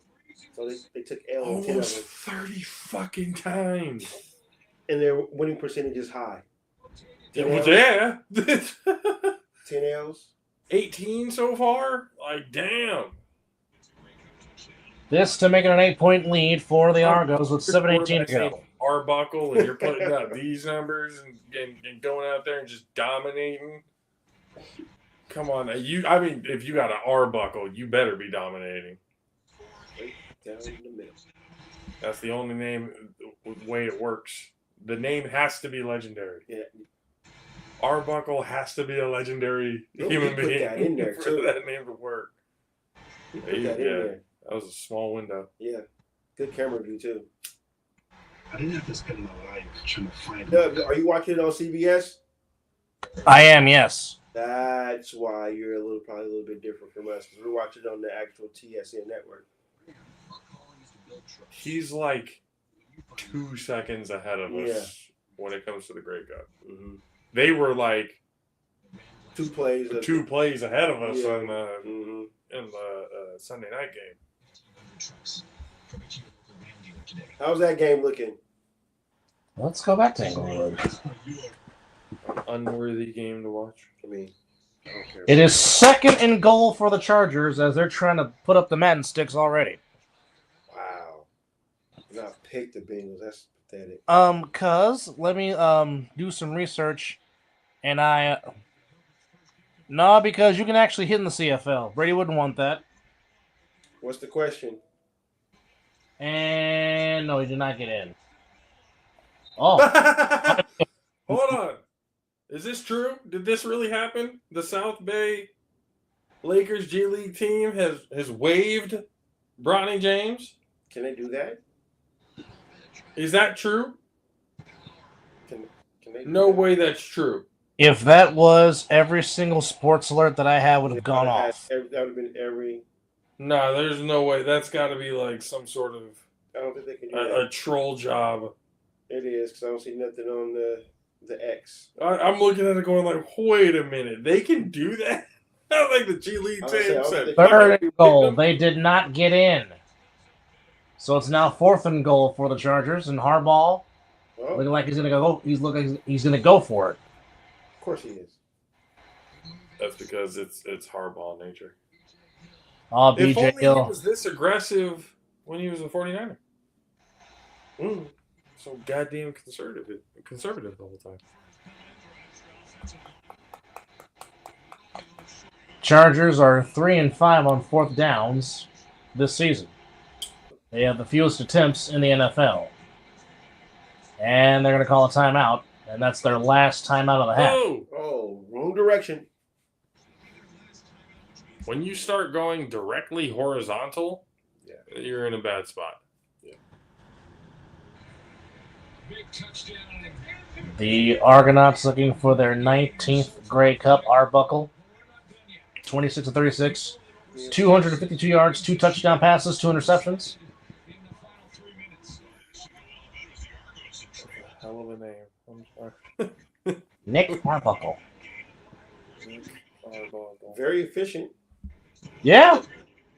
So they took L on 10 of Almost them. 30 fucking times. And their winning percentage is high. 10 Ls? Yeah. 10 L's? 18 so far? Like, damn. This to make it an 8-point lead for the Argos with 7:18 to go. Arbuckle, and you're putting up these numbers and going out there and just dominating. Come on, if you got an Arbuckle, you better be dominating. Right down in the middle. That's the only way it works. The name has to be legendary. Yeah. Arbuckle has to be a legendary human put being that in there, for too. that name to work. He put that in there. That was a small window. Yeah. Good camera view, too. I didn't have to spend my life trying to find Doug, are you watching it on CBS? I am, yes. That's why you're probably a little bit different from us, because we're watching it on the actual TSN network. He's like 2 seconds ahead of us when it comes to the Grey Cup. Mm-hmm. They were like 2 plays ahead of us Yeah. in the Sunday night game. How's that game looking? Let's go back to Englewood. An unworthy game to watch. I mean, I don't care. It is 2nd and goal for the Chargers as they're trying to put up the Madden sticks already. Wow. Not pick the Bengals. That's pathetic. Let me do some research, and because you can actually hit in the CFL. Brady wouldn't want that. What's the question? And no, he did not get in. Oh, Hold on. Is this true? Did this really happen? The South Bay Lakers G League team has waived Bronny James? Can they do that? Is that true? Can they do No that? way that's true. if that was, every single sports alert that I had would have gone off. That would have been every. No, there's no way. That's got to be like some sort of I don't think they can do that. a troll job. It is, because I don't see nothing on the X. I'm looking at it going like, wait a minute. They can do that? Not like the G League I team was said. saying, 3rd and goal. They did not get in. So it's now 4th and goal for the Chargers, and Harbaugh looking like he's gonna go. He's gonna go for it. Of course he is. That's because it's Harbaugh nature. Oh, If BJ only he Hill. was this aggressive when he was a 49er. So goddamn conservative the whole time. Chargers are 3-5 on 4th downs this season. They have the fewest attempts in the NFL. And they're going to call a timeout, and that's their last timeout of the half. Oh, wrong direction. When you start going directly horizontal, you're in a bad spot. The Argonauts looking for their 19th Grey Cup Arbuckle. 26-36, 252 yards, 2 touchdown passes, 2 interceptions. Hell of a name. I'm sorry. Nick Arbuckle. Very efficient. Yeah.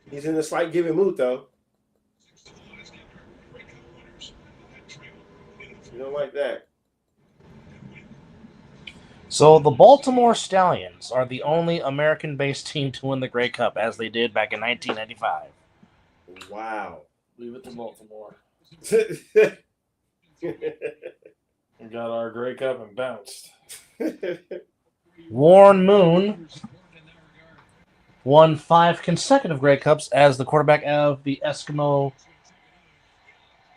He's in a slight giving mood, though. You don't like that. So the Baltimore Stallions are the only American-based team to win the Grey Cup, as they did back in 1995. Wow. Leave it to Baltimore. We got our Grey Cup and bounced. Warren Moon won 5 consecutive Grey Cups as the quarterback of the Eskimos,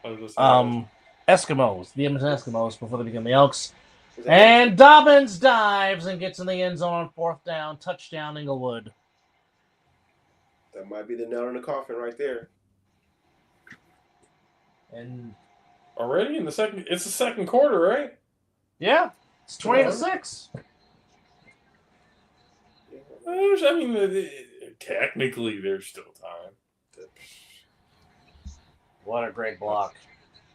the Edmonton Eskimos, before they became the Elks. And Dobbins dives and gets in the end zone on 4th down. Touchdown, Inglewood. That might be the nail in the coffin right there. And already in the second, it's the second quarter, right? Yeah, it's 20-6. I mean, technically, there's still time. What a great block.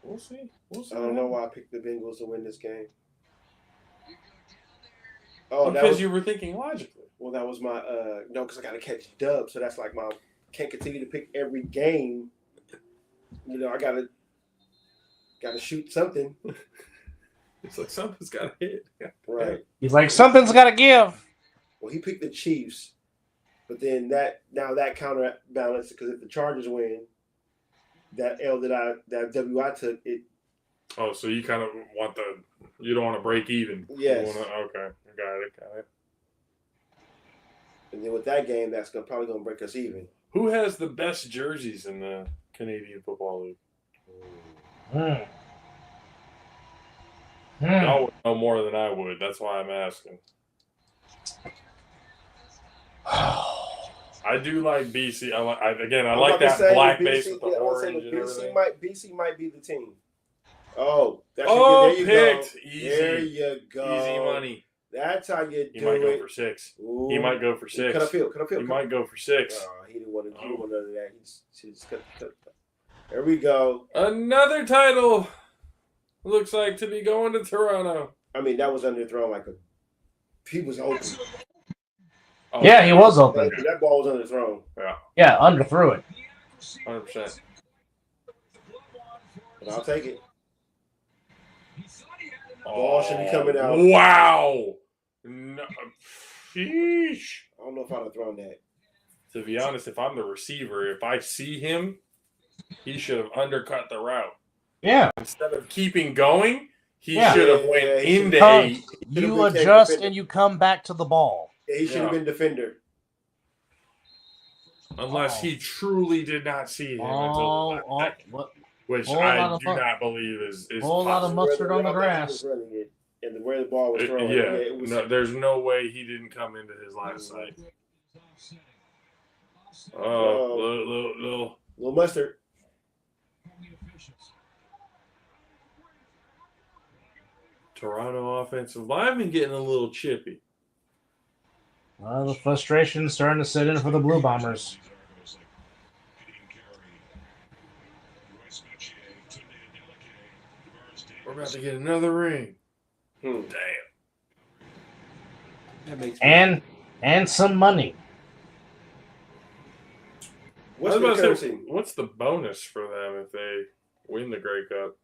We'll see. I don't know why I picked the Bengals to win this game. Oh, because you were thinking logically. Well, that was my no, because I got to catch dub, so that's like my can't continue to pick every game. You know, I gotta shoot something. It's like something's got to hit. Right. He's like, something's got to give. Well, he picked the Chiefs, but then that counterbalance because if the Chargers win, that W I took it. Oh, so you kind of want you don't want to break even. Yes. Okay, got it. And then with that game, that's probably gonna break us even. Who has the best jerseys in the Canadian Football League? Y'all would know more than I would. That's why I'm asking. I do like BC. I like that black base with the orange and everything. BC might be the team. Oh, there you picked. Go. Easy. There you go. Easy money. That's how you do it. He might go for 6. Ooh. He might go for 6. Cut a field. He might go for 6. He didn't want none of that. He just cut. There we go. Another title looks like to be going to Toronto. I mean, that was underthrown he was open. Oh, yeah, he was open. That ball was underthrown. Yeah, underthrew it. 100%. But I'll take it. Ball should be coming out. Wow. No. Sheesh. I don't know if I'd have thrown that. To be honest, if I'm the receiver, if I see him, he should have undercut the route. Yeah. Instead of keeping going, he should have went into a. You adjust and you come back to the ball. Yeah, he should have been defender. Unless he truly did not see him until which I do not believe is a whole lot of mustard on the grass. And where the ball was thrown. There's no way he didn't come into his line of sight. Little mustard. Toronto offensive lineman getting a little chippy. The frustration's starting to set in for the Blue Bombers. We're about to get another ring. Damn. That makes and some money. What's the bonus for them if they win the Grey Cup?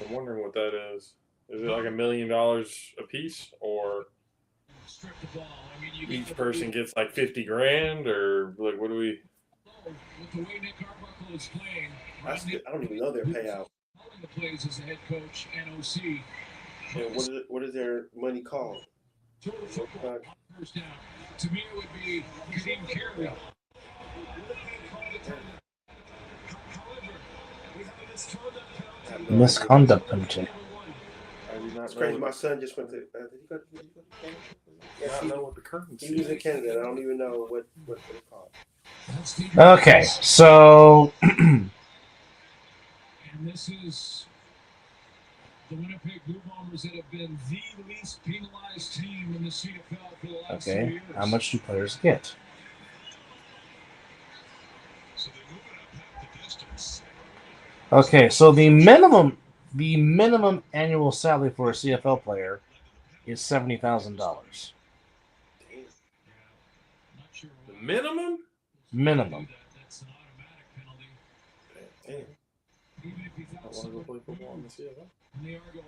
I'm wondering what that is. Is it like $1 million a piece, or each person gets like $50,000, or like what do we? I don't even know their payout. Plays as a head coach and OC. And what is their money called? First down. To me, it would be Kadeem Carey. Misconduct penalty. It's crazy. My son just went to. Did he go? I don't know what the curtains. He was in Canada. I don't even know what it's called. Okay, so. And this is the Winnipeg Blue Bombers that have been the least penalized team in the CFL for the last 2 years. How much do players get? Okay, so the minimum annual salary for a CFL player is $70,000. The minimum? Minimum. That's an automatic penalty. Damn. I want to go play football in the CFL.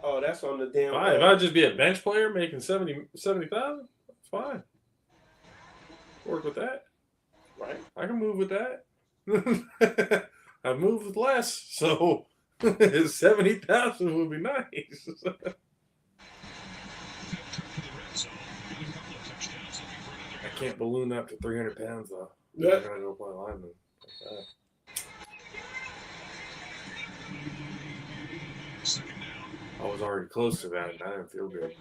Oh, that's on the damn. Fine. If I'd just be a bench player making 70,000, it's fine. Work with that. Right. I can move with that. I've moved with less, so 70,000 would be nice. I can't balloon up to 300 pounds though. Yeah. I'm gonna go play lineman. I was already close to that, and I didn't feel good.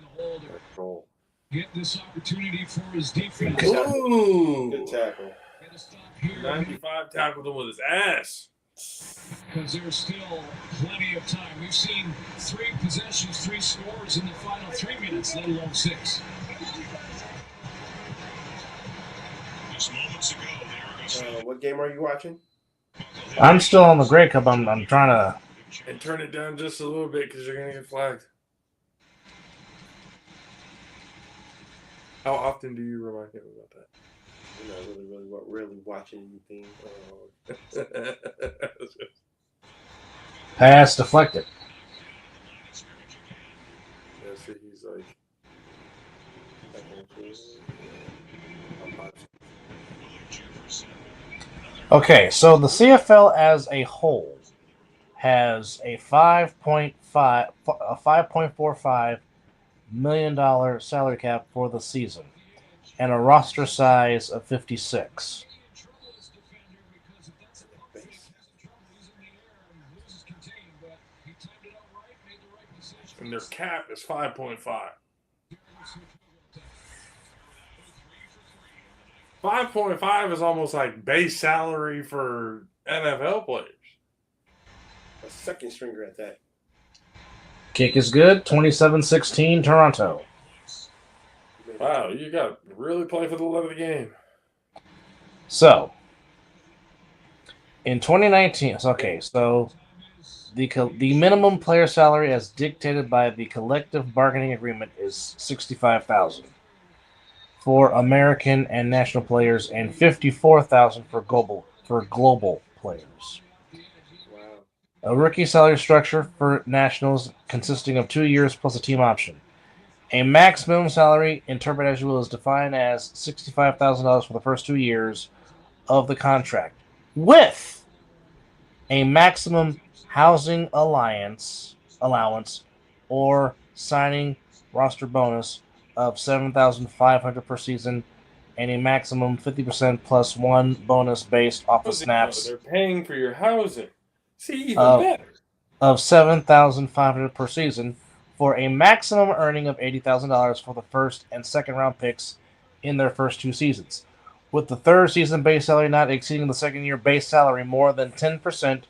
Get this opportunity for his defense. Ooh, good tackle. 95 tackled him with his ass. because there's still plenty of time. We've seen 3 possessions, 3 scores in the final 3 minutes, let alone 6. Just moments ago, What game are you watching? I'm still on the Grey Cup. I'm trying to. And turn it down just a little bit because you're gonna get flagged. How often do you remind him about that? I'm not really watching anything. Pass deflected. Yeah, so he's like, Okay, so the CFL as a whole has a $5.45 million salary cap for the season and a roster size of 56. and their cap is 5.5. 5.5 is almost like base salary for NFL players. A second stringer at that. Kick is good. 27-16 Toronto. Wow, you got to really play for the love of the game. So, in 2019, so the minimum player salary as dictated by the collective bargaining agreement is $65,000 for American and national players and $54,000 for global players. Wow. A rookie salary structure for nationals consisting of 2 years plus a team option. A maximum salary, interpret as you will, is defined as $65,000 for the first 2 years of the contract, with a maximum housing allowance or signing roster bonus of $7,500 per season, and a maximum 50% plus 1 bonus based off of snaps. They're paying for your housing. See, even better. Of $7,500 per season for a maximum earning of $80,000 for the first and second round picks in their first 2 seasons, with the third season base salary not exceeding the second year base salary more than 10%.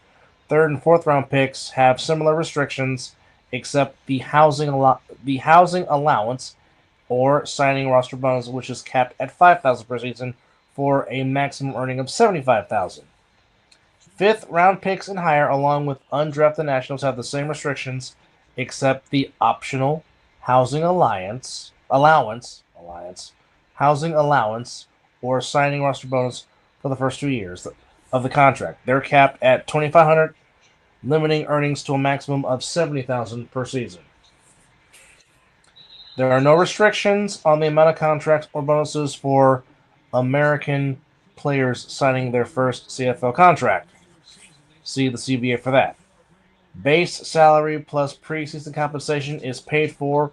Third and fourth round picks have similar restrictions, except the housing allowance or signing roster bonus, which is capped at $5,000 per season for a maximum earning of $75,000. Fifth round picks and higher, along with undrafted nationals, have the same restrictions, except the optional housing allowance, housing allowance, or signing roster bonus for the first 2 years of the contract. They're capped at $2,500, limiting earnings to a maximum of $70,000 per season. There are no restrictions on the amount of contracts or bonuses for American players signing their first CFL contract. See the CBA for that. Base salary plus preseason compensation is paid for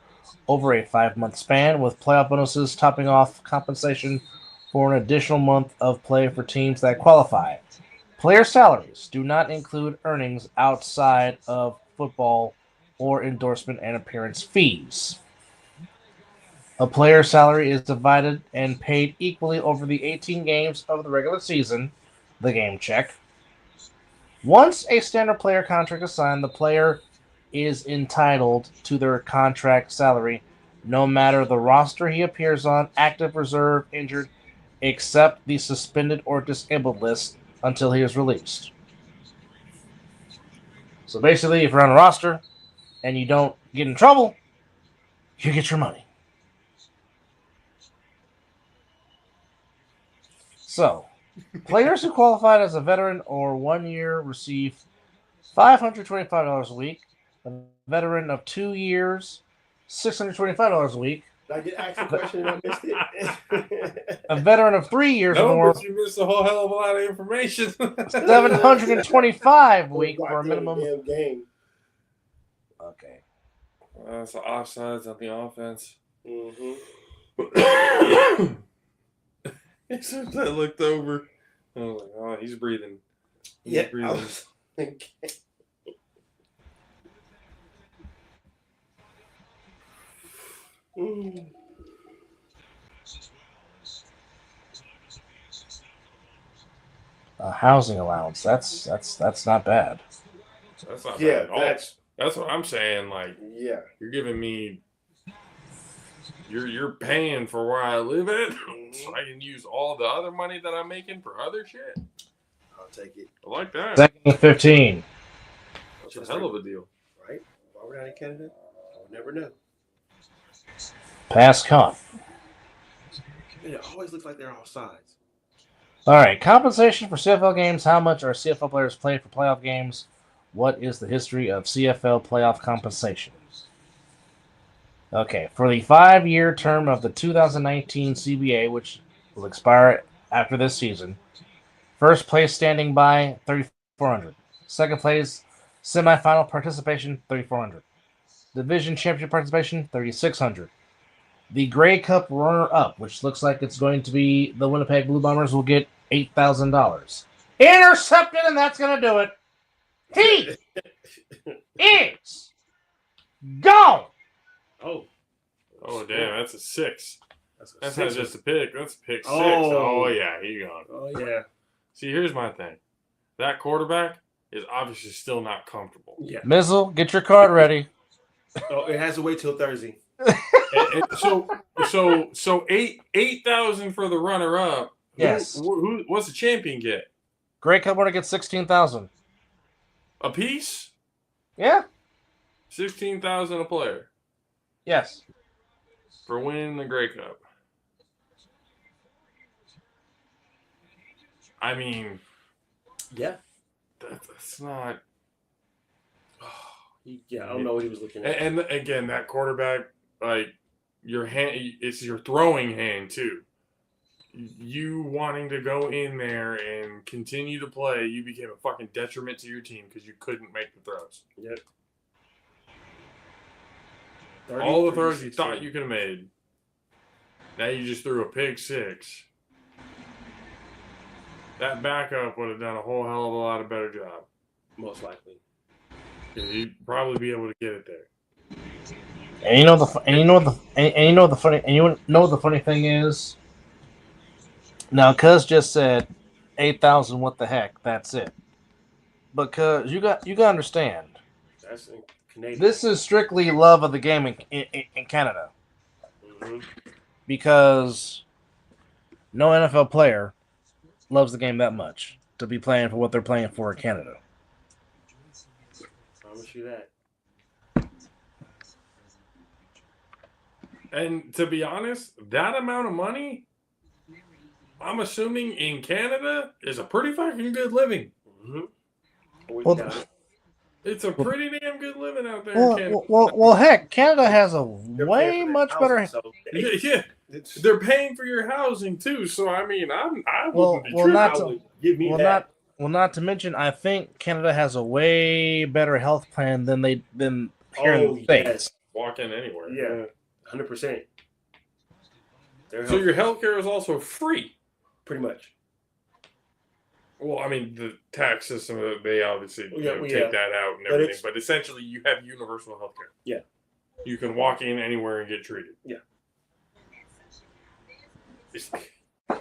over a 5-month span, with playoff bonuses topping off compensation for an additional month of play for teams that qualify. Player salaries do not include earnings outside of football or endorsement and appearance fees. A player's salary is divided and paid equally over the 18 games of the regular season, the game check. Once a standard player contract is signed, the player is entitled to their contract salary, no matter the roster he appears on, active, reserve, injured, except the suspended or disabled list until he is released. So basically, if you're on a roster and you don't get in trouble, you get your money. So, players who qualified as a veteran or 1 year receive $525 a week. A veteran of 2 years, $625 a week. Did I get asked a question and I missed it? A veteran of 3 years or No, more, but you missed a whole hell of a lot of information. $725 a week for a minimum. Damn game. Okay. That's the offsides on the offense. Mm-hmm. Except I looked over. I was like, oh, he's breathing. Yeah. Breathing. I was thinking. A housing allowance. That's not bad. That's not Yeah, bad at all. That's what I'm saying. Like, yeah. you're giving me, you're paying for where I live at, so I can use all the other money that I'm making for other shit. I'll take it. I like that. Second and 15. That's a hell of a deal. Right? While we're not in Canada, I'll never know. Pass caught. It always looks like they're all sides. All right, compensation for CFL games. How much are CFL players paid for playoff games? What is the history of CFL playoff compensation? Okay, for the 5-year term of the 2019 CBA, which will expire after this season, first place standing by $3,400. Second place semifinal participation $3,400. Division championship participation $3,600. The Grey Cup runner-up, which looks like it's going to be the Winnipeg Blue Bombers, will get $8,000. Intercepted, and that's going to do it. He is gone. Oh, damn, that's a 6. That's not six. just a pick. That's a pick 6. Oh. Oh yeah, he gone. Oh, yeah. See, here's my thing. That quarterback is obviously still not comfortable. Yeah. Mizzle, get your card ready. Oh, it has to wait till Thursday. And so 8,000 for the runner up. Yes. What's the champion get? Grey Cup winner gets $16,000. A piece? Yeah. 16,000 a player Yes. for winning the Grey Cup. I mean, Yeah. that's not. Yeah, I don't know what he was looking at. And again, that quarterback, like your hand, it's your throwing hand too. You wanting to go in there and continue to play, you became a fucking detriment to your team because you couldn't make the throws. Yep. All the throws you thought you could have made. Now you just threw a pick 6. That backup would have done a whole hell of a lot of better job. Most likely. He'd probably be able to get it there. And you know the funny thing is. Now, Cuz just said 8,000. What the heck? That's it. Because you got to understand. That's in Canadian. This is strictly love of the game in Canada. Mm-hmm. Because no NFL player loves the game that much to be playing for what they're playing for in Canada. Promise you that. And to be honest, that amount of money, I'm assuming in Canada, is a pretty fucking good living. Mm-hmm. It's a pretty damn good living out there in Canada. Well, heck, Canada has a way much better. Yeah, they're paying for your housing too. So I mean, I wouldn't be tripping. Not to mention, I think Canada has a way better health plan than here in the States. Yes. Walk in anywhere. Yeah, 100%. So your healthcare is also free, pretty much. Well, I mean, the tax system, they obviously take that out and But everything, but essentially you have universal healthcare. Yeah. You can walk in anywhere and get treated. Yeah. I'm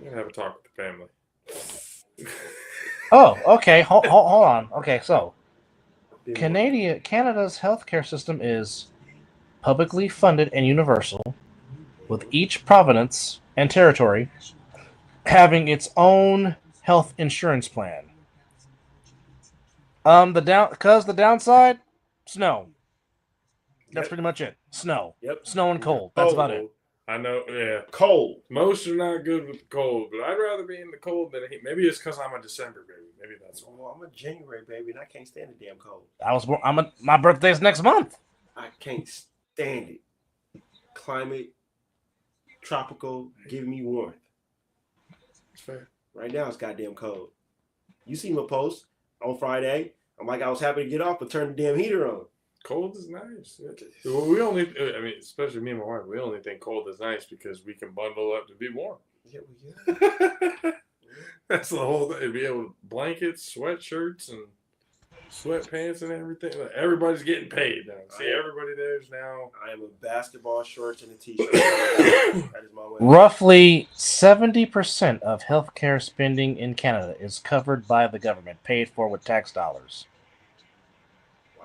going to have a talk with the family. Oh, okay. Hold on. Okay, so Canada's healthcare system is publicly funded and universal, with each province and territory having its own health insurance plan. The downside, snow. That's pretty much it. Snow. Yep. Snow and cold. That's about it. I know, yeah. Cold. Most are not good with the cold, but I'd rather be in the cold than heat. Maybe it's because I'm a December baby. Maybe that's why. Well, I'm a January baby, and I can't stand the damn cold. My birthday's next month. I can't stand it. Climate, tropical, give me warmth. It's fair. Right now, it's goddamn cold. You see my post on Friday. I'm like, I was happy to get off, but turn the damn heater on. Cold is nice. Well, especially me and my wife, we only think cold is nice because we can bundle up to be warm. Yeah. That's the whole thing. Be able to blankets, sweatshirts, and Sweatpants and everything. Like, everybody's getting paid now. See, everybody there's now. I am a basketball shorts and a t-shirt. That is my way. Roughly 70% of healthcare spending in Canada is covered by the government, paid for with tax dollars. Wow.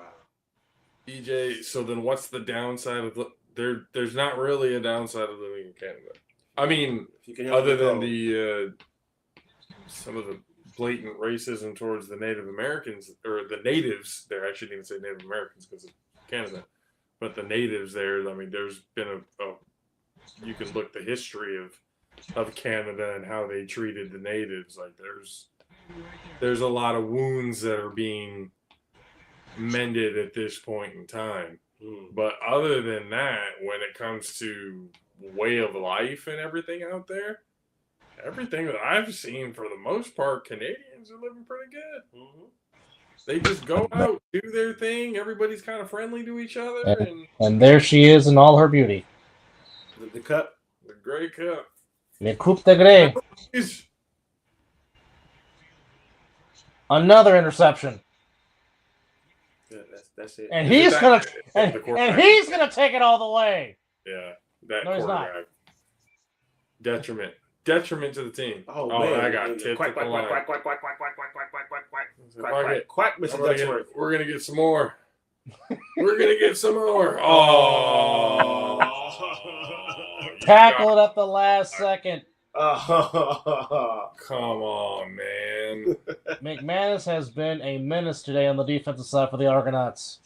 EJ, so then what's the downside of there's not really a downside of living in Canada. I mean, If you can help other it than go. the some of the blatant racism towards the Native Americans or the natives there. I shouldn't even say Native Americans because of Canada, but the natives there. I mean, there's been a you can look the history of Canada and how they treated the natives. Like there's a lot of wounds that are being mended at this point in time. But other than that, when it comes to way of life and everything out there, everything that I've seen, for the most part, Canadians are living pretty good. They just go out, do their thing. Everybody's kind of friendly to each other. And there she is in all her beauty. The cup. The Grey Cup. Le Coupe de Grey. Another interception. Yeah, that's it. And he's gonna take it all the way. Yeah, that No, he's not. quarterback. Detriment to the team. Oh, man, man. I got tipped Quack, at the quack, line. quack, quack, quack, quack, quack, quack, quack, quack, quack, quack, quack, Fuck quack, it. quack, Mr. Dutchworth. We're gonna get some more. We're gonna get some more. Oh, Tackled at the last second. Oh, come on, man. McManus has been a menace today on the defensive side for the Argonauts.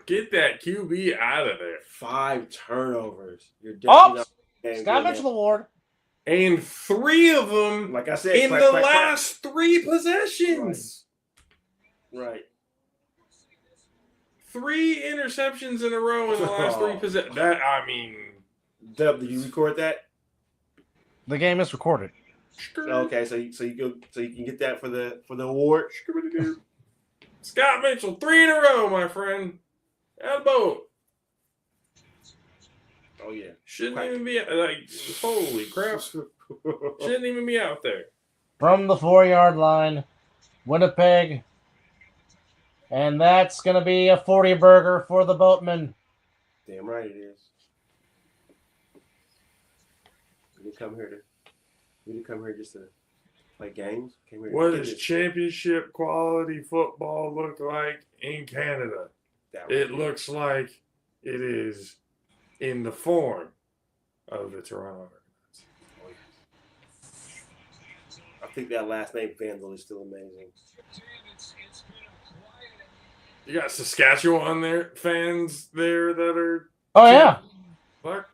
Get that QB out of there. 5 turnovers. You're definitely not Scott Mitchell Award. And 3 of them, like I said, in quack, the quack, last 3 possessions. Right. 3 interceptions in a row in the last 3 possessions. That, I mean. Dub, did you record that? The game is recorded. Okay, so you can get that for the award. Scott Mitchell, 3 in a row, my friend. Elbow. Oh yeah. Shouldn't even be like, holy crap. Shouldn't even be out there. From the 4-yard line, Winnipeg. And that's going to be a 40 burger for the Boatmen. Damn right it is. We didn't come here just to play games. What does championship quality football look like in Canada? It looks like it is in the form of the Toronto Argonauts. I think that last name Vandal is still amazing. You got Saskatchewan there fans there that are. Oh yeah. Fuck.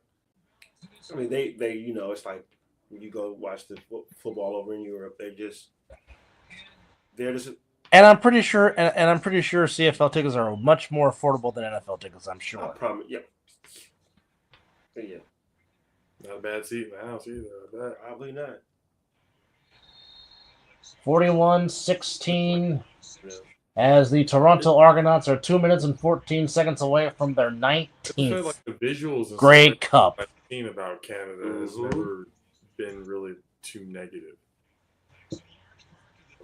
I mean, they it's like when you go watch the football over in Europe, they're just. And I'm pretty sure, CFL tickets are much more affordable than NFL tickets. I'm sure. I promise. Yeah. Yeah. Not a bad seat in the house either. I bet. Probably not. 41-16. As the Toronto Argonauts are 2 minutes and 14 seconds away from their 19th like the visuals Grey Cup. I've seen about Canada has never been really too negative.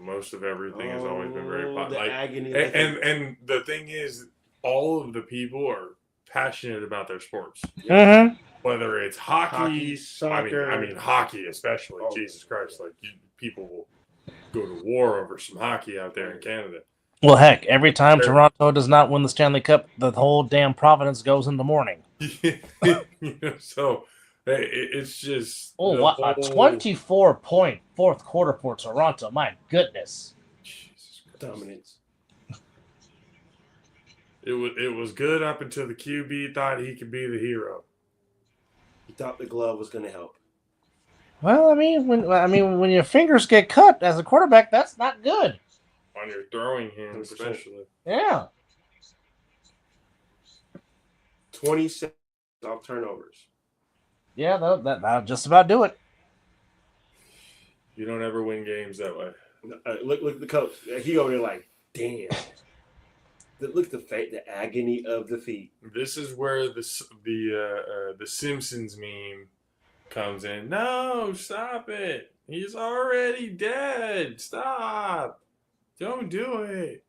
Most of everything has always been very positive. And the thing is, all of the people are passionate about their sports. Mm-hmm. Whether it's hockey, soccer. I mean hockey especially. Oh, Jesus Christ! Like people will go to war over some hockey out there in Canada. Well, heck, every time Toronto does not win the Stanley Cup, the whole damn province goes into mourning. So it's just a 24-point fourth quarter for Toronto. My goodness, dominance. It was good up until the QB thought he could be the hero. He thought the glove was going to help. Well, I mean, when your fingers get cut as a quarterback, that's not good. On your throwing hand, 100%. Especially. Yeah. 27 off turnovers. Yeah, that'll just about do it. You don't ever win games that way. Look at the coach. He over there like, damn. Look at the agony of the feet. This is where the Simpsons meme comes in. No, stop it. He's already dead. Stop. Don't do it.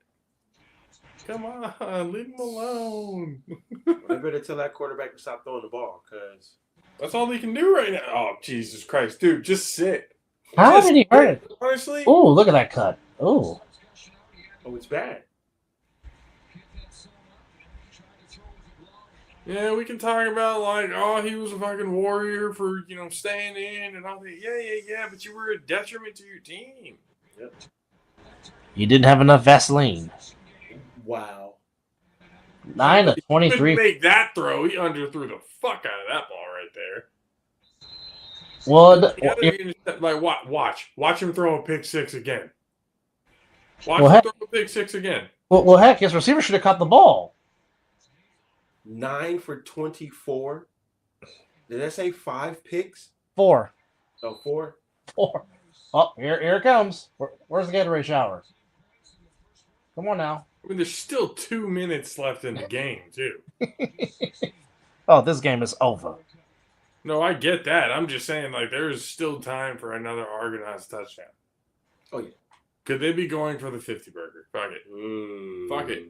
Come on, leave him alone. They better tell that quarterback to stop throwing the ball, because That's all he can do right now. Oh, Jesus Christ, dude, just sit. How Just did he hurt it? sit, honestly? Oh, look at that cut. Oh. it's bad. Yeah, we can talk about like, oh, he was a fucking warrior for staying in and all that. Yeah. But you were a detriment to your team. Yep. You didn't have enough Vaseline. Wow. 9 of He 23. couldn't make that throw. He underthrew the fuck out of that ball right there. Well, The other intercept, like watch him throw a pick six again. Watch Well, him heck- throw a pick six again. well, heck, his receiver should have caught the ball. 9 for 24. Did I say 5 picks? 4. Oh, 4? 4. Oh, here it comes. Where's the Gatorade shower? Come on now. I mean, there's still 2 minutes left in the game, too. Oh, this game is over. No, I get that. I'm just saying, like, there's still time for another Argonauts touchdown. Oh, yeah. Could they be going for the 50 burger? Fuck it. Fuck it.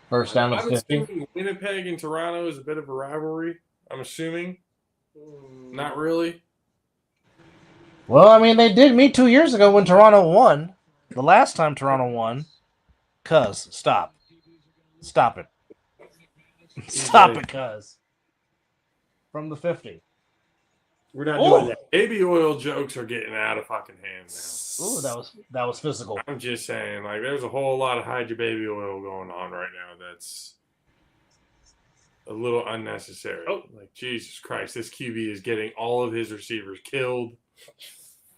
First down I'm is 50. assuming Winnipeg and Toronto is a bit of a rivalry. I'm assuming. Not really. Well, I mean, they did meet 2 years ago when Toronto won. The last time Toronto won. Cuz, stop. Stop it. Stop it, cuz. From the 50. We're not Oh, doing that. baby oil jokes are getting out of fucking hand now. Ooh, that was physical. I'm just saying, like, there's a whole lot of hide your baby oil going on right now that's a little unnecessary. Oh. Like, Jesus Christ, this QB is getting all of his receivers killed.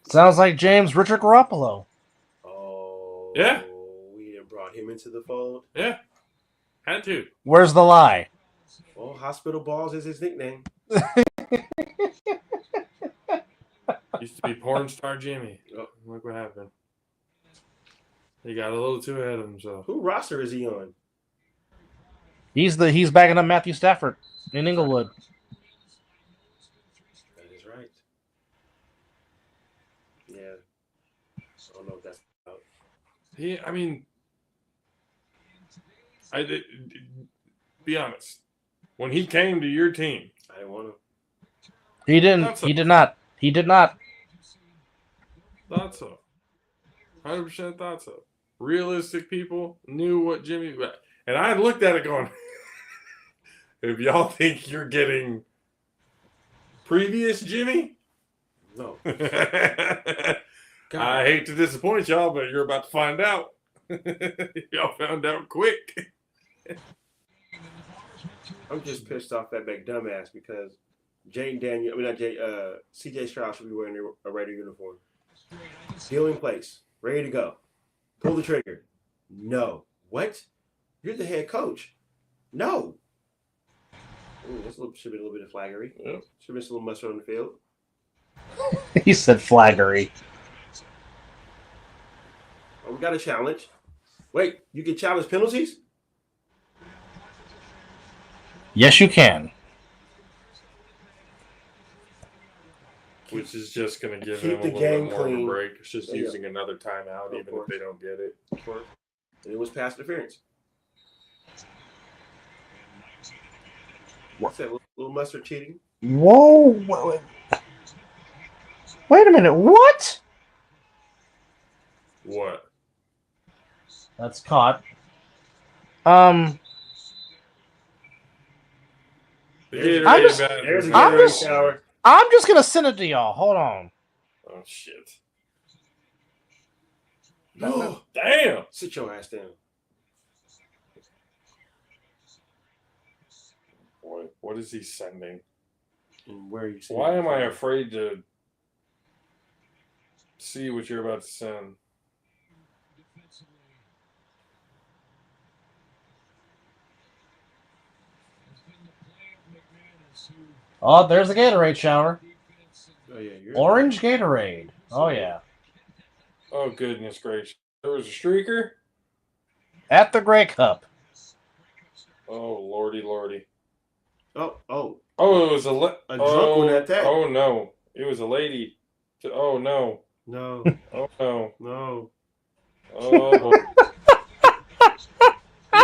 Sounds like James Richard Garoppolo. Oh. Yeah. We done brought him into the fold. Yeah, had to. Where's the lie? Well, Hospital Balls is his nickname. Used to be porn star Jimmy. Oh, look what happened. He got a little too ahead of himself. Who roster is he on? He's backing up Matthew Stafford in Inglewood. That is right. Yeah. I don't know what that's about. I mean, be honest. When he came to your team, I didn't want to. He didn't. He did not. He did not. thought so. 100% thought so. Realistic people knew what Jimmy... And I looked at it going, if y'all think you're getting previous Jimmy... No. I hate to disappoint y'all, but you're about to find out. Y'all found out quick. I'm just pissed off at that dumbass because CJ Stroud should be wearing a Raider uniform. Deal in place. Ready to go. Pull the trigger. No. What? You're the head coach. No. Ooh, should be a little bit of flaggery. Yep. Should be a little mustard on the field. He said flaggery. Oh, we got a challenge. Wait, you can challenge penalties? Yes, you can. Which is just going to give Keep him a the little game bit more of a clean. break. It's just Yeah. using another timeout, Of even if course. they don't get it. And it was pass interference. What's that little mustard cheating? Whoa. Wait a minute. What? What? That's caught. The There's Gatorade just- bat- There's a I'm Gatorade just- shower. I'm just gonna send it to y'all. Hold on. Oh, shit. No. Damn! Sit your ass down. Boy, what is he sending? And where are you sitting? Why am I afraid to see what you're about to send? Oh, there's the Gatorade shower. Oh, yeah, you're Orange Gatorade. Oh yeah. Oh, goodness gracious. There was a streaker? At the Grey Cup. Oh, lordy, lordy. Oh. Oh, it was a drunk one at that. Oh, no. It was a lady. Oh, no. No. Oh, no. No. Oh,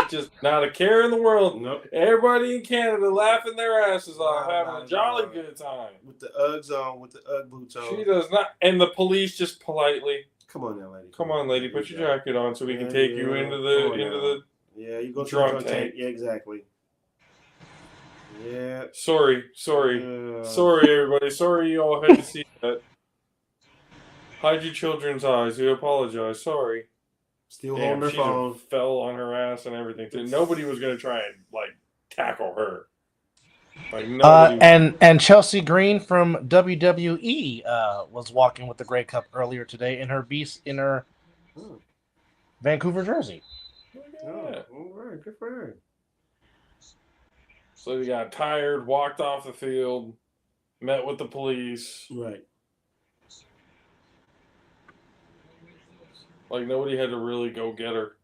Just not a care in the world. Nope. Everybody in Canada laughing their asses off, having a jolly good time. With the Uggs on, with the Ugg boots on. She does not. And the police just politely, Come on now, lady. come on, lady, put your jacket on so we can take you into the. Yeah, you go to drunk the drunk tank. tank. Yeah, exactly. Yeah. Sorry, everybody. Sorry you all had to see that. Hide your children's eyes. We apologize. Sorry. Still Damn, holding her she phone. fell on her ass and everything. So nobody was gonna try and tackle her. Like nobody. And Chelsea Green from WWE was walking with the Grey Cup earlier today in her Vancouver jersey. Oh, all right, good for her. So he got tired, walked off the field, met with the police. Right. Like nobody had to really go get her.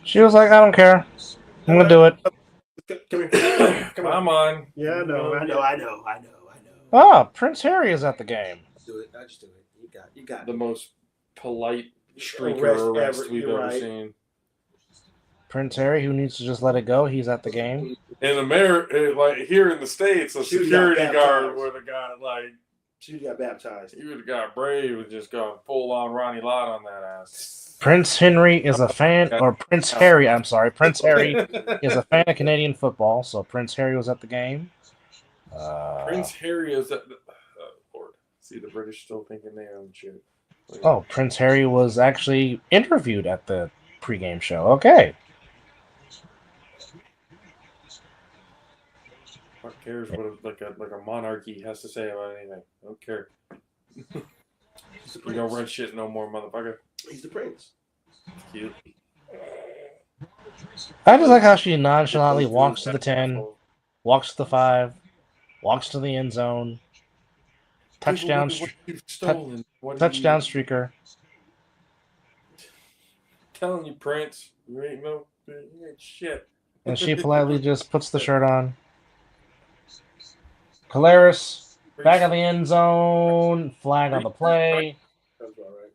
She was like, I don't care. I'm going to do it. Come here. Come on. Yeah, I know. Oh, Prince Harry is at the game. Do it. I just do it. You got The most polite streaker Arrest arrest we've ever, ever right. seen. Prince Harry, who needs to just let it go, he's at the game. In America, like here in the States, a She security got guard baptized. would have got She got baptized. he would have got brave and just gone full on Ronnie Lott on that ass. Prince Harry is a fan of Canadian football, so Prince Harry was at the game. Prince Harry is at Lord. See, the British still thinking they own shit. Oh, Prince Harry was actually interviewed at the pregame show. Okay. Who cares what a monarchy has to say about anything? I don't care. We don't run shit no more, motherfucker. He's the prince. Cute. I just like how she nonchalantly walks to the 10, walks to the 5, walks to the end zone. Touchdown streaker. Telling you, Prince, you ain't shit. And she politely just puts the shirt on. Caleris, back of the end zone, flag on the play. That's all right.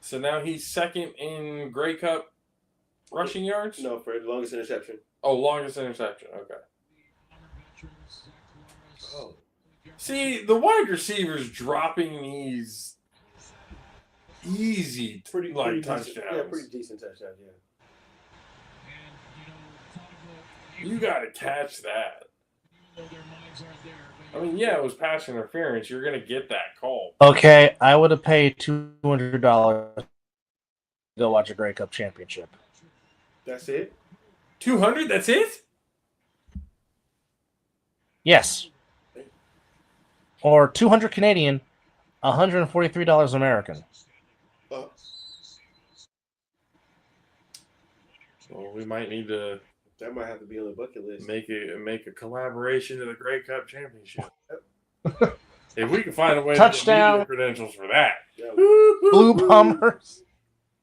So now he's second in Grey Cup rushing yards? No, for the longest interception. Oh, longest interception. Okay. Oh. See, the wide receivers dropping these easy Pretty touchdowns. decent. Yeah, pretty decent touchdown, yeah. You got to catch that. I mean, yeah, it was pass interference. You're going to get that call. Okay, I would have paid $200 to go watch a Grey Cup championship. That's it? 200? That's it? Yes. Or 200 Canadian, $143 American. Well, we might need to That might have to be on the bucket list. make a collaboration to the Grey Cup Championship. If we can find a way Touchdown. to get media credentials for that. Blue Bombers.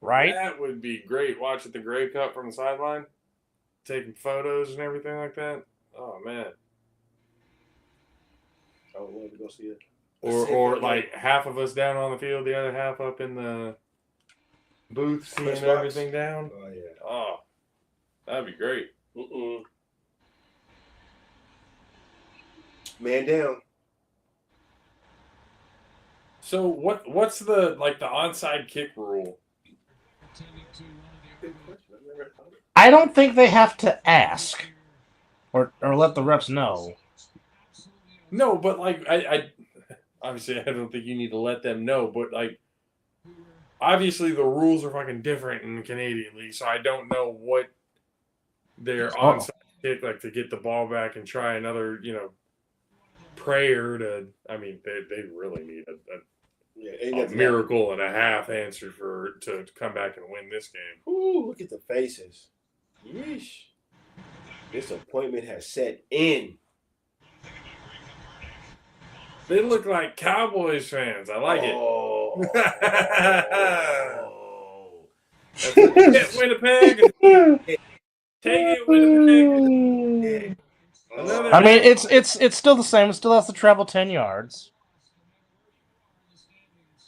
Right? That would be great. Watching the Grey Cup from the sideline, taking photos and everything like that. Oh man. I would love to go see it. Or like half of us down on the field, the other half up in the booth, seeing Press box. everything down. Oh yeah. Oh, that'd be great. Man down. So what's the onside kick rule? Good question. I've never thought of it. I don't think they have to ask or let the reps know. No, but I obviously I don't think you need to let them know, but obviously the rules are fucking different in the Canadian League, so I don't know what their onside kick to get the ball back and try another, prayer to. I mean, they really need a miracle and a half answer to come back and win this game. Ooh, look at the faces. Yeesh. Disappointment has set in. They look like Cowboys fans. I like it. That's it, Winnipeg. Take it, Winnipeg. I mean, it's still the same. It still has to travel 10 yards.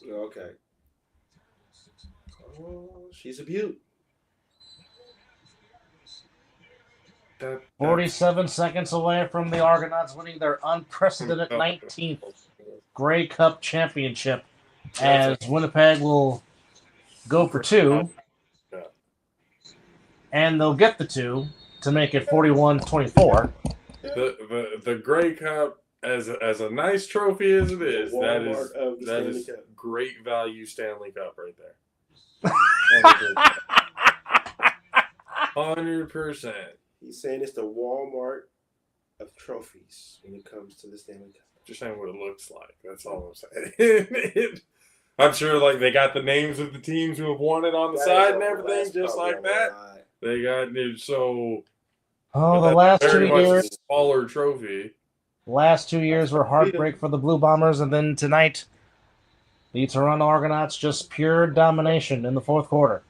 Okay. Oh, she's a beaut. 47 seconds away from the Argonauts winning their unprecedented 19th Grey Cup championship, as Winnipeg will go for 2, and they'll get the 2 to make it 41-24. The Grey Cup, as a nice trophy as it is, that is great value Stanley Cup right there. 100%. He's saying it's the Walmart of trophies when it comes to the Stanley Cup. Just saying what it looks like. That's all I'm saying. I'm sure, like, they got the names of the teams who have won it on the side and everything, just like that. They got so. Oh, the last 2 years. Smaller trophy. Last 2 years were heartbreak for the Blue Bombers, and then tonight, the Toronto Argonauts just pure domination in the fourth quarter.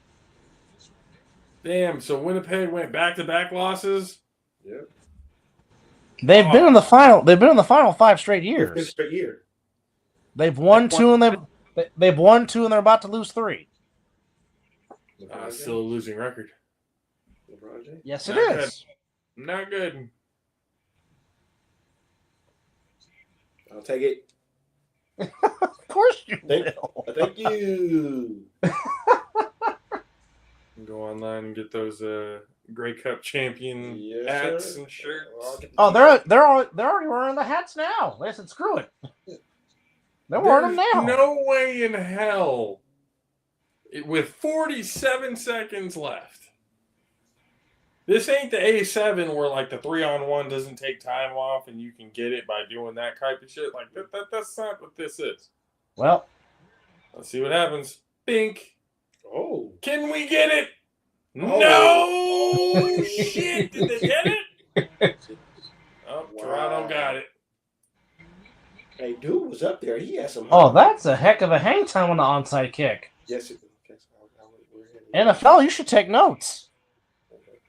Damn! So Winnipeg went back-to-back losses. Yep. They've been in the final. They've been in the final 5 straight years. Straight year. They've won 2 and they've won 2 and they're about to lose 3. Still a losing record. Yes, it is. Not good. I'll take it. Of course you will. Thank you. Go online and get those Grey Cup champion hats and shirts. Oh, they're already wearing the hats now. They said, screw it. They're wearing them now. No way in hell, with 47 seconds left. This ain't the A7 where, like, the 3-on-1 doesn't take time off and you can get it by doing that type of shit. Like, that's not what this is. Well, let's see what happens. Bink. Oh. Can we get it? Oh. No! Shit! Did they get it? Oh, wow. Toronto got it. Hey, dude was up there. He had some. Oh, that's a heck of a hang time on the onside kick. Yes, it is. NFL, you should take notes.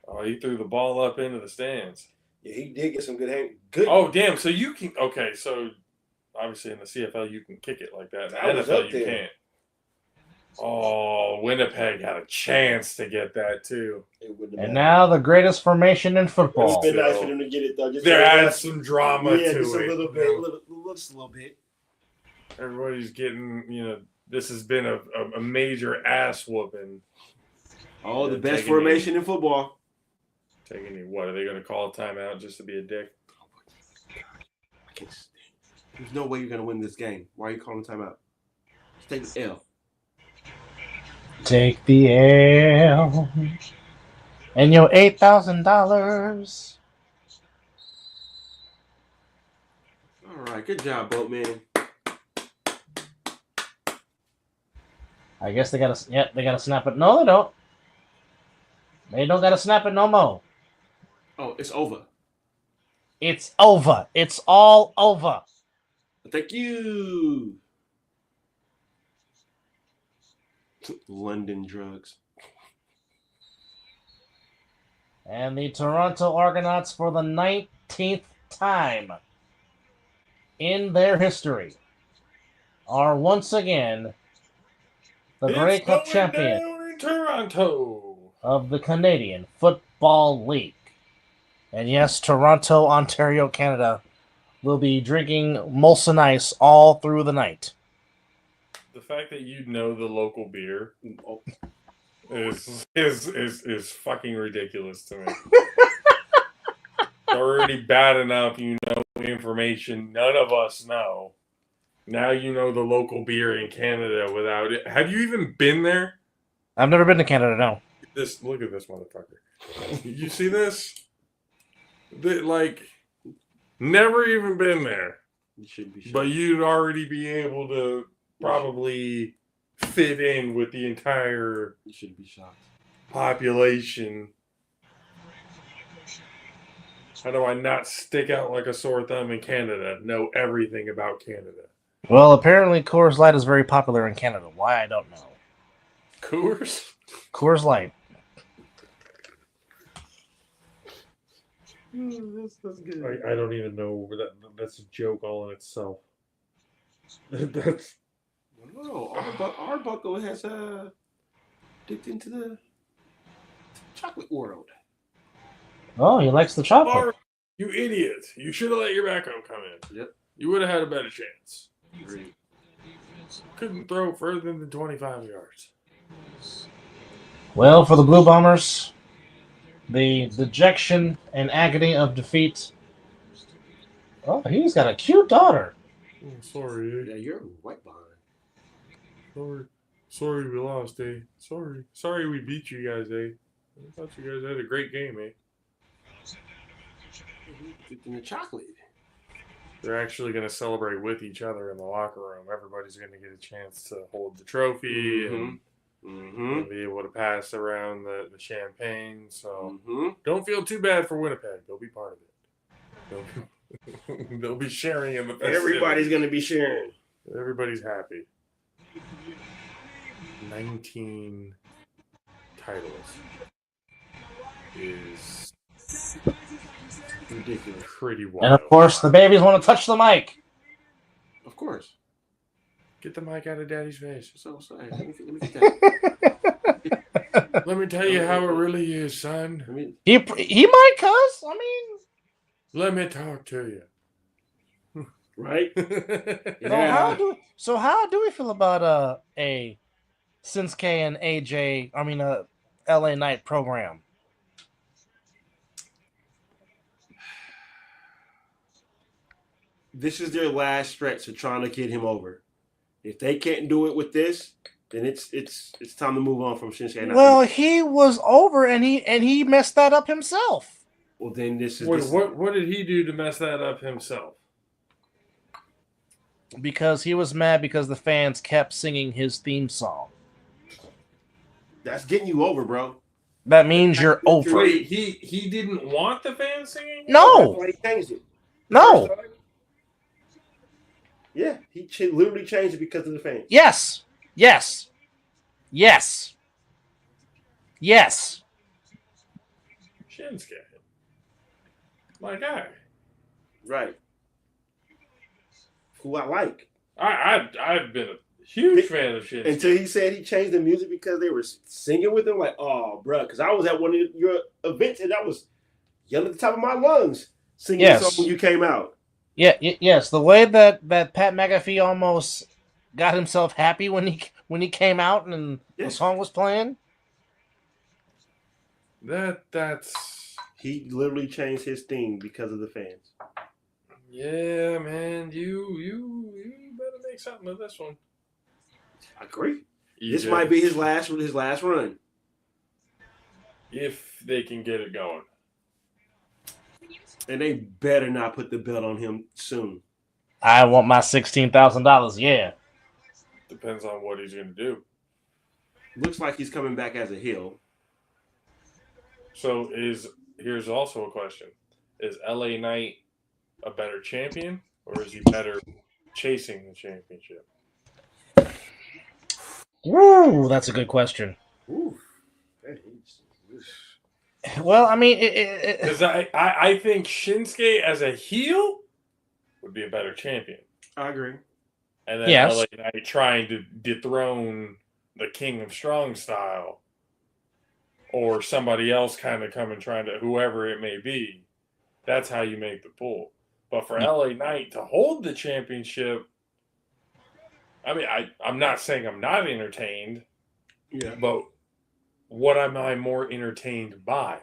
Oh, he threw the ball up into the stands. Yeah, he did get some good hang. Good. Oh, damn. So you can. Okay, so obviously in the CFL you can kick it like that. In the NFL you can't. Oh, Winnipeg had a chance to get that too. And now the greatest formation in football. It's been nice for them to get it though. There adds some drama to just it. A little bit, just a little bit. Everybody's getting, this has been a major ass whooping. Oh, the best formation in football. What are they going to call a timeout just to be a dick? There's no way you're going to win this game. Why are you calling timeout? Just take the L. Take the L. And your $8,000. All right, good job, Boatman. I guess they gotta snap it. No, they don't. They don't gotta snap it no more. Oh, it's over. It's over. It's all over. Thank you. London drugs. And the Toronto Argonauts, for the 19th time in their history, are once again the Grey Cup champion Toronto of the Canadian Football League. And yes, Toronto, Ontario, Canada will be drinking Molson Ice all through the night. The fact that you know the local beer is fucking ridiculous to me. It's already bad enough you know information none of us know. Now you know the local beer in Canada without it. Have you even been there? I've never been to Canada, no. Look at this motherfucker. You see this? Never even been there. You should be shocked. But you'd already be able to probably fit in with the entire You should be shocked. population. How do I not stick out like a sore thumb in Canada? Know everything about Canada. Well, apparently Coors Light is very popular in Canada. Why, I don't know. Coors? Coors Light. That's good. I don't even know. That's a joke all in itself. That's No, Arbuckle has dipped into the chocolate world. Oh, he likes the chocolate. Or, you idiot. You should have let your backup come in. Yep. You would have had a better chance. Agreed. Couldn't throw further than 25 yards. Well, for the Blue Bombers, the dejection and agony of defeat. Oh, he's got a cute daughter. Oh, sorry. Yeah, you're right behind. Sorry we lost, eh? Sorry we beat you guys, eh? I thought you guys had a great game, eh? Dipped in the chocolate. They're actually going to celebrate with each other in the locker room. Everybody's going to get a chance to hold the trophy and be able to pass around the champagne. So don't feel too bad for Winnipeg. They'll be part of it. They'll be sharing in the festivities. Everybody's going to be sharing. Everybody's happy. 19 titles is ridiculous. Pretty wild. And of course, the babies want to touch the mic. Of course. Get the mic out of Daddy's face. So sorry. Let me get that. Let me tell you how it really is, son. He might cuss. I mean, let me talk to you. Right? Yeah. So how do we feel about a Shinsuke and AJ? I mean, LA Knight program. This is their last stretch of trying to get him over. If they can't do it with this, then it's time to move on from Shinsuke. Well, he was over, and he messed that up himself. Well, then this is what did he do to mess that up himself? Because he was mad because the fans kept singing his theme song. That's getting you over, bro. That means you're over. Wait, he didn't want the fans singing? No. That's why he changed it. No. Yeah, he literally changed it because of the fans. Yes. Yes. Yes. Yes. Shinsuke. My guy. Right. Who I like. I've been a huge fan of Shinsuke. Until he said he changed the music because they were singing with him. Like, oh, bro. Because I was at one of your events and I was yelling at the top of my lungs singing the song when you came out. Yeah, yes. The way that Pat McAfee almost got himself happy when he came out and the song was playing. That's he literally changed his theme because of the fans. Yeah, man. You better make something of this one. I agree. This might be his last run. If they can get it going. And they better not put the belt on him soon. I want my $16,000. Yeah. Depends on what he's going to do. Looks like he's coming back as a heel. So here's also a question: is LA Knight a better champion, or is he better chasing the championship? Woo, that's a good question. Ooh. Well, I mean, because I think Shinsuke as a heel would be a better champion. I agree. And then LA Knight trying to dethrone the King of Strong Style, or somebody else kind of coming trying to, whoever it may be. That's how you make the pull. But for LA Knight to hold the championship, I mean, I'm not saying I'm not entertained. Yeah. But what am I more entertained by?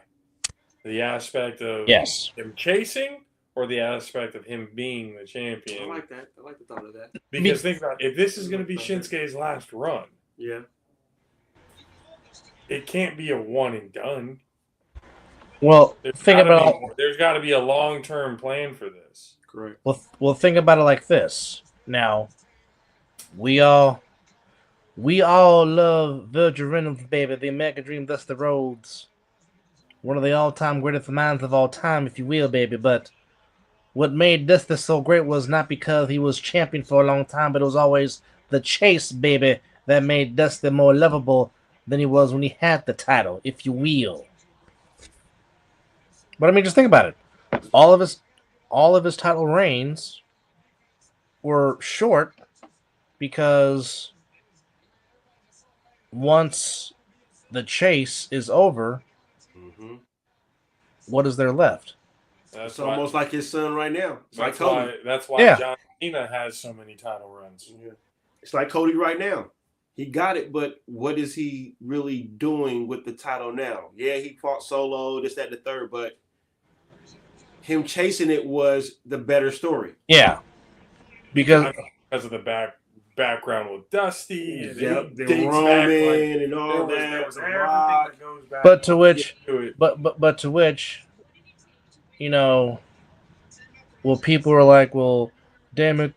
The aspect of him chasing, or the aspect of him being the champion? I like that. I like the thought of that. Because think about it, if this is going to be Shinsuke's last run, it can't be a one and done. Well, there's got to be a long-term plan for this. Correct. Well, think about it like this. Now, we all love Virgil Reynolds, baby, the American Dream, Dusty Rhodes. One of the all-time greatest minds of all time, if you will, baby. But what made Dusty so great was not because he was champion for a long time, but it was always the chase, baby, that made Dusty more lovable than he was when he had the title, if you will. But I mean, just think about it. All of his title reigns were short because once the chase is over, what is there left? It's almost like his son right now. It's like Cody. Cody. That's why John Cena has so many title runs. Yeah. It's like Cody right now. He got it, but what is he really doing with the title now? Yeah, he fought Solo, this, that, the third, but him chasing it was the better story. Yeah. Because of the background with Dusty and the Roman and all that. There was everything that goes back. But to which, you know, well, people were like, well, damn it,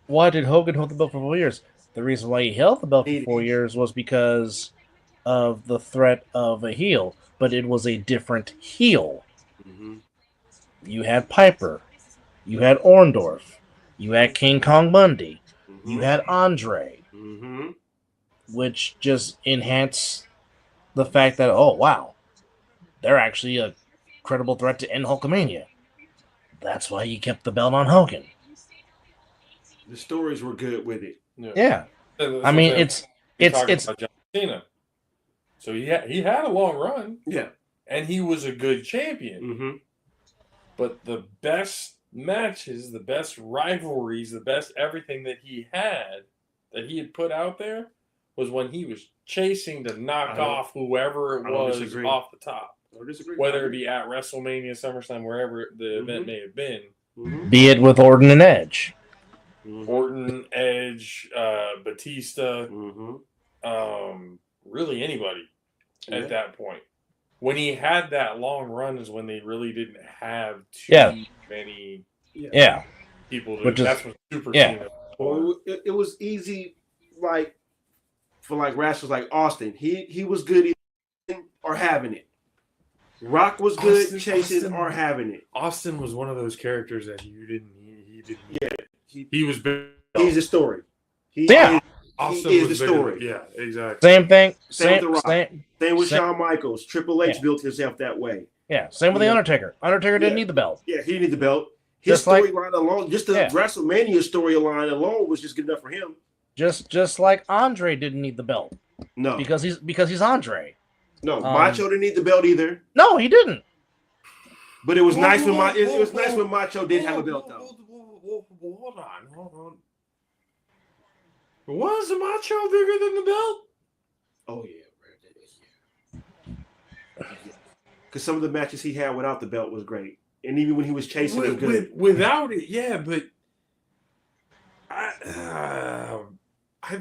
why did Hogan hold the belt for 4 years? The reason why he held the belt for 4 years was because of the threat of a heel, but it was a different heel. You had Piper, you had Orndorff, you had King Kong Bundy, you had Andre, which just enhanced the fact that, oh, wow, they're actually a credible threat to end Hulkamania. That's why you kept the belt on Hogan. The stories were good with it. Yeah. I mean, it's about John Cena. So he had a long run. Yeah. And he was a good champion. But the best matches, the best rivalries, the best everything that he had put out there was when he was chasing to knock off whoever it was off the top. Whether it be at WrestleMania, SummerSlam, wherever the event may have been. Be it with Orton and Edge. Orton, Edge, Batista, really anybody at that point. When he had that long run is when they really didn't have too many people. That's what Super Cena. Well, it was easy, like for like wrestlers like Austin. He was good or having it. Rock was good chasing or having it. Austin was one of those characters that he didn't. Yeah, he was big. He's the story. Austin is the story. Yeah, exactly. Same thing. Same with Shawn Michaels. Triple H built himself that way. Yeah, same with The Undertaker. Undertaker didn't need the belt. Yeah, he didn't need the belt. His storyline alone, just the WrestleMania storyline alone was just good enough for him. Just like Andre didn't need the belt. No. Because he's Andre. No, Macho didn't need the belt either. No, he didn't. But it was nice when Macho did have a belt though. Hold on. Was the Macho bigger than the belt? Oh yeah. Because some of the matches he had without the belt was great, and even when he was chasing it, good. Without it, yeah, but I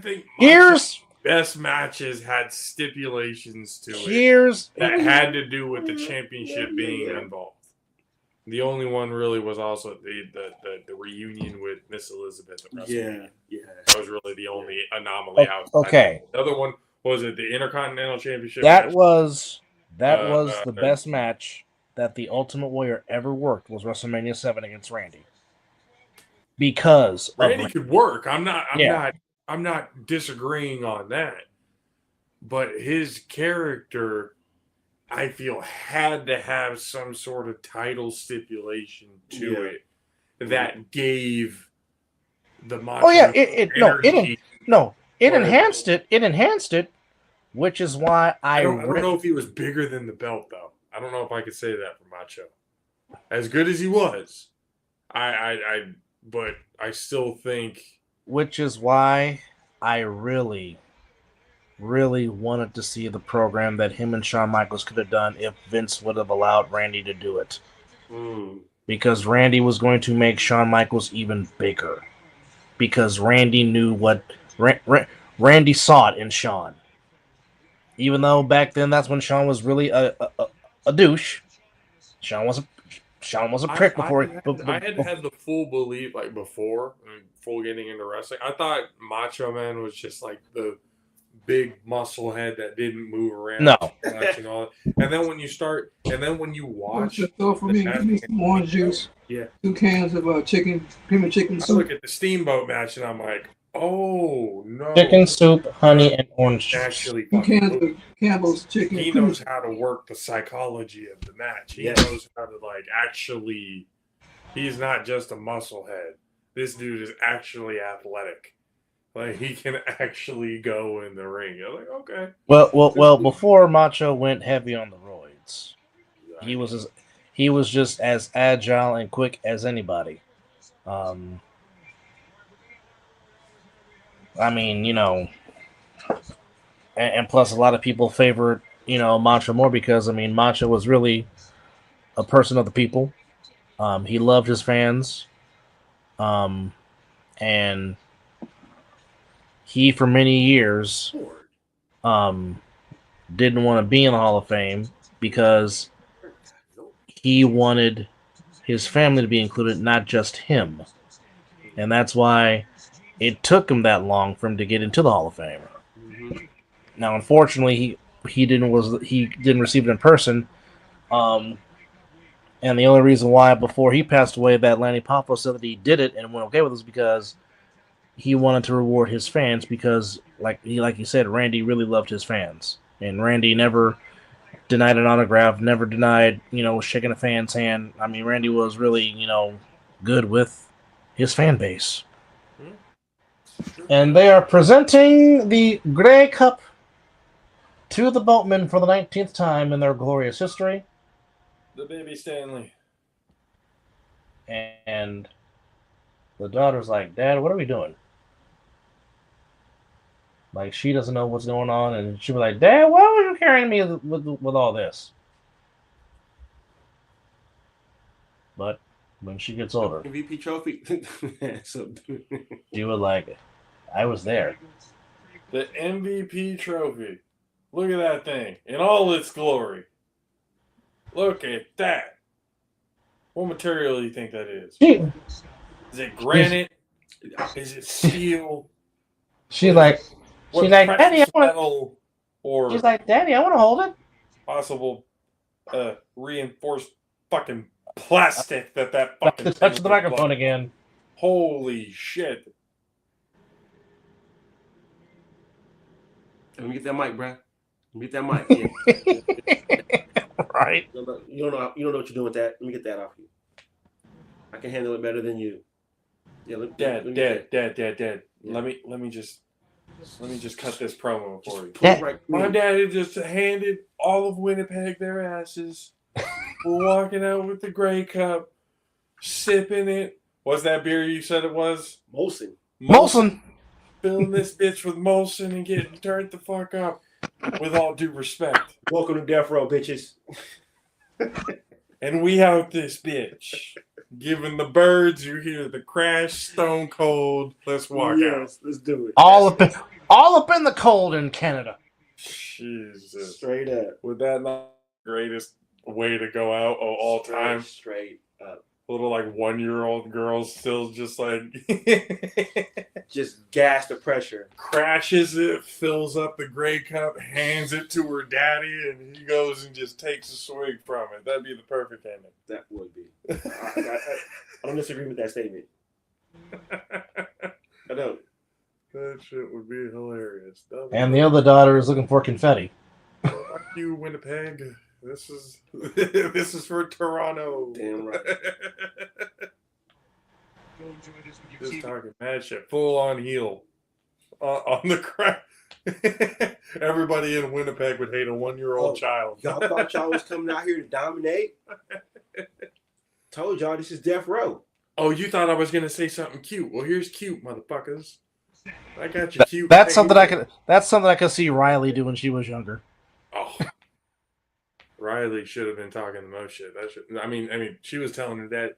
think Here's best matches had stipulations to it that had to do with the championship being involved. The only one really was also the reunion with Miss Elizabeth at WrestleMania. Yeah. That was really the only anomaly outside. Okay. The other one was it the Intercontinental Championship? That was the best match that the Ultimate Warrior ever worked was WrestleMania 7 against Randy. Because Randy could work. I'm not disagreeing on that. But his character, I feel, had to have some sort of title stipulation to it that gave the Macho. Oh yeah, it enhanced it. It enhanced it, which is why I don't know if he was bigger than the belt though. I don't know if I could say that for Macho. As good as he was, but I still think. Which is why I really wanted to see the program that him and Shawn Michaels could have done if Vince would have allowed Randy to do it. Because Randy was going to make Shawn Michaels even bigger. Because Randy knew what... Randy saw it in Shawn. Even though back then that's when Shawn was really a douche. Shawn was a prick before... I hadn't had the full belief before, full getting into wrestling. I thought Macho Man was just like the big muscle head that didn't move around. No. And all that. And then when you watch... for me, give me some orange juice. Yeah. 2 cans of cream and chicken soup. I look at the Steamboat match and I'm like, oh, no. Chicken soup, honey, and orange juice. Actually, 2 cans of Campbell's chicken. He knows how to work the psychology of the match. He knows how to actually. He's not just a muscle head. This dude is actually athletic. Like he can actually go in the ring. I'm like, okay. Well. Before Macho went heavy on the roids, he was just as agile and quick as anybody. I mean, and plus a lot of people favored Macho more because Macho was really a person of the people. He loved his fans, and he for many years didn't want to be in the Hall of Fame because he wanted his family to be included, not just him, and that's why it took him that long for him to get into the Hall of Fame. Mm-hmm. Now, unfortunately, he didn't receive it in person. And the only reason why before he passed away that Lanny Poffo said that he did it and went okay with it was because he wanted to reward his fans because like he said, Randy really loved his fans. And Randy never denied an autograph, never denied, shaking a fan's hand. I mean, Randy was really, good with his fan base. And they are presenting the Grey Cup to the boatmen for the 19th time in their glorious history. The baby Stanley. And the daughter's like, Dad, what are we doing? Like, she doesn't know what's going on, and she'll be like, Dad, why were you carrying me with all this? But when she gets older, MVP trophy. she was like, I was there. The MVP trophy. Look at that thing in all its glory. Look at that. What material do you think that is? Is it granite? Is it steel? She's like, Daddy, I want metal or she's like, Daddy, I want to hold it. Possible reinforced fucking plastic that fucking touch the microphone again. Holy shit. Let me get that mic, bro. Let me get that mic. Yeah. Right. You don't know what you're doing with that. Let me get that off you. I can handle it better than you. Yeah, Dad. Yeah. Let me just cut this promo for you. Right, my daddy just handed all of Winnipeg their asses. We're walking out with the Grey Cup, sipping it. What's that beer you said it was? Molson. Filling this bitch with Molson and getting turned the fuck up. With all due respect. Welcome to Death Row, bitches. And we out this bitch. Giving the birds, you hear the crash, stone cold. Let's walk out. Let's do it. All up in the cold in Canada. Jesus. Straight up. Would that not be the greatest way to go out of all time? Straight up. Little like 1-year-old girls still just like just gas the pressure. Crashes it, fills up the Grey Cup, hands it to her daddy, and he goes and just takes a swig from it. That'd be the perfect ending. That would be. I don't disagree with that statement. I don't. That shit would be hilarious. And the other daughter is looking for confetti. Fuck you, Winnipeg. This is for Toronto. Damn right. Just talking mad shit. Full on heel. On the crowd. Everybody in Winnipeg would hate a 1-year-old child. Y'all thought y'all was coming out here to dominate? Told y'all this is Death Row. Oh, you thought I was gonna say something cute. Well, here's cute, motherfuckers. I got you cute. That's something I could see Riley do when she was younger. Oh. Riley should have been talking the most shit. I mean, she was telling her dad,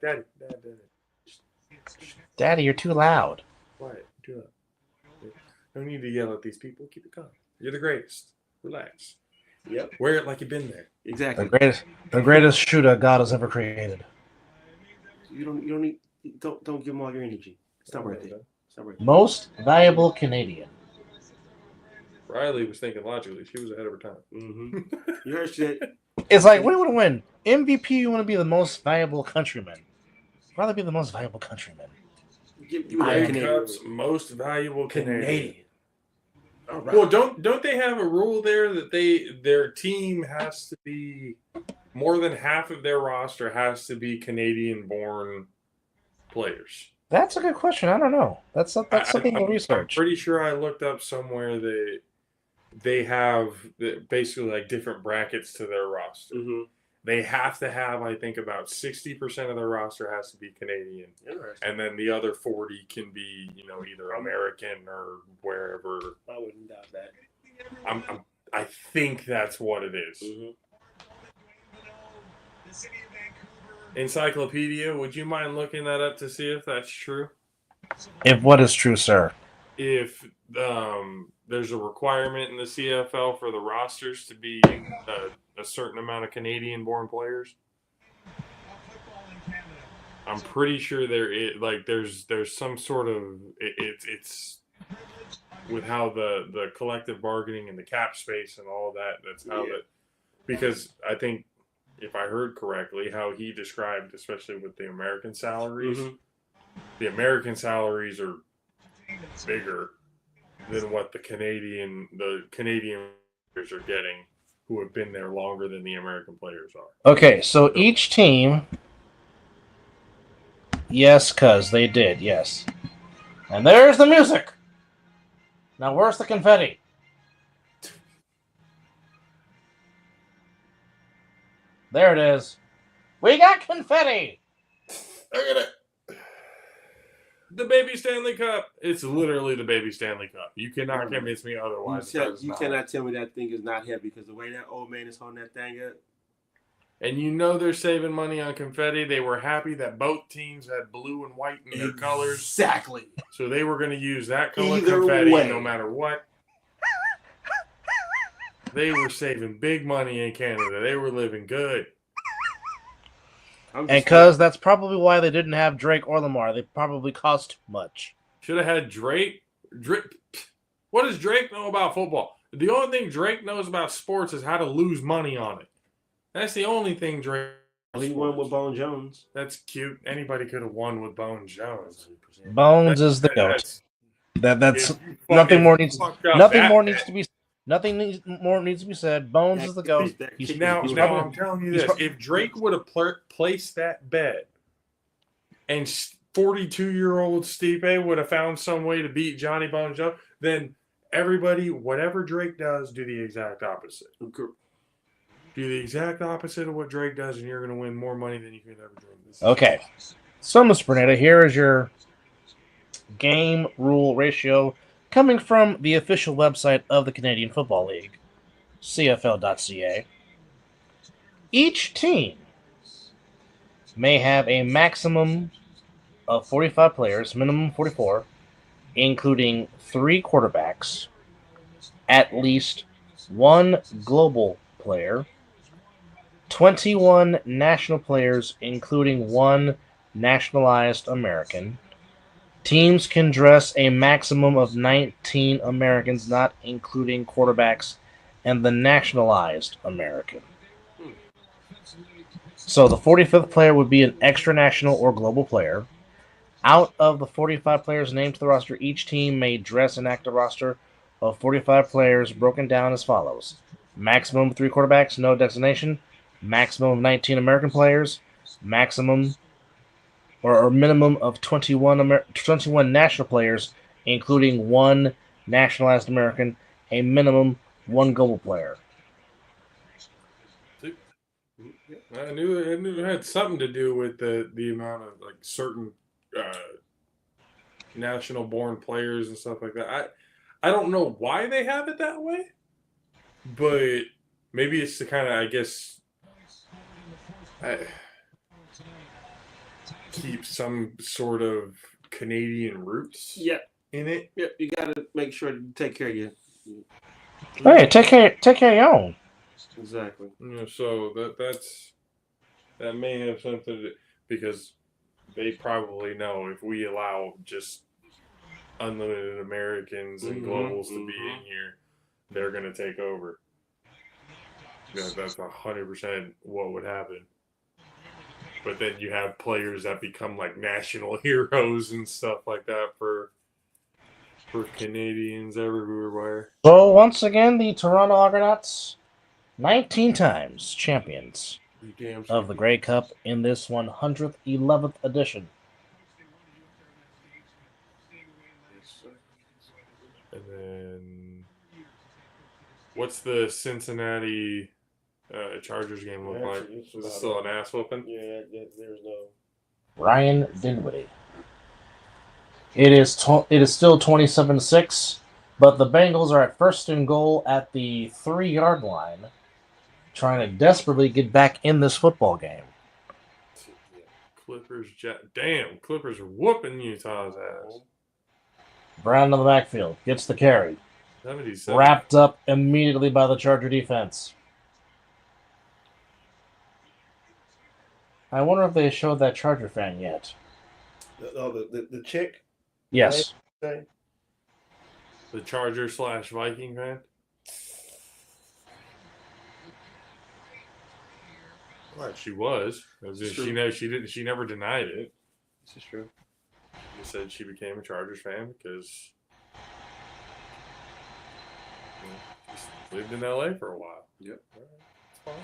Daddy, you're too loud. Quiet, too loud. No need to yell at these people. Keep it calm. You're the greatest. Relax. Yep. Wear it like you've been there. Exactly. The greatest shooter God has ever created. You don't need. Don't give them all your energy. Stop right there. Most valuable Canadian. Riley was thinking logically. She was ahead of her time. Mm-hmm. You heard shit. It's like, what do you want to win? MVP, you want to be the most valuable countryman. I'd rather be the most valuable countryman. Grey Cup's most valuable Canadian. All right. Well, don't they have a rule there that their team has to be more than half of their roster has to be Canadian-born players? That's a good question. I don't know. That's something to research. I'm pretty sure I looked up somewhere they have basically like different brackets to their roster. Mm-hmm. They have to have, I think, about 60% of their roster has to be Canadian, and then the other 40 can be, either American or wherever. I wouldn't doubt that. I think that's what it is. Mm-hmm. Encyclopedia, would you mind looking that up to see if that's true? If what is true, sir? If there's a requirement in the CFL for the rosters to be a certain amount of Canadian-born players, I'm pretty sure there is. Like, there's some sort of it's with how the collective bargaining and the cap space and all that. That's how that, because I think if I heard correctly, how he described, especially with the American salaries, the American salaries are bigger than what the Canadian players are getting, who have been there longer than the American players are. Okay, so each team, yes, cuz they did, yes. And there's the music. Now where's the confetti? There it is. We got confetti. Look at it. The baby Stanley Cup. It's literally the baby Stanley Cup. You cannot convince me otherwise. You cannot tell me that thing is not heavy because the way that old man is holding that thing up. And they're saving money on confetti. They were happy that both teams had blue and white in their colors. Exactly. So they were going to use that color Either confetti way. no matter what. They were saving big money in Canada. They were living good. And because that's probably why they didn't have Drake or Lamar. They probably cost too much. Should have had Drake. What does Drake know about football? The only thing Drake knows about sports is how to lose money on it. That's the only thing Drake knows. He won with Bone Jones. That's cute. Anybody could have won with Bone Jones. Bones is the goat. That's nothing more needs to be said. Bones is the goat. Now I'm telling you this: if Drake would have placed that bet, and 42-year-old Stipe would have found some way to beat Johnny Bones Jones, then everybody, whatever Drake does, do the exact opposite. Do the exact opposite of what Drake does, and you're going to win more money than you could ever dream. Okay, so Mr. Bernetta, here is your game rule ratio coming from the official website of the Canadian Football League, CFL.ca. Each team may have a maximum of 45 players, minimum 44, including 3 quarterbacks, at least 1 global player, 21 national players, including 1 nationalized American. Teams can dress a maximum of 19 Americans, not including quarterbacks and the nationalized American. So the 45th player would be an extra national or global player. Out of the 45 players named to the roster, each team may dress an active roster of 45 players broken down as follows. Maximum 3 quarterbacks, no designation. Maximum of 19 American players. Maximum or minimum of 21 national players, including 1 nationalized American, a minimum 1 global player. I knew it had something to do with the amount of like certain national-born players and stuff like that. I don't know why they have it that way, but maybe it's to kind of, I guess, keep some sort of Canadian roots in it. Yep, you got to make sure to take care of you. Hey, take care of your own. Exactly. So that may have something to do, because they probably know if we allow just unlimited Americans and globals to be in here, they're going to take over. That's 100% what would happen. But then you have players that become like national heroes and stuff like that for Canadians everywhere. So once again, the Toronto Argonauts, 19 times champions of the Grey Cup in this 111th edition And what's the Cincinnati Chargers game look like? Is it still an ass whooping? Yeah, there's no. Ryan Dinwiddie. It is still 27-6, but the Bengals are at first and goal at the 3-yard line, trying to desperately get back in this football game. Clippers are whooping Utah's ass. Brown in the backfield gets the carry. 77. Wrapped up immediately by the Charger defense. I wonder if they showed that Charger fan yet. The chick? Yes. Right? The Charger / Viking fan? Well, she was. She never denied it. This is true. She said she became a Chargers fan because she lived in LA for a while. Yep.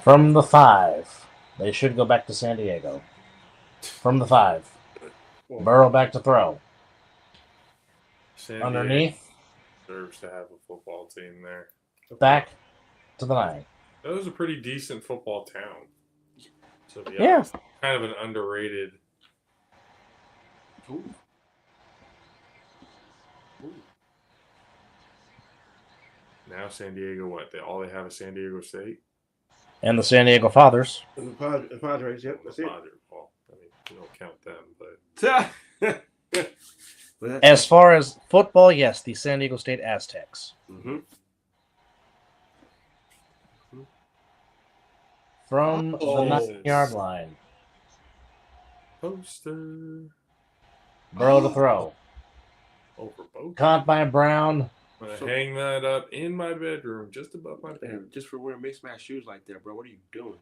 From the 5. They should go back to San Diego. From the 5. Burrow back to throw. San Underneath. Diego deserves to have a football team there. Back to the 9. That was a pretty decent football town. So Yeah. It's kind of an underrated. Ooh. Now San Diego, what? They have is San Diego State? And the San Diego Fathers. And the Padres, yep, that's it. Well, I mean, you don't count them, but As far as football, yes, the San Diego State Aztecs. Mm-hmm. From the 9-yard line. Poster. Burrow to throw. Over both. Caught by Brown. I'm going to hang that up in my bedroom, just above my bed. Damn, just for wearing mismatched shoes like that, bro. What are you doing?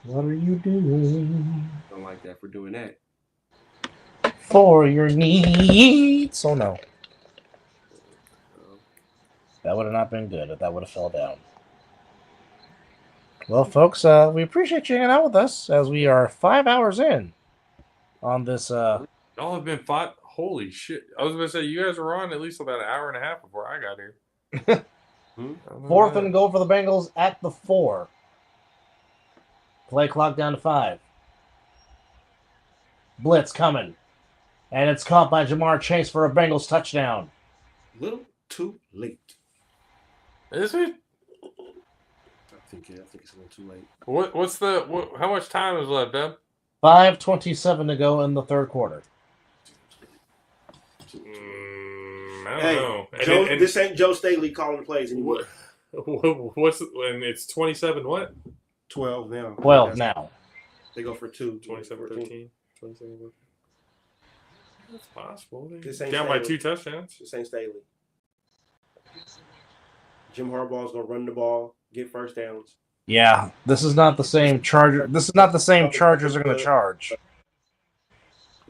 What are you doing? Don't like that for doing that. For your needs. Oh, no. That would have not been good if that would have fell down. Well, folks, we appreciate you hanging out with us as we are 5 hours in on this. Y'all have been fought. Holy shit. I was going to say, you guys were on at least about an hour and a half before I got here. 4th and goal for the Bengals at the 4. Play clock down to 5. Blitz coming. And it's caught by Jamar Chase for a Bengals touchdown. Little too late. Is it? I think it's a little too late. How much time is left, Deb? 5:27 to go in the 3rd quarter. I don't know. This ain't Joe Staley calling plays anymore. And it's 27 what? 12 now. 12 now. They go for 2. 27-13. 27-13. That's possible. This ain't Down by Staley. 2 touchdowns. This ain't Staley. Jim Harbaugh's gonna run the ball, get first downs. Yeah, this is not the same Charger. This is not the same Chargers are going to charge.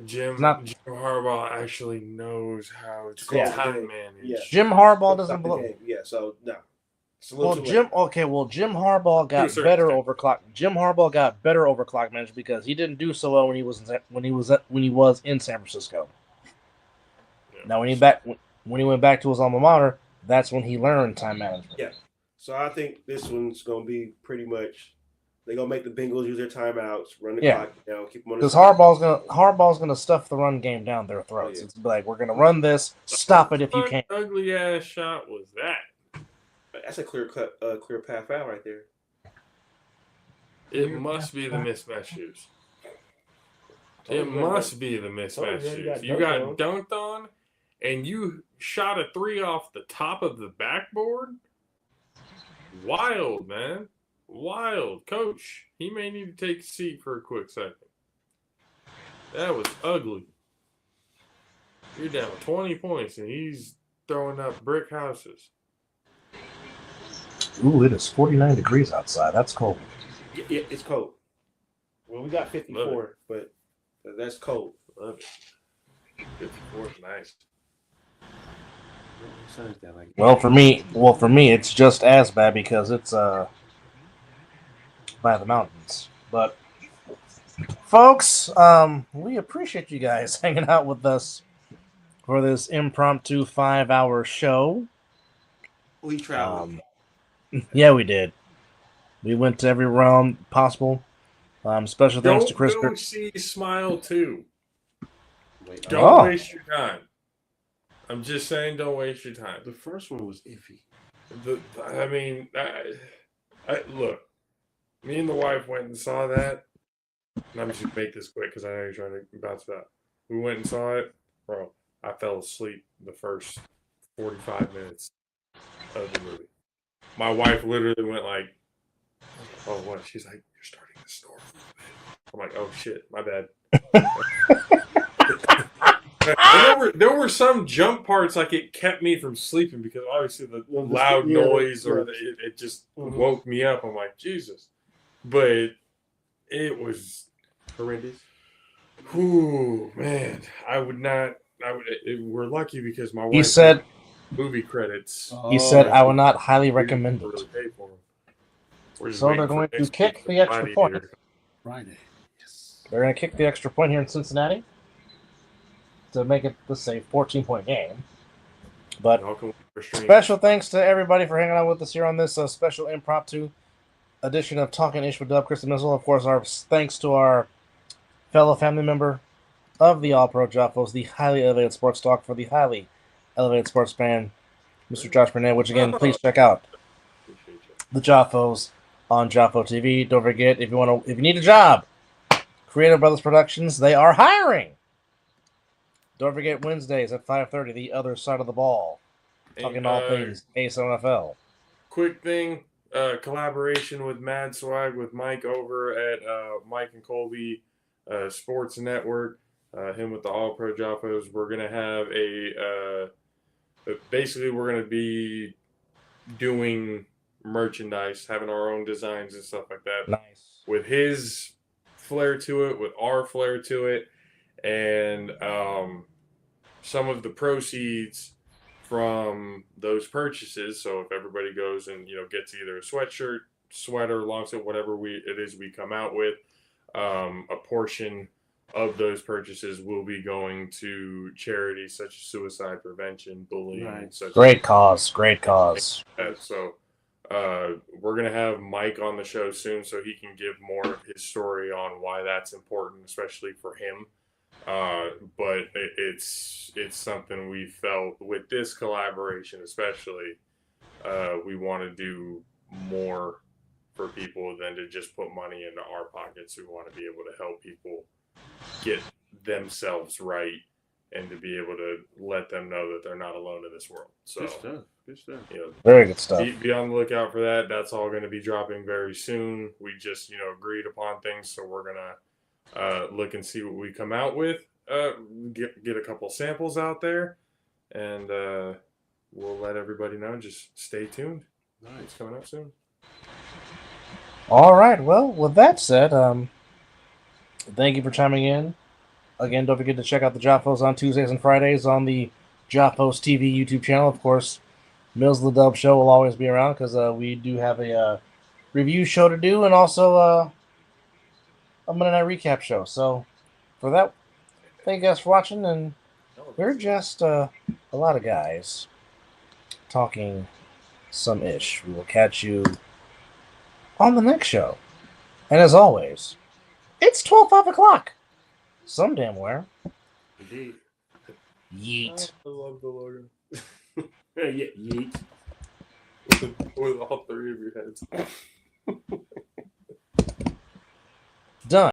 Jim Harbaugh actually knows how to time manage. Yeah. Jim Harbaugh doesn't blow. Yeah, so no. Well, Jim Harbaugh got better over clock. Jim Harbaugh got better over clock management because he didn't do so well when he was in San Francisco. Yeah. Now when he went back to his alma mater, that's when he learned time management. Yeah. So I think this one's gonna be pretty much they're gonna make the Bengals use their timeouts, run the clock down, keep them on. Because Harbaugh's gonna stuff the run game down their throats. It's like we're gonna run this, stop it if you can. Ugly ass shot was that? That's a clear path out right there. It must be the mismatched shoes. It must be the mismatched shoes. You got dunked on, and you shot a 3 off the top of the backboard. Wild, man. Wild. Coach, he may need to take a seat for a quick second. That was ugly. You're down 20 points, and he's throwing up brick houses. Ooh, it is 49 degrees outside. That's cold. Yeah, it's cold. Well, we got 54, but that's cold. Love it. 54 is nice. Well, for me, it's just as bad because it's by the mountains. But folks, we appreciate you guys hanging out with us for this impromptu 5-hour show. We traveled. Yeah, we did. We went to every realm possible. Special thanks to Chris. Don't go see Smile 2. Wait, Don't Oh. waste your time. I'm just saying, don't waste your time. the first one was iffy. Look, me and the wife went and saw that. And I'm just gonna make this quick because I know you're trying to bounce it out. We went and saw it, bro. I fell asleep the first 45 minutes of the movie. My wife literally went like, "Oh, what?" She's like, "You're starting to snore a little bit." I'm like, "Oh shit, my bad." And there were some jump parts like it kept me from sleeping because obviously the loud noise or it just woke me up. I'm like, Jesus, but it was Horrendous. Ooh, man, I would not. We're lucky because my wife He said, movie credits. He said, I would not highly recommend Really it. pay for them. We're just So waiting they're for going to next kick week the for extra point. Gladiator. Friday. Yes. They're going to kick the extra point here in Cincinnati to make it, let's say, 14-point game. But special thanks to everybody for hanging out with us here on this special impromptu edition of Talking Ish with Dub, Chris and Mizzle. Of course, our thanks to our fellow family member of the All-Pro Jaffos, the highly elevated sports talk for the highly elevated sports fan, Mr. Josh Burnett, which again, please check out the Jaffos on Jaffo TV. Don't forget, if you need a job, Creative Brothers Productions, they are hiring. Don't forget Wednesdays at 5:30, The Other Side of the Ball, talking all things ASL. Quick thing, collaboration with Mad Swag with Mike over at Mike and Colby Sports Network. Him with the All Pro Jaffos. We're gonna have basically we're gonna be doing merchandise, having our own designs and stuff like that. Nice. With his flair to it, with our flair to it, and some of the proceeds from those purchases. So if everybody goes and gets either a sweatshirt, sweater, long sleeve, whatever it is we come out with, a portion of those purchases will be going to charities such as suicide prevention, bullying, Right. such Great cause. So we're gonna have Mike on the show soon, so he can give more of his story on why that's important, especially for him. But it's something we felt with this collaboration, especially. We want to do more for people than to just put money into our pockets. We want to be able to help people get themselves right and to be able to let them know that they're not alone in this world. So Good stuff. Very good stuff. Be on the lookout for that. That's all going to be dropping very soon. We just agreed upon things, so we're gonna look and see what we come out with. Get a couple samples out there, and we'll let everybody know. Just stay tuned. Nice. It's coming up soon. All right. Well, with that said, thank you for chiming in. Again, don't forget to check out the Jaffos on Tuesdays and Fridays on the Jaffos TV YouTube channel. Of course, Mills the Dub Show will always be around because we do have a review show to do and also a Monday Night Recap show. So for that, thank you guys for watching. And we're just a lot of guys talking some ish. We will catch you on the next show. And as always, it's 5 o'clock. Some damn where. Indeed. Yeet. I love the logo. Yeah, yeet. With all three of your heads.